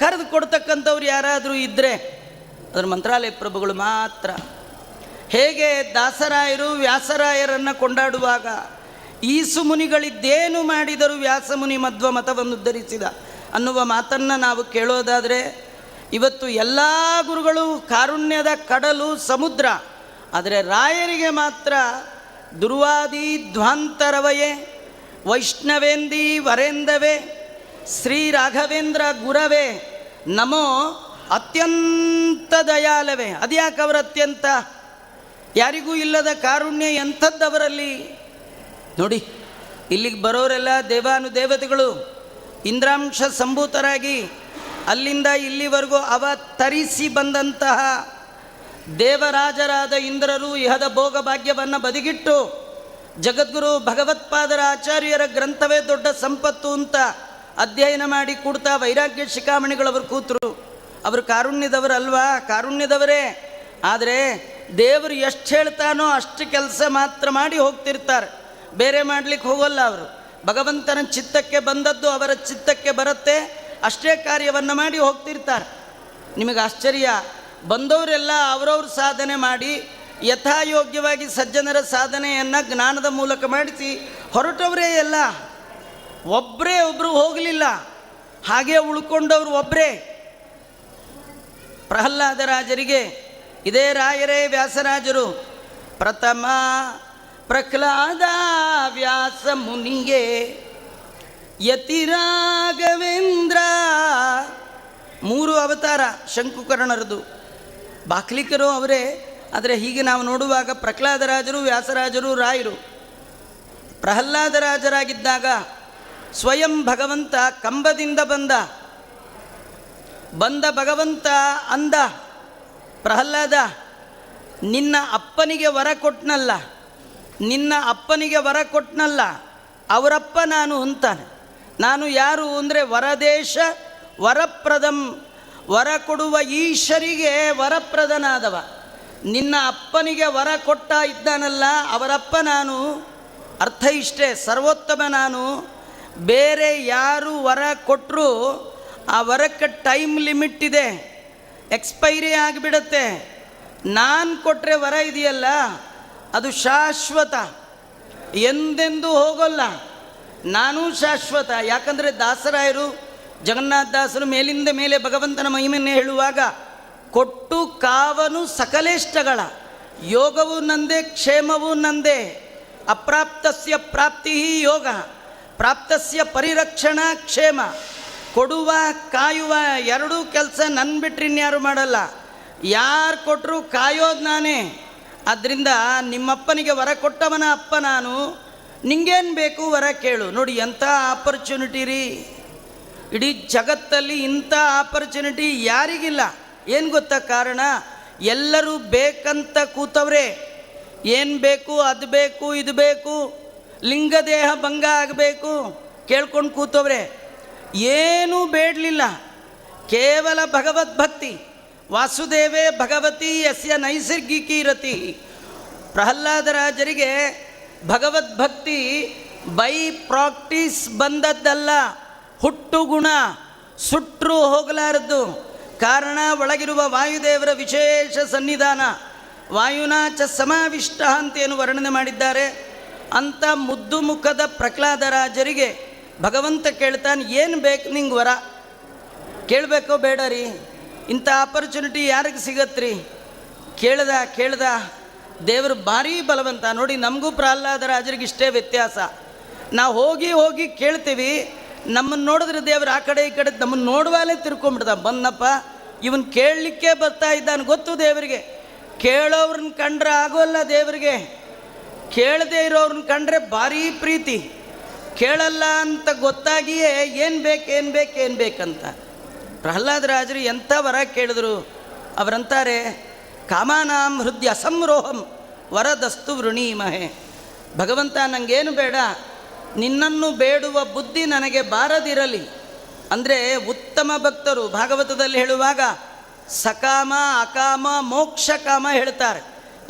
ಕರೆದು ಕೊಡ್ತಕ್ಕಂಥವ್ರು ಯಾರಾದರೂ ಇದ್ದರೆ ಅದರ ಮಂತ್ರಾಲಯ ಪ್ರಭುಗಳು ಮಾತ್ರ. ಹೇಗೆ ದಾಸರಾಯರು ವ್ಯಾಸರಾಯರನ್ನು ಕೊಂಡಾಡುವಾಗ ಈಸು ಮುನಿಗಳಿದ್ದೇನು ಮಾಡಿದರೂ ವ್ಯಾಸಮುನಿ ಮಧ್ವ ಮತವನ್ನು ಉದ್ಧರಿಸಿದ ಅನ್ನುವ ಮಾತನ್ನು ನಾವು ಕೇಳೋದಾದರೆ, ಇವತ್ತು ಎಲ್ಲ ಗುರುಗಳು ಕಾರುಣ್ಯದ ಕಡಲು ಸಮುದ್ರ. ಆದರೆ ರಾಯರಿಗೆ ಮಾತ್ರ ದುರ್ವಾದಿ ಧ್ವಾಂತರವಯೇ ವೈಷ್ಣವೇಂದಿ ವರೇಂದವೇ ಶ್ರೀ ರಾಘವೇಂದ್ರ ಗುರವೇ ನಮೋ ಅತ್ಯಂತ ದಯಾಲವೇ. ಅದ್ಯಾಕೆ ಅವರ ಅತ್ಯಂತ? ಯಾರಿಗೂ ಇಲ್ಲದ ಕಾರುಣ್ಯ ಎಂಥದ್ದವರಲ್ಲಿ ನೋಡಿ. ಇಲ್ಲಿಗೆ ಬರೋರೆಲ್ಲ ದೇವಾನುದೇವತೆಗಳು ಇಂದ್ರಾಂಶ ಸಂಭೂತರಾಗಿ ಅಲ್ಲಿಂದ ಇಲ್ಲಿವರೆಗೂ ಅವತರಿಸಿ ಬಂದಂತಹ ದೇವರಾಜರಾದ ಇಂದ್ರರು ಇಹದ ಭೋಗ ಭಾಗ್ಯವನ್ನು ಬದಿಗಿಟ್ಟು ಜಗದ್ಗುರು ಭಗವತ್ಪಾದರ ಆಚಾರ್ಯರ ಗ್ರಂಥವೇ ದೊಡ್ಡ ಸಂಪತ್ತು ಅಂತ ಅಧ್ಯಯನ ಮಾಡಿ ಕೂಡ್ತಾ ವೈರಾಗ್ಯ ಶಿಖಾಮಣಿಗಳವರು ಕೂತರು. ಅವರು ಕಾರುಣ್ಯದವರಲ್ವಾ? ಕಾರುಣ್ಯದವರೇ. ಆದರೆ ದೇವರು ಎಷ್ಟು ಹೇಳ್ತಾನೋ ಅಷ್ಟು ಕೆಲಸ ಮಾತ್ರ ಮಾಡಿ ಹೋಗ್ತಿರ್ತಾರೆ, ಬೇರೆ ಮಾಡಲಿಕ್ಕೆ ಹೋಗೋಲ್ಲ ಅವರು. ಭಗವಂತನ ಚಿತ್ತಕ್ಕೆ ಬಂದದ್ದು ಅವರ ಚಿತ್ತಕ್ಕೆ ಬರುತ್ತೆ, ಅಷ್ಟೇ ಕಾರ್ಯವನ್ನು ಮಾಡಿ ಹೋಗ್ತಿರ್ತಾರೆ. ನಿಮಗೆ ಆಶ್ಚರ್ಯ, ಬಂದವರೆಲ್ಲ ಅವರವ್ರ ಸಾಧನೆ ಮಾಡಿ ಯಥಾಯೋಗ್ಯವಾಗಿ ಸಜ್ಜನರ ಸಾಧನೆಯನ್ನು ಜ್ಞಾನದ ಮೂಲಕ ಮಾಡಿಸಿ ಹೊರಟವರೇ ಎಲ್ಲ. ಒಬ್ಬರು ಹೋಗಲಿಲ್ಲ, ಹಾಗೆ ಉಳ್ಕೊಂಡವರು ಒಬ್ಬರೇ. ಪ್ರಹ್ಲಾದರಾಜರಿಗೆ ಇದೇ ರಾಯರೇ ವ್ಯಾಸರಾಜರು ಪ್ರಥಮ ಪ್ರಹ್ಲಾದ ವ್ಯಾಸ ಮುನಿಗೆ ಯತಿರಾಘವೇಂದ್ರ 3 ಅವತಾರ ಶಂಕುಕರ್ಣರದು. ಬಾಕ್ಲಿಕರು ಅವರೇ. ಆದರೆ ಹೀಗೆ ನಾವು ನೋಡುವಾಗ ಪ್ರಹ್ಲಾದರಾಜರು ವ್ಯಾಸರಾಜರು ರಾಯರು. ಪ್ರಹ್ಲಾದರಾಜರಾಗಿದ್ದಾಗ ಸ್ವಯಂ ಭಗವಂತ ಕಂಬದಿಂದ ಬಂದ ಭಗವಂತ ಅಂದ, ಪ್ರಹ್ಲಾದ ನಿನ್ನ ಅಪ್ಪನಿಗೆ ವರ ಕೊಟ್ನಲ್ಲ, ಅವರಪ್ಪ ನಾನು ಅಂತಾನೆ. ನಾನು ಯಾರು ಅಂದರೆ ವರದೇಶ ವರಪ್ರದಂ, ವರ ಕೊಡುವ ಈಶ್ವರಿಗೆ ವರಪ್ರದನಾದವ. ನಿನ್ನ ಅಪ್ಪನಿಗೆ ವರ ಕೊಟ್ಟ ಇದ್ದಾನಲ್ಲ ಅವರಪ್ಪ ನಾನು. ಅರ್ಥ ಇಷ್ಟೇ, ಸರ್ವೋತ್ತಮ ನಾನು. ಬೇರೆ ಯಾರು ವರ ಕೊಟ್ಟರು ಆ ವರಕ್ಕೆ ಟೈಮ್ ಲಿಮಿಟ್ ಇದೆ, ಎಕ್ಸ್ಪೈರಿ ಆಗಿಬಿಡತ್ತೆ. ನಾನು ಕೊಟ್ಟರೆ ವರ ಇದೆಯಲ್ಲ ಅದು ಶಾಶ್ವತ, ಎಂದೆಂದೂ ಹೋಗೋಲ್ಲ. ನಾನೂ ಶಾಶ್ವತ. ಯಾಕಂದರೆ ದಾಸರಾಯರು, ಜಗನ್ನಾಥ ದಾಸರು ಮೇಲಿಂದ ಮೇಲೆ ಭಗವಂತನ ಮಹಿಮೆಯನ್ನು ಹೇಳುವಾಗ ಕೊಟ್ಟು ಕಾವನು ಸಕಲೇಷ್ಟಗಳ, ಯೋಗವು ನಂದೇ ಕ್ಷೇಮವು ನಂದೇ, ಅಪ್ರಾಪ್ತಸ್ಯ ಪ್ರಾಪ್ತಿ ಯೋಗ, ಪ್ರಾಪ್ತಸ್ಯ ಪರಿರಕ್ಷಣಾ ಕ್ಷೇಮ. ಕೊಡುವ ಕಾಯುವ ಎರಡೂ ಕೆಲಸ ನನ್ನ ಬಿಟ್ಟರೆ ಇನ್ಯಾರು ಮಾಡಲ್ಲ. ಯಾರು ಕೊಟ್ಟರು ಕಾಯೋದು ನಾನೇ. ಆದ್ದರಿಂದ ನಿಮ್ಮಪ್ಪನಿಗೆ ವರ ಕೊಟ್ಟವನ ಅಪ್ಪ ನಾನು, ನಿಂಗೇನು ಬೇಕು ವರ ಕೇಳು. ನೋಡಿ ಎಂಥ ಆಪರ್ಚುನಿಟಿ ರೀ, ಇಡೀ ಜಗತ್ತಲ್ಲಿ ಇಂಥ ಆಪರ್ಚುನಿಟಿ ಯಾರಿಗಿಲ್ಲ. ಏನು ಗೊತ್ತಾ ಕಾರಣ? ಎಲ್ಲರೂ ಬೇಕಂತ ಕೂತವ್ರೆ. ಏನು ಬೇಕು, ಅದು ಬೇಕು, ಇದು ಬೇಕು, ಲಿಂಗದೇಹ ಭಂಗ ಆಗಬೇಕು ಕೇಳ್ಕೊಂಡು ಕೂತವ್ರೆ. ಏನೂ ಬೇಡಲಿಲ್ಲ, ಕೇವಲ ಭಗವದ್ಭಕ್ತಿ. ವಾಸುದೇವೇ ಭಗವತಿ ಯಸ್ಯ ನೈಸರ್ಗಿಕಿ ರತಿ. ಪ್ರಹ್ಲಾದರಾಜರಿಗೆ ಭಗವದ್ಭಕ್ತಿ ಬೈ ಪ್ರಾಕ್ಟೀಸ್ ಬಂದದ್ದಲ್ಲ, ಹುಟ್ಟು ಗುಣ, ಸುಟ್ಟರೂ ಹೋಗಲಾರದ್ದು. ಕಾರಣ ಒಳಗಿರುವ ವಾಯುದೇವರ ವಿಶೇಷ ಸನ್ನಿಧಾನ. ವಾಯುನಾಚ ಸಮಾವಿಷ್ಟ ಅಂತೇನು ವರ್ಣನೆ ಮಾಡಿದ್ದಾರೆ. ಅಂಥ ಮುದ್ದು ಮುಖದ ಪ್ರಹ್ಲಾದರಾಜರಿಗೆ ಭಗವಂತ ಕೇಳ್ತಾನೆ, ಏನು ಬೇಕು ನಿಂಗೆ ವರ? ಕೇಳಬೇಕೋ ಬೇಡ ರೀ? ಇಂಥ ಆಪರ್ಚುನಿಟಿ ಯಾರಿಗೆ ಸಿಗತ್ರಿ? ಕೇಳ್ದ ದೇವರು ಭಾರೀ ಬಲವಂತ. ನೋಡಿ, ನಮಗೂ ಪ್ರಹ್ಲಾದರಾಜರಿಗೆ ಇಷ್ಟೇ ವ್ಯತ್ಯಾಸ. ನಾವು ಹೋಗಿ ಕೇಳ್ತೀವಿ, ನಮ್ಮನ್ನು ನೋಡಿದ್ರೆ ದೇವರು ಆ ಕಡೆ ಈ ಕಡೆ ನಮ್ಮನ್ನು ನೋಡುವಾಲೇ ತಿರ್ಕೊಂಡ್ಬಿಡ್ದ. ಬಂದಪ್ಪ ಇವನು ಕೇಳಲಿಕ್ಕೆ ಬರ್ತಾ ಇದ್ದಾನೆ ಗೊತ್ತು ದೇವರಿಗೆ. ಕೇಳೋವ್ರನ್ನ ಕಂಡ್ರೆ ಆಗೋಲ್ಲ ದೇವರಿಗೆ, ಕೇಳದೇ ಇರೋವ್ರನ್ನ ಕಂಡ್ರೆ ಭಾರೀ ಪ್ರೀತಿ. ಕೇಳಲ್ಲ ಅಂತ ಗೊತ್ತಾಗಿಯೇ ಏನು ಬೇಕಂತ. ಪ್ರಹ್ಲಾದರಾಜರು ಎಂಥ ವರ ಕೇಳಿದ್ರು. ಅವರಂತಾರೆ, ಕಾಮಾನಾಂ ಹೃದಯ ಅಸಂರೋಹಂ ವರದಸ್ತು ವೃಣೀಮಹೆ. ಭಗವಂತ ನನಗೇನು ಬೇಡ, ನಿನ್ನನ್ನು ಬೇಡುವ ಬುದ್ಧಿ ನನಗೆ ಬಾರದಿರಲಿ. ಅಂದರೆ ಉತ್ತಮ ಭಕ್ತರು ಭಾಗವತದಲ್ಲಿ ಹೇಳುವಾಗ ಸಕಾಮ ಅಕಾಮ ಮೋಕ್ಷ ಕಾಮ ಹೇಳ್ತಾರೆ.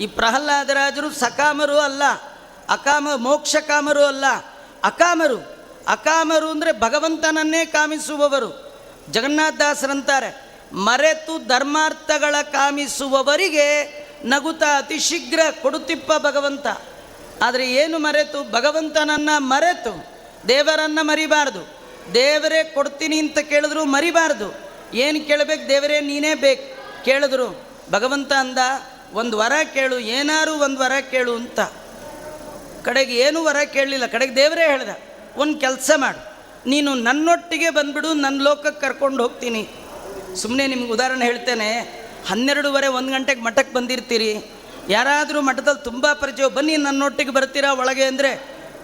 ಈ ಪ್ರಹ್ಲಾದರಾಜರು ಸಕಾಮರು ಅಲ್ಲ, ಮೋಕ್ಷಕಾಮರು ಅಲ್ಲ, ಅಕಾಮರು ಅಂದರೆ ಭಗವಂತನನ್ನೇ ಕಾಮಿಸುವವರು. ಜಗನ್ನಾಥದಾಸರಂತಾರೆ, ಮರೆತು ಧರ್ಮಾರ್ಥಗಳ ಕಾಮಿಸುವವರಿಗೆ ನಗುತ್ತಾ ಅತಿ ಶೀಘ್ರ ಕೊಡುತ್ತಿಪ್ಪ ಭಗವಂತ. ಆದರೆ ಏನು ಮರೆತು? ಭಗವಂತನನ್ನು ಮರೆತು ದೇವರನ್ನು ಮರಿಬಾರ್ದು. ದೇವರೇ ಕೊಡ್ತೀನಿ ಅಂತ ಕೇಳಿದ್ರು ಮರಿಬಾರ್ದು. ಏನು ಕೇಳಬೇಕು? ದೇವರೇ ನೀನೇ ಬೇಕು ಕೇಳಿದ್ರು. ಭಗವಂತ ಅಂದ, ಒಂದು ವರ ಕೇಳು, ಏನಾರು ಒಂದು ವರ ಕೇಳು ಅಂತ. ಕಡೆಗೆ ಏನೂ ವರ ಕೇಳಲಿಲ್ಲ. ಕಡೆಗೆ ದೇವರೇ ಹೇಳ್ದ, ಒಂದು ಕೆಲಸ ಮಾಡು, ನೀನು ನನ್ನೊಟ್ಟಿಗೆ ಬಂದುಬಿಡು, ನನ್ನ ಲೋಕಕ್ಕೆ ಕರ್ಕೊಂಡು ಹೋಗ್ತೀನಿ. ಸುಮ್ಮನೆ ನಿಮ್ಗೆ ಉದಾಹರಣೆ ಹೇಳ್ತೇನೆ. 12:30 1 ಗಂಟೆಗೆ ಮಠಕ್ಕೆ ಬಂದಿರ್ತೀರಿ. ಯಾರಾದರೂ ಮಠದಲ್ಲಿ ತುಂಬ ಪರಿಚಯ, ಬನ್ನಿ ನನ್ನೊಟ್ಟಿಗೆ ಬರ್ತೀರಾ ಒಳಗೆ ಅಂದರೆ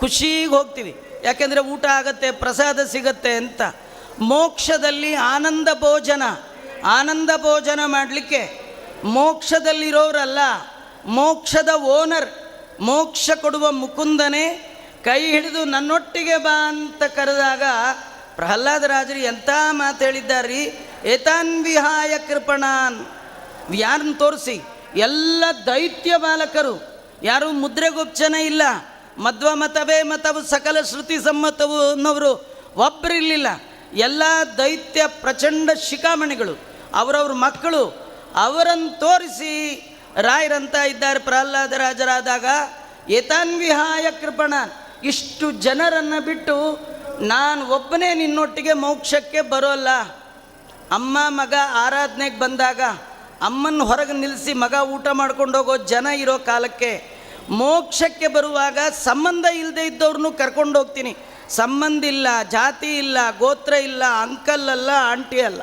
ಖುಷಿಗೆ ಹೋಗ್ತೀವಿ. ಯಾಕೆಂದರೆ ಊಟ ಆಗತ್ತೆ, ಪ್ರಸಾದ ಸಿಗತ್ತೆ ಅಂತ. ಮೋಕ್ಷದಲ್ಲಿ ಆನಂದ ಭೋಜನ ಮಾಡಲಿಕ್ಕೆ ಮೋಕ್ಷದಲ್ಲಿರೋರಲ್ಲ, ಮೋಕ್ಷದ ಓನರ್, ಮೋಕ್ಷ ಕೊಡುವ ಮುಕುಂದನೇ ಕೈ ಹಿಡಿದು ನನ್ನೊಟ್ಟಿಗೆ ಬಾ ಅಂತ ಕರೆದಾಗ ಪ್ರಹ್ಲಾದರಾಜರು ಎಂಥ ಮಾತು ಹೇಳಿದ್ದಾರ್ರಿ. ಏತಾನ್ ವಿಹಾಯ ಕೃಪಣಾನ್, ಯಾರನ್ನು ತೋರಿಸಿ? ಎಲ್ಲ ದೈತ್ಯ ಬಾಲಕರು, ಯಾರು ಮುದ್ರೆಗೊಪ್ಚನ ಇಲ್ಲ. ಮಧ್ವ ಮತವೇ ಮತವು ಸಕಲ ಶ್ರುತಿ ಸಮ್ಮತವು ಅನ್ನೋರು ಒಬ್ಬರಿರಲಿಲ್ಲ. ಎಲ್ಲ ದೈತ್ಯ ಪ್ರಚಂಡ ಶಿಖಾಮಣಿಗಳು, ಅವರವ್ರ ಮಕ್ಕಳು. ಅವರನ್ನು ತೋರಿಸಿ ರಾಯರಂತ ಇದ್ದಾರೆ ಪ್ರಹ್ಲಾದರಾಜರಾದಾಗ, ಏತಾನ್ವಿಹಾಯ ಕೃಪಣಾನ್, ಇಷ್ಟು ಜನರನ್ನು ಬಿಟ್ಟು ನಾನು ಒಬ್ಬನೇ ನಿನ್ನೊಟ್ಟಿಗೆ ಮೋಕ್ಷಕ್ಕೆ ಬರೋಲ್ಲ. ಅಮ್ಮ ಮಗ ಆರಾಧನೆಗೆ ಬಂದಾಗ ಅಮ್ಮನ ಹೊರಗೆ ನಿಲ್ಲಿಸಿ ಮಗ ಊಟ ಮಾಡ್ಕೊಂಡು ಹೋಗೋ ಜನ ಇರೋ ಕಾಲಕ್ಕೆ ಮೋಕ್ಷಕ್ಕೆ ಬರುವಾಗ ಸಂಬಂಧ ಇಲ್ಲದೆ ಇದ್ದವ್ರನ್ನೂ ಕರ್ಕೊಂಡು ಹೋಗ್ತೀನಿ. ಸಂಬಂಧ ಇಲ್ಲ, ಜಾತಿ ಇಲ್ಲ, ಗೋತ್ರ ಇಲ್ಲ, ಅಂಕಲ್ ಅಲ್ಲ, ಆಂಟಿ ಅಲ್ಲ,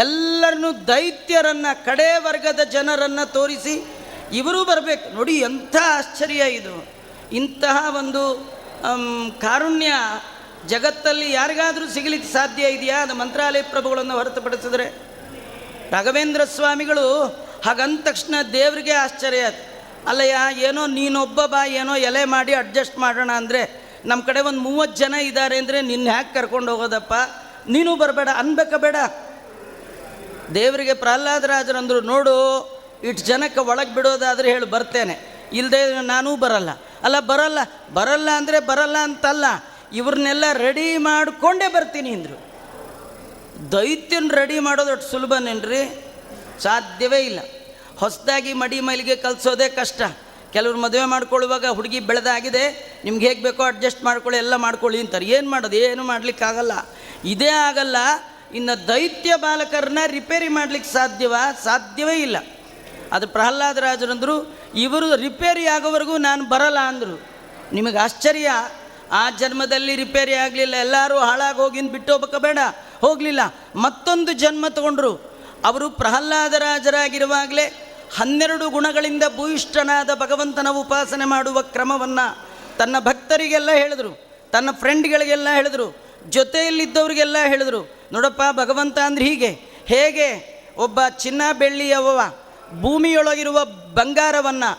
ಎಲ್ಲರನ್ನೂ ದೈತ್ಯರನ್ನು, ಕಡೇ ವರ್ಗದ ಜನರನ್ನು ತೋರಿಸಿ ಇವರು ಬರಬೇಕು. ನೋಡಿ ಎಂಥ ಆಶ್ಚರ್ಯ ಇದು. ಇಂತಹ ಒಂದು ಕಾರುಣ್ಯ ಜಗತ್ತಲ್ಲಿ ಯಾರಿಗಾದರೂ ಸಿಗಲಿಕ್ಕೆ ಸಾಧ್ಯ ಇದೆಯಾ? ಅದು ಮಂತ್ರಾಲಯ ಪ್ರಭುಗಳನ್ನು ಹೊರತುಪಡಿಸಿದ್ರೆ. ರಾಘವೇಂದ್ರ ಸ್ವಾಮಿಗಳು ಹಾಗಂದ ತಕ್ಷಣ ದೇವರಿಗೆ ಆಶ್ಚರ್ಯ ಆಯ್ತು. ಅಲ್ಲಯ್ಯ, ಏನೋ ನೀನೊಬ್ಬ ಬಾ, ಏನೋ ಎಲೆ ಮಾಡಿ ಅಡ್ಜಸ್ಟ್ ಮಾಡೋಣ ಅಂದರೆ ನಮ್ಮ ಕಡೆ ಒಂದು 30 ಜನ ಇದ್ದಾರೆ ಅಂದರೆ ನಿನ್ನ ಹ್ಯಾಕೆ ಕರ್ಕೊಂಡು ಹೋಗೋದಪ್ಪ, ನೀನು ಬರಬೇಡ ಅನ್ಬೇಕ ಬೇಡ? ದೇವರಿಗೆ ಪ್ರಹ್ಲಾದರಾಜರಂದರು, ನೋಡು ಇಷ್ಟು ಜನಕ್ಕೆ ಒಳಗೆ ಬಿಡೋದಾದರೆ ಹೇಳಿ ಬರ್ತೇನೆ, ಇಲ್ಲದೆ ನಾನೂ ಬರಲ್ಲ. ಅಲ್ಲ ಬರಲ್ಲ ಬರಲ್ಲ ಅಂದರೆ ಬರಲ್ಲ ಅಂತಲ್ಲ, ಇವ್ರನ್ನೆಲ್ಲ ರೆಡಿ ಮಾಡಿಕೊಂಡೇ ಬರ್ತೀನಿ ಅಂದರು. ದೈತ್ಯನ ರೆಡಿ ಮಾಡೋದು ಅಷ್ಟು ಸುಲಭನೇನ್ರಿ? ಸಾಧ್ಯವೇ ಇಲ್ಲ. ಹೊಸದಾಗಿ ಮಡಿ ಮೈಲಿಗೆ ಕಲಿಸೋದೇ ಕಷ್ಟ. ಕೆಲವ್ರು ಮದುವೆ ಮಾಡ್ಕೊಳ್ಳುವಾಗ ಹುಡುಗಿ ಬೆಳೆದಾಗಿದೆ, ನಿಮ್ಗೆ ಹೇಗೆ ಬೇಕೋ ಅಡ್ಜಸ್ಟ್ ಮಾಡ್ಕೊಳ್ಳಿ, ಎಲ್ಲ ಮಾಡ್ಕೊಳ್ಳಿ ಅಂತಾರೆ. ಏನು ಮಾಡೋದು? ಏನು ಮಾಡಲಿಕ್ಕಾಗಲ್ಲ. ಇದೇ ಆಗಲ್ಲ, ಇನ್ನು ದೈತ್ಯ ಬಾಲಕರನ್ನ ರಿಪೇರಿ ಮಾಡಲಿಕ್ಕೆ ಸಾಧ್ಯವೇ ಇಲ್ಲ. ಅದು ಪ್ರಹ್ಲಾದರಾಜರಂದರು, ಇವರು ರಿಪೇರಿ ಆಗೋವರೆಗೂ ನಾನು ಬರಲ್ಲ ಅಂದರು. ನಿಮಗೆ ಆಶ್ಚರ್ಯ, ಆ ಜನ್ಮದಲ್ಲಿ ರಿಪೇರಿ ಆಗಲಿಲ್ಲ, ಎಲ್ಲರೂ ಹಾಳಾಗಿ ಹೋಗಿಂದ ಬಿಟ್ಟು ಹೋಗ್ಬೇಕ ಬೇಡ, ಹೋಗಲಿಲ್ಲ, ಮತ್ತೊಂದು ಜನ್ಮ ತಗೊಂಡ್ರು. ಅವರು ಪ್ರಹ್ಲಾದರಾಜರಾಗಿರುವಾಗಲೇ 12 ಗುಣಗಳಿಂದ ಭೂಯಿಷ್ಠನಾದ ಭಗವಂತನ ಉಪಾಸನೆ ಮಾಡುವ ಕ್ರಮವನ್ನು ತನ್ನ ಭಕ್ತರಿಗೆಲ್ಲ ಹೇಳಿದ್ರು, ತನ್ನ ಫ್ರೆಂಡ್ಗಳಿಗೆಲ್ಲ ಹೇಳಿದ್ರು, ಜೊತೆಯಲ್ಲಿದ್ದವರಿಗೆಲ್ಲ ಹೇಳಿದ್ರು. ನೋಡಪ್ಪ, ಭಗವಂತ ಅಂದ್ರೆ ಹೇಗೆ ಒಬ್ಬ ಚಿನ್ನ ಬೆಳ್ಳಿಯವ ಭೂಮಿಯೊಳಗಿರುವ ಬಂಗಾರವನ್ನು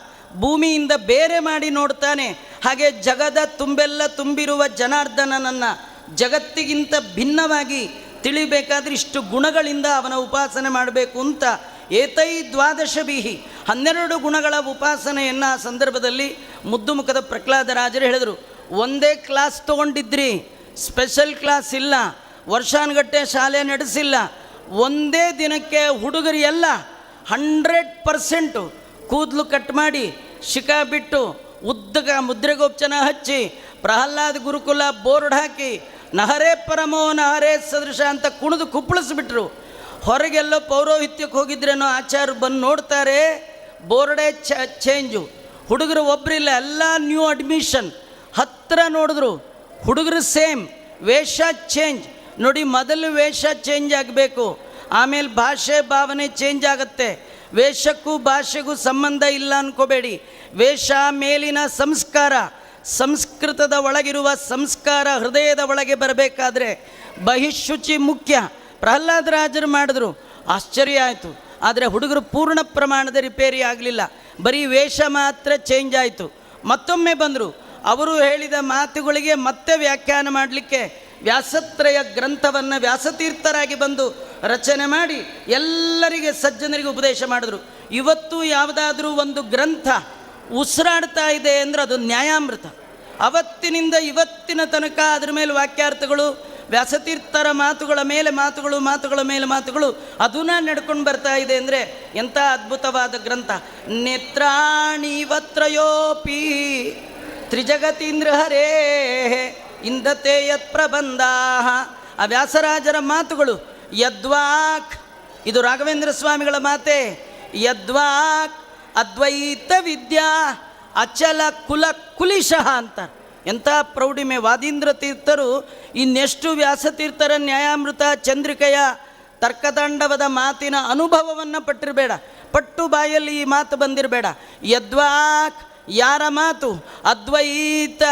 ಭೂಮಿಯಿಂದ ಬೇರೆ ಮಾಡಿ ನೋಡ್ತಾನೆ, ಹಾಗೆ ಜಗದ ತುಂಬೆಲ್ಲ ತುಂಬಿರುವ ಜನಾರ್ದನನನ್ನು ಜಗತ್ತಿಗಿಂತ ಭಿನ್ನವಾಗಿ ತಿಳಿಬೇಕಾದ್ರೆ ಇಷ್ಟು ಗುಣಗಳಿಂದ ಅವನ ಉಪಾಸನೆ ಮಾಡಬೇಕು ಅಂತ ಏತೈ ದ್ವಾದಶ ಬೀಹಿ 12 ಗುಣಗಳ ಉಪಾಸನೆಯನ್ನು ಆ ಸಂದರ್ಭದಲ್ಲಿ ಮುದ್ದು ಮುಖದ ಪ್ರಹ್ಲಾದರಾಜರು ಹೇಳಿದರು. ಒಂದೇ ಕ್ಲಾಸ್ ತೊಗೊಂಡಿದ್ರಿ, ಸ್ಪೆಷಲ್ ಕ್ಲಾಸ್ ಇಲ್ಲ, ವರ್ಷಾನುಗಟ್ಟೆ ಶಾಲೆ ನಡೆಸಿಲ್ಲ. ಒಂದೇ ದಿನಕ್ಕೆ ಹುಡುಗರು ಎಲ್ಲ 100% ಕೂದಲು ಕಟ್ ಮಾಡಿ, ಶಿಖಾ ಬಿಟ್ಟು, ಉದ್ದಗ ಮುದ್ರೆಗೋಪ್ಚನ ಹಚ್ಚಿ, ಪ್ರಹ್ಲಾದ್ ಗುರುಕುಲ ಬೋರ್ಡ್ ಹಾಕಿ, ನಹರೇ ಪರಮೋ ನಹರೇ ಸದೃಶ ಅಂತ ಕುಣಿದು ಕುಪ್ಪಳಿಸ್ಬಿಟ್ರು. ಹೊರಗೆಲ್ಲೋ ಪೌರೋಹಿತ್ಯಕ್ಕೆ ಹೋಗಿದ್ರೇನೋ ಆಚಾರ್ಯರು ಬಂದು ನೋಡ್ತಾರೆ, ಬೋರ್ಡೇ ಚೇಂಜು, ಹುಡುಗರು ಒಬ್ಬರಿಲ್ಲ, ಎಲ್ಲ ನ್ಯೂ ಅಡ್ಮಿಷನ್. ಹತ್ತಿರ ನೋಡಿದ್ರು, ಹುಡುಗರು ಸೇಮ್, ವೇಷ ಚೇಂಜ್. ನೋಡಿ, ಮೊದಲು ವೇಷ ಚೇಂಜ್ ಆಗಬೇಕು, ಆಮೇಲೆ ಭಾಷೆ ಭಾವನೆ ಚೇಂಜ್ ಆಗುತ್ತೆ. ವೇಷಕ್ಕೂ ಭಾಷೆಗೂ ಸಂಬಂಧ ಇಲ್ಲ ಅಂದ್ಕೋಬೇಡಿ. ವೇಷ ಮೇಲಿನ ಸಂಸ್ಕಾರ, ಸಂಸ್ಕೃತದ ಒಳಗಿರುವ ಸಂಸ್ಕಾರ ಹೃದಯದ ಒಳಗೆ ಬರಬೇಕಾದ್ರೆ ಬಹಿಶುಚಿ ಮುಖ್ಯ. ಪ್ರಹ್ಲಾದರಾಜರು ಮಾಡಿದ್ರು, ಆಶ್ಚರ್ಯ ಆಯಿತು. ಆದರೆ ಹುಡುಗರು ಪೂರ್ಣ ಪ್ರಮಾಣದ ರಿಪೇರಿ ಆಗಲಿಲ್ಲ, ಬರೀ ವೇಷ ಮಾತ್ರ ಚೇಂಜ್ ಆಯಿತು. ಮತ್ತೊಮ್ಮೆ ಬಂದರು, ಅವರು ಹೇಳಿದ ಮಾತುಗಳಿಗೆ ಮತ್ತೆ ವ್ಯಾಖ್ಯಾನ ಮಾಡಲಿಕ್ಕೆ ವ್ಯಾಸತ್ರಯ ಗ್ರಂಥವನ್ನು ವ್ಯಾಸತೀರ್ಥರಾಗಿ ಬಂದು ರಚನೆ ಮಾಡಿ ಎಲ್ಲರಿಗೆ ಸಜ್ಜನರಿಗೆ ಉಪದೇಶ ಮಾಡಿದ್ರು. ಇವತ್ತು ಯಾವುದಾದ್ರೂ ಒಂದು ಗ್ರಂಥ ಉಸಿರಾಡ್ತಾ ಇದೆ ಅಂದರೆ ಅದು ನ್ಯಾಯಾಮೃತ. ಅವತ್ತಿನಿಂದ ಇವತ್ತಿನ ತನಕ ಅದರ ಮೇಲೆ ವಾಕ್ಯಾರ್ಥಗಳು, ವ್ಯಾಸತೀರ್ಥರ ಮಾತುಗಳ ಮೇಲೆ ಮಾತುಗಳು, ಮಾತುಗಳ ಮೇಲೆ ಮಾತುಗಳು ಅದನ್ನ ನಡ್ಕೊಂಡು ಬರ್ತಾ ಇದೆ ಅಂದರೆ ಎಂಥ ಅದ್ಭುತವಾದ ಗ್ರಂಥ. ನೇತ್ರಾಣಿ ವತ್ರಯೋಪಿ ತ್ರಿಜಗತೀಂದ್ರ ಹರೇ ಇಂದತೆ ಯತ್ ಪ್ರಬಂಧ. ಆ ವ್ಯಾಸರಾಜರ ಮಾತುಗಳು. ಯದ್ವಾಕ್, ಇದು ರಾಘವೇಂದ್ರ ಸ್ವಾಮಿಗಳ ಮಾತೆ, ಯದ್ವಾಕ್ ಅದ್ವೈತ ವಿದ್ಯಾ ಅಚಲ ಕುಲ ಕುಲಿಶಃ ಅಂತ ಎಂಥ ಪ್ರೌಢಿಮೆ. ವಾದೀಂದ್ರ ತೀರ್ಥರು ಇನ್ನೆಷ್ಟು ವ್ಯಾಸತೀರ್ಥರ ನ್ಯಾಯಾಮೃತ ಚಂದ್ರಿಕೆಯ ತರ್ಕತಾಂಡವದ ಮಾತಿನ ಅನುಭವವನ್ನು ಪಟ್ಟಿರಬೇಡ, ಪಟ್ಟು ಬಾಯಲ್ಲಿ ಈ ಮಾತು ಬಂದಿರಬೇಡ. ಯದ್ವಾಕ್, ಯಾರ ಮಾತು? ಅದ್ವೈತ,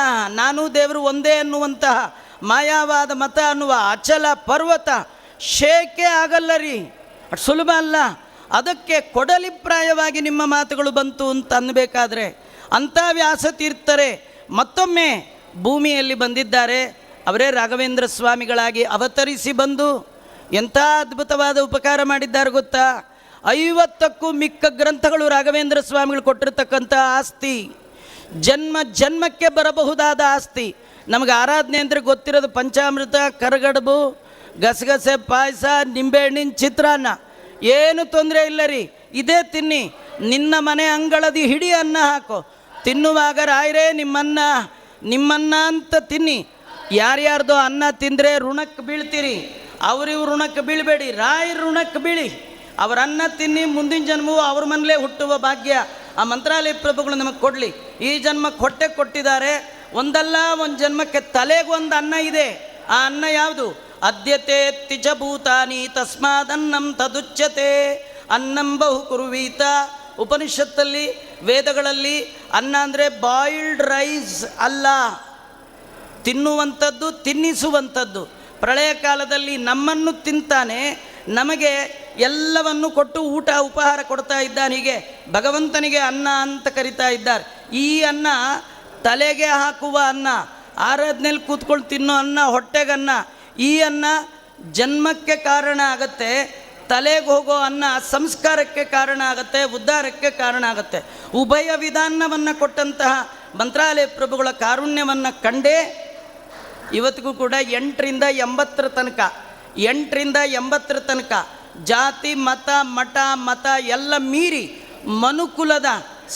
ನಾನು ದೇವರು ಒಂದೇ ಅನ್ನುವಂತಹ ಮಾಯಾವಾದ ಮತ ಅನ್ನುವ ಅಚಲ ಪರ್ವತ ಶೇಕೆ ಆಗಲ್ಲ ರೀ, ಅಷ್ಟು ಸುಲಭ ಅಲ್ಲ. ಅದಕ್ಕೆ ಕೊಡಲಿಪ್ರಾಯವಾಗಿ ನಿಮ್ಮ ಮಾತುಗಳು ಬಂತು ಅಂತ ಅನ್ನಬೇಕಾದ್ರೆ ಅಂಥ ವ್ಯಾಸತೀರ್ಥರೇ ಮತ್ತೊಮ್ಮೆ ಭೂಮಿಯಲ್ಲಿ ಬಂದಿದ್ದಾರೆ. ಅವರೇ ರಾಘವೇಂದ್ರ ಸ್ವಾಮಿಗಳಾಗಿ ಅವತರಿಸಿ ಬಂದು ಎಂಥ ಅದ್ಭುತವಾದ ಉಪಕಾರ ಮಾಡಿದ್ದಾರೆ ಗೊತ್ತಾ? 50ಕ್ಕೂ ಮಿಕ್ಕ ಗ್ರಂಥಗಳು ರಾಘವೇಂದ್ರ ಸ್ವಾಮಿಗಳು ಕೊಟ್ಟಿರ್ತಕ್ಕಂಥ ಆಸ್ತಿ, ಜನ್ಮ ಜನ್ಮಕ್ಕೆ ಬರಬಹುದಾದ ಆಸ್ತಿ. ನಮಗೆ ಆರಾಧನೆ ಅಂದರೆ ಗೊತ್ತಿರೋದು ಪಂಚಾಮೃತ, ಕರಗಡುಬು, ಗಸಗಸೆ ಪಾಯಸ, ನಿಂಬೆಹಣ್ಣಿನ ಚಿತ್ರಾನ್ನ. ಏನು ತೊಂದರೆ ಇಲ್ಲ ರೀ, ಇದೇ ತಿನ್ನಿ. ನಿನ್ನ ಮನೆ ಅಂಗಳದಿ ಹಿಡಿ ಅನ್ನ ಹಾಕೋ, ತಿನ್ನುವಾಗ ರಾಯರೇ ನಿಮ್ಮನ್ನ ಅಂತ ತಿನ್ನಿ. ಯಾರ್ಯಾರ್ದೋ ಅನ್ನ ತಿಂದರೆ ಋಣಕ್ಕೆ ಬೀಳ್ತೀರಿ, ಅವ್ರಿವ್ರು ಋಣಕ್ಕೆ ಬೀಳಬೇಡಿ, ರಾಯರ ಋಣಕ್ಕೆ ಬೀಳಿ. ಅವರ ಅನ್ನ ತಿನ್ನಿ, ಮುಂದಿನ ಜನ್ಮವು ಅವ್ರ ಮನೇಲೇ ಹುಟ್ಟುವ ಭಾಗ್ಯ ಆ ಮಂತ್ರಾಲಯ ಪ್ರಭುಗಳು ನಮಗೆ ಕೊಡಲಿ. ಈ ಜನ್ಮಕ್ಕೆ ಹೊಟ್ಟೆ ಕೊಟ್ಟಿದ್ದಾರೆ, ಒಂದಲ್ಲ ಒಂದು ಜನ್ಮಕ್ಕೆ ತಲೆಗೊಂದು ಅನ್ನ ಇದೆ. ಆ ಅನ್ನ ಯಾವುದು? ಅದ್ಯತೆ ತಿಚ ಭೂತಾನಿ ತಸ್ಮಾದನ್ನಂ ತದುಚ್ಯತೆ ಅನ್ನಂ ಬಹು ಕುರುವೀತ. ಉಪನಿಷತ್ತಲ್ಲಿ, ವೇದಗಳಲ್ಲಿ ಅನ್ನ ಅಂದರೆ ಬಾಯಿಲ್ಡ್ ರೈಸ್ ಅಲ್ಲ, ತಿನ್ನುವಂಥದ್ದು, ತಿನ್ನಿಸುವಂಥದ್ದು. ಪ್ರಳಯ ಕಾಲದಲ್ಲಿ ನಮ್ಮನ್ನು ತಿಂತಾನೆ, ನಮಗೆ ಎಲ್ಲವನ್ನು ಕೊಟ್ಟು ಊಟ ಉಪಹಾರ ಕೊಡ್ತಾ ಇದ್ದಾನೆ. ಹೀಗೆ ಭಗವಂತನಿಗೆ ಅನ್ನ ಅಂತ ಕರಿತಾ ಇದ್ದಾರೆ. ಈ ಅನ್ನ ತಲೆಗೆ ಹಾಕುವ ಅನ್ನ, ಆರಾಧನೆಯಲ್ಲಿ ಕೂತ್ಕೊಂಡು ತಿನ್ನೋ ಅನ್ನ, ಹೊಟ್ಟೆಗನ್ನ. ಈ ಅನ್ನ ಜನ್ಮಕ್ಕೆ ಕಾರಣ ಆಗತ್ತೆ, ತಲೆಗೆ ಹೋಗೋ ಅನ್ನ ಸಂಸ್ಕಾರಕ್ಕೆ ಕಾರಣ ಆಗುತ್ತೆ, ಉದ್ಧಾರಕ್ಕೆ ಕಾರಣ ಆಗುತ್ತೆ. ಉಭಯ ವಿಧಾನವನ್ನು ಕೊಟ್ಟಂತಹ ಮಂತ್ರಾಲಯ ಪ್ರಭುಗಳ ಕಾರುಣ್ಯವನ್ನು ಕಂಡೇ ಇವತ್ತಿಗೂ ಕೂಡ 8ರಿಂದ 80 ತನಕ 8ರಿಂದ 80 ತನಕ ಜಾತಿ ಮತ ಮತ ಎಲ್ಲ ಮೀರಿ ಮನುಕುಲದ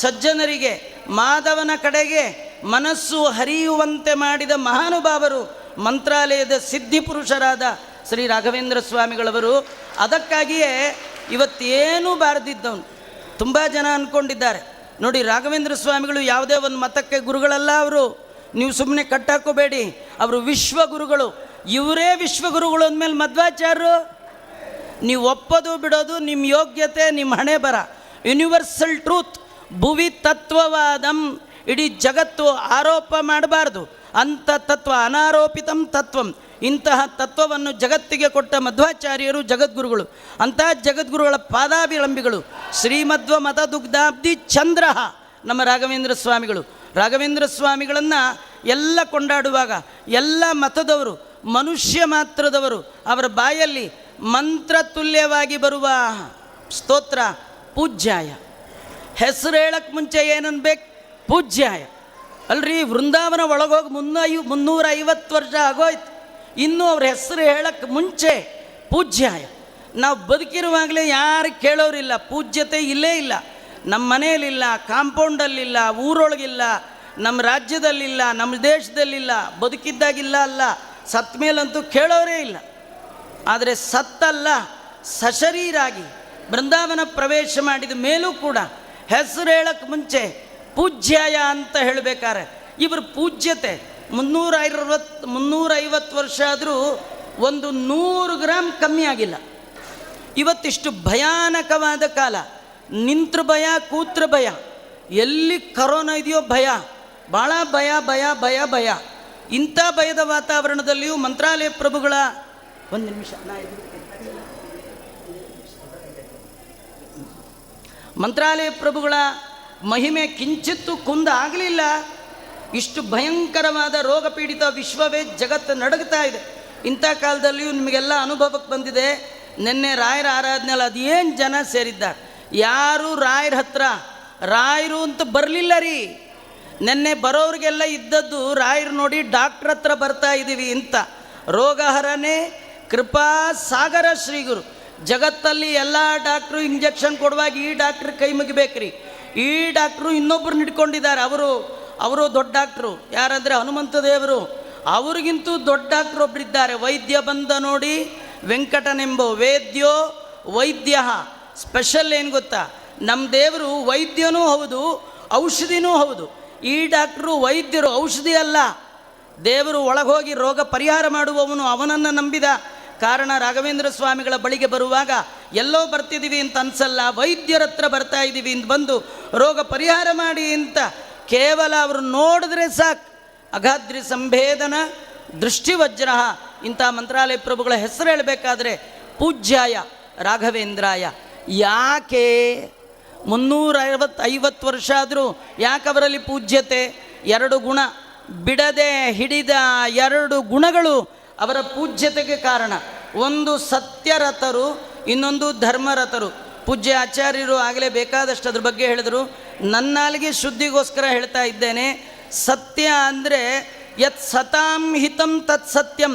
ಸಜ್ಜನರಿಗೆ ಮಾಧವನ ಕಡೆಗೆ ಮನಸ್ಸು ಹರಿಯುವಂತೆ ಮಾಡಿದ ಮಹಾನುಭಾವರು ಮಂತ್ರಾಲಯದ ಸಿದ್ಧಿಪುರುಷರಾದ ಶ್ರೀ ರಾಘವೇಂದ್ರ ಸ್ವಾಮಿಗಳವರು. ಅದಕ್ಕಾಗಿಯೇ ಇವತ್ತೇನೂ ಬಾರದಿದ್ದವನು. ತುಂಬ ಜನ ಅಂದ್ಕೊಂಡಿದ್ದಾರೆ ನೋಡಿ, ರಾಘವೇಂದ್ರ ಸ್ವಾಮಿಗಳು ಯಾವುದೇ ಒಂದು ಮತಕ್ಕೆ ಗುರುಗಳಲ್ಲ ಅವರು, ನೀವು ಸುಮ್ಮನೆ ಕಟ್ಟಾಕೋಬೇಡಿ, ಅವರು ವಿಶ್ವಗುರುಗಳು. ಇವರೇ ವಿಶ್ವಗುರುಗಳು ಅಂದಮೇಲೆ ಮಧ್ವಾಚಾರ್ಯರು ನೀವು ಒಪ್ಪೋದು ಬಿಡೋದು ನಿಮ್ಮ ಯೋಗ್ಯತೆ, ನಿಮ್ಮ ಹಣೆ ಬರ. ಯೂನಿವರ್ಸಲ್ ಟ್ರೂತ್, ಭುವಿ ತತ್ವವಾದಂ, ಇಡೀ ಜಗತ್ತು ಆರೋಪ ಮಾಡಬಾರ್ದು ಅಂಥ ತತ್ವ, ಅನಾರೋಪಿತಂ ತತ್ವಂ, ಇಂತಹ ತತ್ವವನ್ನು ಜಗತ್ತಿಗೆ ಕೊಟ್ಟ ಮಧ್ವಾಚಾರ್ಯರು ಜಗದ್ಗುರುಗಳು. ಅಂತಹ ಜಗದ್ಗುರುಗಳ ಪಾದಾಭಿಲಂಬಿಗಳು ಶ್ರೀಮಧ್ವ ಮತ ದುಗ್ಧಾಬ್ಧಿ ಚಂದ್ರ ನಮ್ಮ ರಾಘವೇಂದ್ರ ಸ್ವಾಮಿಗಳು. ರಾಘವೇಂದ್ರ ಸ್ವಾಮಿಗಳನ್ನು ಎಲ್ಲ ಕೊಂಡಾಡುವಾಗ ಎಲ್ಲ ಮತದವರು, ಮನುಷ್ಯ ಮಾತ್ರದವರು, ಅವರ ಬಾಯಲ್ಲಿ ಮಂತ್ರ ತುಲ್ಯವಾಗಿ ಬರುವ ಸ್ತೋತ್ರ ಪೂಜ್ಯಾಯ. ಹೆಸರು ಹೇಳಕ್ಕೆ ಮುಂಚೆ ಏನನ್ಬೇಕು? ಪೂಜ್ಯಾಯ. ಅಲ್ರಿ, ವೃಂದಾವನ ಒಳಗೋಗಿ 350 ವರ್ಷ ಆಗೋಯ್ತು, ಇನ್ನೂ ಅವ್ರ ಹೆಸರು ಹೇಳಕ್ಕೆ ಮುಂಚೆ ಪೂಜ್ಯಾಯ. ನಾವು ಬದುಕಿರುವಾಗಲೇ ಯಾರು ಕೇಳೋರಿಲ್ಲ, ಪೂಜ್ಯತೆ ಇಲ್ಲೇ ಇಲ್ಲ. ನಮ್ಮ ಮನೆಯಲ್ಲಿಲ್ಲ, ಕಾಂಪೌಂಡಲ್ಲಿಲ್ಲ, ಊರೊಳಗಿಲ್ಲ, ನಮ್ಮ ರಾಜ್ಯದಲ್ಲಿಲ್ಲ, ನಮ್ಮ ದೇಶದಲ್ಲಿಲ್ಲ, ಬದುಕಿದ್ದಾಗಿಲ್ಲ ಅಲ್ಲ, ಸತ್ತ ಮೇಲಂತೂ ಕೇಳೋರೇ ಇಲ್ಲ. ಆದರೆ ಸತ್ತಲ್ಲ, ಸಶರೀರಾಗಿ ಬೃಂದಾವನ ಪ್ರವೇಶ ಮಾಡಿದ ಮೇಲೂ ಕೂಡ ಹೆಸರು ಹೇಳಕ್ಕೆ ಮುಂಚೆ ಪೂಜ್ಯಾಯ ಅಂತ ಹೇಳಬೇಕಾರೆ ಇವರು ಪೂಜ್ಯತೆ 350 ವರ್ಷ ಆದರೂ ಒಂದು 100 ಗ್ರಾಮ್ ಕಮ್ಮಿ ಆಗಿಲ್ಲ. ಇವತ್ತಿಷ್ಟು ಭಯಾನಕವಾದ ಕಾಲ, ನಿಂತ್ರ ಭಯ, ಕೂತ್ರ ಭಯ, ಎಲ್ಲಿ ಕರೋನಾ ಇದೆಯೋ ಭಯ, ಭಾಳ ಭಯ ಭಯ ಭಯ ಭಯ. ಇಂಥ ಭಯದ ವಾತಾವರಣದಲ್ಲಿಯೂ ಮಂತ್ರಾಲಯ ಪ್ರಭುಗಳ ಒಂದು ನಿಮಿಷ ಮಂತ್ರಾಲಯ ಪ್ರಭುಗಳ ಮಹಿಮೆ ಕಿಂಚಿತ್ತೂ ಕುಂದ ಆಗಲಿಲ್ಲ. ಇಷ್ಟು ಭಯಂಕರವಾದ ರೋಗ ಪೀಡಿತ ವಿಶ್ವವೇ ಜಗತ್ತು ನಡುಗ್ತಾ ಇದೆ. ಇಂಥ ಕಾಲದಲ್ಲಿಯೂ ನಿಮಗೆಲ್ಲ ಅನುಭವಕ್ಕೆ ಬಂದಿದೆ. ನಿನ್ನೆ ರಾಯರ ಆರಾಧನೆಯಲ್ಲಿ ಅದೇನು ಜನ ಸೇರಿದ್ದಾರೆ, ಯಾರು ರಾಯರ ಹತ್ರ ರಾಯರು ಅಂತ ಬರಲಿಲ್ಲ ರೀ. ನಿನ್ನೆ ಬರೋರಿಗೆಲ್ಲ ಇದ್ದದ್ದು ರಾಯರು ನೋಡಿ ಡಾಕ್ಟ್ರ್ ಹತ್ರ ಬರ್ತಾ ಇದ್ದೀವಿ ಅಂತ. ರೋಗಹರನೇ ಕೃಪಾ ಸಾಗರ ಶ್ರೀಗುರು. ಜಗತ್ತಲ್ಲಿ ಎಲ್ಲ ಡಾಕ್ಟ್ರು ಇಂಜೆಕ್ಷನ್ ಕೊಡುವಾಗ ಈ ಡಾಕ್ಟ್ರ್ ಕೈ ಮುಗಿಬೇಕ್ರಿ. ಈ ಡಾಕ್ಟ್ರು ಇನ್ನೊಬ್ಬರು ಹಿಡ್ಕೊಂಡಿದ್ದಾರೆ, ಅವರು ದೊಡ್ಡ ಡಾಕ್ಟ್ರು. ಯಾರಂದರೆ ಹನುಮಂತ ದೇವರು. ಅವ್ರಿಗಿಂತೂ ದೊಡ್ಡ ಡಾಕ್ಟ್ರು ಒಬ್ಬರಿದ್ದಾರೆ. ವೈದ್ಯ ಬಂದ ನೋಡಿ ವೆಂಕಟನೆಂಬ ವೇದ್ಯೋ ವೈದ್ಯ. ಸ್ಪೆಷಲ್ ಏನು ಗೊತ್ತಾ, ನಮ್ಮ ದೇವರು ವೈದ್ಯನೂ ಹೌದು, ಔಷಧಿನೂ ಹೌದು. ಈ ಡಾಕ್ಟ್ರು ವೈದ್ಯರು, ಔಷಧಿ ಅಲ್ಲ. ದೇವರು ಒಳಗೋಗಿ ರೋಗ ಪರಿಹಾರ ಮಾಡುವವನು. ಅವನನ್ನು ನಂಬಿದ ಕಾರಣ ರಾಘವೇಂದ್ರ ಸ್ವಾಮಿಗಳ ಬಳಿಗೆ ಬರುವಾಗ ಎಲ್ಲೋ ಬರ್ತಿದ್ದೀವಿ ಅಂತ ಅನ್ಸಲ್ಲ, ವೈದ್ಯರ ಹತ್ರ ಬರ್ತಾ ಇದ್ದೀವಿ ಅಂತ ಬಂದು ರೋಗ ಪರಿಹಾರ ಮಾಡಿ ಅಂತ ಕೇವಲ ಅವರು ನೋಡಿದ್ರೆ ಸಾಕು. ಅಗಾದ್ರಿ ಸಂಭೇದನ ದೃಷ್ಟಿವಜ್ರ. ಇಂಥ ಮಂತ್ರಾಲಯ ಪ್ರಭುಗಳ ಹೆಸರು ಹೇಳಬೇಕಾದ್ರೆ ಪೂಜ್ಯಾಯ ರಾಘವೇಂದ್ರಾಯ. ಯಾಕೆ 350 ವರ್ಷ ಆದರೂ ಯಾಕೆ ಅವರಲ್ಲಿ ಪೂಜ್ಯತೆ? 2 ಗುಣ, ಬಿಡದೆ ಹಿಡಿದ 2 ಗುಣಗಳು ಅವರ ಪೂಜ್ಯತೆಗೆ ಕಾರಣ. ಒಂದು ಸತ್ಯರಥರು, ಇನ್ನೊಂದು ಧರ್ಮರಥರು. ಪೂಜ್ಯ ಆಚಾರ್ಯರು ಆಗಲೇ ಬೇಕಾದಷ್ಟು ಅದ್ರ ಬಗ್ಗೆ ಹೇಳಿದರು. ನನ್ನಾಲಿಗೆ ಶುದ್ಧಿಗೋಸ್ಕರ ಹೇಳ್ತಾ ಇದ್ದೇನೆ. ಸತ್ಯ ಅಂದರೆ ಯತ್ ಸತಾಂ ಹಿತಂ ತತ್ ಸತ್ಯಂ,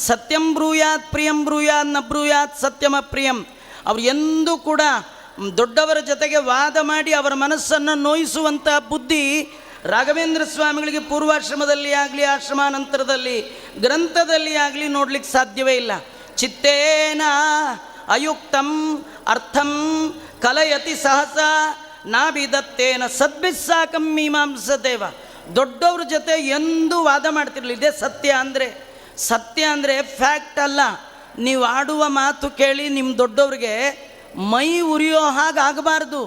ಸತ್ಯಂ ಬ್ರೂಯಾತ್ ಪ್ರಿಯಂ ಬ್ರೂಯಾತ್ ನ ಬ್ರೂಯಾತ್ ಸತ್ಯಮ ಪ್ರಿಯಂ. ಅವರು ಎಂದೂ ಕೂಡ ದೊಡ್ಡವರ ಜೊತೆಗೆ ವಾದ ಮಾಡಿ ಅವರ ಮನಸ್ಸನ್ನು ನೋಯಿಸುವಂಥ ಬುದ್ಧಿ ರಾಘವೇಂದ್ರ ಸ್ವಾಮಿಗಳಿಗೆ ಪೂರ್ವಾಶ್ರಮದಲ್ಲಿ ಆಗಲಿ, ಆಶ್ರಮಾನಂತರದಲ್ಲಿ, ಗ್ರಂಥದಲ್ಲಿ ಆಗಲಿ ನೋಡ್ಲಿಕ್ಕೆ ಸಾಧ್ಯವೇ ಇಲ್ಲ. ಚಿತ್ತೇನ ಅಯುಕ್ತಂ ಅರ್ಥಂ ಕಲಯತಿ ಸಹಸ ನಾಭಿದತ್ತೇನ ಸದ್ಭಿಸ್ಸಾಕಂ ಮೀಮಾಂಸದೇವ. ದೊಡ್ಡವ್ರ ಜೊತೆ ಎಂದೂ ವಾದ ಮಾಡ್ತಿರಲಿಲ್ಲ. ಇದೇ ಸತ್ಯ ಅಂದರೆ. ಸತ್ಯ ಅಂದರೆ ಫ್ಯಾಕ್ಟ್ ಅಲ್ಲ. ನೀವು ಆಡುವ ಮಾತು ಕೇಳಿ ನಿಮ್ಮ ದೊಡ್ಡವ್ರಿಗೆ ಮೈ ಉರಿಯೋ ಹಾಗೆ ಆಗಬಾರ್ದು,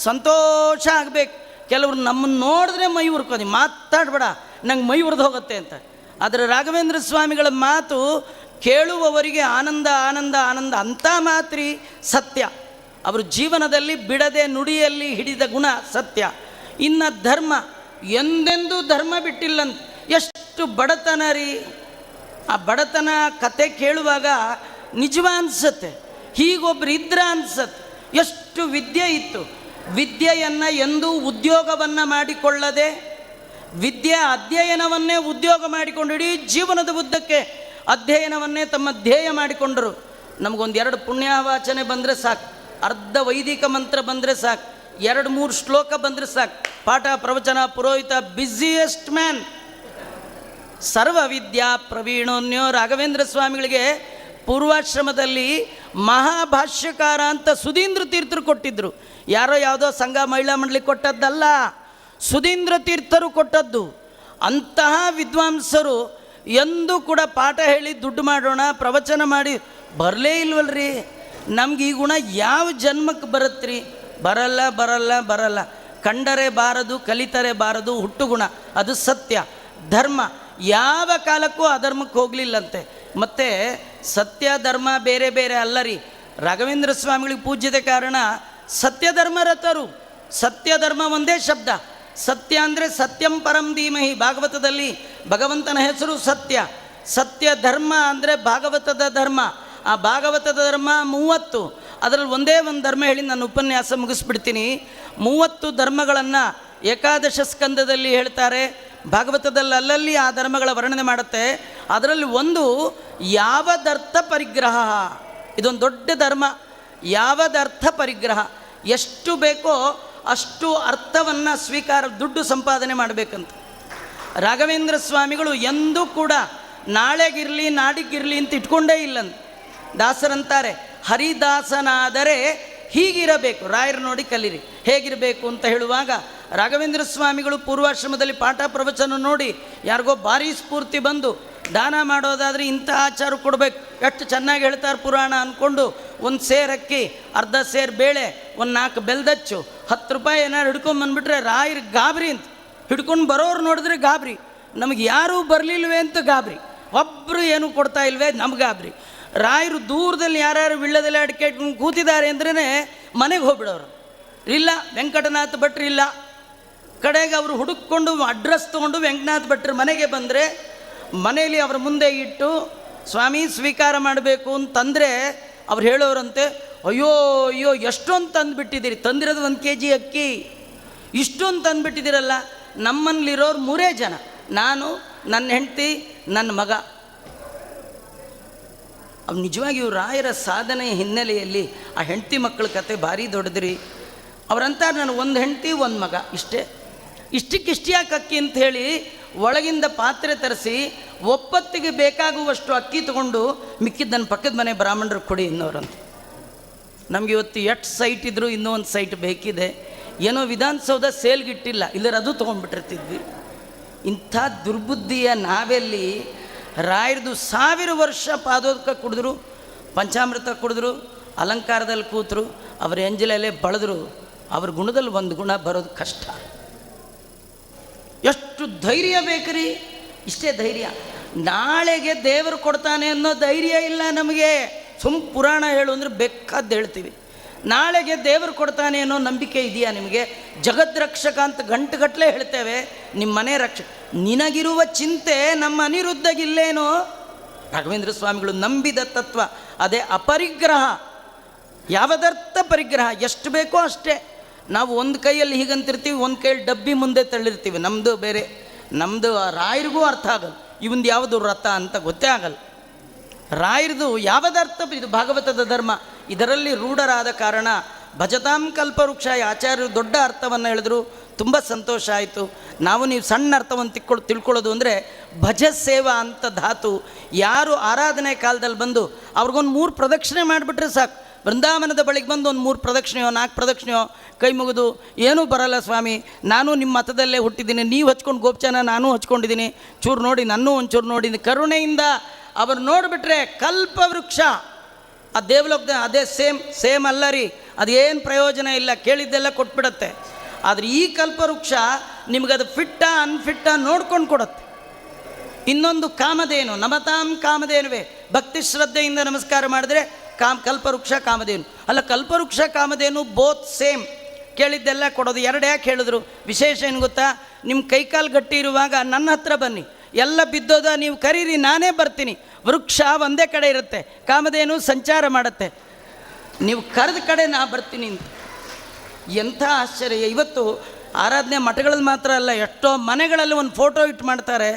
ಸಂತೋಷ ಆಗಬೇಕು. ಕೆಲವರು ನಮ್ಮನ್ನು ನೋಡಿದ್ರೆ ಮೈ ಉರ್ಕೋದಿ, ಮಾತಾಡಬೇಡ ನಂಗೆ ಮೈ ಉರಿದು ಹೋಗುತ್ತೆ ಅಂತ. ಆದರೆ ರಾಘವೇಂದ್ರ ಸ್ವಾಮಿಗಳ ಮಾತು ಕೇಳುವವರಿಗೆ ಆನಂದ ಆನಂದ ಆನಂದ. ಅಂಥ ಮಾತ್ರಿ ಸತ್ಯ. ಅವರು ಜೀವನದಲ್ಲಿ ಬಿಡದೆ ನುಡಿಯಲ್ಲಿ ಹಿಡಿದ ಗುಣ ಸತ್ಯ. ಇನ್ನು ಧರ್ಮ, ಎಂದೆಂದೂ ಧರ್ಮ ಬಿಟ್ಟಿಲ್ಲಂತ. ಎಷ್ಟು ಬಡತನ ರೀ. ಆ ಬಡತನ ಕತೆ ಕೇಳುವಾಗ ನಿಜವ ಅನಿಸುತ್ತೆ. ಹೀಗೊಬ್ರು ಇದ್ರ ಅನಿಸುತ್ತೆ. ಎಷ್ಟು ವಿದ್ಯೆ ಇತ್ತು. ವಿದ್ಯೆಯನ್ನು ಎಂದೂ ಉದ್ಯೋಗವನ್ನು ಮಾಡಿಕೊಳ್ಳದೆ, ವಿದ್ಯೆ ಅಧ್ಯಯನವನ್ನೇ ಉದ್ಯೋಗ ಮಾಡಿಕೊಂಡು ಇಡೀ ಜೀವನದ ಉದ್ದಕ್ಕೆ ಅಧ್ಯಯನವನ್ನೇ ತಮ್ಮ ಧ್ಯೇಯ ಮಾಡಿಕೊಂಡರು. ನಮಗೊಂದು 2 ಪುಣ್ಯವಾಚನೆ ಬಂದರೆ ಸಾಕು, ಅರ್ಧ ವೈದಿಕ ಮಂತ್ರ ಬಂದರೆ ಸಾಕು, 2-3 ಶ್ಲೋಕ ಬಂದರೆ ಸಾಕು, ಪಾಠ ಪ್ರವಚನ ಪುರೋಹಿತ ಬ್ಯುಸಿಯೆಸ್ಟ್ ಮ್ಯಾನ್, ಸರ್ವ ವಿದ್ಯಾ ಪ್ರವೀಣೋನ್ಯೋ. ರಾಘವೇಂದ್ರ ಸ್ವಾಮಿಗಳಿಗೆ ಪೂರ್ವಾಶ್ರಮದಲ್ಲಿ ಮಹಾಭಾಷ್ಯಕಾರ ಅಂತ ಸುಧೀಂದ್ರ ತೀರ್ಥರು ಕೊಟ್ಟಿದ್ದರು. ಯಾರೋ ಯಾವುದೋ ಸಂಘ ಮಹಿಳಾ ಮಂಡಳಿ ಕೊಟ್ಟದ್ದಲ್ಲ, ಸುಧೀಂದ್ರ ತೀರ್ಥರು ಕೊಟ್ಟದ್ದು. ಅಂತಹ ವಿದ್ವಾಂಸರು ಎಂದೂ ಕೂಡ ಪಾಠ ಹೇಳಿ ದುಡ್ಡು ಮಾಡೋಣ ಪ್ರವಚನ ಮಾಡಿ ಬರಲೇ ಇಲ್ವಲ್ರಿ. ನಮ್ಗೆ ಈ ಗುಣ ಯಾವ ಜನ್ಮಕ್ಕೆ ಬರುತ್ತ್ರಿ? ಬರಲ್ಲ ಬರಲ್ಲ ಬರಲ್ಲ. ಕಂಡರೆ ಬಾರದು, ಕಲಿತರೆ ಬಾರದು, ಹುಟ್ಟು ಗುಣ, ಅದು ಸತ್ಯ. ಧರ್ಮ ಯಾವ ಕಾಲಕ್ಕೂ ಅಧರ್ಮಕ್ಕೆ ಹೋಗಲಿಲ್ಲಂತೆ. ಮತ್ತು ಸತ್ಯ ಧರ್ಮ ಬೇರೆ ಬೇರೆ ಅಲ್ಲರಿ. ರಾಘವೇಂದ್ರ ಸ್ವಾಮಿಗಳಿಗೆ ಪೂಜ್ಯತೆ ಕಾರಣ ಸತ್ಯಧರ್ಮ ರಥರು. ಸತ್ಯಧರ್ಮ ಒಂದೇ ಶಬ್ದ. ಸತ್ಯ ಅಂದರೆ ಸತ್ಯಂ ಪರಂ ಧೀಮಹಿ, ಭಾಗವತದಲ್ಲಿ ಭಗವಂತನ ಹೆಸರು ಸತ್ಯ. ಸತ್ಯ ಧರ್ಮ ಅಂದರೆ ಭಾಗವತದ ಧರ್ಮ. ಆ ಭಾಗವತದ ಧರ್ಮ 30. ಅದರಲ್ಲಿ ಒಂದೇ ಒಂದು ಧರ್ಮ ಹೇಳಿ ನಾನು ಉಪನ್ಯಾಸ ಮುಗಿಸ್ಬಿಡ್ತೀನಿ. 30 ಧರ್ಮಗಳನ್ನು ಏಕಾದಶ ಸ್ಕಂದದಲ್ಲಿ ಹೇಳ್ತಾರೆ. ಭಾಗವತದಲ್ಲಿ ಅಲ್ಲಲ್ಲಿ ಆ ಧರ್ಮಗಳ ವರ್ಣನೆ ಮಾಡುತ್ತೆ. ಅದರಲ್ಲಿ ಒಂದು ಯಾವದರ್ಥ ಪರಿಗ್ರಹ. ಇದೊಂದು ದೊಡ್ಡ ಧರ್ಮ. ಯಾವದರ್ಥ ಪರಿಗ್ರಹ, ಎಷ್ಟು ಬೇಕೋ ಅಷ್ಟು ಅರ್ಥವನ್ನು ಸ್ವೀಕಾರ, ದುಡ್ಡು ಸಂಪಾದನೆ ಮಾಡಬೇಕಂತ. ರಾಘವೇಂದ್ರ ಸ್ವಾಮಿಗಳು ಎಂದೂ ಕೂಡ ನಾಳೆಗಿರಲಿ ನಾಡಿಗಿರಲಿ ಅಂತ ಇಟ್ಕೊಂಡೇ ಇಲ್ಲಂತ. ದಾಸರಂತಾರೆ, ಹರಿದಾಸನಾದರೆ ಹೀಗಿರಬೇಕು, ರಾಯರು ನೋಡಿ ಕಲೀರಿ ಹೇಗಿರಬೇಕು ಅಂತ ಹೇಳುವಾಗ ರಾಘವೇಂದ್ರ ಸ್ವಾಮಿಗಳು ಪೂರ್ವಾಶ್ರಮದಲ್ಲಿ ಪಾಠ ಪ್ರವಚನ ನೋಡಿ ಯಾರಿಗೋ ಭಾರಿ ಸ್ಫೂರ್ತಿ ಬಂದು ದಾನ ಮಾಡೋದಾದರೆ ಇಂಥ ಆಚಾರ ಕೊಡಬೇಕು, ಎಷ್ಟು ಚೆನ್ನಾಗಿ ಹೇಳ್ತಾರೆ ಪುರಾಣ ಅಂದ್ಕೊಂಡು ಒಂದು ಸೇರು ಅಕ್ಕಿ, ಅರ್ಧ ಸೇರು ಬೇಳೆ, ಒಂದು 4 ಬೆಲ್ದಚ್ಚು, 10 ರೂಪಾಯಿ ಏನಾರು ಹಿಡ್ಕೊಂಬಂದ್ಬಿಟ್ರೆ ರಾಯರಿಗೆ ಗಾಬರಿ ಅಂತ. ಹಿಡ್ಕೊಂಡು ಬರೋರು ನೋಡಿದ್ರೆ ಗಾಬರಿ, ನಮಗೆ ಯಾರೂ ಬರಲಿಲ್ವೇ ಅಂತ ಗಾಬರಿ, ಒಬ್ಬರು ಏನೂ ಕೊಡ್ತಾ ಇಲ್ವೇ ನಮ್ಗೆ ಗಾಬರಿ. ರಾಯರು ದೂರದಲ್ಲಿ ಯಾರ್ಯಾರು ವಿಳ್ಳದಲ್ಲಿ ಅಡಿಕೆ ಇಟ್ಕೊಂಡು ಕೂತಿದ್ದಾರೆ ಅಂದ್ರೇ ಮನೆಗೆ ಹೋಗ್ಬಿಡೋರು. ಇಲ್ಲ ವೆಂಕಟನಾಥ ಭಟ್ರು ಇಲ್ಲ. ಕಡೆಗೆ ಅವರು ಹುಡುಕೊಂಡು ಅಡ್ರೆಸ್ ತೊಗೊಂಡು ವೆಂಕಟನಾಥ ಭಟ್ರ ಮನೆಗೆ ಬಂದರೆ ಮನೆಯಲ್ಲಿ ಅವರ ಮುಂದೆ ಇಟ್ಟು ಸ್ವಾಮಿ ಸ್ವೀಕಾರ ಮಾಡಬೇಕು ಅಂತಂದರೆ ಅವ್ರು ಹೇಳೋರಂತೆ, ಅಯ್ಯೋ ಅಯ್ಯೋ ಎಷ್ಟೊಂದು ತಂದುಬಿಟ್ಟಿದ್ದೀರಿ, ತಂದಿರೋದು 1 kg ಅಕ್ಕಿ, ಇಷ್ಟೊಂದು ತಂದುಬಿಟ್ಟಿದ್ದೀರಲ್ಲ. ನಮ್ಮಲ್ಲಿರೋರು 3 ಜನ, ನಾನು, ನನ್ನ ಹೆಂಡತಿ, ನನ್ನ ಮಗ. ಅವು ನಿಜವಾಗಿಯೂ ರಾಯರ ಸಾಧನೆ ಹಿನ್ನೆಲೆಯಲ್ಲಿ ಆ ಹೆಂಡತಿ ಮಕ್ಕಳ ಕತೆ ಭಾರಿ ದೊಡ್ಡದ್ರಿ. ಅವರಂತಾರೆ, ನಾನು 1 ಹೆಂಡತಿ 1 ಮಗ, ಇಷ್ಟಕ್ಕೆ ಯಾಕೆ ಅಕ್ಕಿ ಅಂತ ಹೇಳಿ ಒಳಗಿಂದ ಪಾತ್ರೆ ತರಿಸಿ ಒಪ್ಪತ್ತಿಗೆ ಬೇಕಾಗುವಷ್ಟು ಅಕ್ಕಿ ತೊಗೊಂಡು ಮಿಕ್ಕಿದ್ದು ನನ್ನ ಪಕ್ಕದ ಮನೆ ಬ್ರಾಹ್ಮಣರು ಕೊಡಿ ಇನ್ನೋರಂತ. ನಮಗೆ ಇವತ್ತು ಎಷ್ಟು ಸೈಟ್ ಇದ್ದರೂ ಇನ್ನೂ ಒಂದು ಸೈಟ್ ಬೇಕಿದೆ, ಏನೋ ವಿಧಾನಸೌಧ ಸೇಲ್ಗಿಟ್ಟಿಲ್ಲ, ಇಲ್ಲರ ಅದು ತೊಗೊಂಡ್ಬಿಟ್ಟಿರ್ತಿದ್ವಿ. ಇಂಥ ದುರ್ಬುದ್ಧಿಯ ನಾವೆಲ್ಲಿ ರಾಯರದು 1000 ವರ್ಷ ಪಾದೋದಕ ಕುಡಿದ್ರು, ಪಂಚಾಮೃತ ಕುಡಿದ್ರು, ಅಲಂಕಾರದಲ್ಲಿ ಕೂತರು, ಅವರ ಎಂಜಲಲ್ಲೇ ಬಳದ್ರು. ಅವ್ರ ಗುಣದಲ್ಲಿ ಒಂದು ಗುಣ ಬರೋದು ಕಷ್ಟ. ಎಷ್ಟು ಧೈರ್ಯ ಬೇಕ್ರಿ, ಇಷ್ಟೇ ಧೈರ್ಯ. ನಾಳೆಗೆ ದೇವರು ಕೊಡ್ತಾನೆ ಅನ್ನೋ ಧೈರ್ಯ ಇಲ್ಲ ನಮಗೆ. ಪುರಾಣ ಹೇಳು ಅಂದರೆ ಬೇಕಾದ್ದು ಹೇಳ್ತೀವಿ. ನಾಳೆಗೆ ದೇವರು ಕೊಡ್ತಾನೆ ಅನ್ನೋ ನಂಬಿಕೆ ಇದೆಯಾ ನಿಮಗೆ? ಜಗದ್ರಕ್ಷಕ ಅಂತ ಗಂಟುಗಟ್ಟಲೆ ಹೇಳ್ತೇವೆ, ನಿಮ್ಮ ಮನೆ ರಕ್ಷಕ. ನಿನಗಿರುವ ಚಿಂತೆ ನಮ್ಮ ಅನಿರುದ್ಧಗಿಲ್ಲೇನೋ? ರಾಘವೇಂದ್ರ ಸ್ವಾಮಿಗಳು ನಂಬಿದ ತತ್ವ ಅದೇ ಅಪರಿಗ್ರಹ. ಯಾವದರ್ಥ ಪರಿಗ್ರಹ, ಎಷ್ಟು ಬೇಕೋ ಅಷ್ಟೇ. ನಾವು ಒಂದು ಕೈಯಲ್ಲಿ ಹೀಗಂತಿರ್ತೀವಿ, ಒಂದು ಕೈಯಲ್ಲಿ ಡಬ್ಬಿ ಮುಂದೆ ತಳ್ಳಿರ್ತೀವಿ. ನಮ್ಮದು ಬೇರೆ, ನಮ್ಮದು ರಾಯರಿಗೂ ಅರ್ಥ ಆಗಲ್ಲ, ಇವಂದು ಯಾವುದು ರಥ ಅಂತ ಗೊತ್ತೇ ಆಗಲ್ಲ. ರಾಯರದು ಯಾವದರ್ಥ, ಇದು ಭಾಗವತದ ಧರ್ಮ, ಇದರಲ್ಲಿ ರೂಢರಾದ ಕಾರಣ ಭಜತಾಂ ಕಲ್ಪವೃಕ್ಷ ಆಚಾರ್ಯರು ದೊಡ್ಡ ಅರ್ಥವನ್ನು ಹೇಳಿದ್ರು. ತುಂಬ ಸಂತೋಷ ಆಯಿತು. ನೀವು ಸಣ್ಣ ಅರ್ಥವನ್ನು ತಿಳ್ಕೊಳ್ಳೋದು ಅಂದರೆ ಭಜ ಸೇವಾ ಅಂತ ಧಾತು. ಯಾರು ಆರಾಧನೆ ಕಾಲದಲ್ಲಿ ಬಂದು ಅವ್ರಿಗೊಂದು 3 ಪ್ರದಕ್ಷಿಣೆ ಮಾಡಿಬಿಟ್ರೆ ಸಾಕು. ಬೃಂದಾವನದ ಬಳಿಗೆ ಬಂದು ಒಂದು 3 ಪ್ರದಕ್ಷಿಣೆಯೋ 4 ಪ್ರದಕ್ಷಿಣೆಯೋ ಕೈ ಮುಗಿದು, ಏನೂ ಬರಲ್ಲ ಸ್ವಾಮಿ, ನಾನು ನಿಮ್ಮ ಮತದಲ್ಲೇ ಹುಟ್ಟಿದ್ದೀನಿ, ನೀವು ಹಚ್ಕೊಂಡು ಗೋಪಚಾನ ನಾನು ಹಚ್ಕೊಂಡಿದ್ದೀನಿ, ಚೂರು ನೋಡಿ ನನ್ನೂ ಒಂಚೂರು ನೋಡಿ, ಕರುಣೆಯಿಂದ ಅವರು ನೋಡಿಬಿಟ್ರೆ ಕಲ್ಪವೃಕ್ಷ. ಆ ದೇವಲೋಕದ ಅದೇ ಸೇಮ್ ಅಲ್ಲ ರೀ, ಅದೇನು ಪ್ರಯೋಜನ ಇಲ್ಲ, ಕೇಳಿದ್ದೆಲ್ಲ ಕೊಟ್ಬಿಡತ್ತೆ. ಆದರೆ ಈ ಕಲ್ಪವೃಕ್ಷ ನಿಮಗದು ಫಿಟ್ಟ ಅನ್ಫಿಟ್ಟ ನೋಡ್ಕೊಂಡು ಕೊಡುತ್ತೆ. ಇನ್ನೊಂದು ಕಾಮಧೇನು, ನಮತಾಂ ಕಾಮಧೇನುವೆ, ಭಕ್ತಿ ಶ್ರದ್ಧೆಯಿಂದ ನಮಸ್ಕಾರ ಮಾಡಿದ್ರೆ ಕಲ್ಪವೃಕ್ಷ ಕಾಮಧೇನು ಅಲ್ಲ. ಕಲ್ಪವೃಕ್ಷ ಕಾಮಧೇನು ಬೋತ್ ಸೇಮ್, ಕೇಳಿದ್ದೆಲ್ಲ ಕೊಡೋದು. 2 ಯಾಕೆ ಹೇಳಿದ್ರು? ವಿಶೇಷ ಏನು ಗೊತ್ತಾ? ನಿಮ್ಮ ಕೈಕಾಲು ಗಟ್ಟಿ ಇರುವಾಗ ನನ್ನ ಹತ್ರ ಬನ್ನಿ, ಎಲ್ಲ ಬಿದ್ದೋದ ನೀವು ಕರೀರಿ, ನಾನೇ ಬರ್ತೀನಿ. ವೃಕ್ಷ ಒಂದೇ ಕಡೆ ಇರುತ್ತೆ, ಕಾಮಧೇನು ಸಂಚಾರ ಮಾಡುತ್ತೆ, ನೀವು ಕರೆದ ಕಡೆ ನಾ ಬರ್ತೀನಿ ಅಂತ. ಎಂಥ ಆಶ್ಚರ್ಯ. ಇವತ್ತು ಆರಾಧನೆ ಮಠಗಳಲ್ಲಿ ಮಾತ್ರ ಅಲ್ಲ, ಎಷ್ಟೋ ಮನೆಗಳಲ್ಲಿ ಒಂದು ಫೋಟೋ ಇಟ್ಟು ಮಾಡ್ತಾರೆ.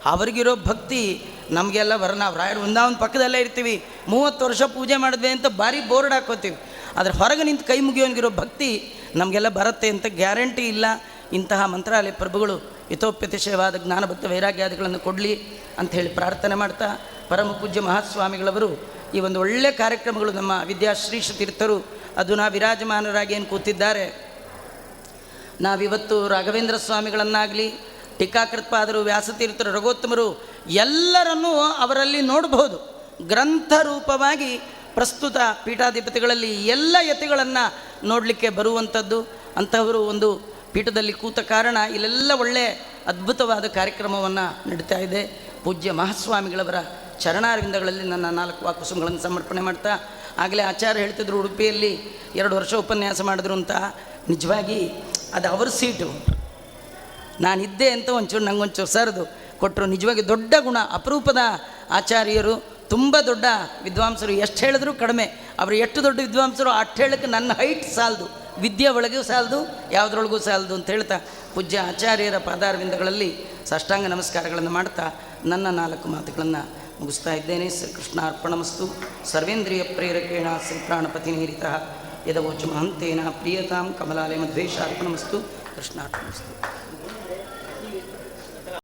ಅವ್ರಿಗಿರೋ ಭಕ್ತಿ ನಮಗೆಲ್ಲ ನಾವು ರಾಯರ ವೃಂದಾವನ ಪಕ್ಕದಲ್ಲೇ ಇರ್ತೀವಿ, 30 ವರ್ಷ ಪೂಜೆ ಮಾಡಿದ್ವಿ ಅಂತ ಭಾರಿ ಬೋರ್ಡ್ ಹಾಕೋತೀವಿ. ಆದರೆ ಹೊರಗೆ ನಿಂತು ಕೈ ಮುಗಿಯೋನಿಗಿರೋ ಭಕ್ತಿ ನಮಗೆಲ್ಲ ಬರುತ್ತೆ ಅಂತ ಗ್ಯಾರಂಟಿ ಇಲ್ಲ. ಇಂತಹ ಮಂತ್ರಾಲಯ ಪ್ರಭುಗಳು ಹಿತೋಪ್ಯತಿಶಯವಾದ ಜ್ಞಾನಬದ್ಧ ವೈರಾಗ್ಯಾದಿಗಳನ್ನು ಕೊಡಲಿ ಅಂಥೇಳಿ ಪ್ರಾರ್ಥನೆ ಮಾಡ್ತಾ, ಪರಮ ಪೂಜ್ಯ ಮಹಾಸ್ವಾಮಿಗಳವರು ಈ ಒಂದು ಒಳ್ಳೆಯ ಕಾರ್ಯಕ್ರಮಗಳು ನಮ್ಮ ವಿದ್ಯಾಶ್ರೀಷ ತೀರ್ಥರು ಅದನ್ನ ವಿರಾಜಮಾನರಾಗಿ ಏನು ಕೂತಿದ್ದಾರೆ. ನಾವಿವತ್ತು ರಾಘವೇಂದ್ರ ಸ್ವಾಮಿಗಳನ್ನಾಗಲಿ, ಟೀಕಾಕೃತ್ಪಾದರು, ವ್ಯಾಸತೀರ್ಥರು, ರಘೋತ್ತಮರು ಎಲ್ಲರನ್ನೂ ಅವರಲ್ಲಿ ನೋಡಬಹುದು. ಗ್ರಂಥ ರೂಪವಾಗಿ ಪ್ರಸ್ತುತ ಪೀಠಾಧಿಪತಿಗಳಲ್ಲಿ ಎಲ್ಲ ಯತಿಗಳನ್ನು ನೋಡಲಿಕ್ಕೆ ಬರುವಂಥದ್ದು. ಅಂಥವರು ಒಂದು ಪೀಠದಲ್ಲಿ ಕೂತ ಕಾರಣ ಇಲ್ಲೆಲ್ಲ ಒಳ್ಳೆಯ ಅದ್ಭುತವಾದ ಕಾರ್ಯಕ್ರಮವನ್ನು ನಡೀತಾ ಇದೆ. ಪೂಜ್ಯ ಮಹಾಸ್ವಾಮಿಗಳವರ ಚರಣಾರವಿಂದಗಳಲ್ಲಿ ನನ್ನ 4 ವಾಕುಸುಮಗಳನ್ನು ಸಮರ್ಪಣೆ ಮಾಡ್ತಾ, ಆಗಲೇ ಆಚಾರ್ಯ ಹೇಳ್ತಿದ್ರು ಉಡುಪಿಯಲ್ಲಿ 2 ವರ್ಷ ಉಪನ್ಯಾಸ ಮಾಡಿದ್ರು ಅಂತ. ನಿಜವಾಗಿ ಅದು ಅವ್ರ ಸೀಟು, ನಾನಿದ್ದೆ ಅಂತ ಒಂಚೂರು ನಂಗೊಂಚೂರು ಸರಿದು ಕೊಟ್ಟರು. ನಿಜವಾಗಿ ದೊಡ್ಡ ಗುಣ, ಅಪರೂಪದ ಆಚಾರ್ಯರು, ತುಂಬ ದೊಡ್ಡ ವಿದ್ವಾಂಸರು. ಎಷ್ಟು ಹೇಳಿದ್ರು ಕಡಿಮೆ. ಅವರು ಎಷ್ಟು ದೊಡ್ಡ ವಿದ್ವಾಂಸರು ಅಷ್ಟು ಹೇಳಕ್ಕೆ ನನ್ನ ಹೈಟ್ ಸಾಲದು, ವಿದ್ಯೆ ಒಳಗೂ ಸಾಲದು, ಯಾವುದ್ರೊಳಗೂ ಸಾಲದು ಅಂತ ಹೇಳ್ತಾ ಪೂಜ್ಯ ಆಚಾರ್ಯರ ಪಾದಾರವಿಂದಗಳಲ್ಲಿ ಸಾಷ್ಟಾಂಗ ನಮಸ್ಕಾರಗಳನ್ನು ಮಾಡ್ತಾ ನನ್ನ 4 ಮಾತುಗಳನ್ನು ಮುಗಿಸ್ತಾ ಇದ್ದೇನೆ. ಶ್ರೀಕೃಷ್ಣ ಅರ್ಪಣಮಸ್ತು. ಸರ್ವೇಂದ್ರಿಯ ಪ್ರೇರಕೇಣ ಶ್ರೀಪ್ರಾಣಪತಿ ನೀರಿತಃ ಯದವೋಚ ಮಹಂತೇನ ಪ್ರಿಯತಾಂ ಕಮಲಾಲಯ ಮಧ್ವೇಶ ಅರ್ಪಣಮಸ್ತು. ಕೃಷ್ಣಾರ್ಪಣಮಸ್ತು.